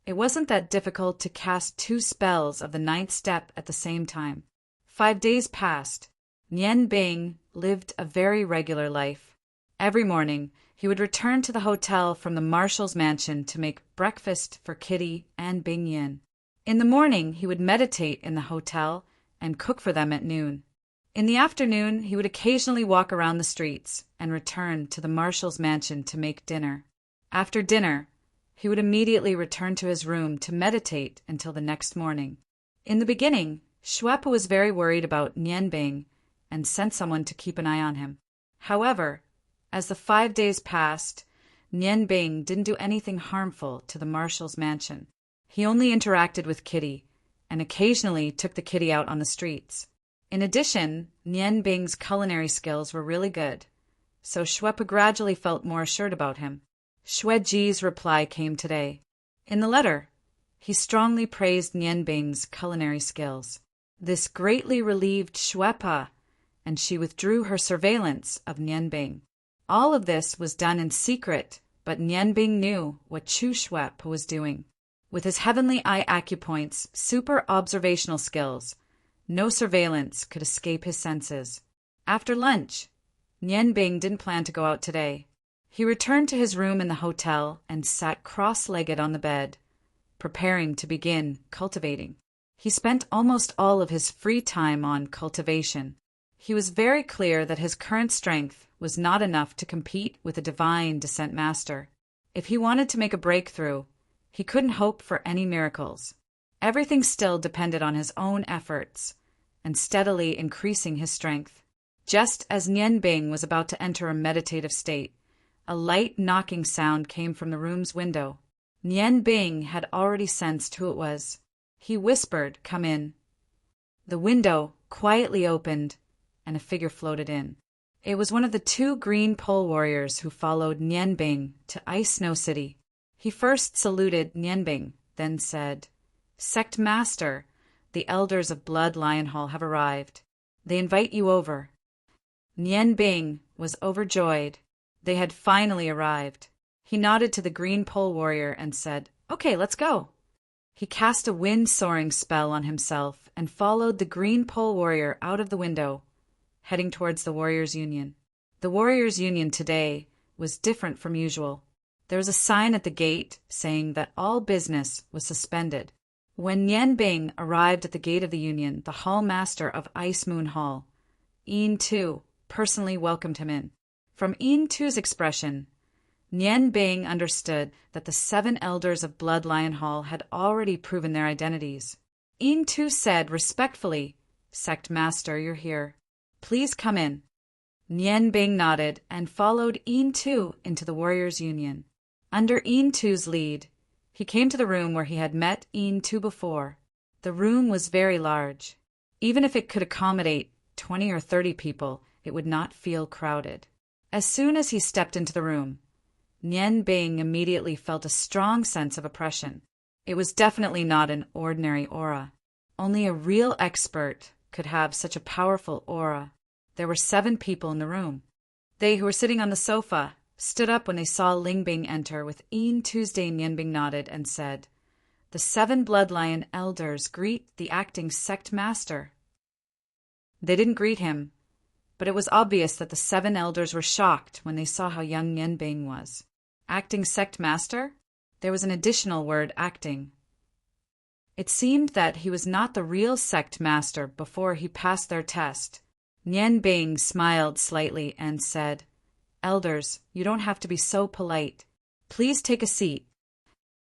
it wasn't that difficult to cast 2 spells of the 9th step at the same time. 5 days passed. Nian Bing lived a very regular life. Every morning, he would return to the hotel from the marshal's mansion to make breakfast for Kitty and Bing Yin. In the morning, he would meditate in the hotel and cook for them at noon. In the afternoon, he would occasionally walk around the streets and return to the marshal's mansion to make dinner. After dinner, he would immediately return to his room to meditate until the next morning. In the beginning, Shuepa was very worried about Nian Bing and sent someone to keep an eye on him. However, as the 5 days passed, Nian Bing didn't do anything harmful to the marshal's mansion. He only interacted with Kitty and occasionally took the kitty out on the streets. In addition, Nian Bing's culinary skills were really good, so Shuepa gradually felt more assured about him. Xue Ji's reply came today. In the letter, he strongly praised Nian Bing's culinary skills. This greatly relieved Shuepa, and she withdrew her surveillance of Nian Bing. All of this was done in secret, but Nian Bing knew what Chu Shuepa was doing. With his heavenly eye acupoints, super observational skills, no surveillance could escape his senses. After lunch, Nian Bing didn't plan to go out today. He returned to his room in the hotel and sat cross-legged on the bed, preparing to begin cultivating. He spent almost all of his free time on cultivation. He was very clear that his current strength was not enough to compete with a divine descent master. If he wanted to make a breakthrough, he couldn't hope for any miracles. Everything still depended on his own efforts and steadily increasing his strength. Just as Nian Bing was about to enter a meditative state, a light knocking sound came from the room's window. Nian Bing had already sensed who it was. He whispered, "Come in." The window quietly opened, and a figure floated in. It was one of the 2 green pole warriors who followed Nian Bing to Ice Snow City. He first saluted Nian Bing, then said, "Sect Master, the elders of Blood Lion Hall have arrived. They invite you over." Nian Bing was overjoyed. They had finally arrived. He nodded to the green pole warrior and said, "Okay, let's go." He cast a wind-soaring spell on himself and followed the green pole warrior out of the window, heading towards the Warriors' Union. The Warriors' Union today was different from usual. There was a sign at the gate saying that all business was suspended. When Nian Bing arrived at the gate of the Union, the hall master of Ice Moon Hall, Yin Tu, personally welcomed him in. From Yin Tu's expression, Nian Bing understood that the 7 elders of Blood Lion Hall had already proven their identities. Yin Tu said respectfully, "Sect Master, you're here. Please come in." Nian Bing nodded and followed Yin Tu into the Warriors' Union. Under Yin Tu's lead, he came to the room where he had met Yin Tu before. The room was very large. Even if it could accommodate 20 or 30 people, it would not feel crowded. As soon as he stepped into the room, Nian Bing immediately felt a strong sense of oppression. It was definitely not an ordinary aura. Only a real expert could have such a powerful aura. There were 7 people in the room. They who were sitting on the sofa stood up when they saw Ling Bing enter. With Yin Tuesday, Nian Bing nodded and said, "The 7 Bloodlion elders greet the acting sect master." They didn't greet him, but it was obvious that the 7 elders were shocked when they saw how young Nian Bing was. Acting sect master? There was an additional word, acting. It seemed that he was not the real sect master before he passed their test. Nian Bing smiled slightly and said, "Elders, you don't have to be so polite. Please take a seat."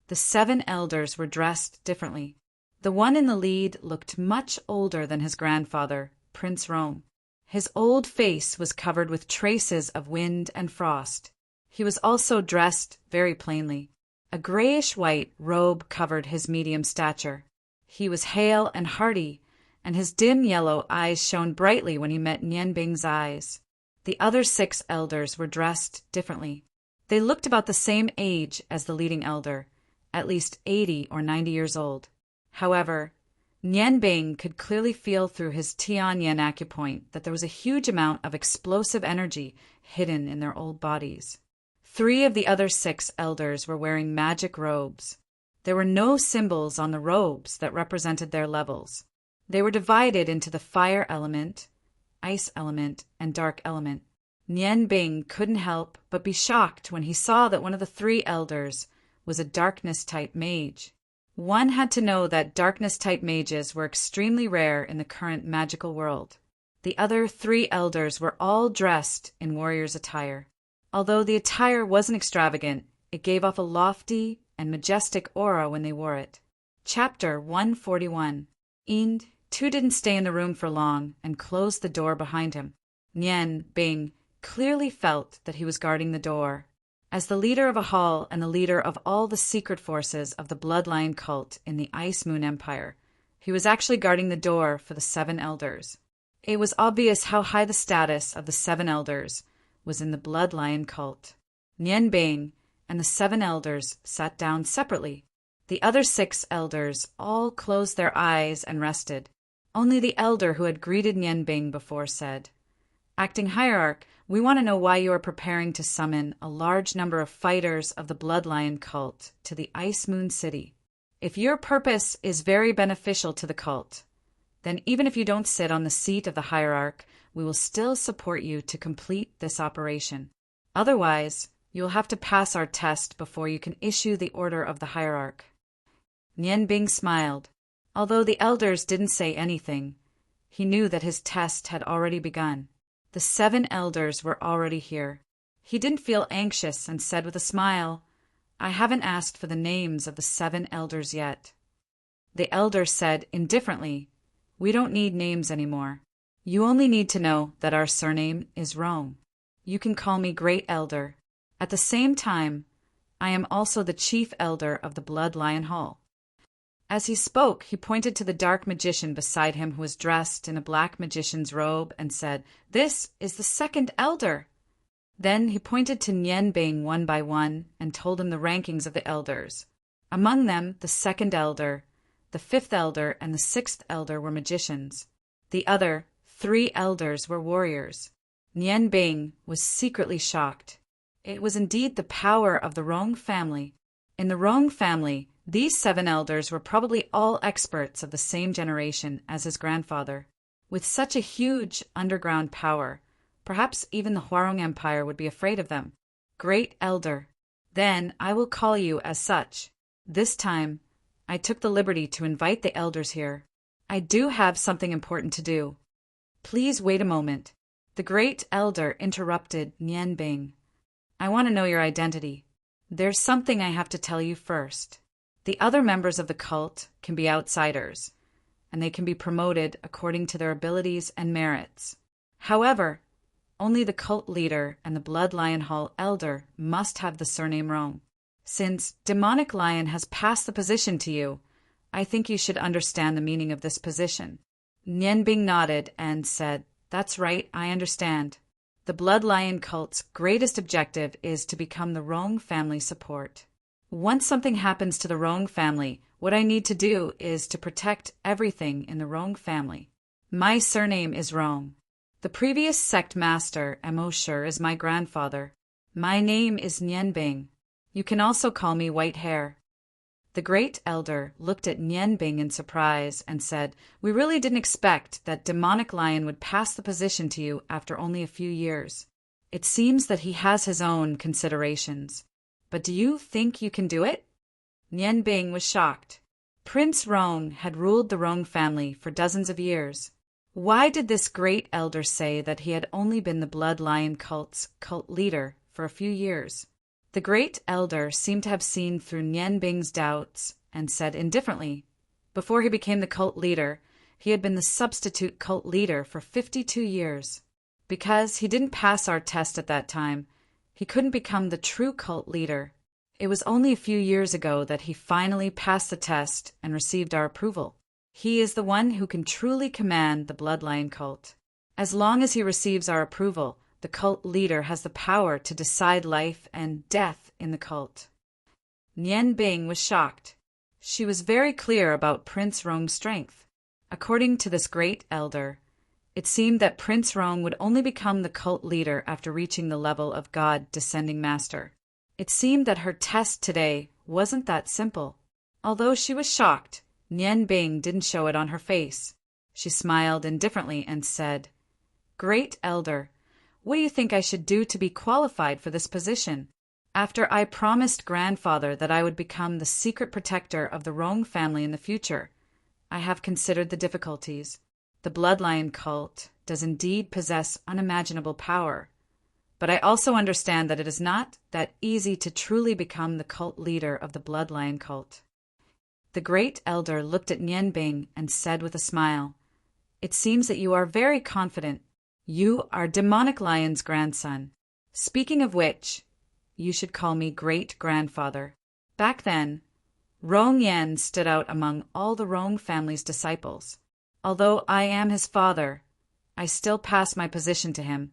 The 7 elders were dressed differently. The one in the lead looked much older than his grandfather, Prince Rome. His old face was covered with traces of wind and frost. He was also dressed very plainly. A grayish-white robe covered his medium stature. He was hale and hearty, and his dim yellow eyes shone brightly when he met Nian Bing's eyes. The other 6 elders were dressed differently. They looked about the same age as the leading elder, at least 80 or 90 years old. However, Nian Bing could clearly feel through his Tianyan acupoint that there was a huge amount of explosive energy hidden in their old bodies. 3 of the other 6 elders were wearing magic robes. There were no symbols on the robes that represented their levels. They were divided into the fire element, ice element, and dark element. Nian Bing couldn't help but be shocked when he saw that one of the 3 elders was a darkness-type mage. One had to know that darkness-type mages were extremely rare in the current magical world. The other 3 elders were all dressed in warrior's attire. Although the attire wasn't extravagant, it gave off a lofty and majestic aura when they wore it. Chapter 141. Ind Tu didn't stay in the room for long and closed the door behind him. Nian Bing clearly felt that he was guarding the door. As the leader of a hall and the leader of all the secret forces of the Bloodline cult in the Ice Moon Empire, he was actually guarding the door for the 7 elders. It was obvious how high the status of the 7 elders was in the Bloodline cult. Nian Bing and the 7 elders sat down separately. The other 6 elders all closed their eyes and rested. Only the elder who had greeted Nian Bing before said, "Acting Hierarch, we want to know why you are preparing to summon a large number of fighters of the Bloodline cult to the Ice Moon City. If your purpose is very beneficial to the cult, then even if you don't sit on the seat of the Hierarch, we will still support you to complete this operation. Otherwise, you will have to pass our test before you can issue the order of the Hierarch." Nian Bing smiled. Although the elders didn't say anything, he knew that his test had already begun. The 7 elders were already here. He didn't feel anxious and said with a smile, "I haven't asked for the names of the 7 elders yet." The elder said indifferently, "We don't need names anymore. You only need to know that our surname is Rome. You can call me Great Elder. At the same time, I am also the chief elder of the Blood Lion Hall." As he spoke, he pointed to the dark magician beside him who was dressed in a black magician's robe and said, "This is the 2nd elder." Then he pointed to Nian Bing one by one and told him the rankings of the elders. Among them, the 2nd elder, the 5th elder, and the 6th elder were magicians. The other 3 elders were warriors. Nian Bing was secretly shocked. It was indeed the power of the Rong family. In the Rong family, these 7 elders were probably all experts of the same generation as his grandfather. With such a huge underground power, perhaps even the Huarong Empire would be afraid of them. Great Elder. Then I will call you as such. This time, I took the liberty to invite the elders here. I do have something important to do. Please wait a moment. The Great Elder interrupted Nian Bing. "I want to know your identity. There's something I have to tell you first. The other members of the cult can be outsiders, and they can be promoted according to their abilities and merits. However, only the cult leader and the Blood Lion Hall elder must have the surname Rome. Since Demonic Lion has passed the position to you, I think you should understand the meaning of this position." Nian Bing nodded and said, "That's right, I understand. The Blood Lion cult's greatest objective is to become the Rong family support. Once something happens to the Rong family, what I need to do is to protect everything in the Rong family. My surname is Rong. The previous sect master, Emosher, is my grandfather. My name is Nian Bing. You can also call me White Hair." The Great Elder looked at Nian Bing in surprise and said, "We really didn't expect that Demonic Lion would pass the position to you after only a few years. It seems that he has his own considerations. But do you think you can do it?" Nian Bing was shocked. Prince Rong had ruled the Rong family for dozens of years. Why did this Great Elder say that he had only been the Blood Lion cult's cult leader for a few years? The Great Elder seemed to have seen through Nian Bing's doubts and said indifferently, "Before he became the cult leader, he had been the substitute cult leader for 52 years. Because he didn't pass our test at that time, he couldn't become the true cult leader. It was only a few years ago that he finally passed the test and received our approval. He is the one who can truly command the Bloodline cult. As long as he receives our approval, the cult leader has the power to decide life and death in the cult." Nian Bing was shocked. She was very clear about Prince Rong's strength. According to this great elder, it seemed that Prince Rong would only become the cult leader after reaching the level of God Descending Master. It seemed that her test today wasn't that simple. Although she was shocked, Nian Bing didn't show it on her face. She smiled indifferently and said, "Great elder, what do you think I should do to be qualified for this position? After I promised grandfather that I would become the secret protector of the Rong family in the future, I have considered the difficulties. The bloodline cult does indeed possess unimaginable power, but I also understand that it is not that easy to truly become the cult leader of the bloodline cult." The great elder looked at Nian Bing and said with a smile, "It seems that you are very confident. You are Demonic Lion's grandson. Speaking of which, you should call me great-grandfather." Back then, Rong Yan stood out among all the Rong family's disciples. Although I am his father, I still pass my position to him,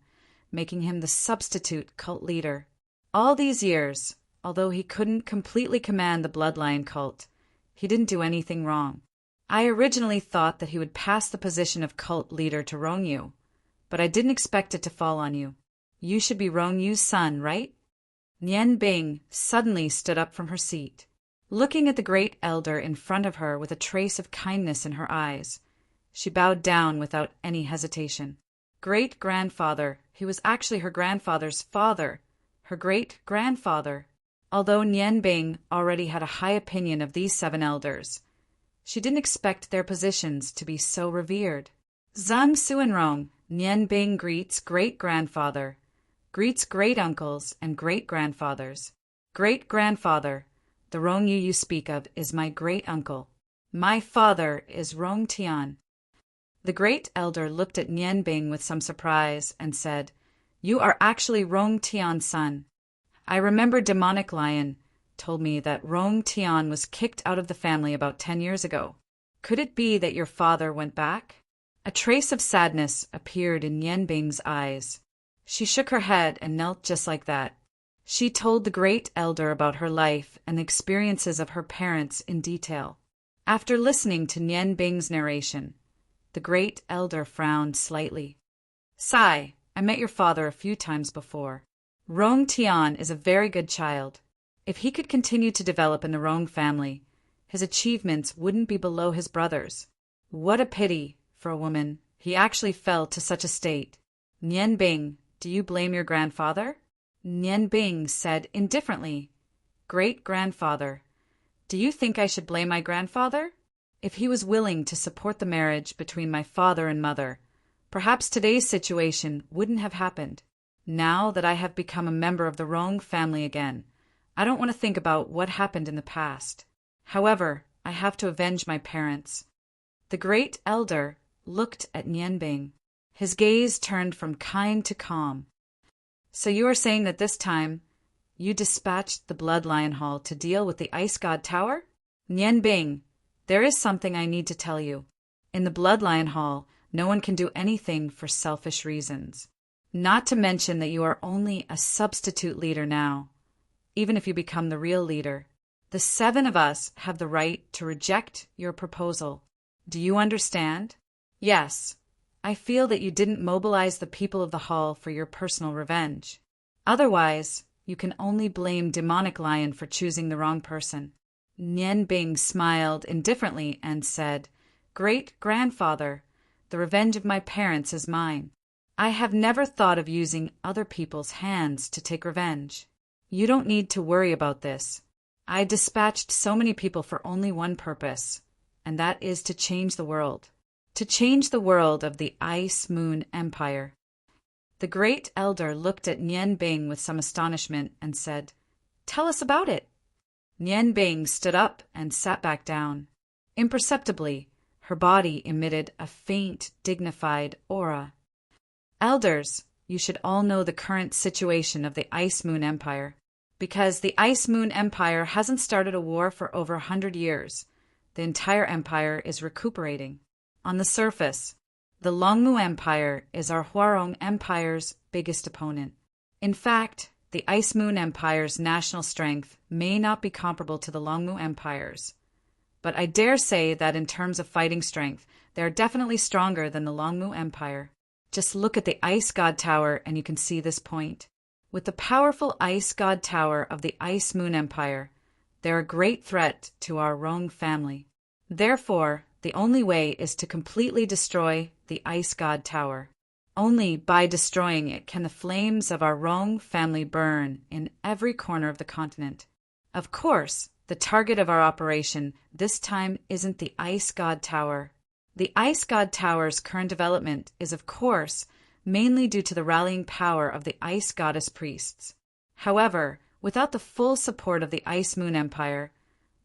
making him the substitute cult leader. All these years, although he couldn't completely command the bloodline cult, he didn't do anything wrong. I originally thought that he would pass the position of cult leader to Rongyu, but I didn't expect it to fall on you. You should be Rongyu's son, right? Nian Bing suddenly stood up from her seat, looking at the great elder in front of her with a trace of kindness in her eyes. She bowed down without any hesitation. Great-grandfather, he was actually her grandfather's father, her great-grandfather. Although Nian Bing already had a high opinion of these 7 elders, she didn't expect their positions to be so revered. Zhang Suanrong, Nian Bing greets great-grandfather, greets great-uncles and great-grandfathers. Great-grandfather, the Rongyu you speak of is my great-uncle. My father is Rong Tian. The great elder looked at Nian Bing with some surprise and said, "You are actually Rong Tian's son. I remember Demonic Lion told me that Rong Tian was kicked out of the family about 10 years ago. Could it be that your father went back?" A trace of sadness appeared in Nian Bing's eyes. She shook her head and knelt just like that. She told the great elder about her life and the experiences of her parents in detail. After listening to Nian Bing's narration, the great elder frowned slightly. "Sai, I met your father a few times before. Rong Tian is a very good child. If he could continue to develop in the Rong family, his achievements wouldn't be below his brothers. What a pity, for a woman, he actually fell to such a state. Nian Bing, do you blame your grandfather?" Nian Bing said indifferently, "Great-grandfather, do you think I should blame my grandfather? If he was willing to support the marriage between my father and mother, perhaps today's situation wouldn't have happened. Now that I have become a member of the Rong family again, I don't want to think about what happened in the past. However, I have to avenge my parents." The great elder looked at Nian Bing. His gaze turned from kind to calm. "So you are saying that this time you dispatched the Blood Lion Hall to deal with the Ice God Tower?" "Nian Bing, there is something I need to tell you. In the Blood Lion Hall, no one can do anything for selfish reasons. Not to mention that you are only a substitute leader now. Even if you become the real leader, the 7 of us have the right to reject your proposal. Do you understand? Yes, I feel that you didn't mobilize the people of the hall for your personal revenge. Otherwise, you can only blame Demonic Lion for choosing the wrong person." Nian Bing smiled indifferently and said, "Great-grandfather, the revenge of my parents is mine. I have never thought of using other people's hands to take revenge. You don't need to worry about this. I dispatched so many people for only one purpose, and that is to change the world. To change the world of the Ice Moon Empire." The great elder looked at Nian Bing with some astonishment and said, "Tell us about it." Nian Bing stood up and sat back down. Imperceptibly, her body emitted a faint, dignified aura. "Elders, you should all know the current situation of the Ice Moon Empire. Because the Ice Moon Empire hasn't started a war for over 100 years, the entire empire is recuperating. On the surface, the Longmu Empire is our Huarong Empire's biggest opponent. In fact, the Ice Moon Empire's national strength may not be comparable to the Longmu Empire's, but I dare say that in terms of fighting strength, they are definitely stronger than the Longmu Empire. Just look at the Ice God Tower and you can see this point. With the powerful Ice God Tower of the Ice Moon Empire, they're a great threat to our Rong family. Therefore, the only way is to completely destroy the Ice God Tower. Only by destroying it can the flames of our Rong family burn in every corner of the continent. Of course, the target of our operation this time isn't the Ice God Tower. The Ice God Tower's current development is, of course, mainly due to the rallying power of the Ice Goddess priests. However, without the full support of the Ice Moon Empire,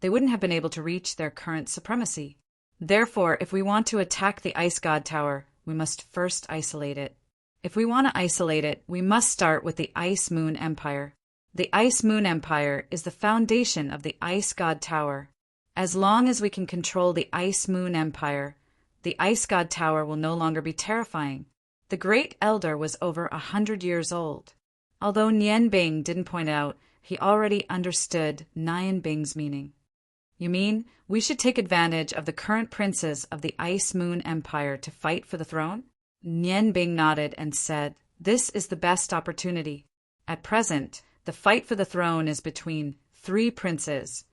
they wouldn't have been able to reach their current supremacy. Therefore, if we want to attack the Ice God Tower, we must first isolate it. If we want to isolate it, we must start with the Ice Moon Empire. The Ice Moon Empire is the foundation of the Ice God Tower. As long as we can control the Ice Moon Empire, the Ice God Tower will no longer be terrifying. The Great Elder was over 100 years old. Although Nian Bing didn't point out, he already understood Nian Bing's meaning. You mean we should take advantage of the current princes of the Ice Moon Empire to fight for the throne? Nian Bing nodded and said, "This is the best opportunity. At present, the fight for the throne is between 3 princes,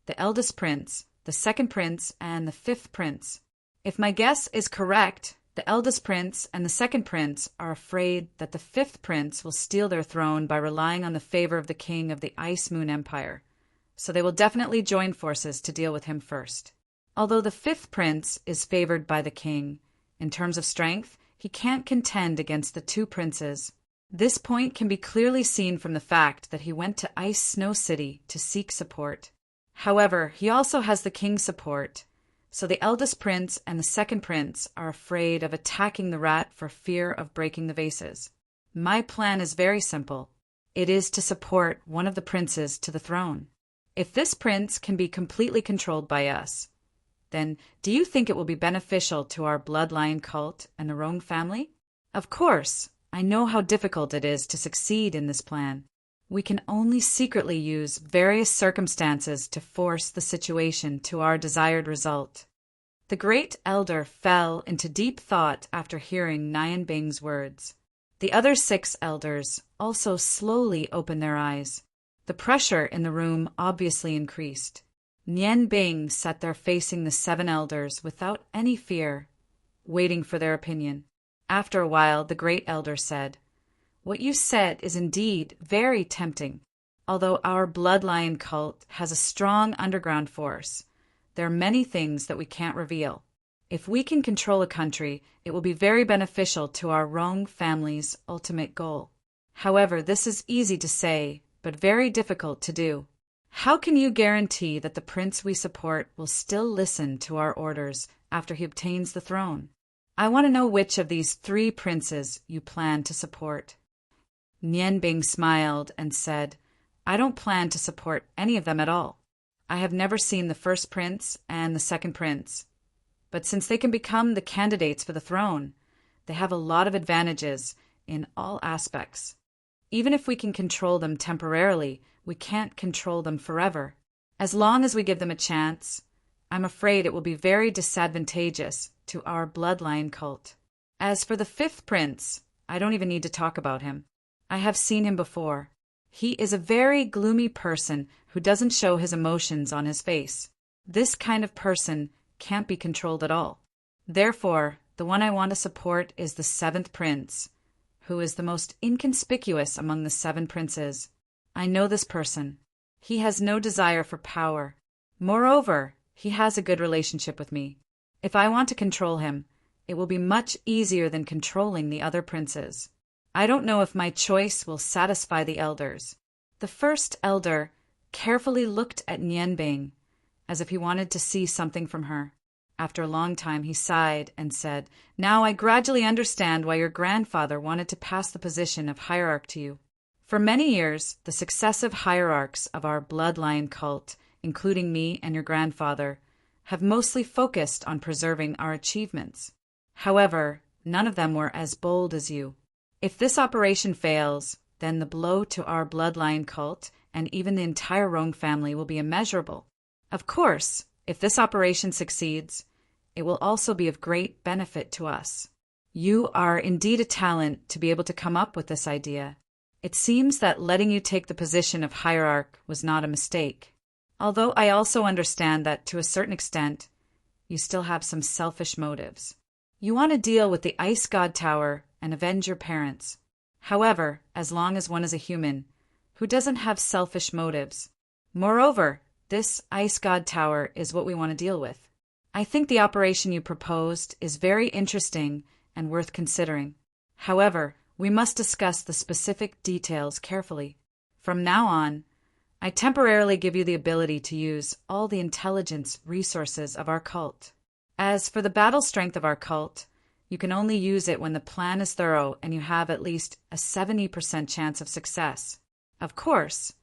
the eldest prince, the second prince, and the 5th prince. If my guess is correct, the eldest prince and the second prince are afraid that the 5th prince will steal their throne by relying on the favor of the king of the Ice Moon Empire, so they will definitely join forces to deal with him first. Although the 5th prince is favored by the king, in terms of strength, he can't contend against the 2 princes. This point can be clearly seen from the fact that he went to Ice Snow City to seek support. However, he also has the king's support, so the eldest prince and the second prince are afraid of attacking the rat for fear of breaking the vases. My plan is very simple. It is to support one of the princes to the throne. If this prince can be completely controlled by us, then do you think it will be beneficial to our bloodline cult and the Rong family? Of course, I know how difficult it is to succeed in this plan. We can only secretly use various circumstances to force the situation to our desired result. The Great Elder fell into deep thought after hearing Nian Bing's words. The other 6 elders also slowly opened their eyes. The pressure in the room obviously increased. Nian Bing sat there facing the 7 elders without any fear, waiting for their opinion. After a while, the Great Elder said, "What you said is indeed very tempting. Although our bloodline cult has a strong underground force, there are many things that we can't reveal. If we can control a country, it will be very beneficial to our Rong family's ultimate goal. However, this is easy to say, but very difficult to do. How can you guarantee that the prince we support will still listen to our orders after he obtains the throne? I want to know which of these 3 princes you plan to support." Nian Bing smiled and said, "I don't plan to support any of them at all. I have never seen the first prince and the second prince. But since they can become the candidates for the throne, they have a lot of advantages in all aspects. Even if we can control them temporarily, we can't control them forever. As long as we give them a chance, I'm afraid it will be very disadvantageous to our bloodline cult. As for the 5th prince, I don't even need to talk about him. I have seen him before. He is a very gloomy person who doesn't show his emotions on his face. This kind of person can't be controlled at all. Therefore, the one I want to support is the 7th prince, who is the most inconspicuous among the 7 princes. I know this person. He has no desire for power. Moreover, he has a good relationship with me. If I want to control him, it will be much easier than controlling the other princes. I don't know if my choice will satisfy the elders." The first elder carefully looked at Nian Bing, as if he wanted to see something from her. After a long time, he sighed and said, "Now I gradually understand why your grandfather wanted to pass the position of hierarch to you. For many years, the successive hierarchs of our bloodline cult, including me and your grandfather, have mostly focused on preserving our achievements. However, none of them were as bold as you. If this operation fails, then the blow to our bloodline cult and even the entire Rong family will be immeasurable. Of course, If this operation succeeds, it will also be of great benefit to us. You are indeed a talent to be able to come up with this idea. It seems that letting you take the position of hierarch was not a mistake. Although I also understand that, to a certain extent, you still have some selfish motives. You want to deal with the Ice God Tower and avenge your parents. However, as long as one is a human, who doesn't have selfish motives. Moreover, this Ice God Tower is what we want to deal with. I think the operation you proposed is very interesting and worth considering. However, we must discuss the specific details carefully. From now on, I temporarily give you the ability to use all the intelligence resources of our cult. As for the battle strength of our cult, you can only use it when the plan is thorough and you have at least a 70% chance of success. Of course,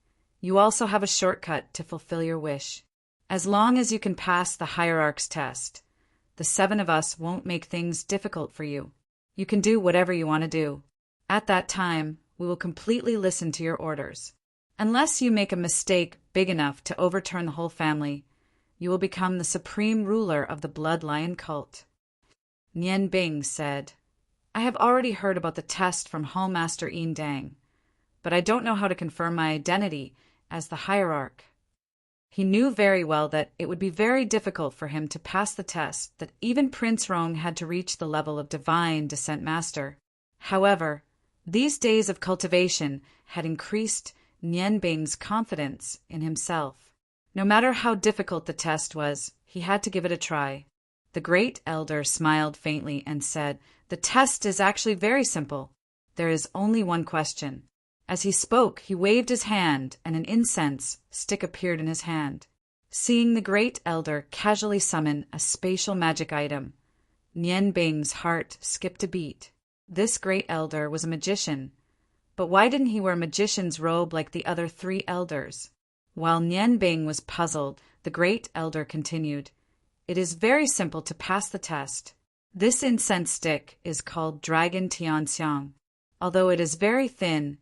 you also have a shortcut to fulfill your wish. As long as you can pass the hierarch's test, the 7 of us won't make things difficult for you. You can do whatever you want to do. At that time, we will completely listen to your orders. Unless you make a mistake big enough to overturn the whole family, you will become the supreme ruler of the Blood Lion cult. Nian Bing said, I have already heard about the test from Hallmaster Yin Dang, but I don't know how to confirm my identity as the hierarch. He knew very well that it would be very difficult for him to pass the test, that even Prince Rong had to reach the level of divine descent master. However, these days of cultivation had increased Nian Bing's confidence in himself. No matter how difficult the test was, he had to give it a try. The great elder smiled faintly and said, The test is actually very simple. There is only one question. As he spoke, he waved his hand, and an incense stick appeared in his hand. Seeing the great elder casually summon a spatial magic item, Nian Bing's heart skipped a beat. This great elder was a magician. But why didn't he wear a magician's robe like the other 3 elders? While Nian Bing was puzzled, the great elder continued, It is very simple to pass the test. This incense stick is called Dragon Tianxiang. Although it is very thin,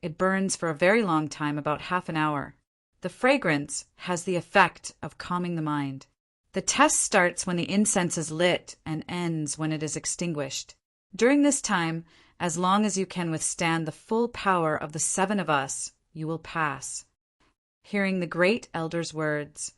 it burns for a very long time, about half an hour. The fragrance has the effect of calming the mind. The test starts when the incense is lit and ends when it is extinguished. During this time, as long as you can withstand the full power of the 7 of us, you will pass. Hearing the great elder's words,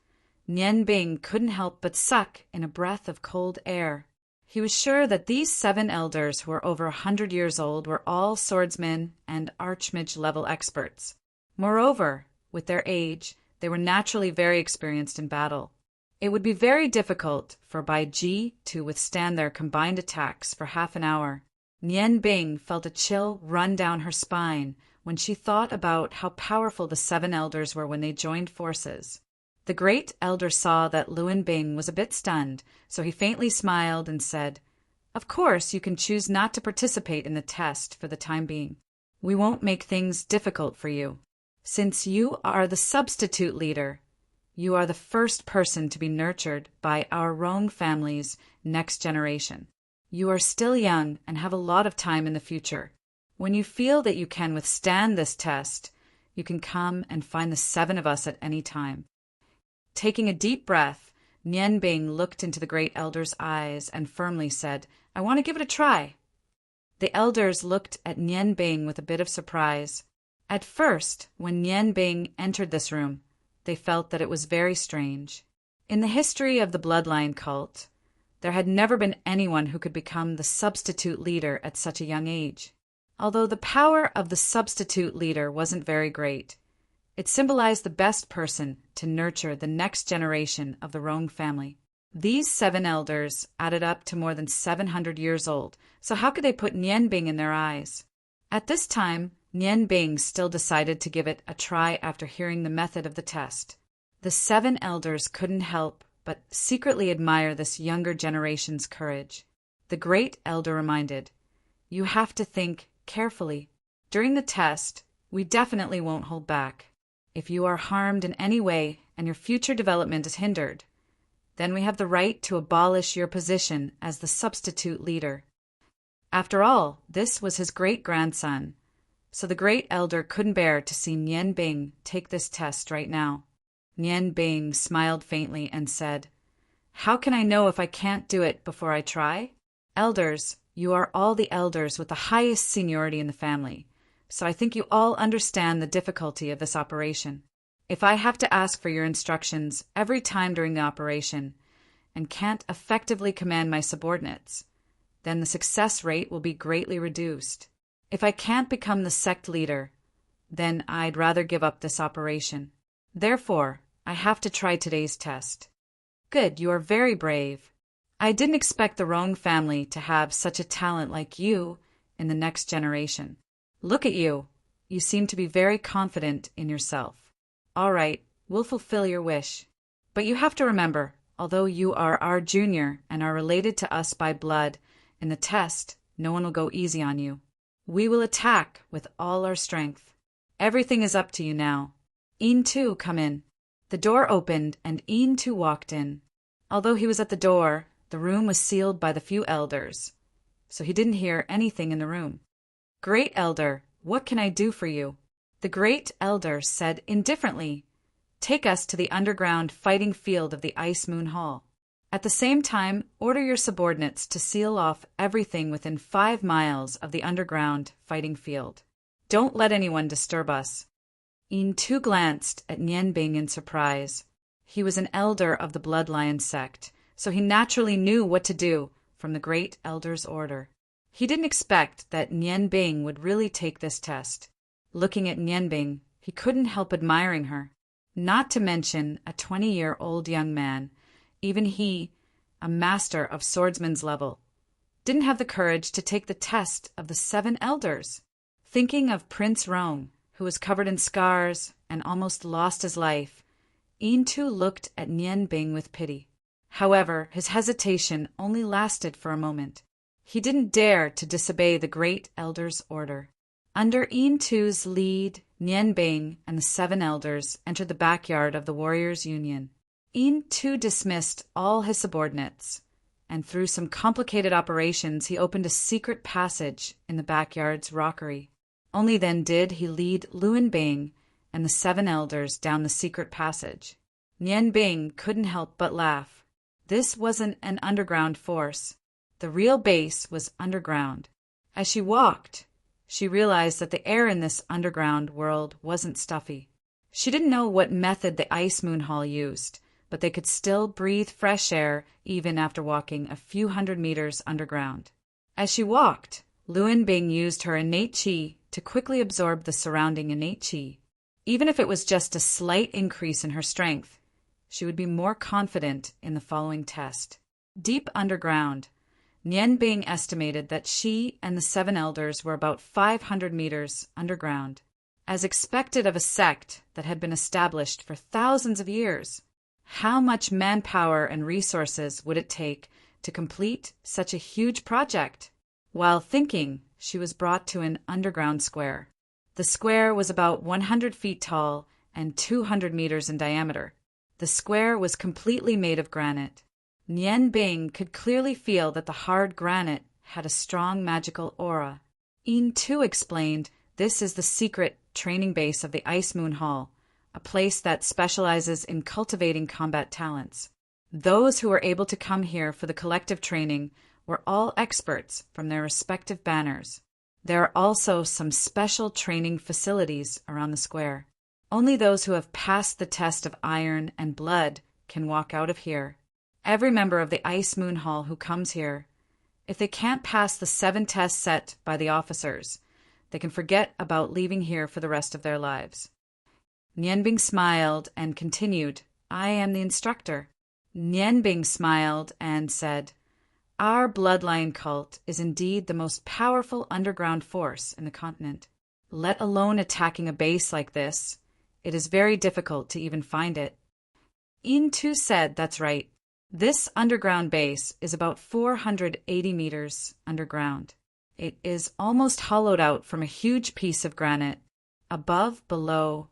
Nian Bing couldn't help but suck in a breath of cold air. He was sure that these 7 elders who were over 100 years old were all swordsmen and archmage-level experts. Moreover, with their age, they were naturally very experienced in battle. It would be very difficult for Bai Ji to withstand their combined attacks for half an hour. Nian Bing felt a chill run down her spine when she thought about how powerful the 7 elders were when they joined forces. The great elder saw that Luan Bing was a bit stunned, so he faintly smiled and said, Of course, you can choose not to participate in the test for the time being. We won't make things difficult for you. Since you are the substitute leader, you are the first person to be nurtured by our Rong family's next generation. You are still young and have a lot of time in the future. When you feel that you can withstand this test, you can come and find the 7 of us at any time. Taking a deep breath, Nian Bing looked into the great elder's eyes and firmly said, I want to give it a try. The elders looked at Nian Bing with a bit of surprise. At first, when Nian Bing entered this room, they felt that it was very strange. In the history of the Bloodline cult, there had never been anyone who could become the substitute leader at such a young age. Although the power of the substitute leader wasn't very great, it symbolized the best person to nurture the next generation of the Rong family. These 7 elders added up to more than 700 years old, so how could they put Nian Bing in their eyes? At this time, Nian Bing still decided to give it a try after hearing the method of the test. The 7 elders couldn't help but secretly admire this younger generation's courage. The great elder reminded, You have to think carefully. During the test, we definitely won't hold back. If you are harmed in any way and your future development is hindered, then we have the right to abolish your position as the substitute leader. After all, this was his great-grandson, so the great elder couldn't bear to see Nian Bing take this test right now. Nian Bing smiled faintly and said, "How can I know if I can't do it before I try? Elders, you are all the elders with the highest seniority in the family, so I think you all understand the difficulty of this operation. If I have to ask for your instructions every time during the operation and can't effectively command my subordinates, then the success rate will be greatly reduced. If I can't become the sect leader, then I'd rather give up this operation. Therefore, I have to try today's test." "Good, you are very brave. I didn't expect the Rong family to have such a talent like you in the next generation. Look at you. You seem to be very confident in yourself. All right, we'll fulfill your wish. But you have to remember, although you are our junior and are related to us by blood, in the test, no one will go easy on you. We will attack with all our strength. Everything is up to you now. Yin Tu, come in." The door opened and Yin Tu walked in. Although he was at the door, the room was sealed by the few elders, so he didn't hear anything in the room. "Great Elder, what can I do for you?" The Great Elder said indifferently, "Take us to the underground fighting field of the Ice Moon Hall. At the same time, order your subordinates to seal off everything within 5 miles of the underground fighting field. Don't let anyone disturb us." Yin Tu glanced at Nian Bing in surprise. He was an elder of the Bloodlion sect, so he naturally knew what to do from the Great Elder's order. He didn't expect that Nian Bing would really take this test. Looking at Nian Bing, he couldn't help admiring her. Not to mention a 20-year-old young man, even he, a master of swordsman's level, didn't have the courage to take the test of the 7 elders. Thinking of Prince Rong, who was covered in scars and almost lost his life, Yin Tu looked at Nian Bing with pity. However, his hesitation only lasted for a moment. He didn't dare to disobey the Great Elder's order. Under Yin Tu's lead, Nian Bing and the 7 elders entered the backyard of the Warriors' Union. Yin Tu dismissed all his subordinates, and through some complicated operations he opened a secret passage in the backyard's rockery. Only then did he lead Luan Bing and the 7 elders down the secret passage. Nian Bing couldn't help but laugh. This wasn't an underground force. The real base was underground. As she walked, she realized that the air in this underground world wasn't stuffy. She didn't know what method the Ice Moon Hall used, but they could still breathe fresh air even after walking a few hundred meters underground. As she walked, Luan Bing used her innate qi to quickly absorb the surrounding innate qi. Even if it was just a slight increase in her strength, she would be more confident in the following test. Deep underground, Nian Bing estimated that she and the 7 elders were about 500 meters underground. As expected of a sect that had been established for thousands of years, how much manpower and resources would it take to complete such a huge project? While thinking, she was brought to an underground square. The square was about 100 feet tall and 200 meters in diameter. The square was completely made of granite. Nian Bing could clearly feel that the hard granite had a strong magical aura. Yin Tu explained this is the secret training base of the Ice Moon Hall, a place that specializes in cultivating combat talents. Those who were able to come here for the collective training were all experts from their respective banners. There are also some special training facilities around the square. Only those who have passed the test of iron and blood can walk out of here. Every member of the Ice Moon Hall who comes here, if they can't pass the 7 tests set by the officers, they can forget about leaving here for the rest of their lives. Nian Bing smiled and continued, "I am the instructor." Nian Bing smiled and said, "Our bloodline cult is indeed the most powerful underground force in the continent. Let alone attacking a base like this, it is very difficult to even find it." Yin Tu said, "That's right. This underground base is about 480 meters underground. It is almost hollowed out from a huge piece of granite. Above, below,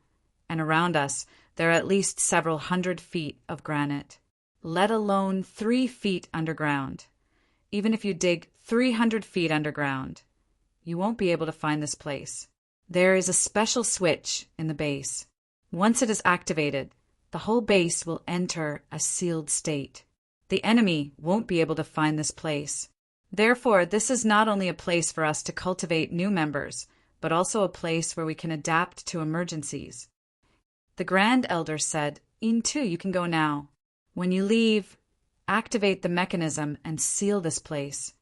and around us, there are at least several hundred feet of granite, let alone 3 feet underground. Even if you dig 300 feet underground, you won't be able to find this place. There is a special switch in the base. Once it is activated, the whole base will enter a sealed state. The enemy won't be able to find this place. Therefore, this is not only a place for us to cultivate new members, but also a place where we can adapt to emergencies. The Grand Elder said, "Intu, you can go now. When you leave, activate the mechanism and seal this place."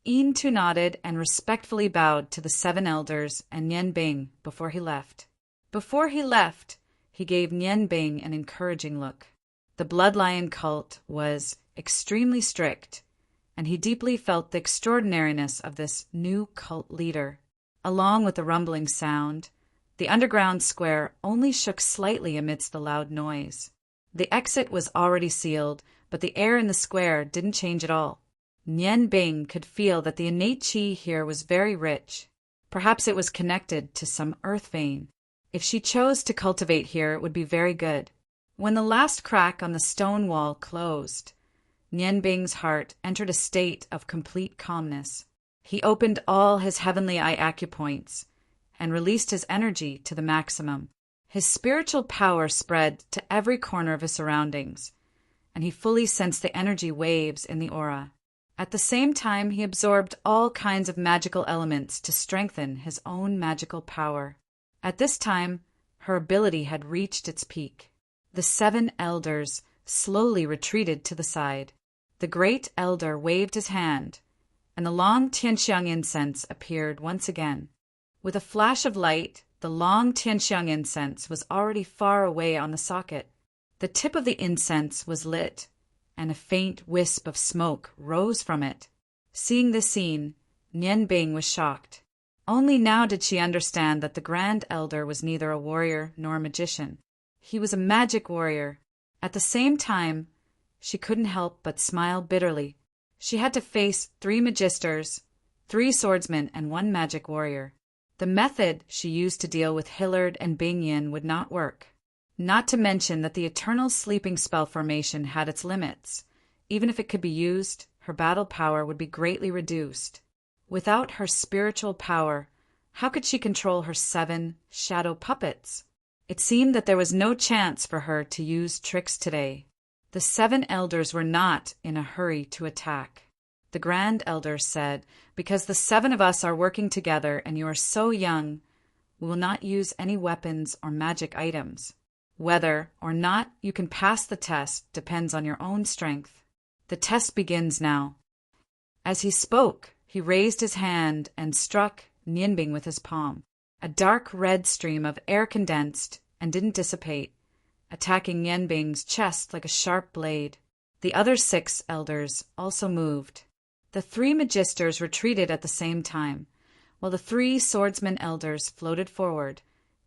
Intu nodded and respectfully bowed to the 7 elders and Nian Bing before he left. Before he left, he gave Nian Bing an encouraging look. The Bloodlion cult was extremely strict, and he deeply felt the extraordinariness of this new cult leader. Along with the rumbling sound, the underground square only shook slightly amidst the loud noise. The exit was already sealed, but the air in the square didn't change at all. Nian Bing could feel that the innate qi here was very rich. Perhaps it was connected to some earth vein. If she chose to cultivate here, it would be very good. When the last crack on the stone wall closed, Nian Bing's heart entered a state of complete calmness. He opened all his heavenly eye acupoints and released his energy to the maximum. His spiritual power spread to every corner of his surroundings, and he fully sensed the energy waves in the aura. At the same time, he absorbed all kinds of magical elements to strengthen his own magical power. At this time, her ability had reached its peak. The 7 elders slowly retreated to the side. The Great Elder waved his hand, and the long Tianxiang incense appeared once again. With a flash of light, the long Tianxiang incense was already far away on the socket. The tip of the incense was lit, and a faint wisp of smoke rose from it. Seeing this scene, Nian Bing was shocked. Only now did she understand that the Grand Elder was neither a warrior nor a magician. He was a magic warrior. At the same time, she couldn't help but smile bitterly. She had to face 3 magisters, 3 swordsmen, and 1 magic warrior. The method she used to deal with Hillard and Bing Yin would not work. Not to mention that the eternal sleeping spell formation had its limits. Even if it could be used, her battle power would be greatly reduced. Without her spiritual power, how could she control her 7 shadow puppets? It seemed that there was no chance for her to use tricks today. The 7 elders were not in a hurry to attack. The Grand Elder said, "Because the 7 of us are working together and you are so young, we will not use any weapons or magic items. Whether or not you can pass the test depends on your own strength. The test begins now." As he spoke, he raised his hand and struck Nian Bing with his palm. A dark red stream of air condensed and didn't dissipate, attacking Nian Bing's chest like a sharp blade. The other 6 elders also moved. The 3 magisters retreated at the same time, while the 3 swordsman elders floated forward,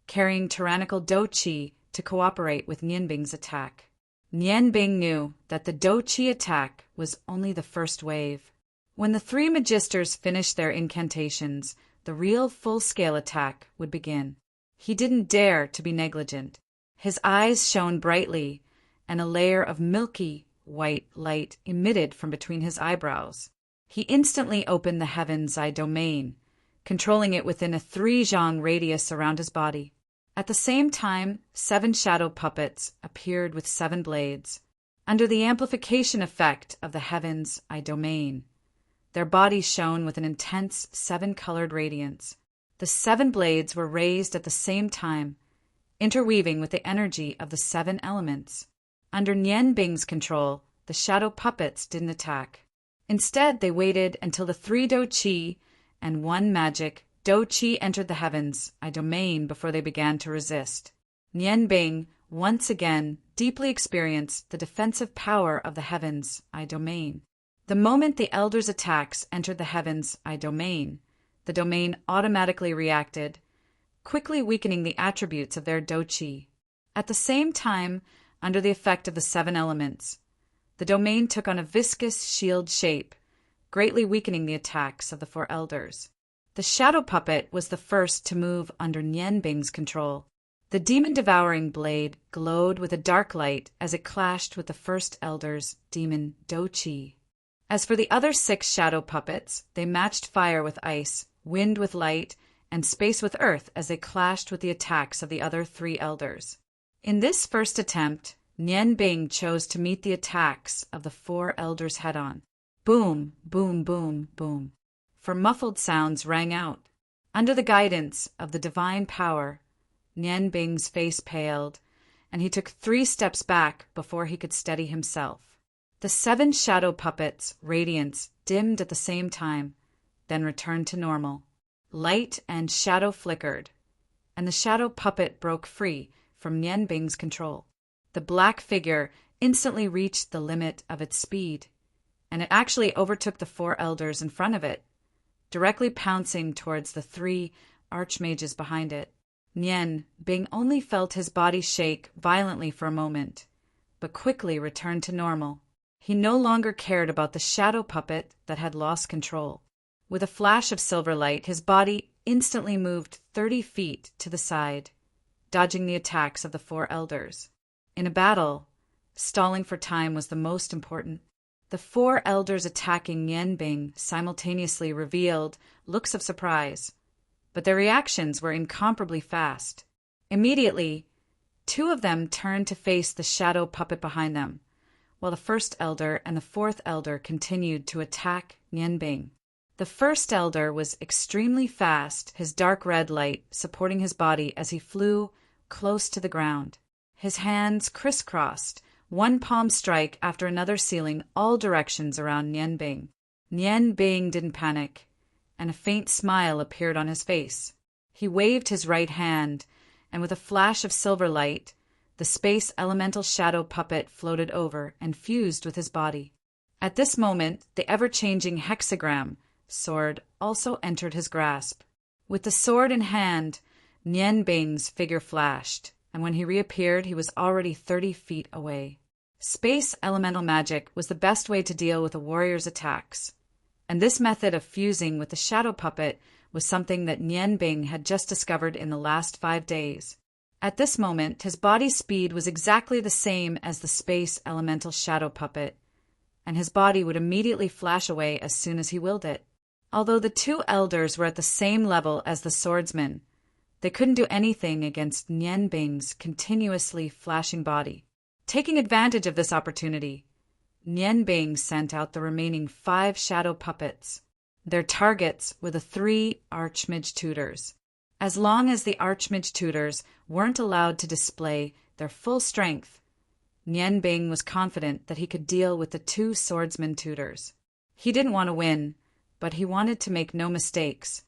carrying tyrannical Do Qi to cooperate with Nian Bing's attack. Nian Bing knew that the Do Qi attack was only the first wave. When the 3 magisters finished their incantations, the real full-scale attack would begin. He didn't dare to be negligent. His eyes shone brightly, and a layer of milky white light emitted from between his eyebrows. He instantly opened the Heaven's Eye domain, controlling it within a 3-zhang radius around his body. At the same time, 7 shadow puppets appeared with 7 blades. Under the amplification effect of the Heaven's Eye domain, their bodies shone with an intense 7-colored radiance. The 7 blades were raised at the same time, interweaving with the energy of the 7 elements. Under Nian Bing's control, the shadow puppets didn't attack. Instead, they waited until the 3 Do Qi and 1 magic Do Qi entered the Heaven's Eye domain before they began to resist. Nian Bing once again deeply experienced the defensive power of the Heaven's Eye domain. The moment the elders' attacks entered the Heaven's Eye domain, the domain automatically reacted, quickly weakening the attributes of their Do Qi. At the same time, under the effect of the 7 elements, the domain took on a viscous shield shape, greatly weakening the attacks of the 4 elders. The shadow puppet was the first to move under Nian Bing's control. The demon-devouring blade glowed with a dark light as it clashed with the first elder's demon Do Qi. As for the other 6 shadow puppets, they matched fire with ice, wind with light, and space with earth as they clashed with the attacks of the other 3 elders. In this first attempt, Nian Bing chose to meet the attacks of the four elders head-on. Boom, boom, boom, boom. For muffled sounds rang out. Under the guidance of the divine power, Nian Bing's face paled, and he took 3 steps back before he could steady himself. The 7 shadow puppets' radiance dimmed at the same time, then returned to normal. Light and shadow flickered, and the shadow puppet broke free from Nian Bing's control. The black figure instantly reached the limit of its speed, and it actually overtook the 4 elders in front of it, directly pouncing towards the 3 archmages behind it. Nian Bing only felt his body shake violently for a moment, but quickly returned to normal. He no longer cared about the shadow puppet that had lost control. With a flash of silver light, his body instantly moved 30 feet to the side, dodging the attacks of the 4 elders. In a battle, stalling for time was the most important. The 4 elders attacking Nian Bing simultaneously revealed looks of surprise, but their reactions were incomparably fast. Immediately, 2 of them turned to face the shadow puppet behind them, while the first elder and the 4th elder continued to attack Nian Bing. The first elder was extremely fast, his dark red light supporting his body as he flew close to the ground. His hands crisscrossed, one palm strike after another sealing all directions around Nian Bing. Nian Bing didn't panic, and a faint smile appeared on his face. He waved his right hand, and with a flash of silver light, the space elemental shadow puppet floated over and fused with his body. At this moment, the ever-changing hexagram sword also entered his grasp. With the sword in hand, Nian Bing's figure flashed, and when he reappeared, he was already 30 feet away. Space elemental magic was the best way to deal with a warrior's attacks, and this method of fusing with the shadow puppet was something that Nian Bing had just discovered in the last 5 days. At this moment, his body's speed was exactly the same as the space elemental shadow puppet, and his body would immediately flash away as soon as he willed it. Although the 2 elders were at the same level as the swordsmen, they couldn't do anything against Nian Bing's continuously flashing body. Taking advantage of this opportunity, Nian Bing sent out the remaining 5 shadow puppets. Their targets were the 3 archmage tutors. As long as the archmage tutors weren't allowed to display their full strength, Nian Bing was confident that he could deal with the 2 swordsman tutors. He didn't want to win, but he wanted to make no mistakes.